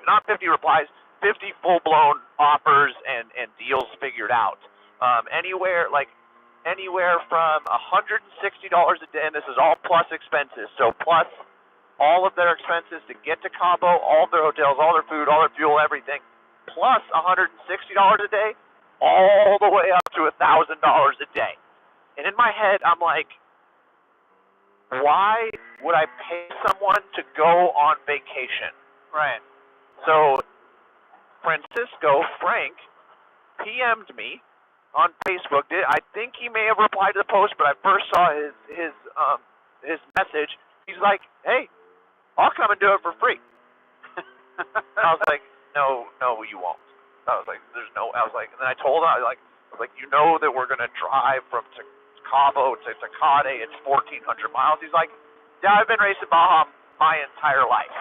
not 50 replies, 50 full-blown offers and deals figured out. Anywhere from $160 a day, and this is all plus expenses. So plus all of their expenses to get to Cabo, all of their hotels, all their food, all their fuel, everything, plus $160 a day, all the way up to $1,000 a day. And in my head, I'm like, why would I pay someone to go on vacation? Right. So Frank, PM'd me on Facebook. I think he may have replied to the post, but I first saw his message. He's like, "Hey, I'll come and do it for free." I was like, "No, you won't." I was like, "There's no." I was like, and then I told him, I was like, "You know that we're gonna drive from Cabo to Tecate. It's 1,400 miles." He's like, "Yeah, I've been racing Baja my entire life."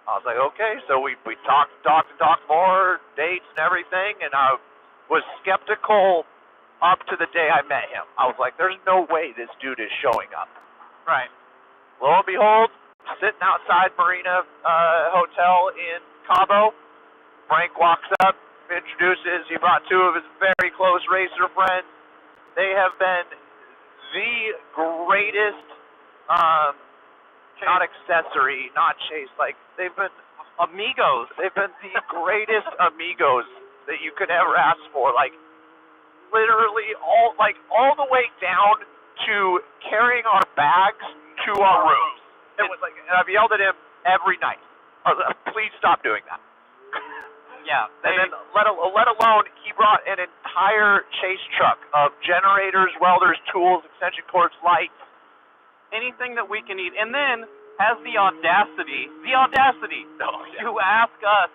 I was like, "Okay." So we talked more, dates and everything, and I was skeptical up to the day I met him. I was like, "There's no way this dude is showing up." Right. Lo and behold, sitting outside Marina Hotel in Cabo, Frank walks up, introduces. He brought two of his very close racer friends. They have been the greatest, not accessory, not chase, like they've been amigos. They've been the greatest amigos that you could ever ask for. Like literally all the way down to carrying our bags to our rooms. It was like, and I've yelled at him every night. I was like, "Please stop doing that." Yeah. And then let alone he brought an entire chase truck of generators, welders, tools, extension cords, lights, anything that we can eat, and then has the audacity to ask us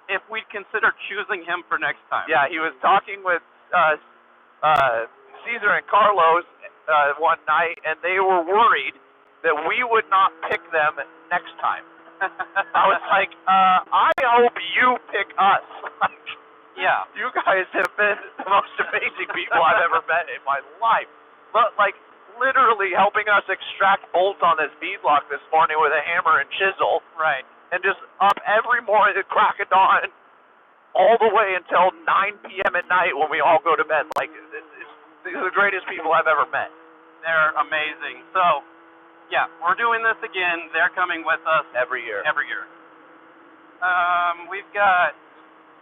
if we'd consider choosing him for next time. Yeah, he was talking with Caesar and Carlos one night, and they were worried that we would not pick them next time. I was like, I hope you pick us. Yeah. You guys have been the most amazing people I've ever met in my life. But like literally helping us extract bolts on this beadlock this morning with a hammer and chisel. Right. And just up every morning at crack of dawn all the way until 9 p.m. at night when we all go to bed. Like, these are the greatest people I've ever met. They're amazing. So, yeah, we're doing this again. They're coming with us every year. We've got,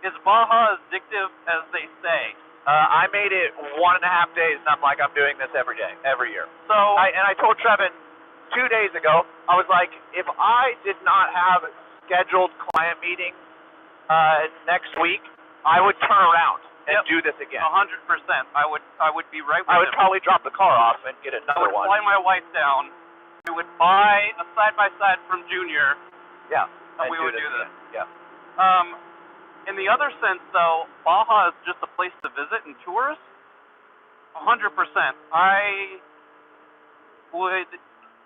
is Baja addictive as they say? I made it 1.5 days, and I'm like, I'm doing this every day, every year. So, I told Trevin 2 days ago, I was like, if I did not have scheduled client meetings next week, I would turn around and do this again. 100%. I would be right with I would him. probably drop the car off and get another one. I would fly my wife down. We would buy a side-by-side from Junior. Yeah. And we would do this. Yeah. In the other sense, though, Baja is just a place to visit and tourist. 100%. I would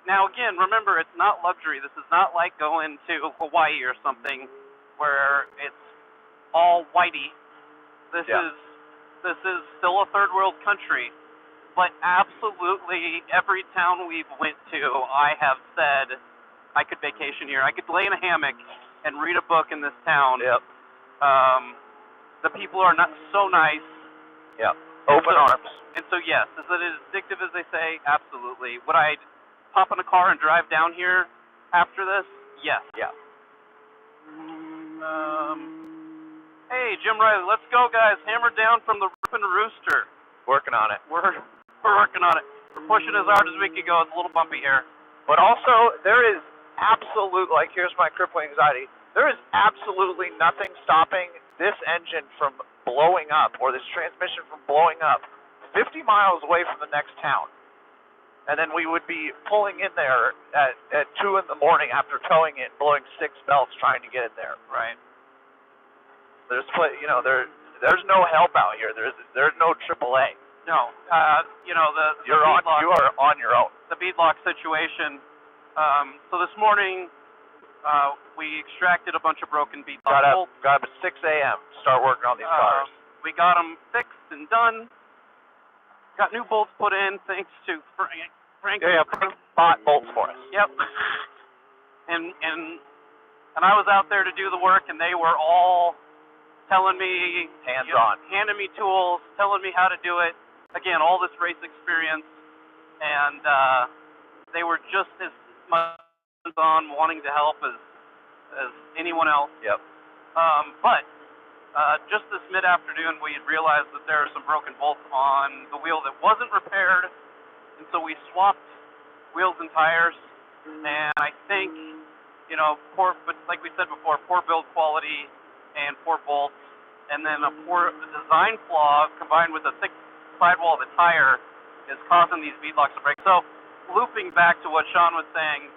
Now again, remember, it's not luxury. This is not like going to Hawaii or something where it's all whitey. This is still a third world country, but absolutely every town we've went to, I have said I could vacation here. I could lay in a hammock and read a book in this town. Yep. The people are not so nice. Yep. Open arms. And so yes, is it as addictive as they say? Absolutely. Would I hop in a car and drive down here after this? Yes. Yeah. Hey, Jim Riley, let's go, guys. Hammer down from the Rip and Rooster. Working on it. We're working on it. We're pushing as hard as we can go. It's a little bumpy here. But also, there is absolute, like, here's my crippling anxiety. There is absolutely nothing stopping this engine from blowing up, or this transmission from blowing up 50 miles away from the next town. And then we would be pulling in there at 2 in the morning after towing it, blowing 6 belts trying to get it there. Right. There's no help out here. There's no AAA. No. You are on your own. The beadlock situation. So this morning, we extracted a bunch of broken beadlock bolts. Got up at 6 a.m. to start working on these cars. We got them fixed and done. Got new bolts put in thanks to Frank. Yeah, bought bolts for us. Yep. And I was out there to do the work, and they were all telling me, hands-on, handing me tools, telling me how to do it. Again, all this race experience, and they were just as much on wanting to help as anyone else. Yep. But just this mid-afternoon, we had realized that there are some broken bolts on the wheel that wasn't repaired, and so we swapped wheels and tires. And I think, but like we said before, poor build quality and poor bolts, and then a poor design flaw combined with a thick sidewall of the tire is causing these beadlocks to break. So, looping back to what Sean was saying,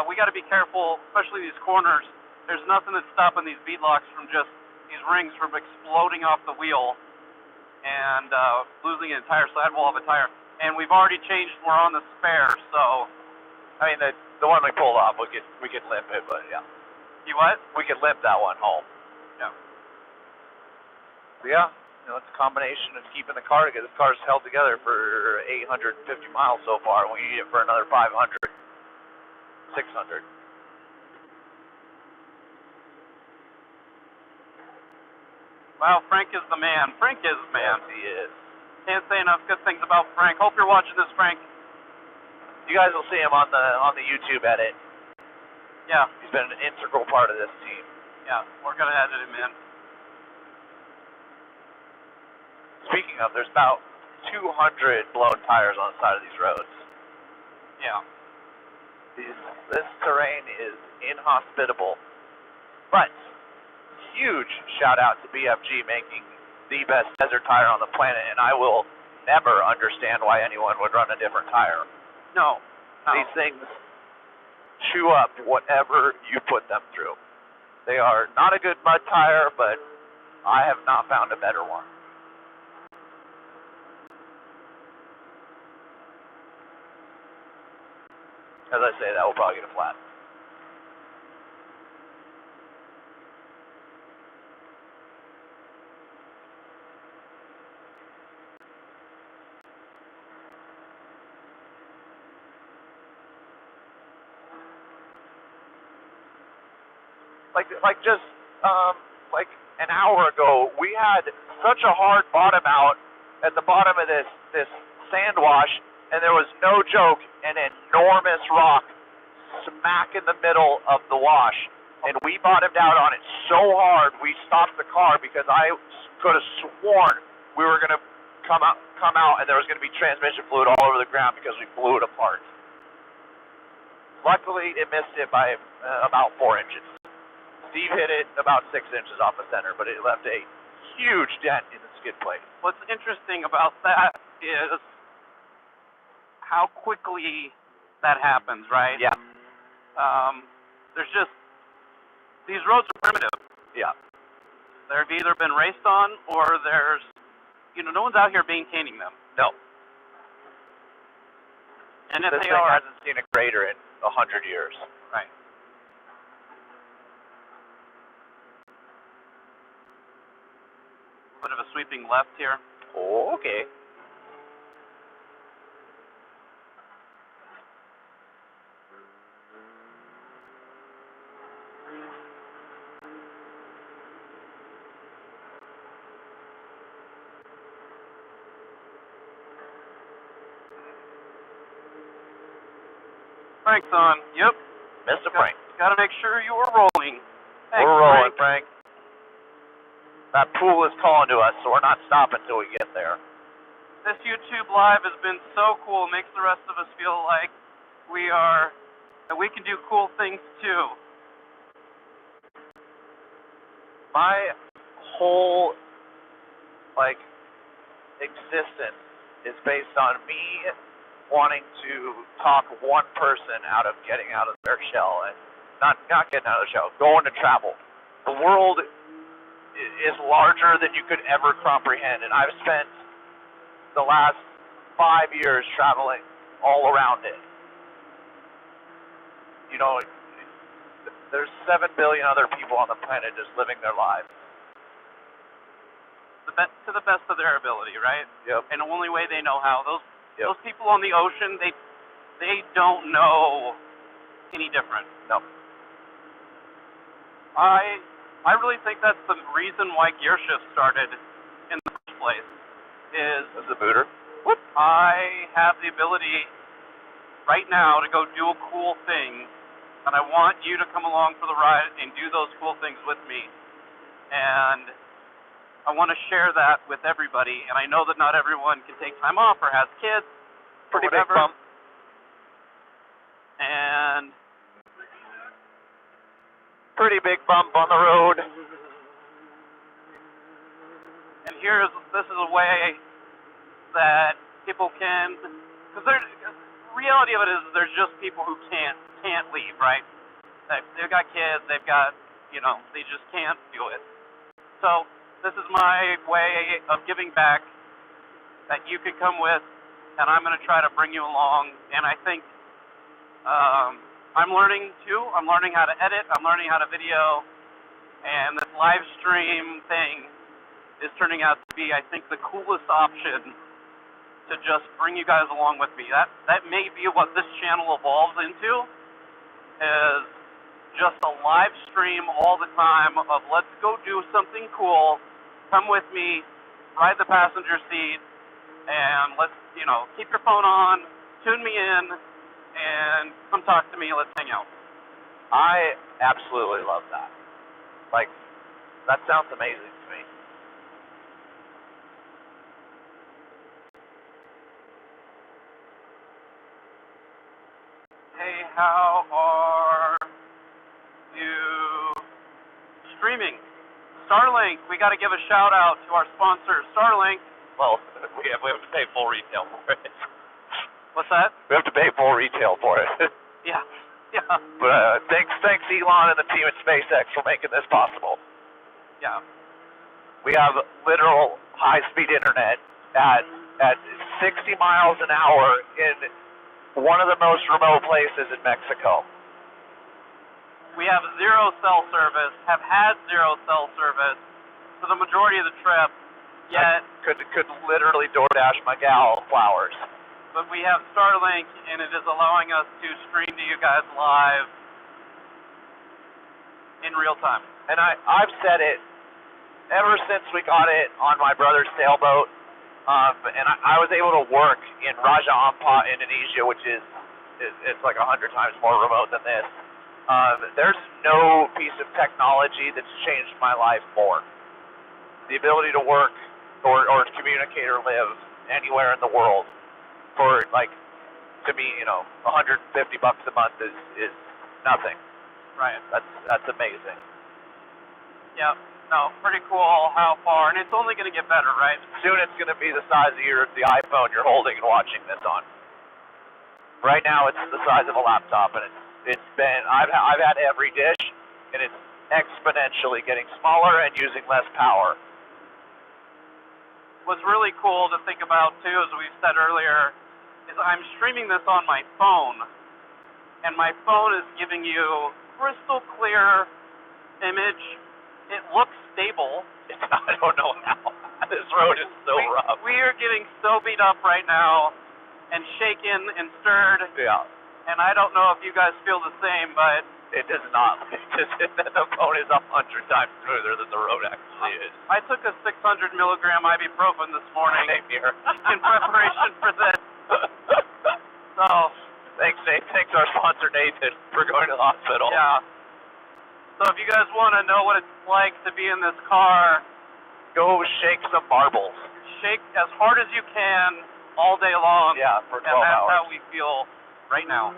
we got to be careful, especially these corners. There's nothing that's stopping these beadlocks from these rings from exploding off the wheel and losing an entire sidewall of a tire. And we've already changed. We're on the spare, so. I mean, the one we pulled off, we could limp it, but yeah. You what? We could limp that one home. Yeah. But yeah, it's a combination of keeping the car together. This car's held together for 850 miles so far, and we need it for another 500, 600. Wow, Frank is the man. Frank is the man. Yes, he is. Can't say enough good things about Frank. Hope you're watching this, Frank. You guys will see him on the YouTube edit. Yeah. He's been an integral part of this team. Yeah, we're gonna edit him in. Speaking of, there's about 200 blown tires on the side of these roads. Yeah. This terrain is inhospitable. But huge shout out to BFG making the best desert tire on the planet, and I will never understand why anyone would run a different tire. No. These things chew up whatever you put them through. They are not a good mud tire, but I have not found a better one. As I say, that will probably get a flat. Like just like an hour ago, we had such a hard bottom out at the bottom of this sand wash, and there was no joke an enormous rock smack in the middle of the wash, and we bottomed out on it so hard we stopped the car because I could have sworn we were gonna come out and there was gonna be transmission fluid all over the ground because we blew it apart. Luckily, it missed it by about 4 inches. Steve hit it about 6 inches off the center, but it left a huge dent in the skid plate. What's interesting about that is how quickly that happens, right? Yeah. There's just, these roads are primitive. Yeah. They've either been raced on or there's, no one's out here maintaining them. No. And if This they thing are, hasn't seen a crater in 100 years. right. Bit of a sweeping left here. Oh, okay. Frank's on. Yep. Mr. Frank. Got to make sure you are rolling. Thanks, We're rolling, Frank. That pool is calling to us, so we're not stopping till we get there. This YouTube live has been so cool. It makes the rest of us feel like that we can do cool things too. My whole, existence is based on me wanting to talk one person out of getting out of their shell, and not getting out of the shell, going to travel. The world is larger than you could ever comprehend, and I've spent the last 5 years traveling all around it. You know, there's 7 billion other people on the planet just living their lives. To the best of their ability, right? Yep. And the only way they know how. Those people on the ocean, they don't know any different. No. I really think that's the reason why gear shift started in the first place. Is the booter? I have the ability right now to go do a cool thing, and I want you to come along for the ride and do those cool things with me. And I want to share that with everybody, and I know that not everyone can take time off or has kids. Pretty or whatever. big bump. And pretty big bump on the road. And this is a way that people can, because the reality of it is there's just people who can't leave, right? They've got kids, they've got, they just can't do it. So this is my way of giving back that you could come with, and I'm going to try to bring you along. And I think I'm learning too. I'm learning how to edit. I'm learning how to video. And this live stream thing is turning out to be, I think, the coolest option to just bring you guys along with me. That may be what this channel evolves into, is just a live stream all the time of let's go do something cool. Come with me, ride the passenger seat, and let's, keep your phone on, tune me in, and come talk to me, let's hang out. I absolutely love that. That sounds amazing to me. Hey, how are you streaming? Starlink, we got to give a shout out to our sponsor, Starlink. Well, we have to pay full retail for it. What's that? We have to pay full retail for it. Yeah. But thanks Elon and the team at SpaceX for making this possible. Yeah. We have literal high-speed internet at 60 miles an hour in one of the most remote places in Mexico. We have zero cell service, have had zero cell service for the majority of the trip, yet I could literally DoorDash my gal flowers. But we have Starlink, and it is allowing us to stream to you guys live in real time. And I've said it ever since we got it on my brother's sailboat, and I was able to work in Raja Ampat, Indonesia, which it's like 100 times more remote than this. There's no piece of technology that's changed my life more. The ability to work or communicate or live anywhere in the world for, to me, $150 a month is nothing. Right. That's amazing. Yeah. No, pretty cool how far, and it's only going to get better, right? Soon it's going to be the size of the iPhone you're holding and watching this on. Right now it's the size of a laptop, and it's been I've had every dish, and it's exponentially getting smaller and using less power. What's really cool to think about too, as we said earlier, is I'm streaming this on my phone, and my phone is giving you crystal clear image. It looks stable. I don't know how. This road is so rough. We are getting so beat up right now, and shaken and stirred. Yeah. And I don't know if you guys feel the same, but it does not. The phone is 100 times smoother than the road actually is. I took a 600 milligram ibuprofen this morning Same here. in preparation for this. So thanks, Nate. Thanks our sponsor Nathan for going to the hospital. Yeah. So if you guys want to know what it's like to be in this car, go shake some marbles. Shake as hard as you can all day long. Yeah, for 12 and that's hours. how we feel right now.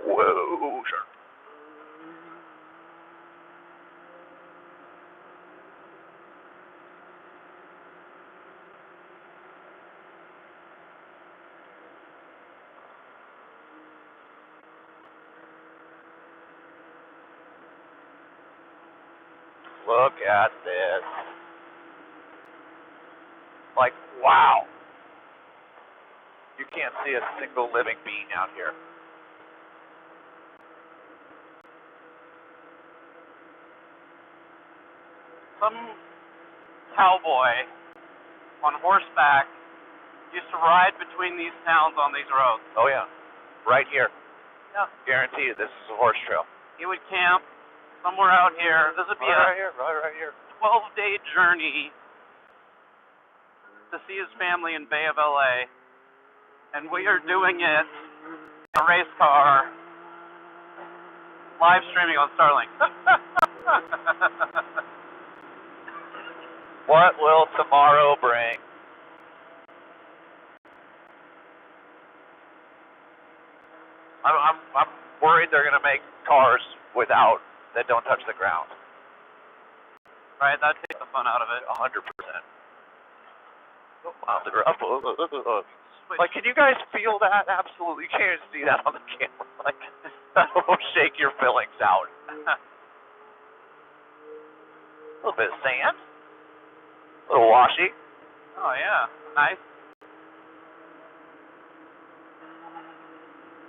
Whoa, sure. Look at this. Like, wow. You can't see a single living being out here. Some cowboy on horseback used to ride between these towns on these roads. Oh, yeah. Right here. Yeah. Guarantee you this is a horse trail. He would camp somewhere out here. This would be right here, right here. 12-day journey to see his family in Bay of LA. And we are doing it in a race car, live streaming on Starlink. What will tomorrow bring? I'm worried they're going to make cars that don't touch the ground. Right, that'd take the fun out of it. 100%. Like, can you guys feel that? Absolutely. You can't even see that on the camera. Like, that will shake your fillings out. A little bit of sand. A little washy. Oh, yeah. Nice.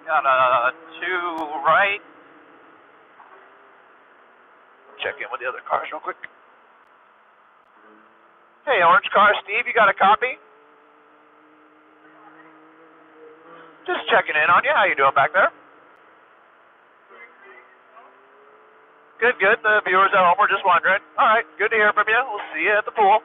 Got a 2 right. Check in with the other cars real quick. Hey, orange car, Steve, you got a copy? Just checking in on you. How you doing back there? Good, good. The viewers at home were just wondering. All right, good to hear from you. We'll see you at the pool.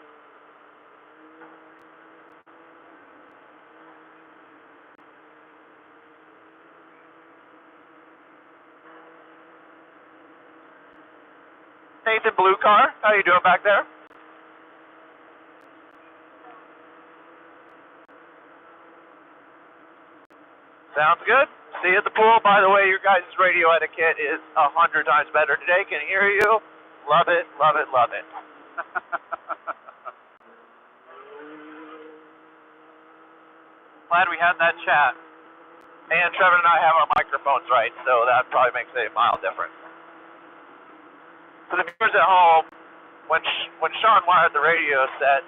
Nathan Blue Car, how you doing back there? Sounds good. See you at the pool. By the way, your guys' radio etiquette is 100 times better today. Can hear you. Love it, love it, love it. Glad we had that chat. And Trevor and I have our microphones right, so that probably makes a mile difference. For the viewers at home, when Sean wired the radio set,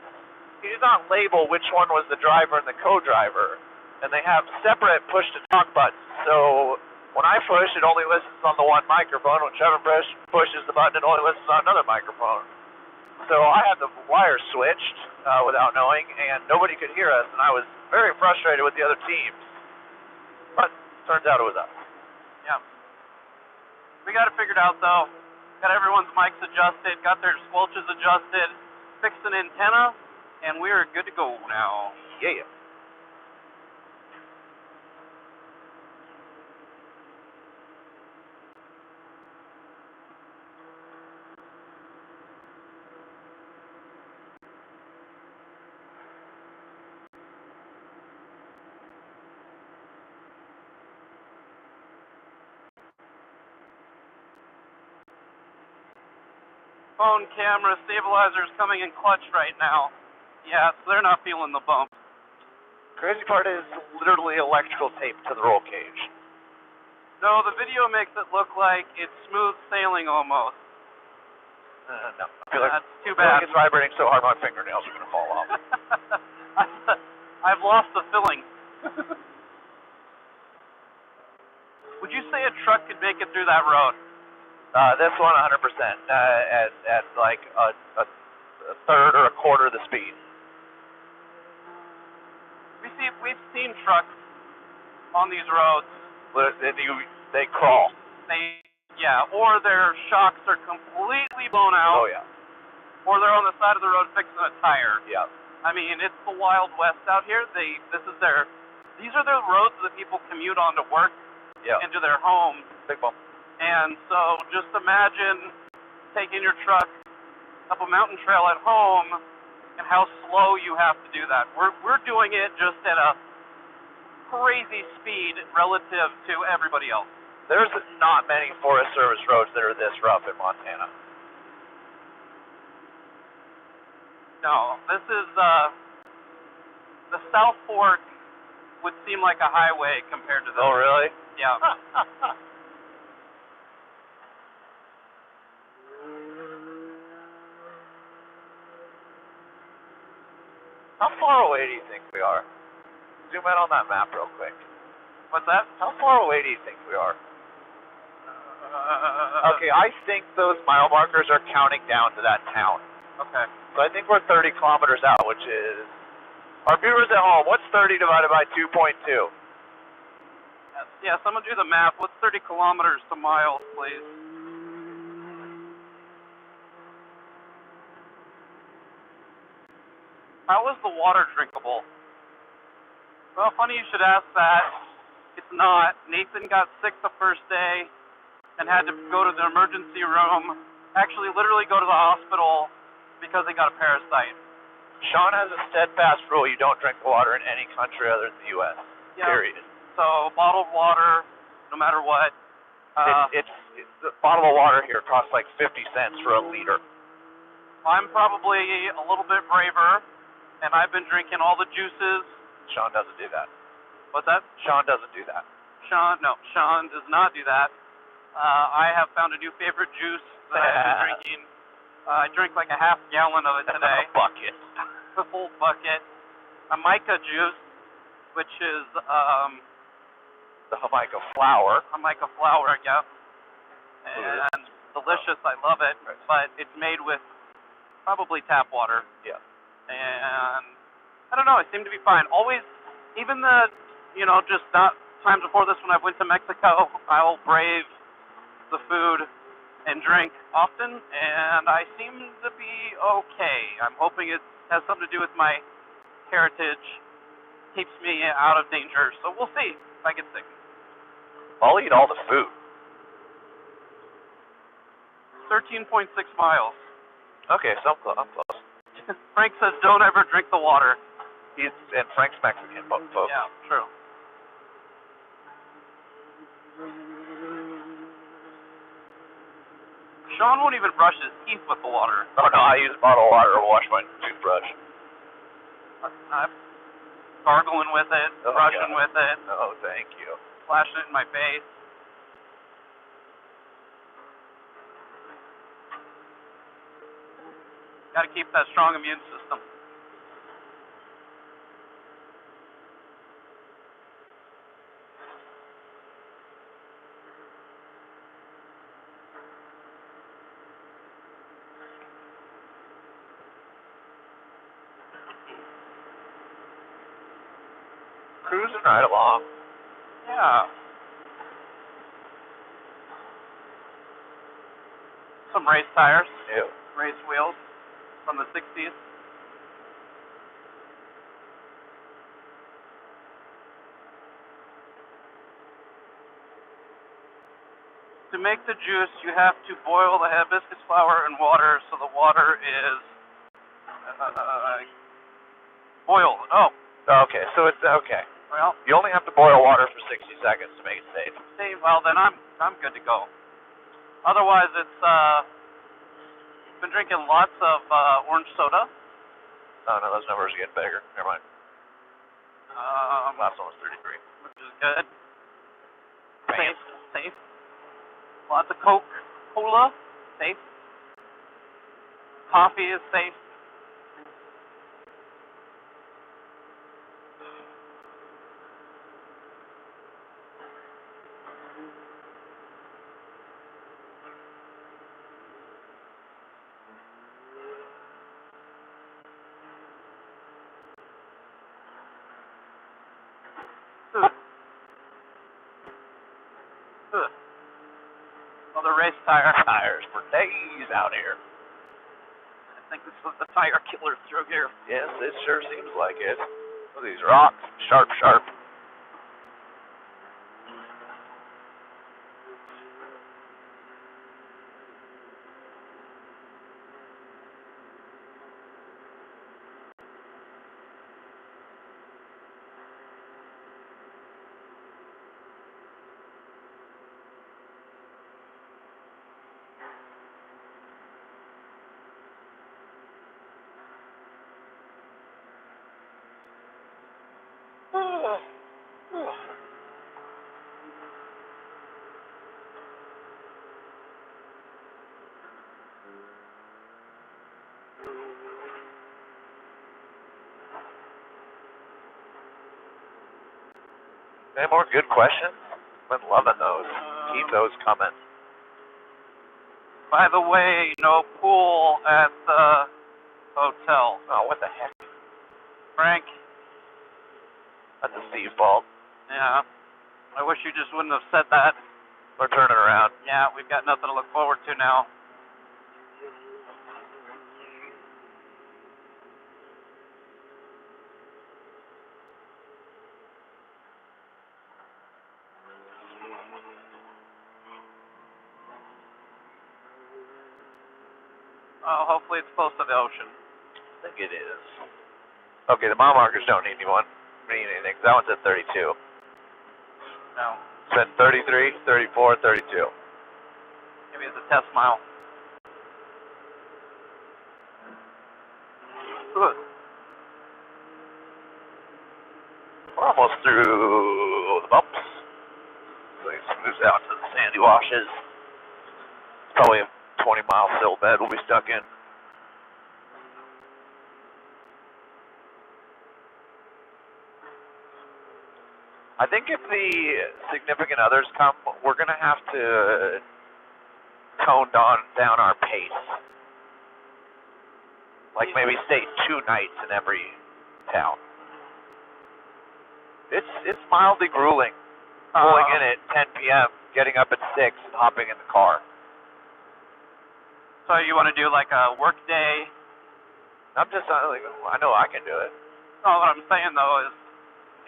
he did not label which one was the driver and the co-driver. And they have separate push-to-talk buttons. So when I push, it only listens on the one microphone. When Trevor pushes the button, it only listens on another microphone. So I had the wires switched without knowing, and nobody could hear us. And I was very frustrated with the other teams. But turns out it was us. Yeah. We got it figured out, though. Got everyone's mics adjusted, got their squelches adjusted, fixed an antenna, and we're good to go now. Yeah. Phone, camera, stabilizers coming in clutch right now. Yeah, so they're not feeling the bump. Crazy part is literally electrical tape to the roll cage. No, the video makes it look like it's smooth sailing almost. No. I feel like, That's too I feel like bad. it's vibrating so hard my fingernails are going to fall off. I've lost the filling. Would you say a truck could make it through that road? This one 100%, at like a third or a quarter of the speed. We've seen trucks on these roads. They crawl. Or their shocks are completely blown out. Oh, yeah. Or they're on the side of the road fixing a tire. Yeah. I mean, it's the Wild West out here. These are the roads that people commute on to work into their homes. Big bump. And so just imagine taking your truck up a mountain trail at home and how slow you have to do that. We're doing it just at a crazy speed relative to everybody else. There's not many Forest Service roads that are this rough in Montana. No, this is the South Fork would seem like a highway compared to this. Oh, really? Yeah. How far away do you think we are? Zoom in on that map real quick. What's that? How far away do you think we are? Okay, I think those mile markers are counting down to that town. Okay. So I think we're 30 kilometers out, which is... Our viewers at home, what's 30 divided by 2.2? Yeah, someone do the math. What's 30 kilometers to miles, please? How is the water drinkable? Well, funny you should ask that. It's not. Nathan got sick the first day and had to go to the emergency room, actually literally go to the hospital because he got a parasite. Sean has a steadfast rule: you don't drink water in any country other than the U.S. Yeah. Period. So bottled water, no matter what. It's the bottle of water here costs like 50 cents for a liter. I'm probably a little bit braver, and I've been drinking all the juices. Sean doesn't do that. What's that? Sean doesn't do that. Sean does not do that. I have found a new favorite juice that I've been drinking. I drank like a half gallon of it today. A bucket. A full bucket. A Jamaica juice, which is The Jamaica flour. Jamaica flour, I guess. And delicious. I love it. But it's made with probably tap water. Yeah. And I don't know. I seem to be fine. Always, even just not times before this when I went to Mexico, I'll brave the food and drink often, and I seem to be okay. I'm hoping it has something to do with my heritage, keeps me out of danger. So we'll see if I get sick. I'll eat all the food. 13.6 miles. Okay, so I'm close. Frank says don't ever drink the water. And Frank's Mexican, folks. Yeah, true. Sean won't even brush his teeth with the water. Oh no, I use a bottle of water to wash my toothbrush. I'm gargling with it, brushing with it. Oh, thank you. Flashing it in my face. Got to keep that strong immune system. Cruising right along. Yeah. Some race tires. Ew. Race wheels from the 60s. To make the juice, you have to boil the hibiscus flower in water so the water is boiled. Oh. Okay, so it's okay. Well, you only have to boil water for 60 seconds to make it safe. See, well then I'm good to go. Otherwise, it's been drinking lots of orange soda. Oh no, those numbers are getting bigger. Never mind. Last one was 33. Which is good. safe. Lots of Coke, Cola, safe. Coffee is safe. Ugh. Ugh. Well, the race tires for days out here. I think this was the tire killer through here. Yes, it sure seems like it. Look at these rocks, sharp, sharp. Any more good questions? Been loving those. Keep those coming. By the way, no pool at the hotel. Oh, what the heck? Frank? That's a Steve fault. Yeah. I wish you just wouldn't have said that. We're turning around. Yeah, we've got nothing to look forward to now. Oh, hopefully it's close to the ocean. I think it is. Okay, the mile markers don't need anything. That one's at 32. No. It's at 33, 34, 32. Maybe it's a test mile. Good. We're almost through the bumps. So it moves out to the sandy washes. Probably a 20-mile sill bed we'll be stuck in. I think if the significant others come, we're going to have to tone down our pace. Like maybe stay 2 nights in every town. It's mildly grueling. Pulling in at 10 p.m., getting up at 6, and hopping in the car. So you want to do like a work day? I'm just like, I know I can do it. No, what I'm saying though is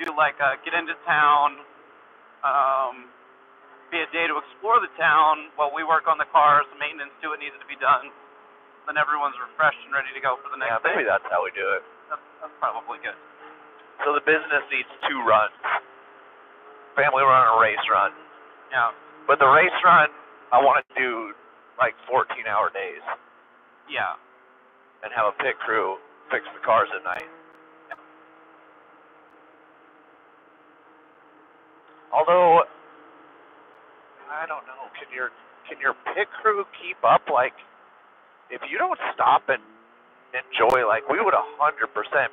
do like get into town, be a day to explore the town while we work on the cars. The maintenance to it needs to be done. Then everyone's refreshed and ready to go for the next day. Maybe that's how we do it. That's probably good. So the business needs 2 runs. Family run and a race run. Yeah. But the race run, I want to do like 14-hour days. Yeah. And have a pit crew fix the cars at night. Yeah. Although, I don't know, can your pit crew keep up? Like, if you don't stop and enjoy, like, we would 100%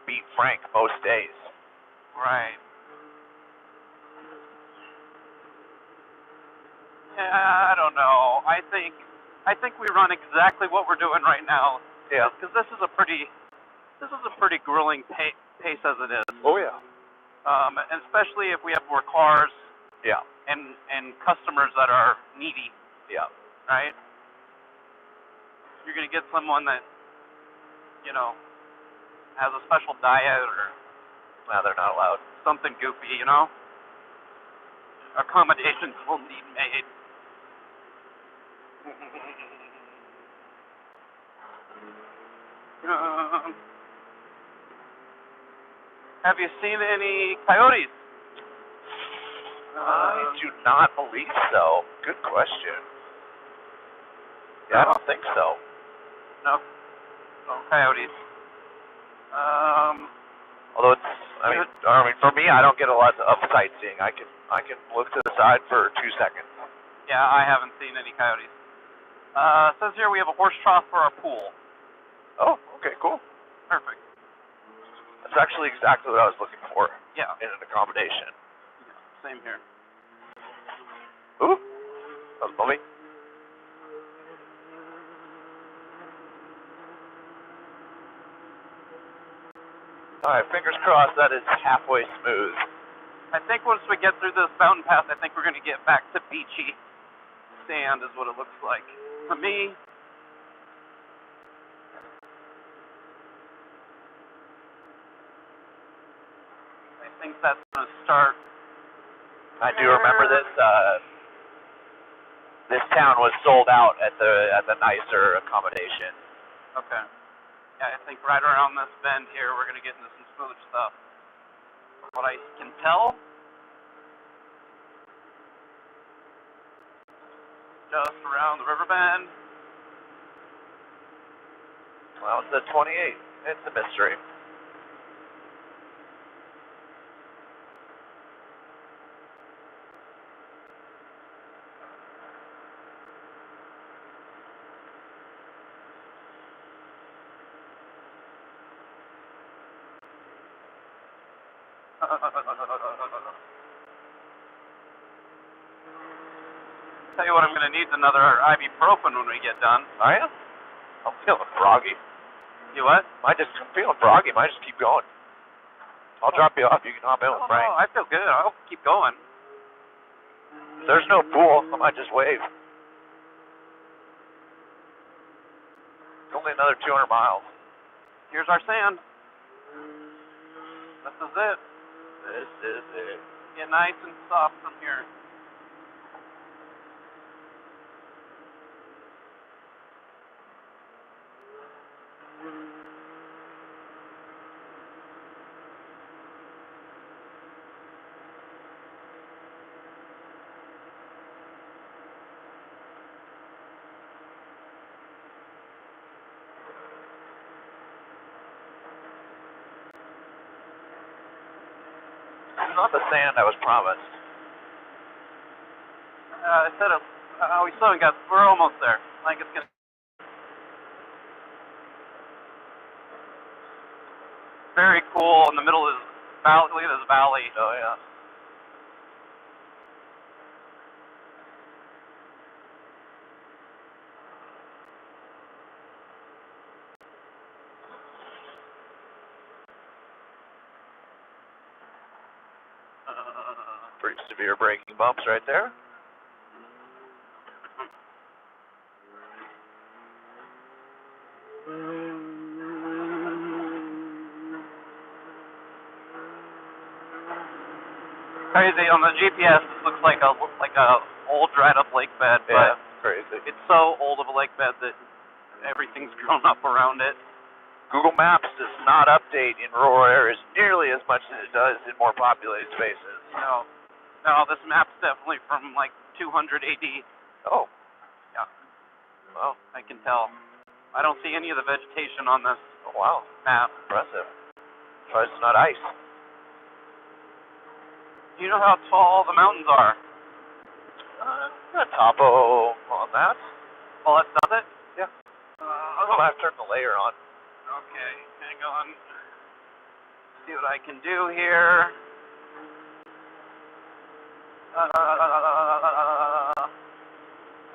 beat Frank most days. Right. Yeah, I don't know. I think we run exactly what we're doing right now. Yeah. Because this is a pretty grueling pace as it is. Oh yeah. And especially if we have more cars. Yeah. And customers that are needy. Yeah. Right. You're gonna get someone that, has a special diet or. No, they're not allowed. Something goofy, Accommodations will need made. Have you seen any coyotes? I do not believe so. Good question. Yeah, I don't think so. No coyotes. Although I mean, for me, I don't get a lot of sightseeing. I can look to the side for 2 seconds. Yeah, I haven't seen any coyotes. Says here we have a horse trough for our pool. Oh, okay, cool. Perfect. That's actually exactly what I was looking for Yeah, in an accommodation. same here. Ooh, that was bumpy. Alright, fingers crossed that is halfway smooth. I think once we get through this mountain pass, I think we're going to get back to beachy sand is what it looks like. For me, I think that's going to start. I do remember this. This town was sold out at the nicer accommodation. Okay. Yeah, I think right around this bend here, we're going to get into some smooth stuff. From what I can tell, just around the river bend. Well, it's the 28. It's a mystery. Tell you what, I'm going to need another ibuprofen when we get done. Are you? I'm feeling froggy. You what? I'm feeling froggy. Might just keep going. I'll drop you off. You can hop in with Frank. No, I feel good. I'll keep going. If there's no pool, I might just wave. It's only another 200 miles. Here's our sand. This is it. This is it. Get nice and soft from here. This is not the sand I was promised. I said it. We still haven't got. We're almost there. I think it's gonna. Very cool in the middle of this valley. Look at this valley. Oh yeah. Pretty severe braking bumps right there. Crazy on the GPS. This looks like a old dried up lake bed, Yeah, but crazy. it's so old of a lake bed that everything's grown up around it. Google Maps does not update in rural areas nearly as much as it does in more populated spaces. No, this map's definitely from like 200 AD. Oh. Yeah. Well, I can tell. I don't see any of the vegetation on this oh, wow. map. Impressive. Try it's not ice. Do you know how tall the mountains are? Got topo on that. Well, that does it? Yeah. I'm going to have to turn the layer on. Okay, hang on. See what I can do here.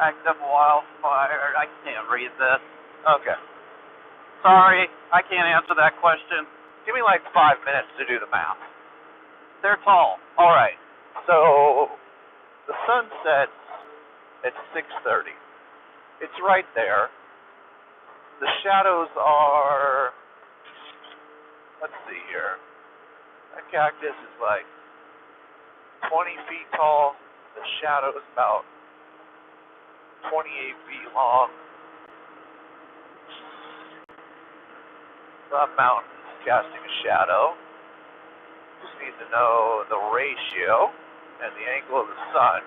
Active wildfire. I can't read this. Okay. Sorry, I can't answer that question. Give me like 5 minutes to do the math. They're tall. All right. So the sun sets at 6:30. It's right there. The shadows are, let's see here. That cactus is like 20 feet tall. The shadow is about 28 feet long. The mountain is casting a shadow. Just need to know the ratio and the angle of the sun.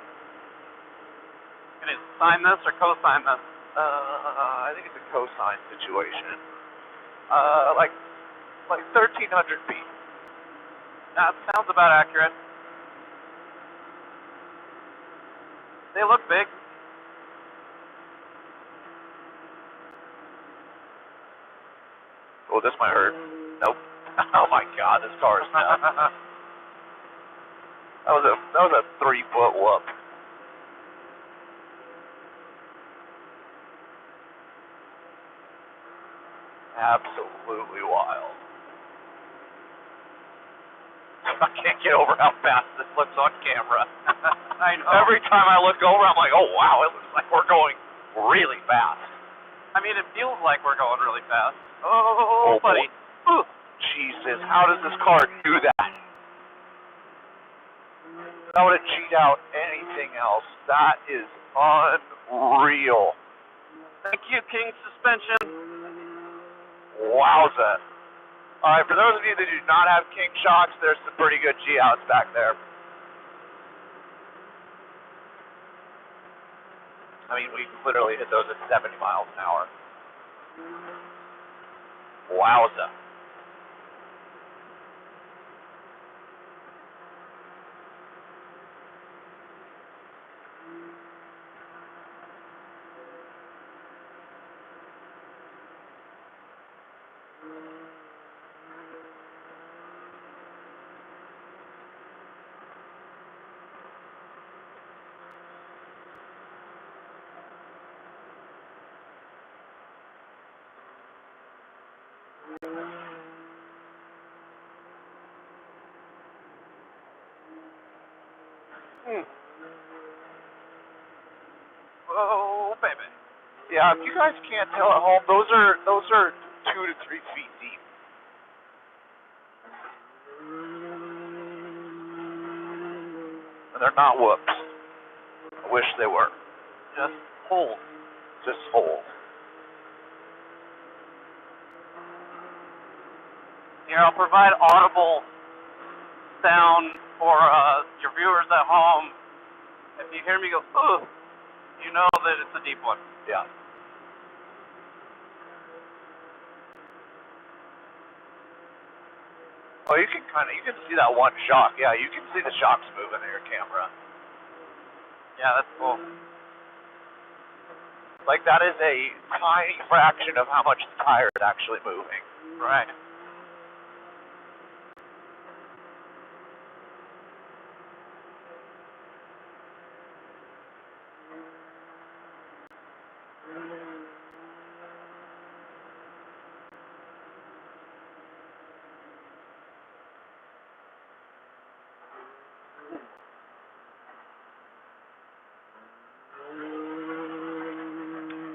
Can it sine this or cosine this? I think it's a cosine situation. Like 1,300 feet. That sounds about accurate. They look big. Oh, this might hurt. Nope. Oh my God, this car is nuts. That was a 3-foot whoop. Absolutely wild. I can't get over how fast this looks on camera. I know. Every time I look over, I'm like, oh wow, it looks like we're going really fast. I mean, it feels like we're going really fast. Oh, buddy. Ooh, Jesus, how does this car do that? That would cheat out anything else. That is unreal. Thank you, King Suspension. Wowza. Alright, for those of you that do not have King shocks, there's some pretty good G-outs back there. I mean, we literally hit those at 70 miles an hour. Wowza. Oh, baby. Yeah, if you guys can't tell at home, those are 2 to 3 feet deep. And they're not whoops. I wish they were. Just holes. Just holes. Here, I'll provide audible sound for your viewers at home. If you hear me go, ugh, you know that it's a deep one. Yeah. Oh, you can see that one shock. Yeah, you can see the shocks moving in your camera. Yeah, that's cool. Like, that is a tiny fraction of how much the tire is actually moving. Right.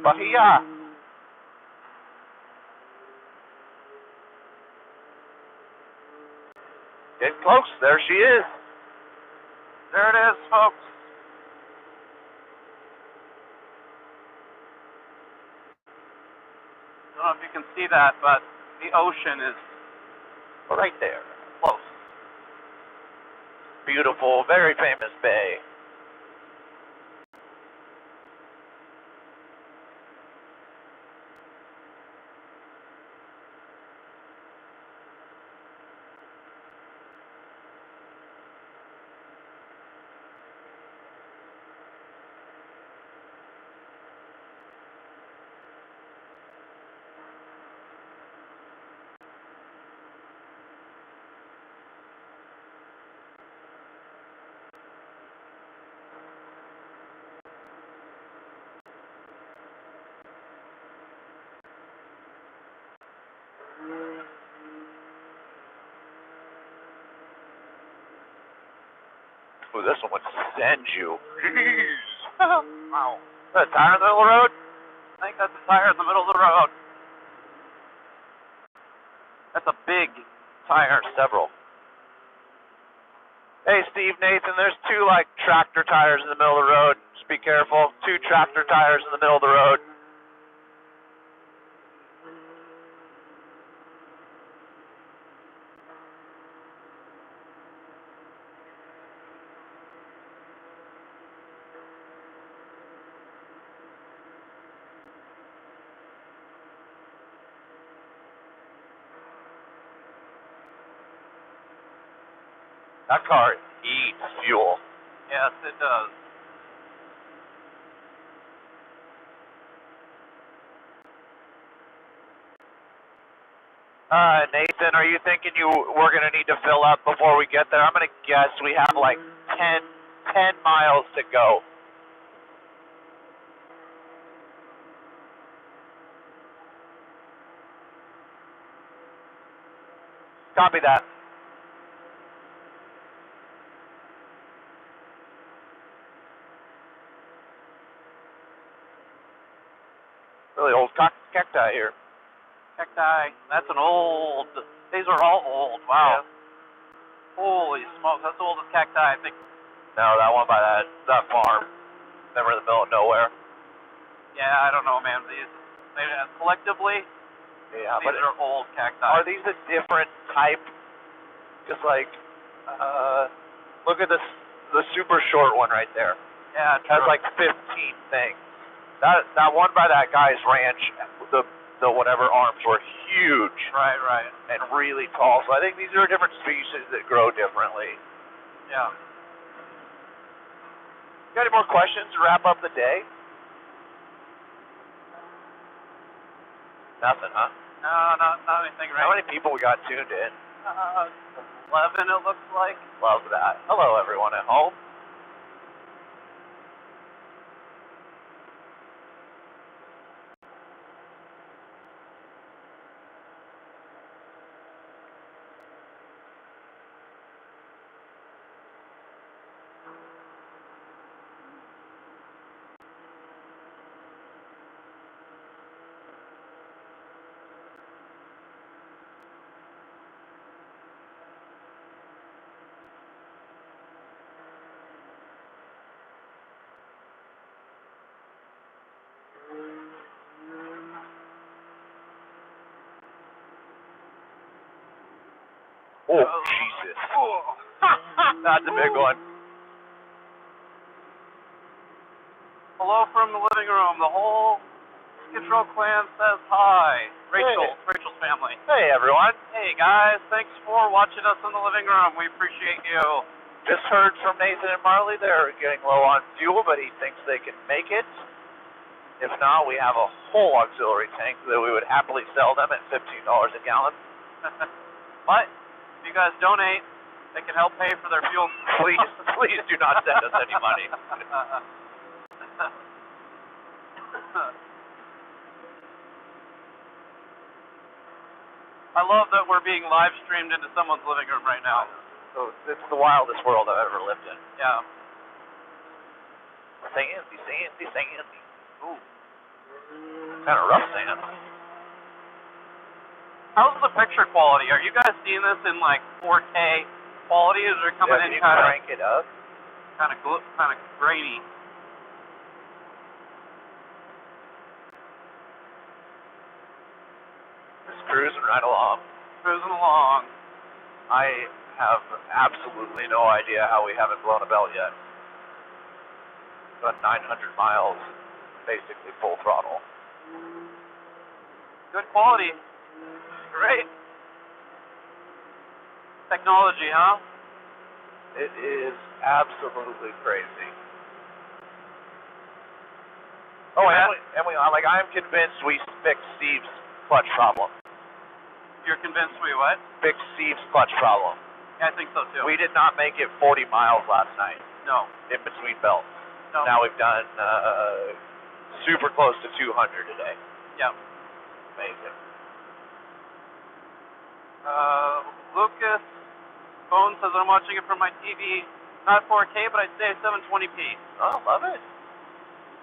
Baja. Get close. There she is. There it is, folks. I don't know if you can see that, but the ocean is right there. close. Beautiful, very famous bay. Ooh, this one would send you. Jeez. Wow. Is that a tire in the middle of the road? I think that's a tire in the middle of the road. That's a big tire. Several. Hey, Steve, Nathan, there's 2, like, tractor tires in the middle of the road. Just be careful. 2 tractor tires in the middle of the road. That car eats fuel. Yes, it does. Nathan, are you thinking we're going to need to fill up before we get there? I'm going to guess we have like 10 miles to go. Copy that. Really old cacti here. Cacti. That's an old. These are all old. Wow. Yeah. Holy smokes. That's the oldest cacti, I think. No, that one by that farm. Never in the middle of nowhere. Yeah, I don't know, man. These collectively, Yeah, these are old cacti. Are these a different type? Just like, look at this, the super short one right there. Yeah, Has like 15 things. That one by that guy's ranch, the whatever arms were huge. Right. And really tall. So I think these are different species that grow differently. Yeah. You got any more questions to wrap up the day? Nothing, huh? No, not anything right. How many people we got tuned in? 11, it looks like. Love that. Hello, everyone at home. Oh, Jesus. That's a big one. Hello from the living room. The whole Control clan says hi. Rachel's family. Hey, everyone. Hey, guys. Thanks for watching us in the living room. We appreciate you. Just heard from Nathan and Marley. They're getting low on fuel, but he thinks they can make it. If not, we have a whole auxiliary tank that we would happily sell them at $15 a gallon. But if you guys donate, they can help pay for their fuel. Please do not send us any money. I love that we're being live streamed into someone's living room right now. So it's the wildest world I've ever lived in. Yeah. Sandy. Ooh. Kind of rough sand. How's the picture quality? Are you guys seeing this in like 4K quality? Is it coming in kind of crank it up? Kind of grainy? Just cruising right along. I have absolutely no idea how we haven't blown a belt yet. About 900 miles, basically full throttle. Good quality. Great. Technology, huh? It is absolutely crazy. Oh, and I'm convinced we fixed Steve's clutch problem. You're convinced we what? Fixed Steve's clutch problem. Yeah, I think so too. We did not make it 40 miles last night. No. In between belts. No. Now we've done super close to 200 today. Yeah. Amazing. Lucas phone says I'm watching it from my TV, not 4K, but I'd say 720p. Oh, love it.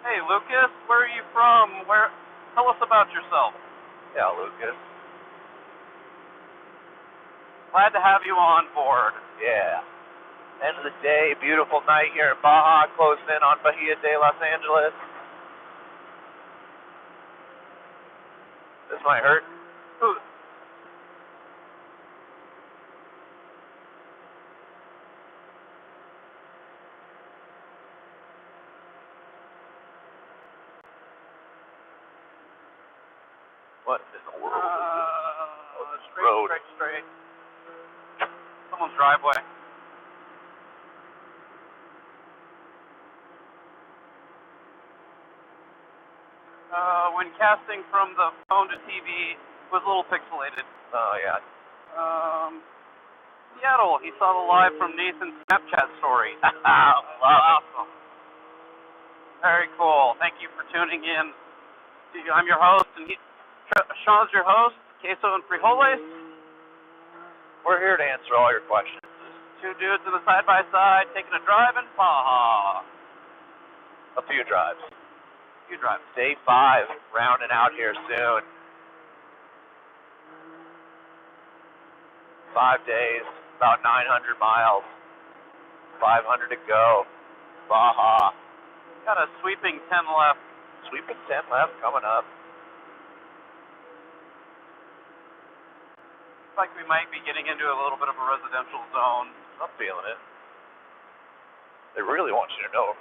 Hey, Lucas, where are you from? Tell us about yourself. Yeah, Lucas. Glad to have you on board. Yeah. End of the day, beautiful night here in Baja, closing in on Bahia de Los Angeles. This might hurt. Ooh. What in the world is this? Road. Straight. Someone's driveway. When casting from the phone to TV, was a little pixelated. Oh, yeah. Seattle, he saw the live from Nathan's Snapchat story. Awesome. Very cool. Thank you for tuning in. I'm your host, and Sean's your host, Queso and Frijoles. We're here to answer all your questions. Two dudes in a side-by-side taking a drive in Baja. A few drives. Day 5, rounding out here soon. 5 days, about 900 miles. 500 to go. Baja. Got a sweeping 10 left. Sweeping 10 left coming up. Looks like we might be getting into a little bit of a residential zone. I'm feeling it. They really want you to know.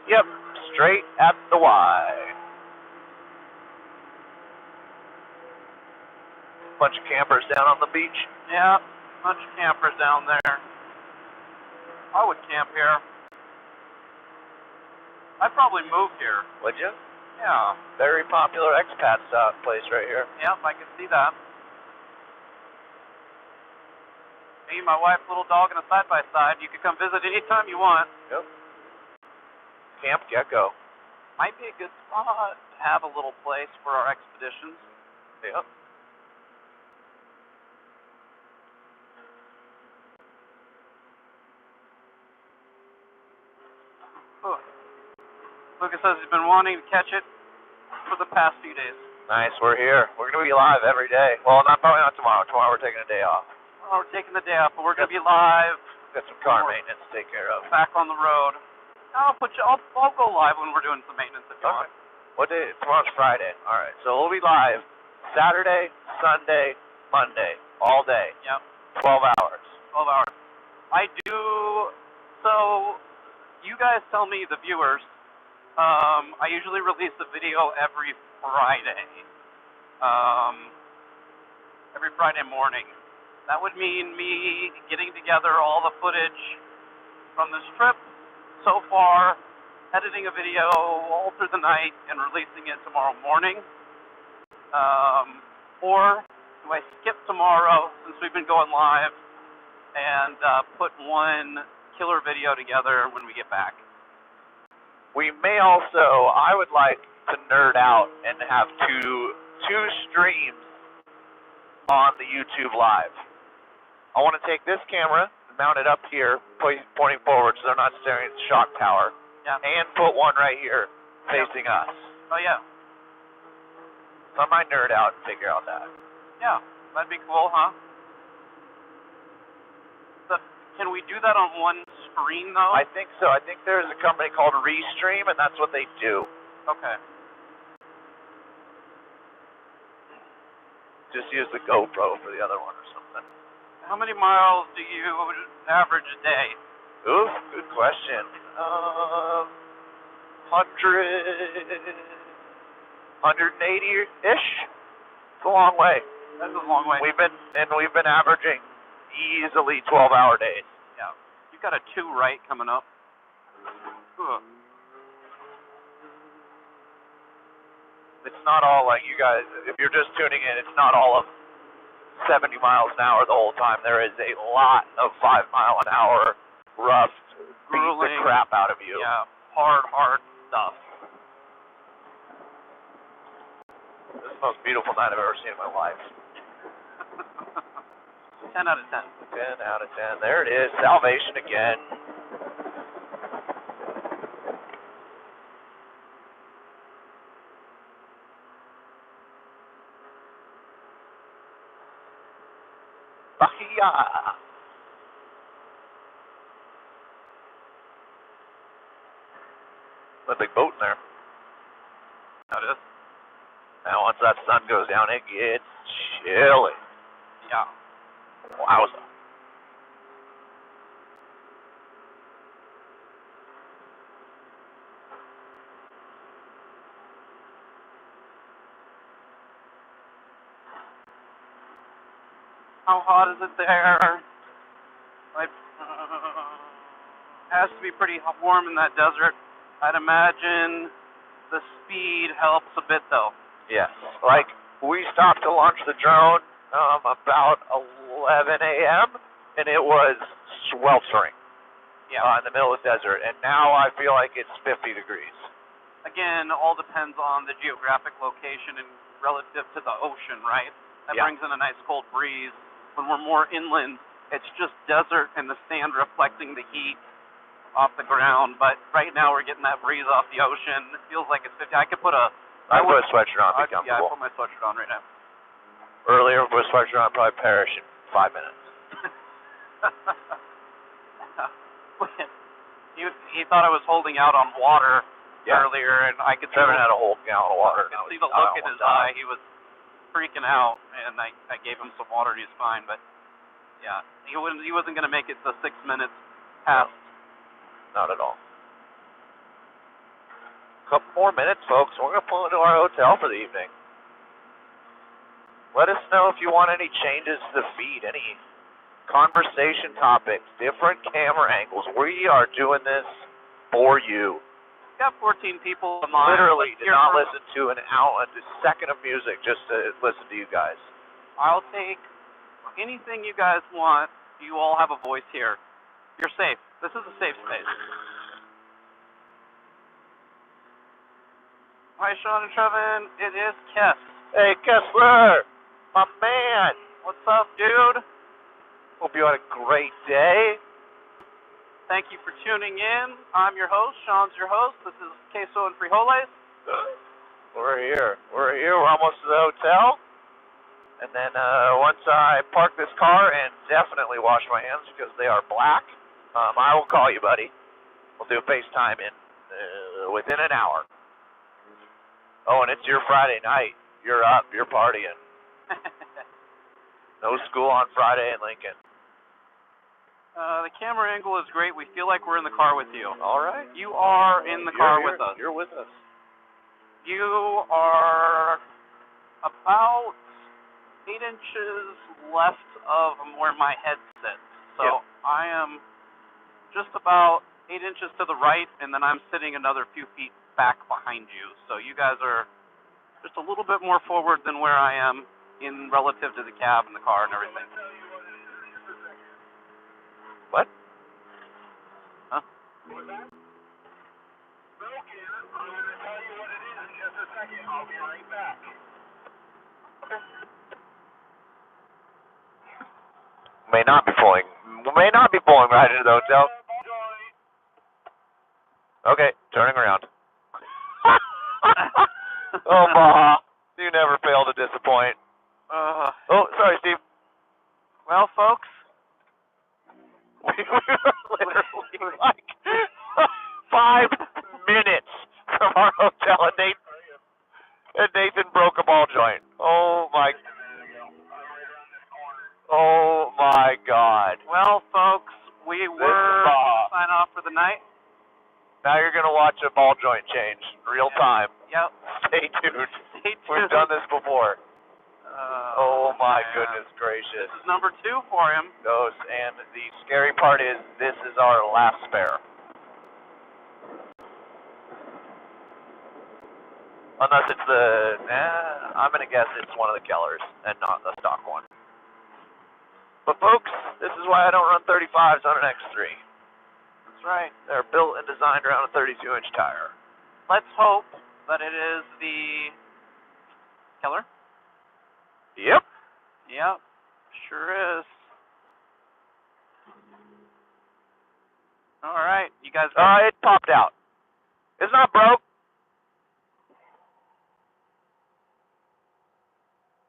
Yep, straight at the Y. Bunch of campers down on the beach. Yeah, bunch of campers down there. I would camp here. I'd probably move here. Would you? Yeah. Very popular expat place right here. Yep, I can see that. Me, my wife, little dog, and a side-by-side. You could come visit anytime you want. Yep. Camp Gecko. Might be a good spot to have a little place for our expeditions. Yep. Oh. Lucas says he's been wanting to catch it for the past few days. Nice, we're here. We're going to be live every day. Well, probably not tomorrow. Tomorrow we're taking a day off. Well, we're taking the day off, but we're going to be live. Got some car maintenance to take care of. Back on the road. I'll go live when we're doing some maintenance if you want. What day? Tomorrow's Friday. All right, so we'll be live Saturday, Sunday, Monday, all day. Yep. 12 hours. 12 hours. So you guys tell me, the viewers, I usually release a video every Friday. Every Friday morning. That would mean me getting together all the footage from this trip so far, editing a video all through the night and releasing it tomorrow morning. Or do I skip tomorrow since we've been going live and put one killer video together when we get back? We may also, I would like to nerd out and have two streams on the YouTube Live. I want to take this camera and mount it up here, pointing forward so they're not staring at the shock tower. Yeah. And put one right here facing us. Oh, yeah. So I might nerd out and figure out that. Yeah, that'd be cool, huh? Can we do that on one screen, though? I think so. I think there's a company called Restream, and that's what they do. Okay. Just use the GoPro for the other one or something. How many miles do you average a day? Ooh, good question. 180-ish. It's a long way. That's a long way. We've been averaging easily 12-hour days. Yeah. You've got a 2 right coming up. Ugh. It's not all like you guys, if you're just tuning in, it's not all of 70 miles an hour the whole time. There is a lot of 5 mile an hour rough, beat the crap out of you. Yeah, hard stuff. This is the most beautiful night I've ever seen in my life. 10 out of 10. 10 out of 10. There it is. Salvation again. Baja. A big boat in there. That is. Now once that sun goes down, it gets chilly. Yeah. Wowza. How hot is it there? Has to be pretty warm in that desert. I'd imagine the speed helps a bit though. Yes. Like, we stopped to launch the drone about 11 a.m., and it was sweltering in the middle of the desert, and now I feel like it's 50 degrees. Again, all depends on the geographic location and relative to the ocean, right? That brings in a nice cold breeze. When we're more inland, it's just desert and the sand reflecting the heat off the ground. But right now we're getting that breeze off the ocean. It feels like it's 50. I could put a sweatshirt on, be comfortable. Yeah, I put my sweatshirt on right now. Earlier, with a sweatshirt on, I'd probably perish in 5 minutes. He thought I was holding out on water earlier, and I could Never had a whole gallon of water. I could see the look in his eye. He was freaking out, and I gave him some water, and he's fine. But yeah, he wasn't going to make it the 6 minutes past. Not at all. Couple more minutes, folks. We're going to pull into our hotel for the evening. Let us know if you want any changes to the feed, any conversation topics, different camera angles. We are doing this for you. We got 14 people in line. Literally did not listen to a second of music just to listen to you guys. I'll take anything you guys want. You all have a voice here. You're safe. This is a safe space. Hi, Sean and Trevin. It is Kess. Hey, Kessler, my man. What's up, dude? Hope you had a great day. Thank you for tuning in. I'm your host. Sean's your host. This is Queso and Frijoles. We're here. We're almost to the hotel. And then once I park this car and definitely wash my hands because they are black, I will call you, buddy. We'll do a FaceTime within an hour. Oh, and it's your Friday night. You're up. You're partying. No school on Friday in Lincoln. The camera angle is great. We feel like we're in the car with you. All right. You are in the car with us. You're with us. You are about 8 inches left of where my head sits. So I am just about 8 inches to the right, and then I'm sitting another few feet back behind you. So you guys are just a little bit more forward than where I am in relative to the cab and the car and everything. What? Huh? I'm going to tell you what it is in just a second. I'll be right back. May not be pulling right into the hotel. Okay, turning around. Oh, Baja, you never fail to disappoint. Oh, sorry, Steve. Well, folks, we were literally like 5 minutes from our hotel, and Nathan broke a ball joint. Oh my God. Well, folks, we were sign off for the night. Now you're going to watch a ball joint change, real time. Yep. Stay tuned. Stay tuned. We've done this before. Oh my goodness gracious. This is number 2 for him. And the scary part is this is our last spare. Unless it's I'm going to guess it's one of the Kellers and not the stock one. But folks, this is why I don't run 35s on an X3. That's right. They're built and designed around a 32-inch tire. Let's hope that it is the Keller. Yep. Yep. Sure is. All right. You guys it popped out. It's not broke.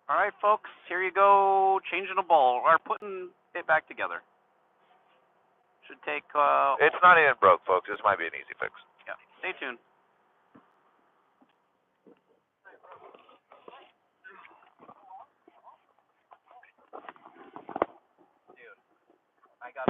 All right, folks. Here you go. Changing a ball or putting it back together. Should take. It's not even broke, folks. This might be an easy fix. Yeah. Stay tuned. Dude, I got.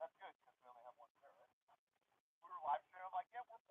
That's good, because we only have one pair, right? We were live streaming, I'm like, yeah, we're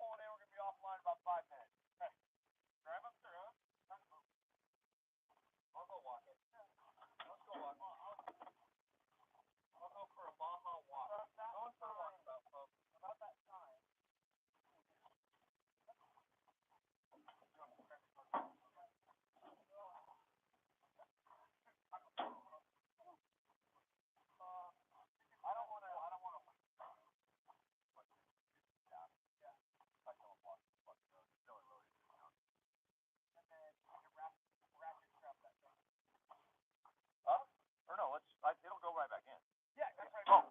It'll go right back in. Yeah, that's right. Oh.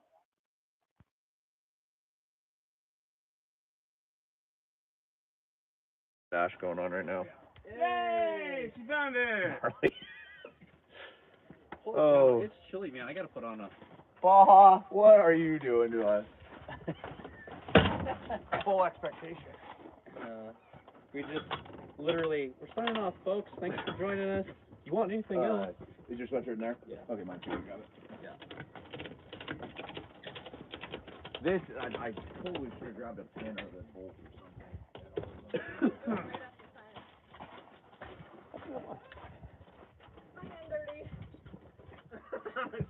Dash going on right now. Yay! She found it! Harley. Holy Oh. cow, it's chilly, man. I gotta put on a. Baja, what are you doing to us? Full expectation. We just literally, we're signing off, folks. Thanks for joining us. You want anything else? Is your sweatshirt in there? Yeah. Okay, mine too. Got it. Yeah. This, I totally should have grabbed a pin out of this bolt or something.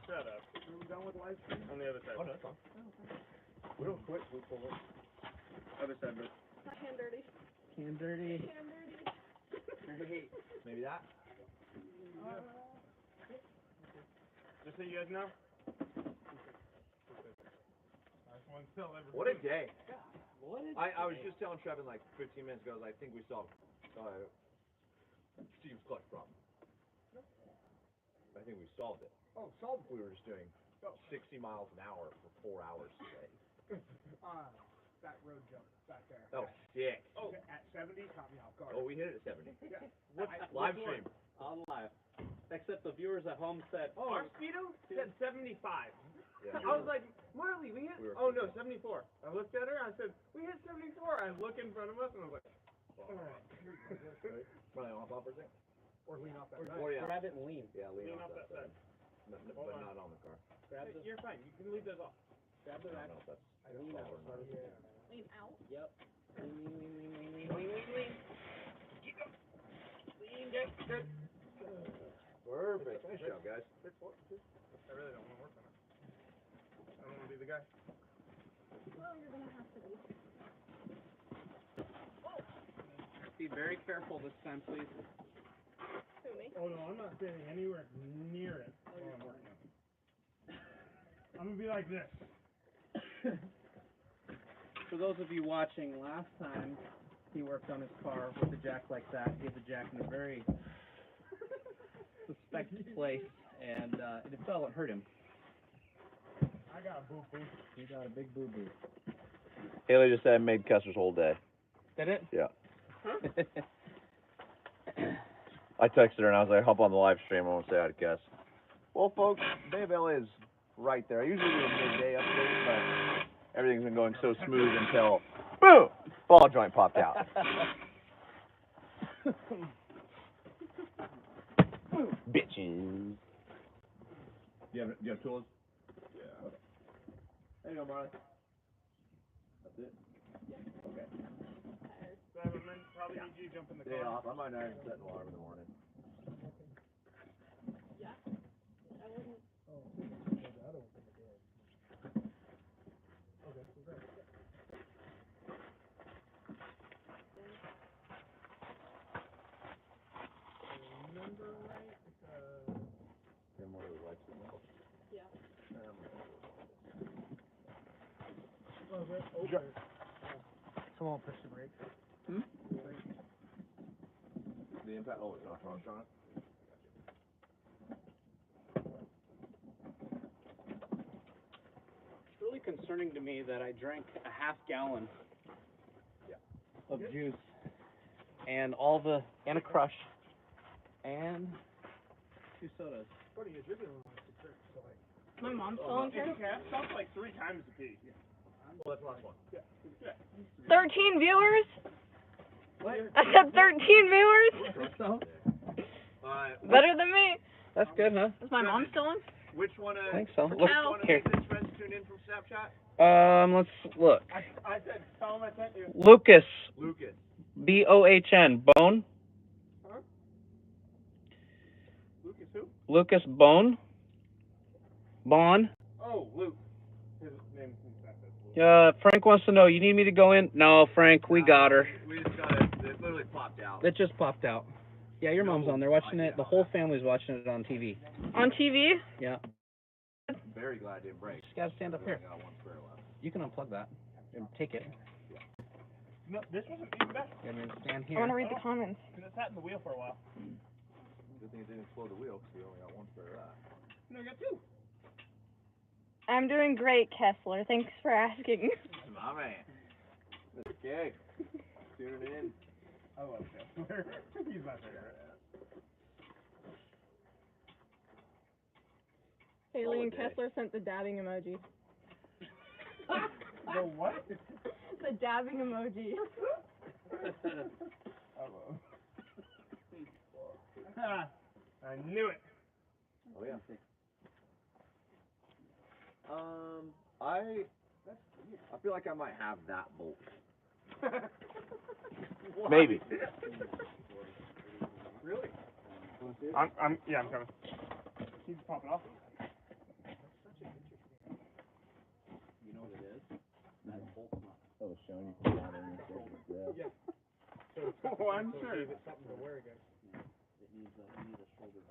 Shut up. Are we done with live stream? On the other side. Oh, no, that's fine. We don't quit, we pull it. Other side, but. Hand dirty. Hand dirty. Hand dirty. Maybe that? Just so you guys know. What a day. What is I was just telling Trevin like 15 minutes ago, I think we solved Steve's clutch problem. I think we solved it. Oh, solved. We were just doing 60 miles an hour for 4 hours today. That road jump back there. That was sick. Oh, at 70 caught me off guard. Oh, we hit it at 70. Yeah. Live stream. on live? Except the viewers at home said, Oh, our speedo said 75. Yeah. I was like, Marley, we hit. Oh no, 74. I looked at her. I said, we hit 74. I look in front of us, and I was like, all right. Probably off for a second. Or lean off that side. Or yeah. grab it and lean. Yeah, lean Lean off off that that side. But not on the car. Grab the, You're fine. You can leave those off. grab the I rack. don't know if that's Lean out. Lean out. Yep. Lean. Get good. perfect. Nice job, guys. I really don't want to work on it. I don't want to be the guy. Well, you're gonna have to be. Be very careful this time, please. Who, me? Oh no, I'm not standing anywhere near it while I'm working on it. I'm gonna be like this. For those of you watching, last time he worked on his car with a jack like that. He had the jack in a very suspected place, and it fell and hurt him. I got a boo-boo. He got a big boo-boo. Haley just said I made Kester's whole day. Did it? Yeah. I texted her and I was like, hop on the live stream. I won't say hi to Kess. Well, folks, Bay of LA is right there. I usually do a midday update, but everything's been going so smooth until, boom, ball joint popped out. Bitches. Do you have tools? Yeah. Okay. There you go, Marley. That's it? Okay. Probably need you to jump in the car. Day off. I might not even set an alarm in the morning. Yeah. I wouldn't. Yeah. Someone push the brake. The impact? Oh, it's not Sean. It's really concerning to me that I drank a half gallon of juice and and a crush and 2 sodas. Funny is, you're the only one who took so like. My mom's still in here. It stopped like 3 times a pee. Well, that's the last one. 13 viewers? What? I said 13 viewers? So? Better than me. That's good, huh? Is my mom still in? Which one I think so. No. Look, here. his friends tune in from Snapchat? Let's look. I said, tell him I sent you. Lucas. Lucas. Bohn. Bone. Huh? Lucas who? Lucas Bone. Bon. Oh, Luke. His name is Luke. Frank wants to know, you need me to go in? No, Frank, we got her. We just got it. It literally popped out. It just popped out. Yeah, your mom's on there watching it. The whole family's watching it on TV. On TV? Yeah. I'm very glad it didn't break. Just gotta stand up here. I got one spare left. You can unplug that and take it. No, this wasn't even better. And then stand I here. want to read the comments. Because it sat in the wheel for a while. Good thing it didn't explode the wheel because we only got one spare of that. No, I got 2. I'm doing great, Kessler. Thanks for asking. My man. Mr. K. Tuning in. I love Kessler. He's my favorite. Haley and Kessler sent the dabbing emoji. The what? The dabbing emoji. I love. I knew it. Oh yeah. I feel like I might have that bolt. Maybe. Really? I'm coming. He's popping off. You know what it is? That bolt's not. I was showing you from down there. Yeah. So I'm sure. It's something to wear again. It needs a shoulder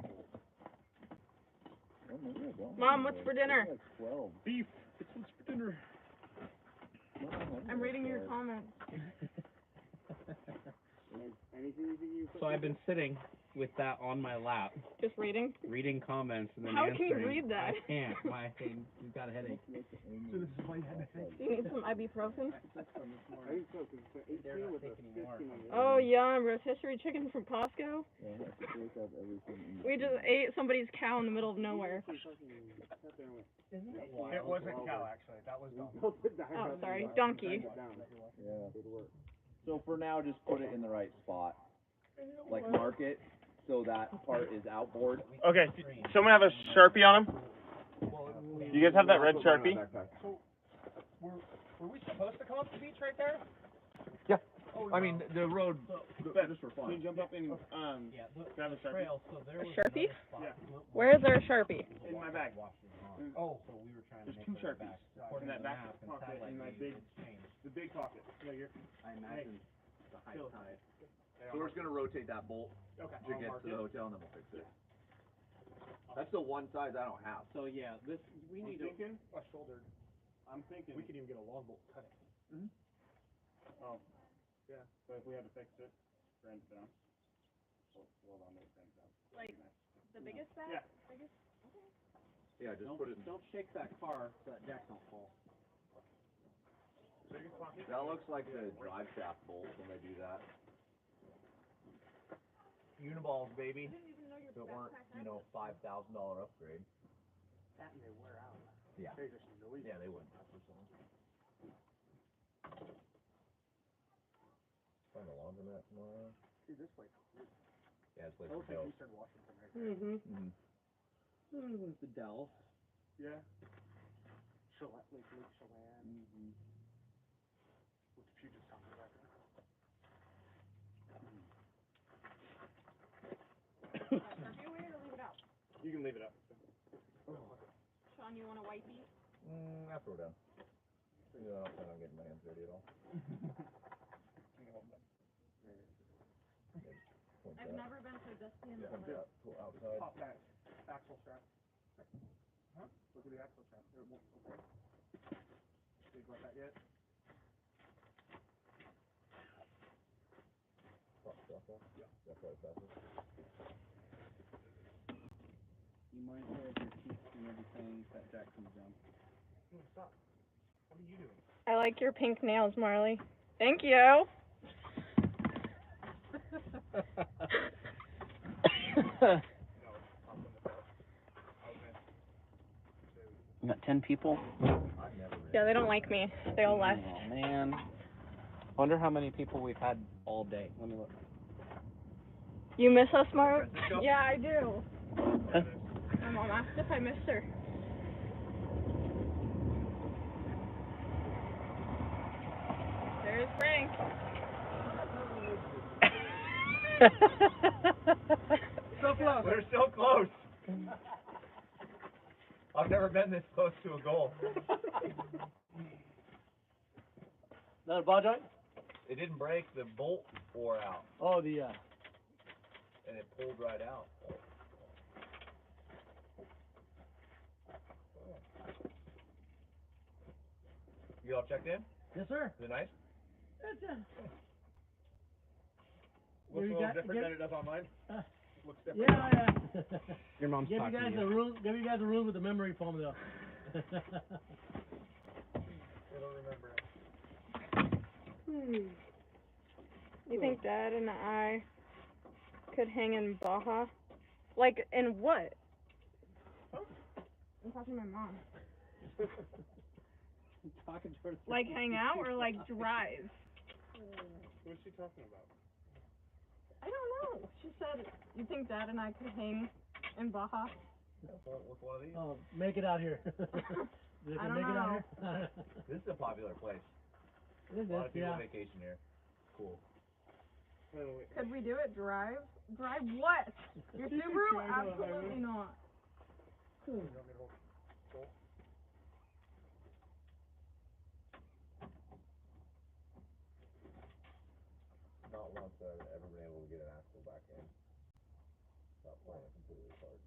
bolt. Mom, what's for dinner? Beef. It's what's for dinner. I'm reading your comments. So I've been sitting with that on my lap, Just reading? reading comments and then How answering. can you read that? I can't. My thing, you've got a headache. So this is why you had to say. Do you need some ibuprofen? I think so, because it's 18 with a 15. Oh, yum. Rotisserie chicken from Costco. We just ate somebody's cow in the middle of nowhere. It wasn't cow, actually. That was donkey. Oh, sorry. Donkey. Yeah. So for now, just put it in the right spot. Like mark it so that part is outboard. Okay, someone have a Sharpie on him? You guys have that red Sharpie? So, were we supposed to come up the beach right there? Yeah. I mean, the road, just for Can you fun. jump up and grab a Sharpie? A Sharpie? Yeah. Where is there a Sharpie? In my bag. Oh, so we were trying to There's make two it Sharpies. back. In that back pocket, in my big, the big pocket. Yeah, you're. I imagine the high tide. So we're just gonna rotate that bolt Okay. to get to the hotel and then we'll fix it. That's the one size I don't have. So yeah, this we need to. Thinking a shouldered. I'm thinking we could even get a logbolt to cut it. Oh, yeah. So if we had to fix it, bend it down. Hold on, bend it down. Like, the biggest bag? Yeah. Biggest? Yeah, just put it in. Don't shake that car so that jack don't fall. That looks like the drive shaft bolt when they do that. Uniballs, baby. If it weren't, $5,000 upgrade. That and they wear out. Yeah. They just noise. Yeah, they would. Find a laundromat tomorrow. See this place. Yeah, it's like I the looks like Dell. we started washing from right there. Mm-hmm. The Dell. Yeah. Lake Chelan. With the Puget Sound back there. Sharpie away or leave it out? You can leave it up. Sean, you want a wipey? I'll throw it down. I don't plan on getting my hands dirty at all. I've never been so dusty in Yeah, my life. pull outside. Pop that axle strap. Huh? Look at the axle strap. There, okay. Did you got that yet? Yeah. That's right, faster. You might as well your teeth and everything that jack comes down. Stop. What are you doing? I like your pink nails, Marley. Thank you. You got 10 people? Yeah, they don't like me. They all left. Oh man. Wonder how many people we've had all day. Let me look. You miss us, Mark? Yeah, I do. Huh? My mom asked if I missed her. There's Frank. So close. We're so close. I've never been this close to a goal. That a ball joint? It didn't break. The bolt wore out, Oh, the and it pulled right out. You all checked in? Yes, sir. Is it nice? It's Looks a you little got- different give- than it does online. Looks different. yeah. Your mom's Give you talking guys to a you. room. Give you guys a room with the memory foam though. It'll remember it. You think Dad and I could hang in Baja? Like, in what? I'm talking to my mom. Talking to her. Like, hang out or, like, drive? What's she talking about? I don't know. She said, you think Dad and I could hang in Baja? With one of these? Oh, make it out here. I don't know. This is a popular place. It is, A lot of people yeah. vacation here. Cool. Could we do it drive? Drive what? Your Subaru? Absolutely not. Not once that I've ever been able to get an axle back in. Not playing it completely apart.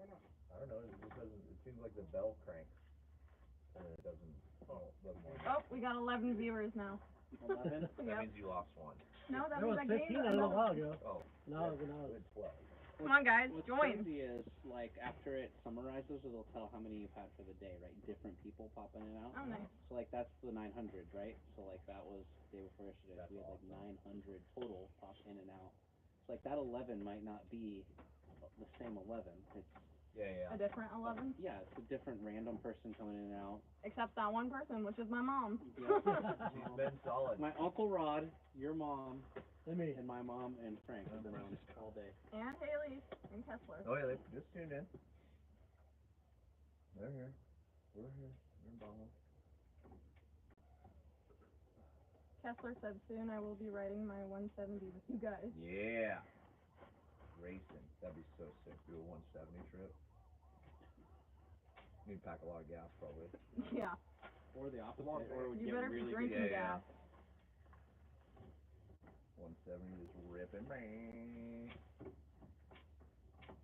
Why not? I don't know, it just doesn't, it seems like the bell cranks. And it doesn't want Oh, we got 11 viewers now. 11? That means you lost one. No, that There was was a 15 game. a little while ago. Oh. No, yeah, no. it's 12. Come on, guys, What's join. crazy is, like, after it summarizes, it'll tell how many you've had for the day, right? Different people popping in and out. Oh, nice. So, like, that's the 900, right? So, like, that was day before yesterday. That's we had, like, awesome. 900 total pop in and out. So, like, that 11 might not be the same 11. It's, Yeah. A different 11? yeah, it's a different random person coming in and out. Except that one person, which is my mom. Yep. She's been solid. My Uncle Rod, your mom, And me. and my mom and Frank have been around all day. And Haley and Kessler. Oh yeah, they just tuned in. They're here. We're here. We're in Baja. Kessler said soon I will be riding my 170 with you guys. Yeah. Racing. That'd be so sick. Do a 170 trip. Need to pack a lot of gas probably. Yeah. Or the opposite, or it would You get better really be drinking yeah. gas. 170 just ripping, man.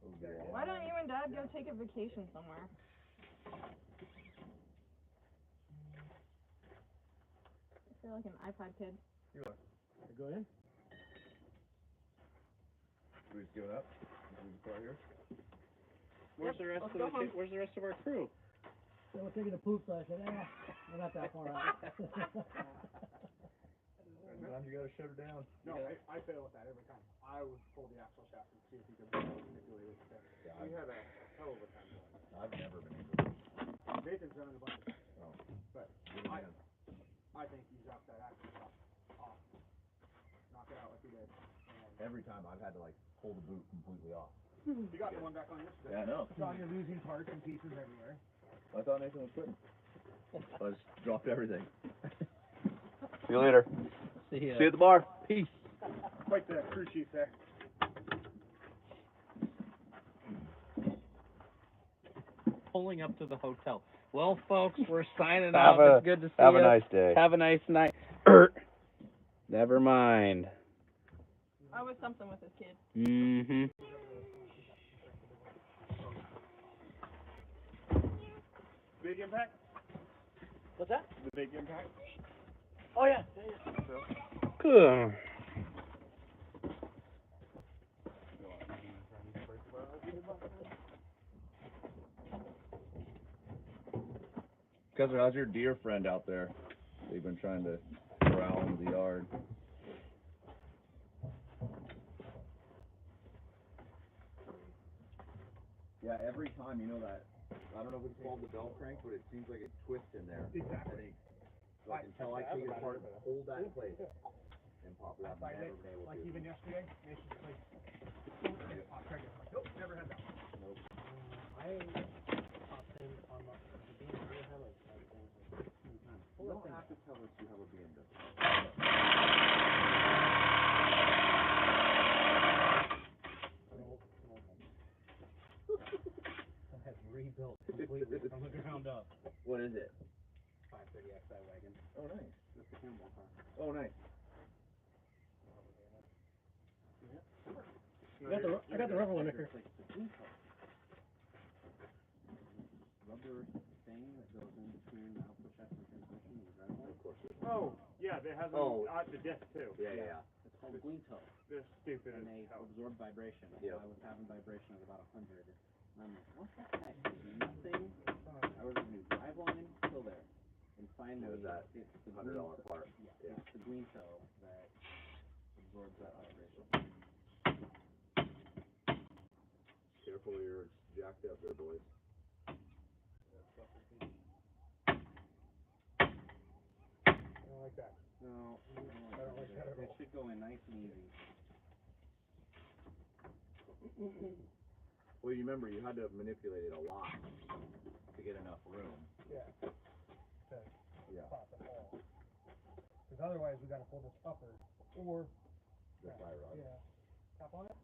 Oh, yeah. Why don't you and Dad go take a vacation somewhere? I feel like an iPod kid. You are. Go in. We just give it up? We just right here? Where's the rest let's of go the home. Where's the rest of our crew? They were taking a poop, so I said, I'm not that far out. Sometimes you gotta shut her down. No, I fail with that every time. I would pull the axle shaft and see if you could manipulate it. Yeah, We had a hell of a time doing it. I've never been able to. Nathan's done it a bunch of times. Oh. But Good man. I think you dropped that axle shaft off. Knock it out like you did. And Every time I've had to like pull the boot completely off. you got the one back on yesterday. Yeah, I know. Saw you losing parts and pieces everywhere. I thought Nathan was quitting. I just dropped everything. See you later. See ya. See you at the bar. Peace. Quite the crew chief there. Pulling up to the hotel. Well, folks, we're signing Have off. a- It's good to see have a you. nice day. Have a nice night. Never mind. I was something with this kid. Mm-hmm. Big impact? What's that? The big impact? Oh, yeah. Good. Kessler, how's your deer friend out there? They've been trying to corral into the yard. Yeah, every time, you know that, I don't know if it's called the bell crank, but it seems like it twists in there. Exactly. Like until I take it apart, hold that in place and pop it. I I've find never it, been able like to. even yesterday, Nathan's like, and it popped right in. I'm like, nope, never had that one. Nope. I popped in on the BMW. I have like 5 things. You don't have to tell us you have a BMW. I have rebuilt completely from the ground up. What is it? 530 XI wagon. Oh, nice. That's the Campbell car. Oh, nice. I got the rubber one here. It's like the green color. Rubber thing that goes in between the output shaft and the transmission and the driveline. Of course. Oh, yeah, they have the disc too. Yeah. It's called Glinto. They're stupid And as they hell. absorb vibration. Yep. So I was having vibration at about 100. I'm like, what the heck? Nothing. I was in the drive line, still there. And finally, It was that it's the $100 green part. Yeah, it's the green cell that absorbs that vibration. Careful, you're jacked up there, boys. I don't like that. No, I don't like that at it all. should go in nice and easy. Well, you remember, you had to manipulate it a lot to get enough room. Yeah. To pop it all. Because otherwise we got to pull this upper or The tie rod. yeah. Tap on it.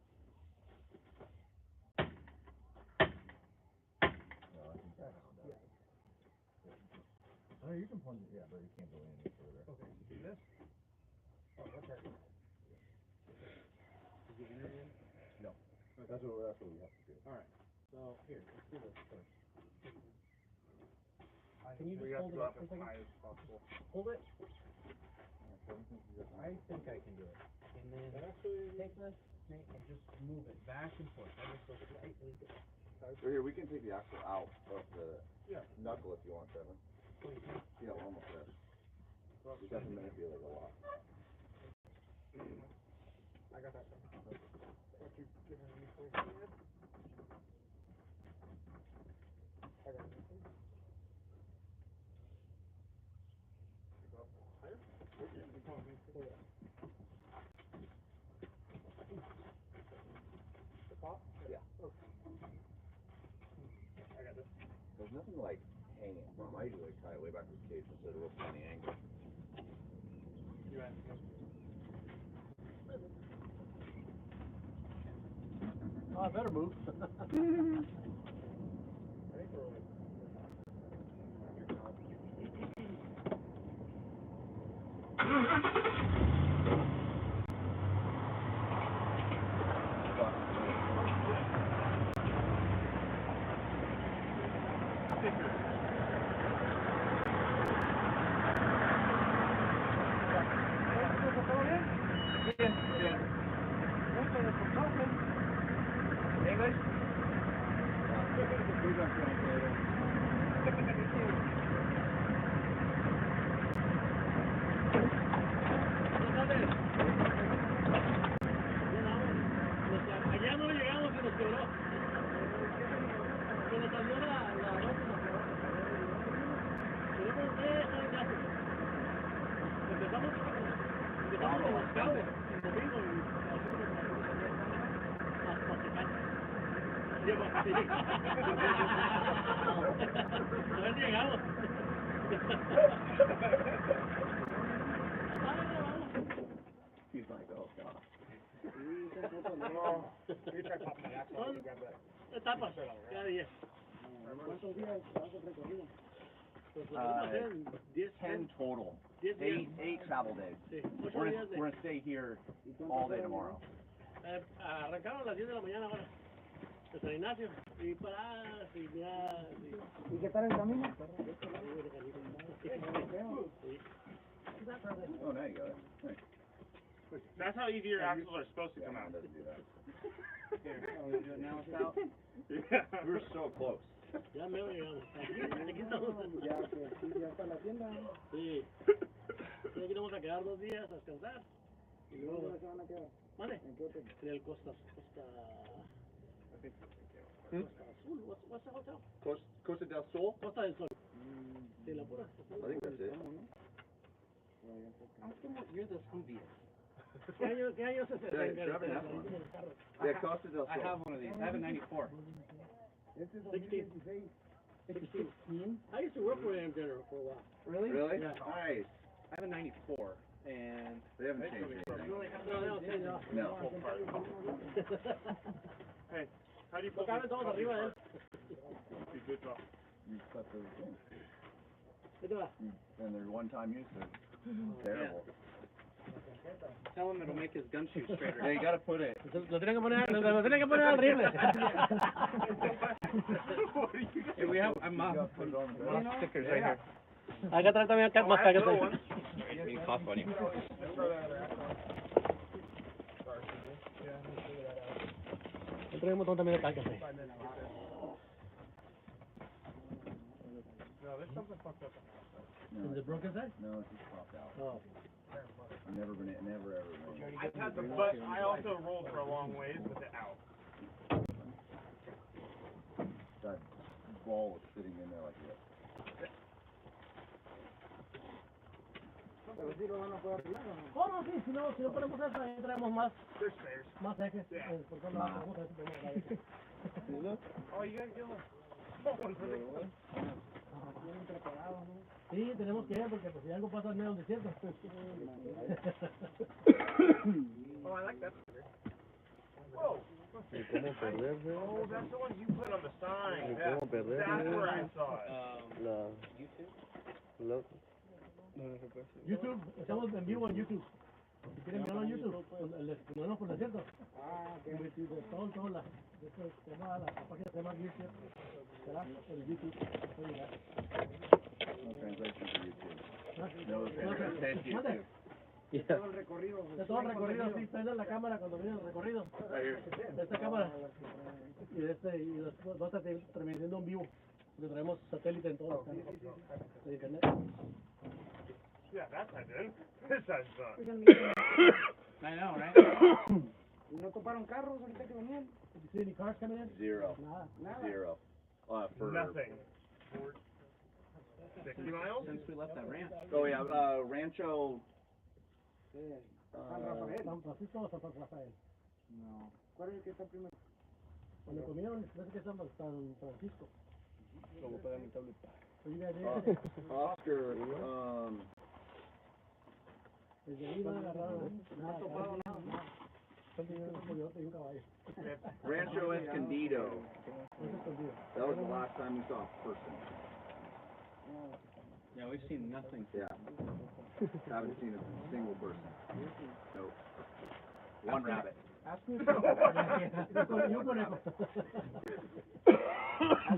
No, I think that's Yeah. Oh, you can plunge it, yeah, but you can't go any further. Okay. Do this. Oh, that's right. Is the inner in? No. Okay. That's what we have to do. Alright. So, here, let's do this first. Can you just hold it up for a second? High as possible. Hold it. I think I can do it. And then take this snake and just move it back and forth. Ever so slightly. So here, we can take the axle out of the knuckle if you want, Kevin. Yeah, we're almost there. You just have to manipulate a lot. I got that. What you giving me for yet? I got it. Higher? The top? Yeah. Okay. I got this. There's nothing like hanging from. I usually tie it way back to the cage instead of real funny angle. You asked me. Oh, I better move. I think we're like. Allá no llegamos y nos quebró. Se nos salió la ropa. Tenemos tres viajes. Empezamos con los Cabo, el domingo y hasta Tecate. Llevo así. A ver si llegamos. He's like, oh god. You try popping that axle out and grab that. Etapas, cada día. ¿Cuántos días vas a recorrido? Pues la vamos a hacer en 10 10 total. 10 días. Eight travel days. Sí, 8 We're días de... gonna stay here all day tomorrow. Arrancaron a las 10 de la mañana ahora. De San Ignacio. Y para... Y ya... ¿Y qué tal el camino? Sí. Oh, now you got it. Nice. That's how easy your axles are supposed to come out. Doesn't do that. Oh, we do it now, Scout? Yeah. We were so close. Ya me llegamos. Aquí estamos. Ya está la tienda. Sí. Aquí vamos a quedar 2 días a descansar. Y luego... ¿Dónde se van a quedar? ¿Vale? ¿En qué hotel? En el Costa Azul. What's the hotel? Costa del Sol? Costa del Sol. Sí, la pura. I think that's it. You're the Scoobiest. ¿Qué año se Driving that one. Yeah, Costa del Sol. I have one of these. I have a 94. Este es 2016. 16. I used to work for AM General for a while. Really? Really? Yeah. Nice. I have a 94, and They haven't changed anything. No. Hey, how do you put Cabe todos arriba de él. Good job. You cut those in. ¿Qué te va? And they're one-time use. They're terrible. tell him it'll make his gun shoot straighter. Yeah, you gotta put it. Lo tienen que poner al rifle. Hey, we have, I'm stickers right here. Hay que traer también acá más para que te... Getting cough on you. Traemos también acá, café. No, there's something fucked up on the outside. Is it broken side? No, it's just popped out. Oh. I've never ever been. I've had the, but I also rolled for a long ways with it out. That ball was sitting in there like this. Oh, no, sí, si no ponemos eso, ahí traemos más, There's spares. más ejes. Yeah. Porque no, vamos a ver. Oh, you gotta get one. Sí, tenemos que ir porque pues, si algo pasa en medio del desierto. Oh, I like that. Whoa. Oh, that's the one you put on the sign. Yeah. That's where I saw it. YouTube, estamos en vivo en YouTube. Si quieren mirarlo en YouTube, no por desierto. Todo la página se llama YouTube. ¿Será? El YouTube. No translation for YouTube. No translation YouTube. Todo el recorrido. Todo el recorrido, sí, prende la cámara cuando viene el recorrido. Esta cámara. Y después va a estar transmitiendo en vivo. Le traemos satélite en todos los casos. De internet. Yeah, that's not good. This has sucked. I know, right? ¿No toparon carros ahorita que venían? Did you see any cars coming in? Zero. Nada. Zero. For nothing. 60 miles? Since we left that ranch. Oh yeah, Rancho. San Francisco o San Rafael? No. ¿Cuál es el que está primero? Cuando comieron, parece que es San Francisco. Luego para mi tableta. Oscar, Desde ahí no agarraron nada. Rancho Escondido. That was the last time we saw a person. Yeah, we've seen nothing. Yeah. Haven't seen a single person. Nope. One rabbit. Ask him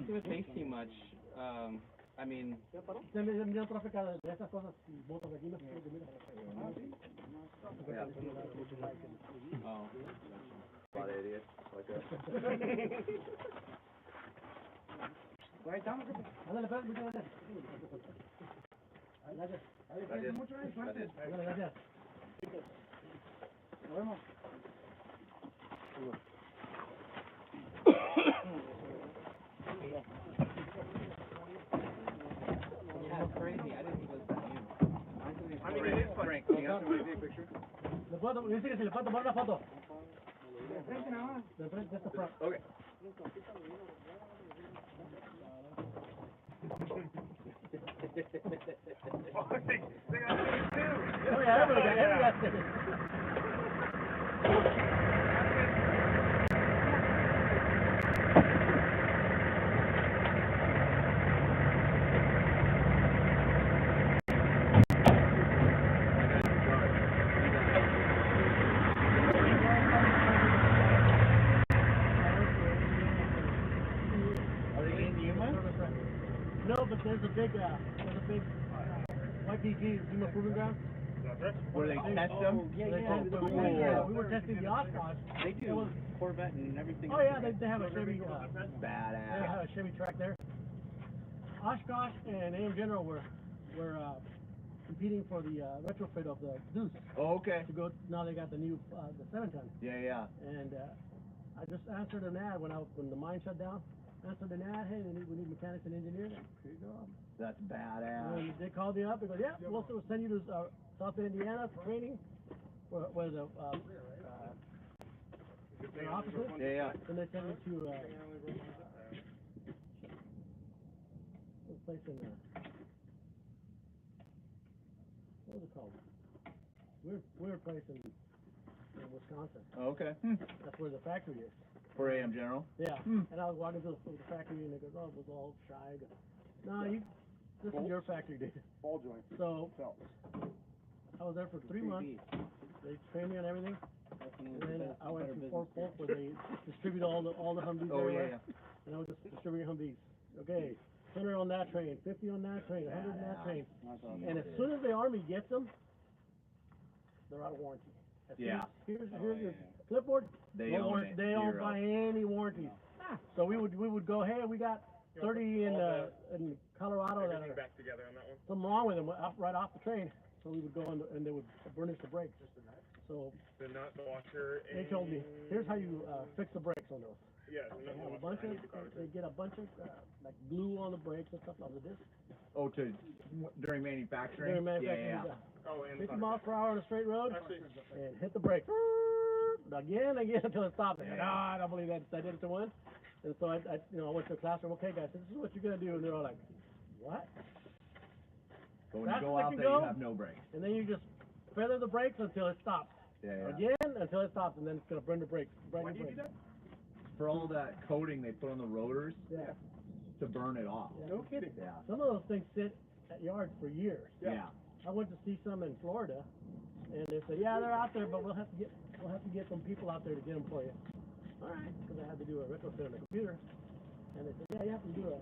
if they see much. I mean, se me dio tráfico de esas cosas y botas de aquí. Yeah. oh. A lot of idiots like us. Ahí estamos. Ándale, pues, muchas gracias. Gracias. Gracias. Mucho Gracias. Gracias. Nos vemos. Yeah, it's crazy. I didn't think it was that new. I mean, it is funny. Frank, can you have somebody take a picture? Dice que se le puede tomar una foto. De frente nada más. De frente, just the front. Okay. Oh, they got me too. Oh, yeah, everybody. No, but there's a big YPG, Zuma Proving Ground. Where they test them? We were testing the Oshkosh. They do Corvette and everything. Oh yeah, they have a Chevy. They Badass. have a Chevy track there. Oshkosh and AM General were competing for the retrofit of the Deuce. Oh, okay. To go now they got the new the 7-ton. Yeah. And I just answered an ad when the mine shut down. Answered an ad, hey, we need mechanics and engineers. Here you go. That's badass. And they called me up and go, yeah, we'll send you to South Indiana for training. Where the offices. Yeah. And they sent me to a place in what was it called? Weird place in Wisconsin. Oh, okay. That's where the factory is. For AM General? Yeah. And I was walking through the factory and they go, oh, it was all shy. No, this is your factory, dude. Ball joint. So I was there for 3 months. They trained me on everything. And then I went to Fort Polk where they distribute all the Humvees. Oh, everywhere. yeah. And I was just distributing Humvees. Okay, 100 on that train, 50 on that train, 100 on that train. And as soon as the Army gets them, they're out of warranty. Here's your clipboard. They no own warranty. it. They don't buy any warranties. So we would go, hey, we got 30 in Colorado that Getting are back together on that one. something wrong with them right off the train. So we would go and they would burnish the brakes. So The nut, the washer, and... they told me, here's how you fix the brakes on those. Yeah, the They nut, have the a bunch washer. I of, need to call it. they get a bunch of like glue on the brakes and stuff on the disc. Oh, during manufacturing? During manufacturing, Yeah. Oh, and 50 miles per hour on a straight road, Actually, and hit the brake again until it stops. No, I don't believe that. I did it to one, and so I went to the classroom. Okay, guys, this is what you're gonna do, and they're all like, "What?" But when Fast you go as out they there, can you go, have no brakes. and then you just feather the brakes until it stops. Yeah. Again until it stops, and then it's gonna burn the brakes. why do you do that? For all that coating they put on the rotors Yeah. to burn it off. Yeah. No kidding. Yeah. Some of those things sit at yards for years. Yeah. I went to see some in Florida, and they said, "Yeah, they're out there, but we'll have to get some people out there to get them for you." All right, because I had to do a retrofit on the computer, and they said, "Yeah, you have to do it.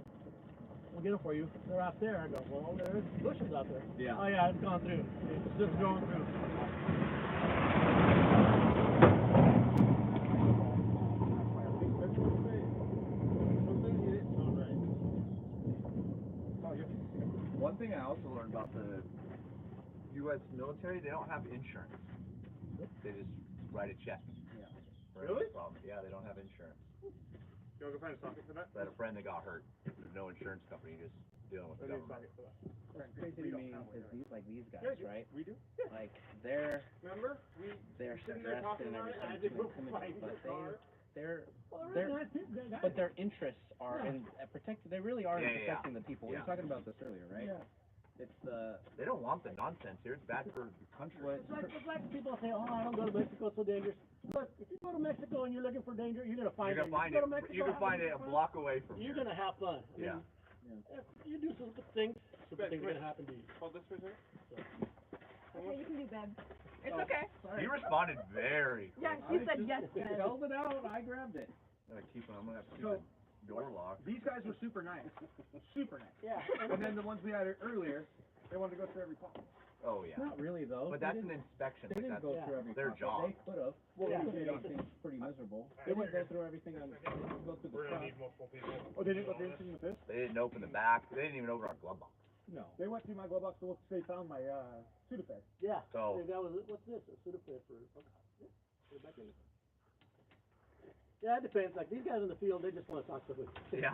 We'll get them for you. They're out there." I go, "Well, there's bushes out there." Yeah. Oh yeah, it's gone through. It's just going through. One thing I also learned about the U.S. military, they don't have insurance. They just write a check. Yeah. Really? Yeah, they don't have insurance. You want to go find a socket for that? I had a friend that got hurt. There's no insurance company, just dealing with the I need a government. socket for that. What's crazy to me is these guys, Yeah, right? We do. Like they're Remember? they're sitting there dressed talking and about it, I everything had to to go intimidate, find but the car. they're Well, but their interests are in protecting. They really are in Yeah. protecting the people. We Yeah. were talking about this earlier, right? Yeah. It's the They don't want the nonsense here. It's bad for the country. It's like people say, "Oh, I don't go to Mexico, it's so dangerous." Look, if you go to Mexico and you're looking for danger, you're gonna find You're it. gonna find If you it. go to Mexico, You can have find it a fun, block away from You're here. gonna have fun. I Yeah. mean, if you do some good things, stupid things are gonna happen to you. Hold this for a second. Okay, you can do bed. It's Oh. okay. You responded very Yeah, quickly. he said yes. he held it out. I grabbed it. I'm gonna have to keep So- the door locked. These guys were super nice. Super nice. Yeah. And then the ones we had earlier, they wanted to go through every pocket. Oh yeah. Not really though. But They that's didn't- an inspection. They Like, didn't that's go through every their pocket. job. They could have. Well, Well, yeah. they made things pretty miserable. They wouldn't go through everything on. Go through the We're gonna front. need multiple people. Oh, they didn't go through anything with this? They didn't open the back. They didn't even open our glove box. No. They went through my glove box to look, they found my Sudafed. Yeah. So- And that was, what's this? A Sudafed for, okay. Yeah, put it back in there. Yeah, it depends. Like these guys in the field, they just want to talk to me. Yeah.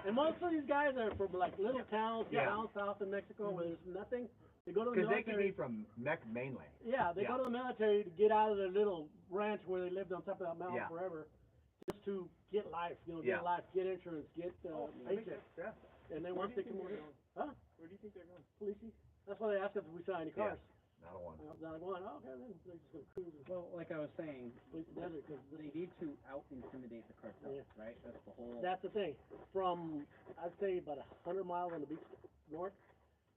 And most of these guys are from like little towns Yeah. down south in Mexico where there's nothing. They go to the Because they could military. be from mainland. Yeah, they Yeah. go to the military to get out of their little ranch where they lived on top of that mountain Yeah. forever, just to get life, get Yeah. life, get insurance, get paycheck. Yeah. And then once they come over, huh? Where do you think they're going? Police? That's why they ask us if we saw any Yeah. cars. Not a one. Not one. Oh, okay, then they're just gonna cruise and Well, like I was saying, police the desert. 'Cause they need to out-intimidate the cartel, Yeah. right? That's the whole. that's the thing. From I'd say about 100 miles on the beach north,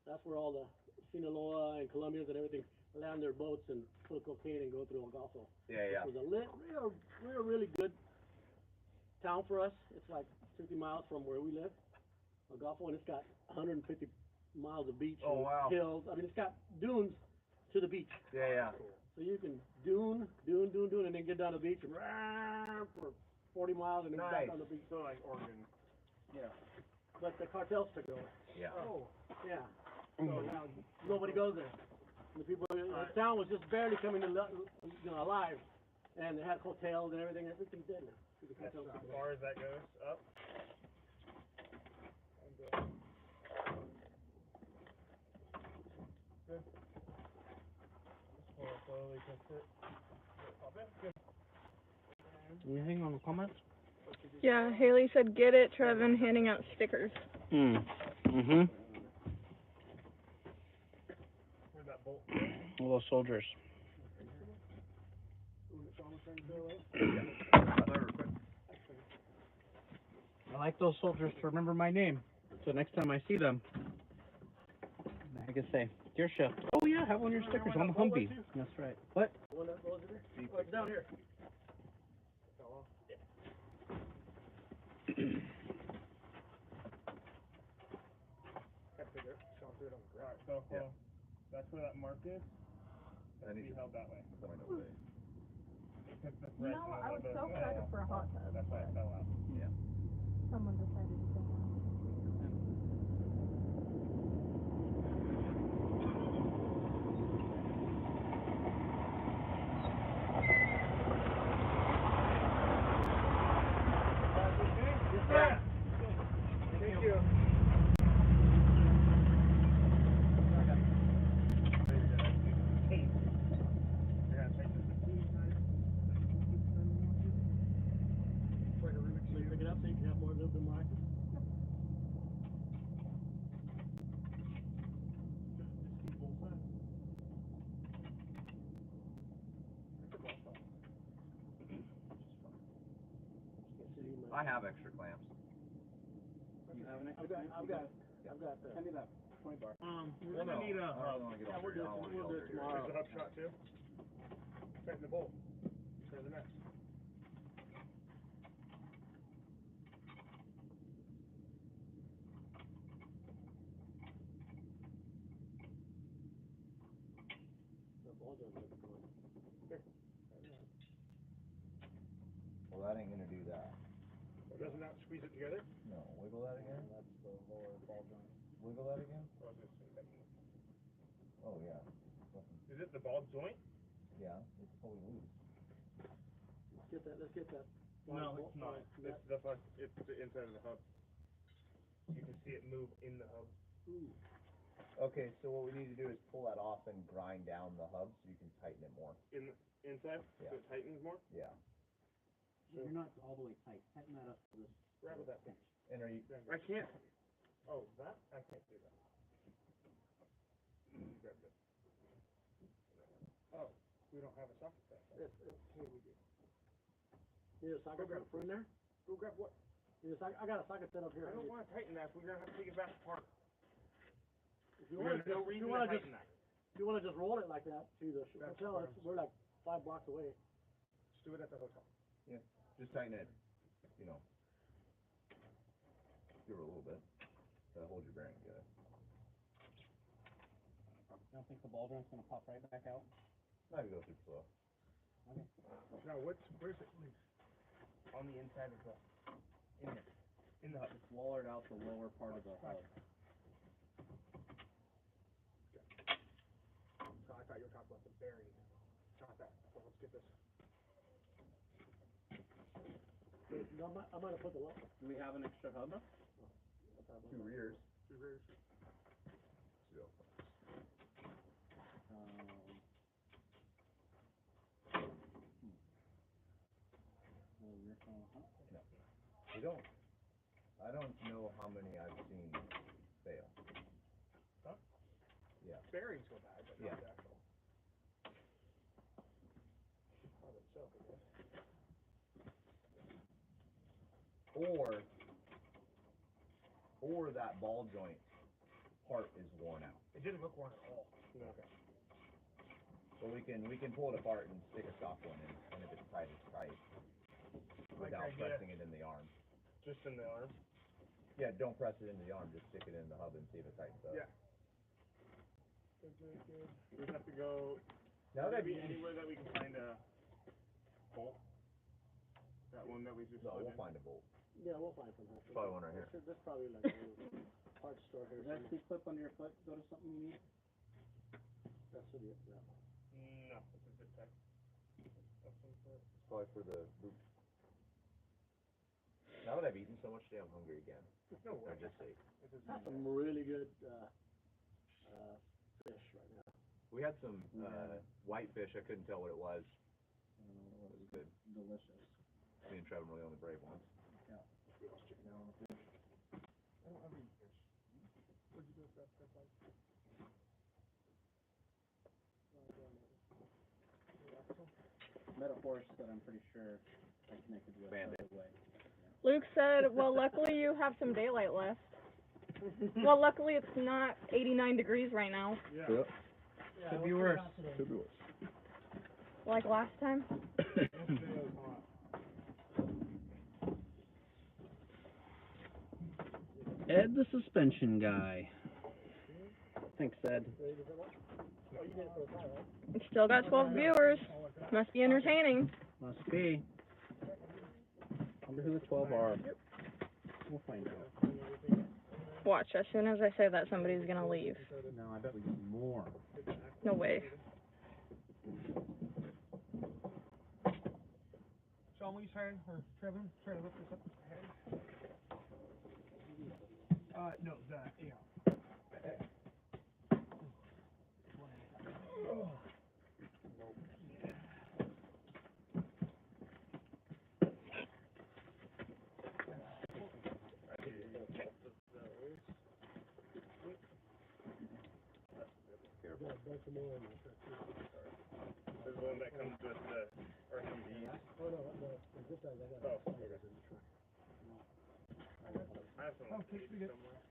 that's where all the Sinaloa and Colombians and everything land their boats and full of cocaine and go through El Golfo. Yeah, yeah. It was a really good town for us. It's like 50 miles from where we live, El Golfo, and it's got 150 miles of beach Oh, and wow. hills. I mean, it's got dunes to the beach. Yeah, yeah. So you can dune, and then get down the beach and for 40 miles and then Nice. back on the beach. So like Oregon. Yeah. But the cartels took it over. Yeah. Oh. Yeah. So now nobody goes there. The people, the town was just barely coming to, alive, and they had hotels and everything. Everything's dead now. The That's cartels as took it far over. as that goes up. And, good. Just pull it slowly, kiss it. Pop it. Good. Anything on the comments? Yeah, Haley said get it, Trevin handing out stickers. Mm-hmm. Where'd that bolt All those soldiers. I like those soldiers to remember my name. So next time I see them, I can say, "Dear Chef." Oh yeah, have one of your stickers on the Humvee. That's right. What? One that goes there? Oh, it's down here. Alright, so that's where that mark is. That's be held that way. Because the thread No, I was so excited for a hot tub. That's why it fell out. Someone decided to go on. up so you can have more, a little bit more access. Just keep both sides. I have extra clamps. You have an extra I've got. Send me that 20 bar. We're gonna need a. I don't want to get all dirty. I don't want to get all dirty. tomorrow. Is the hub shot too? Tighten the bolt. Tighten the nuts. Well, that ain't gonna do that. Doesn't that squeeze it together? No, wiggle that again. That's the lower ball joint. Wiggle that again. Oh yeah. Is it the ball joint? Yeah, it's fully loose. Let's get that. No, it's not. It's the inside of the hub. You can see it move in the hub. Ooh. Okay, so what we need to do is pull that off and grind down the hub so you can tighten it more. In the inside? Yeah. So it tightens more? Yeah. You're not all the way tight. Tighten that up to this. Grab with that pinch. And are you? I can't. Oh, that? I can't do that. Grab it. Oh, we don't have a socket set. Here we do. Need a socket for in there? Go grab what? I got a socket set up here. I don't want to tighten that. We're going to have to take it back apart. If you want to tighten that. If you want to just roll it like that to the hotel, we're like 5 blocks away. Just do it at the hotel. Yeah. Just tighten it. You know. Give it a little bit. That'll hold your bearing together. You don't think the ball joint's gonna pop right back out? Not go super slow. Okay. Now, where's it loose? On the inside of the, in the hub. Just wallered out the lower part of the hub. So I thought you were talking about the bearing. Not that. So let's get this. I might have put the lock. Do we have an extra hub? 2 rears. 2 rears. So. No. We don't. I don't know how many I've seen fail. Huh? Yeah. Bearings go bad, but Yeah. not the actual. Hub itself, I guess. Or that ball joint part is worn out. It didn't look worn at all. No. Okay. So we can pull it apart and stick a stock one in, and if it's tight, it's tight. Without pressing it in the arm. Just in the arm? Yeah, don't press it into the arm, just stick it in the hub and see if it tightens up. Yeah. Good. We have to go. Now that anywhere that we can find a bolt. That one that we just. No, we'll find a bolt. Yeah, we'll find some. Probably one right here. There's probably like a little parts store here. Does that C-clip under your foot go to something you need? That's it, yeah. No, it's a zip tie. It's probably for the boot. Now that I've eaten so much today, I'm hungry again. No way. I just ate. That's some really good fish right now. We had some whitefish. I couldn't tell what it was. It was good. Delicious. Me and Trevor were the only brave ones. Yeah. I don't ever eat fish. What'd you do with that like? Met a horse that I'm pretty sure I connected with right away. Luke said, well, luckily you have some daylight left. Well, luckily it's not 89 degrees right now. Yeah. Yep. Could be worse. Could be worse. Like last time. Ed the suspension guy. Thanks, Ed. It's still got 12 viewers. Must be entertaining. Must be. Wonder who the 12 are. We'll find out. Watch, as soon as I say that, somebody's gonna leave. No, I bet we get more. No way. Sean, will you try, or Trevor, try to lift this up ahead? No, the AR. a bunch of more in my truck too. There's one that comes with the RCD. Oh no, the zip ties, I got spiders in the truck. I have some somewhere.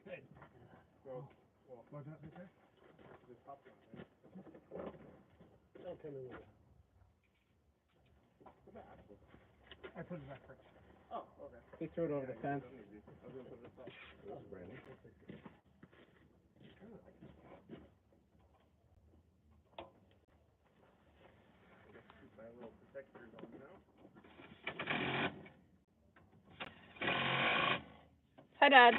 Good. Well, What's that, okay? the top one, right? Don't come in with it. I put it back first. Oh, okay. He threw it over the fence. I was gonna put this up. Brandon. Keep my little protectors on now. Hi, Dad.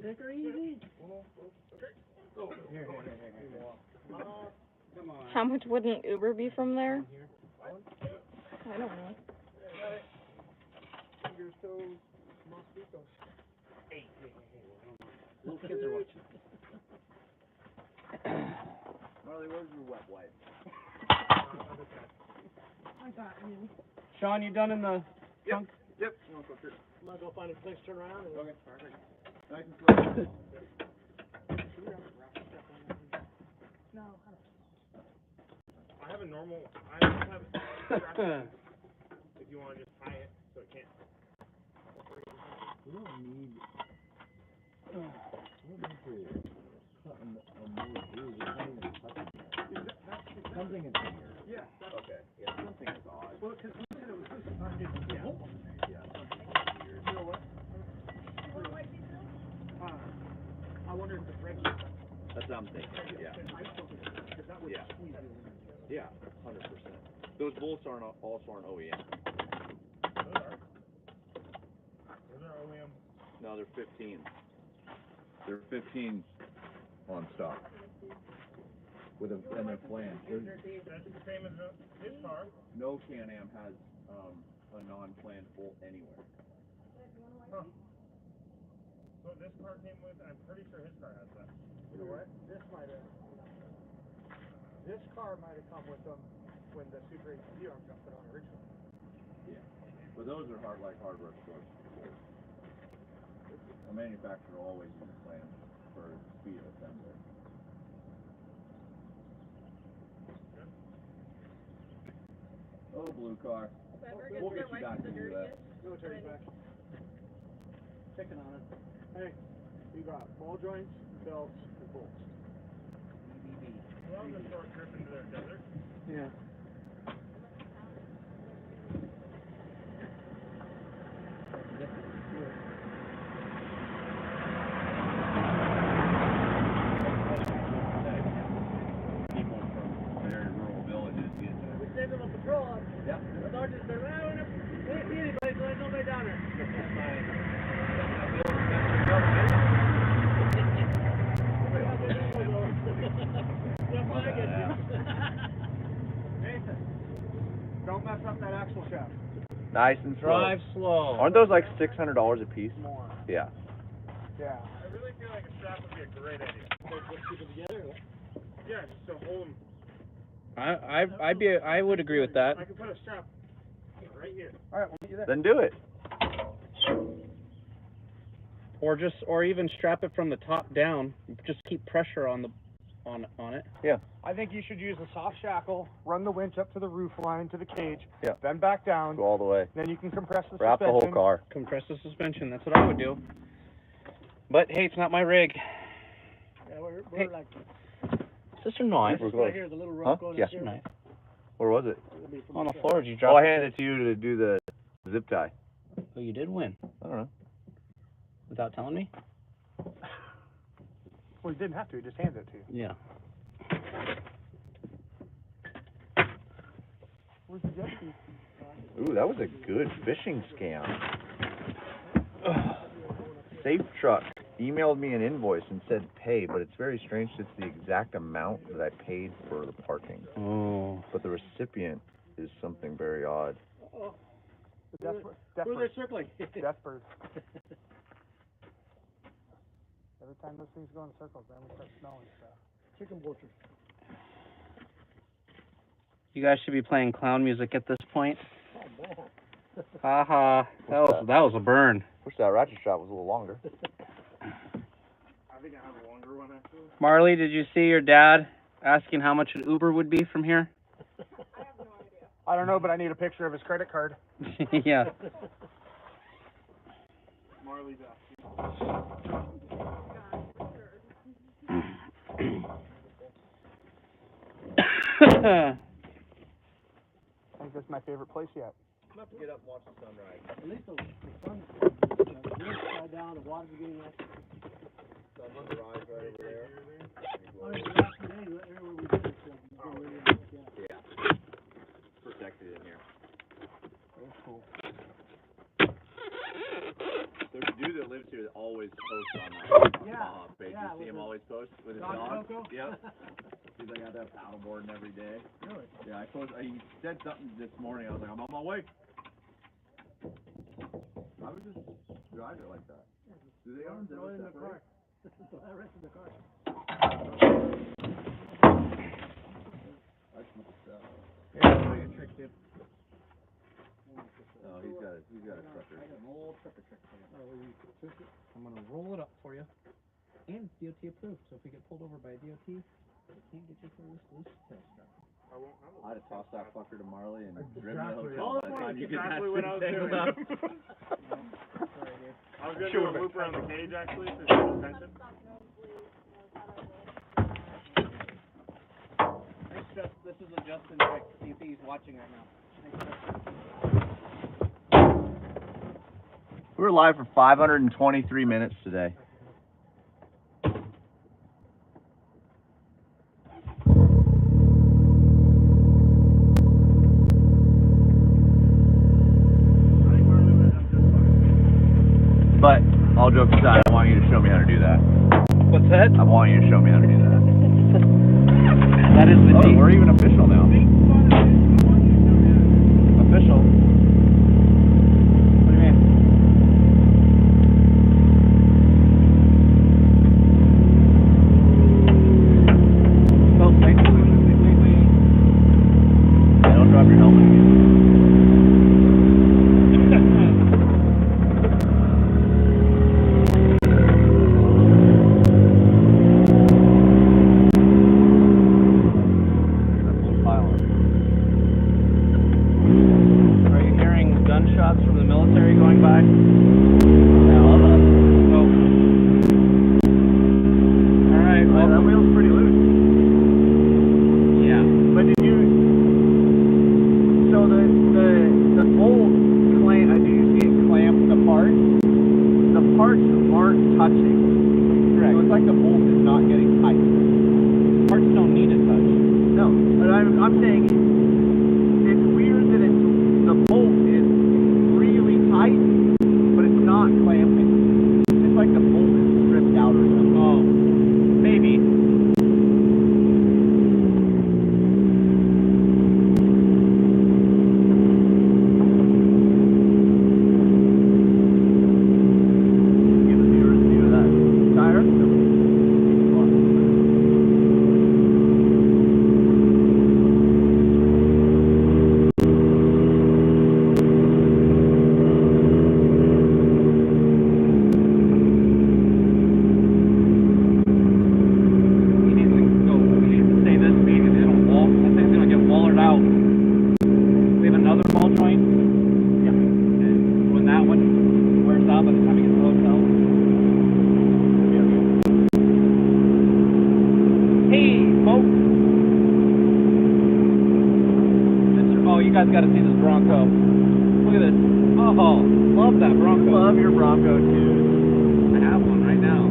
Take her easy. Here. Come on. How much would an Uber be from there? I don't know. Fingers, toes, mosquitoes. Hey. Little kids are watching. Marley, where's your wet wipe? Sean, you done in the trunk? Yep. I'm gonna go find a place to turn around. And Okay, perfect. Nice and slow. No. I have a normal. I have straps if you want to just tie it so it can't. We don't need something in here. Yeah. Okay. Yeah, something is odd. Well, because we said it was this. Yeah, something is weird. You know what? I wonder if it's regular. That's what I'm thinking. Yeah. Because that would Yeah. squeeze you in. Yeah, 100%. Those bolts aren't also aren't OEM. Those are OEM. No, they're 15s. They're 15s on stock. And they're planned. That's the same as his car. No Can-Am has a non-planned bolt anywhere. Huh. So this car came with. I'm pretty sure his car has that. You know what? This car might have come with them when the Super ATV arm got put on originally. Yeah. But those are hardware stores. A manufacturer always uses plans for speed of assembly. Oh, blue car. We'll get you back to the U.S. Military's back. Checking on it. Hey, you got ball joints, belts, and bolts. Well, that was a short trip into their desert. Yeah. People from very rural villages get that. We sent them a patrol. Yep. The sergeant said, well, we didn't see anybody, so there's nobody down there. Nathan, don't mess up that axle shaft. Nice and slow. Drive slow. Aren't those like $600 a piece? More. Yeah. Yeah. I really feel like a strap would be a great idea. Let's keep it together. Yeah, just to hold them. I would agree with that. I could put a strap right here. All right, we'll meet you there. Then do it. Or even strap it from the top down. Just keep pressure on it. Yeah. I think you should use a soft shackle, run the winch up to the roof line, to the cage, Yeah. then back down. Go all the way. Then you can compress the Wrap the suspension. whole car. Compress the suspension. That's what I would do. But hey, it's not my rig. Yeah, we're Hey. like This is nice. We're right close. here, the little rope going Yeah. This is nice. Where was it? On the floor, did you Oh, drop I it? handed it to you to do the zip tie. Oh, you did win. I don't know. Without telling me? Well, you didn't have to. He just handed it to you. Yeah. Where'd you get these? Ooh, that was a good fishing scam. Safe Truck emailed me an invoice and said pay, but it's very strange. It's the exact amount that I paid for the parking. Oh. But the recipient is something very odd. Who are they circling? Deathbird. Every time those things go in circles, then we start smelling stuff. Chicken poachers. You guys should be playing clown music at this point. Oh, man. Haha. That was a burn. Wish that ratchet shot was a little longer. I think I have a longer one actually. Marley, did you see your dad asking how much an Uber would be from here? I don't know, but I need a picture of his credit card. Yeah. Marley's asking. I think that's my favorite place yet. I'm gonna have to get up and watch the sunrise. At least the sun's upside down, the water's getting up. Sunrise right over there. Oh, yeah, everywhere we go, Yeah. Protected in here. That's cool. There's a dude that lives here that always posts on Baja page. Yeah, You see him always post with his dog. dog? Yep. He's like out there paddleboarding every day. Really? Yeah, he said something this morning. I was like, I'm on my way. I would just drive it like that. Do they own Throw it in the car. Throw that rest in the car. Yeah, a trick tip. Oh, he's got a trucker. I got an old trucker trick for you. Oh, you twist it? I'm going to roll it up for you. And it's DOT approved, so if we get pulled over by DOT, they can't get you for this loose test stuff. I'd have tossed that fucker to Marley and driven the Exactly. hotel by the time you get that Exactly what I was thing doing. tangled up. I was gonna do a loop around the cage actually for suspension. This is a Justin trick. See if he's watching right now. We were live for 523 minutes today. But all jokes aside, I want you to show me how to do that. What's that? I want you to show me how to do that. That is the Oh, we're even official now. Official. What do you mean? Oh, wait. Yeah, don't drop your helmet again. Are you hearing gunshots from the military going by? No. Oh. All right. Well, That wheel's pretty loose. yeah. But did you? So the bolt clamp. Do you see it clamped apart? The parts aren't touching. Correct. So it's like the bolt is not getting tight. Parts don't need to touch. No, but I'm saying it's weird that the bolt is really tight, but it's not clamping. It's like the bolt is stripped out or something. Oh, maybe. Give the viewers a view of that tire. You need to go say this speed and it'll wall. That thing's gonna get wallered out. We have another ball joint. Yeah. And when that one wears out by the time we get to the hotel. Hey, folks. Oh, you guys gotta see this Bronco. Look at this. Oh, love that Bronco. Love your Bronco too. I have one right now.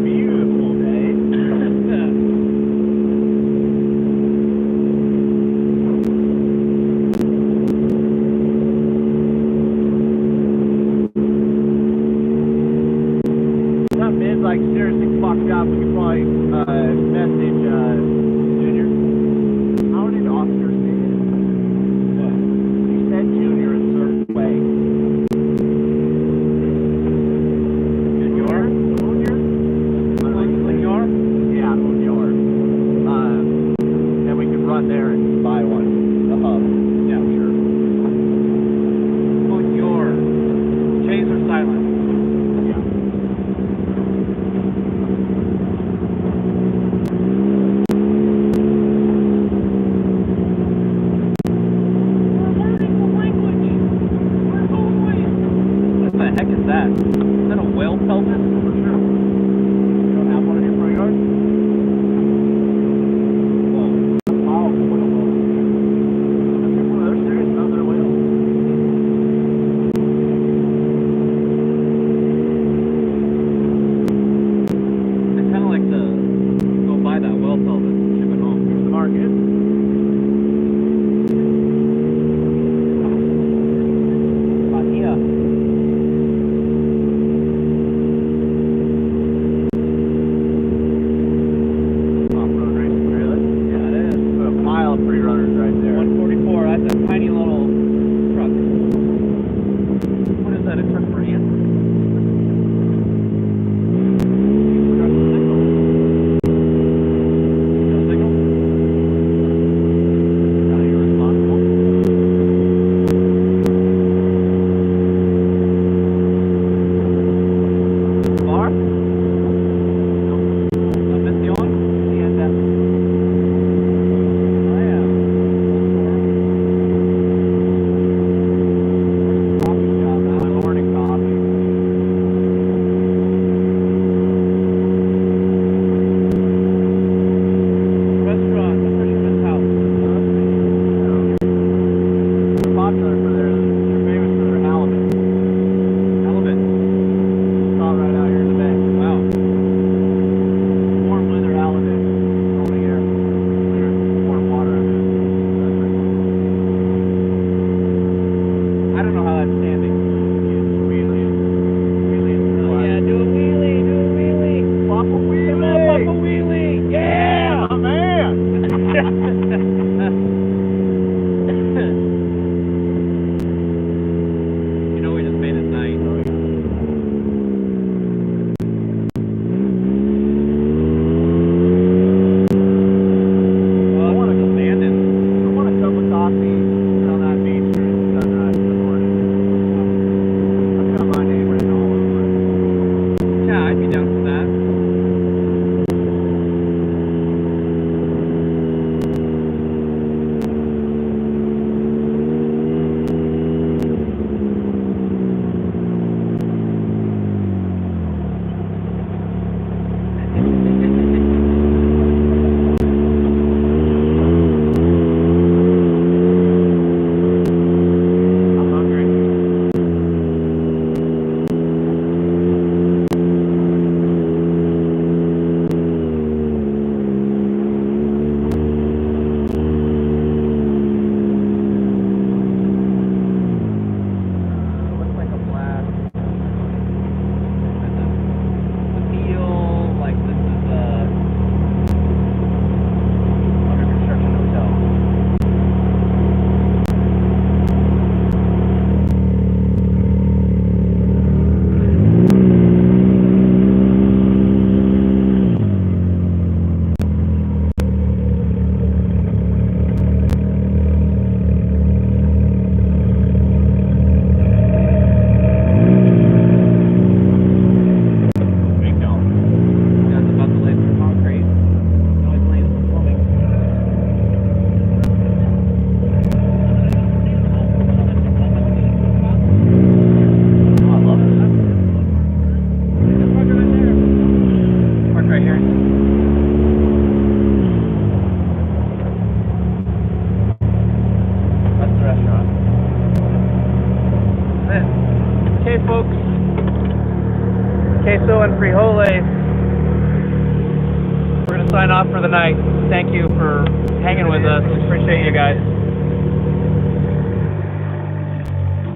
Beautiful day. job. We could probably message Junior. How did Oscar say it? What? He said Junior a certain way. Junior? Junior? Junior? Yeah, Junior. And we could run there and buy one. The hub. Yeah, sure. Junior. K's are silent. Queso and Frijoles. We're going to sign off for the night. Thank you for hanging with us. Appreciate you guys.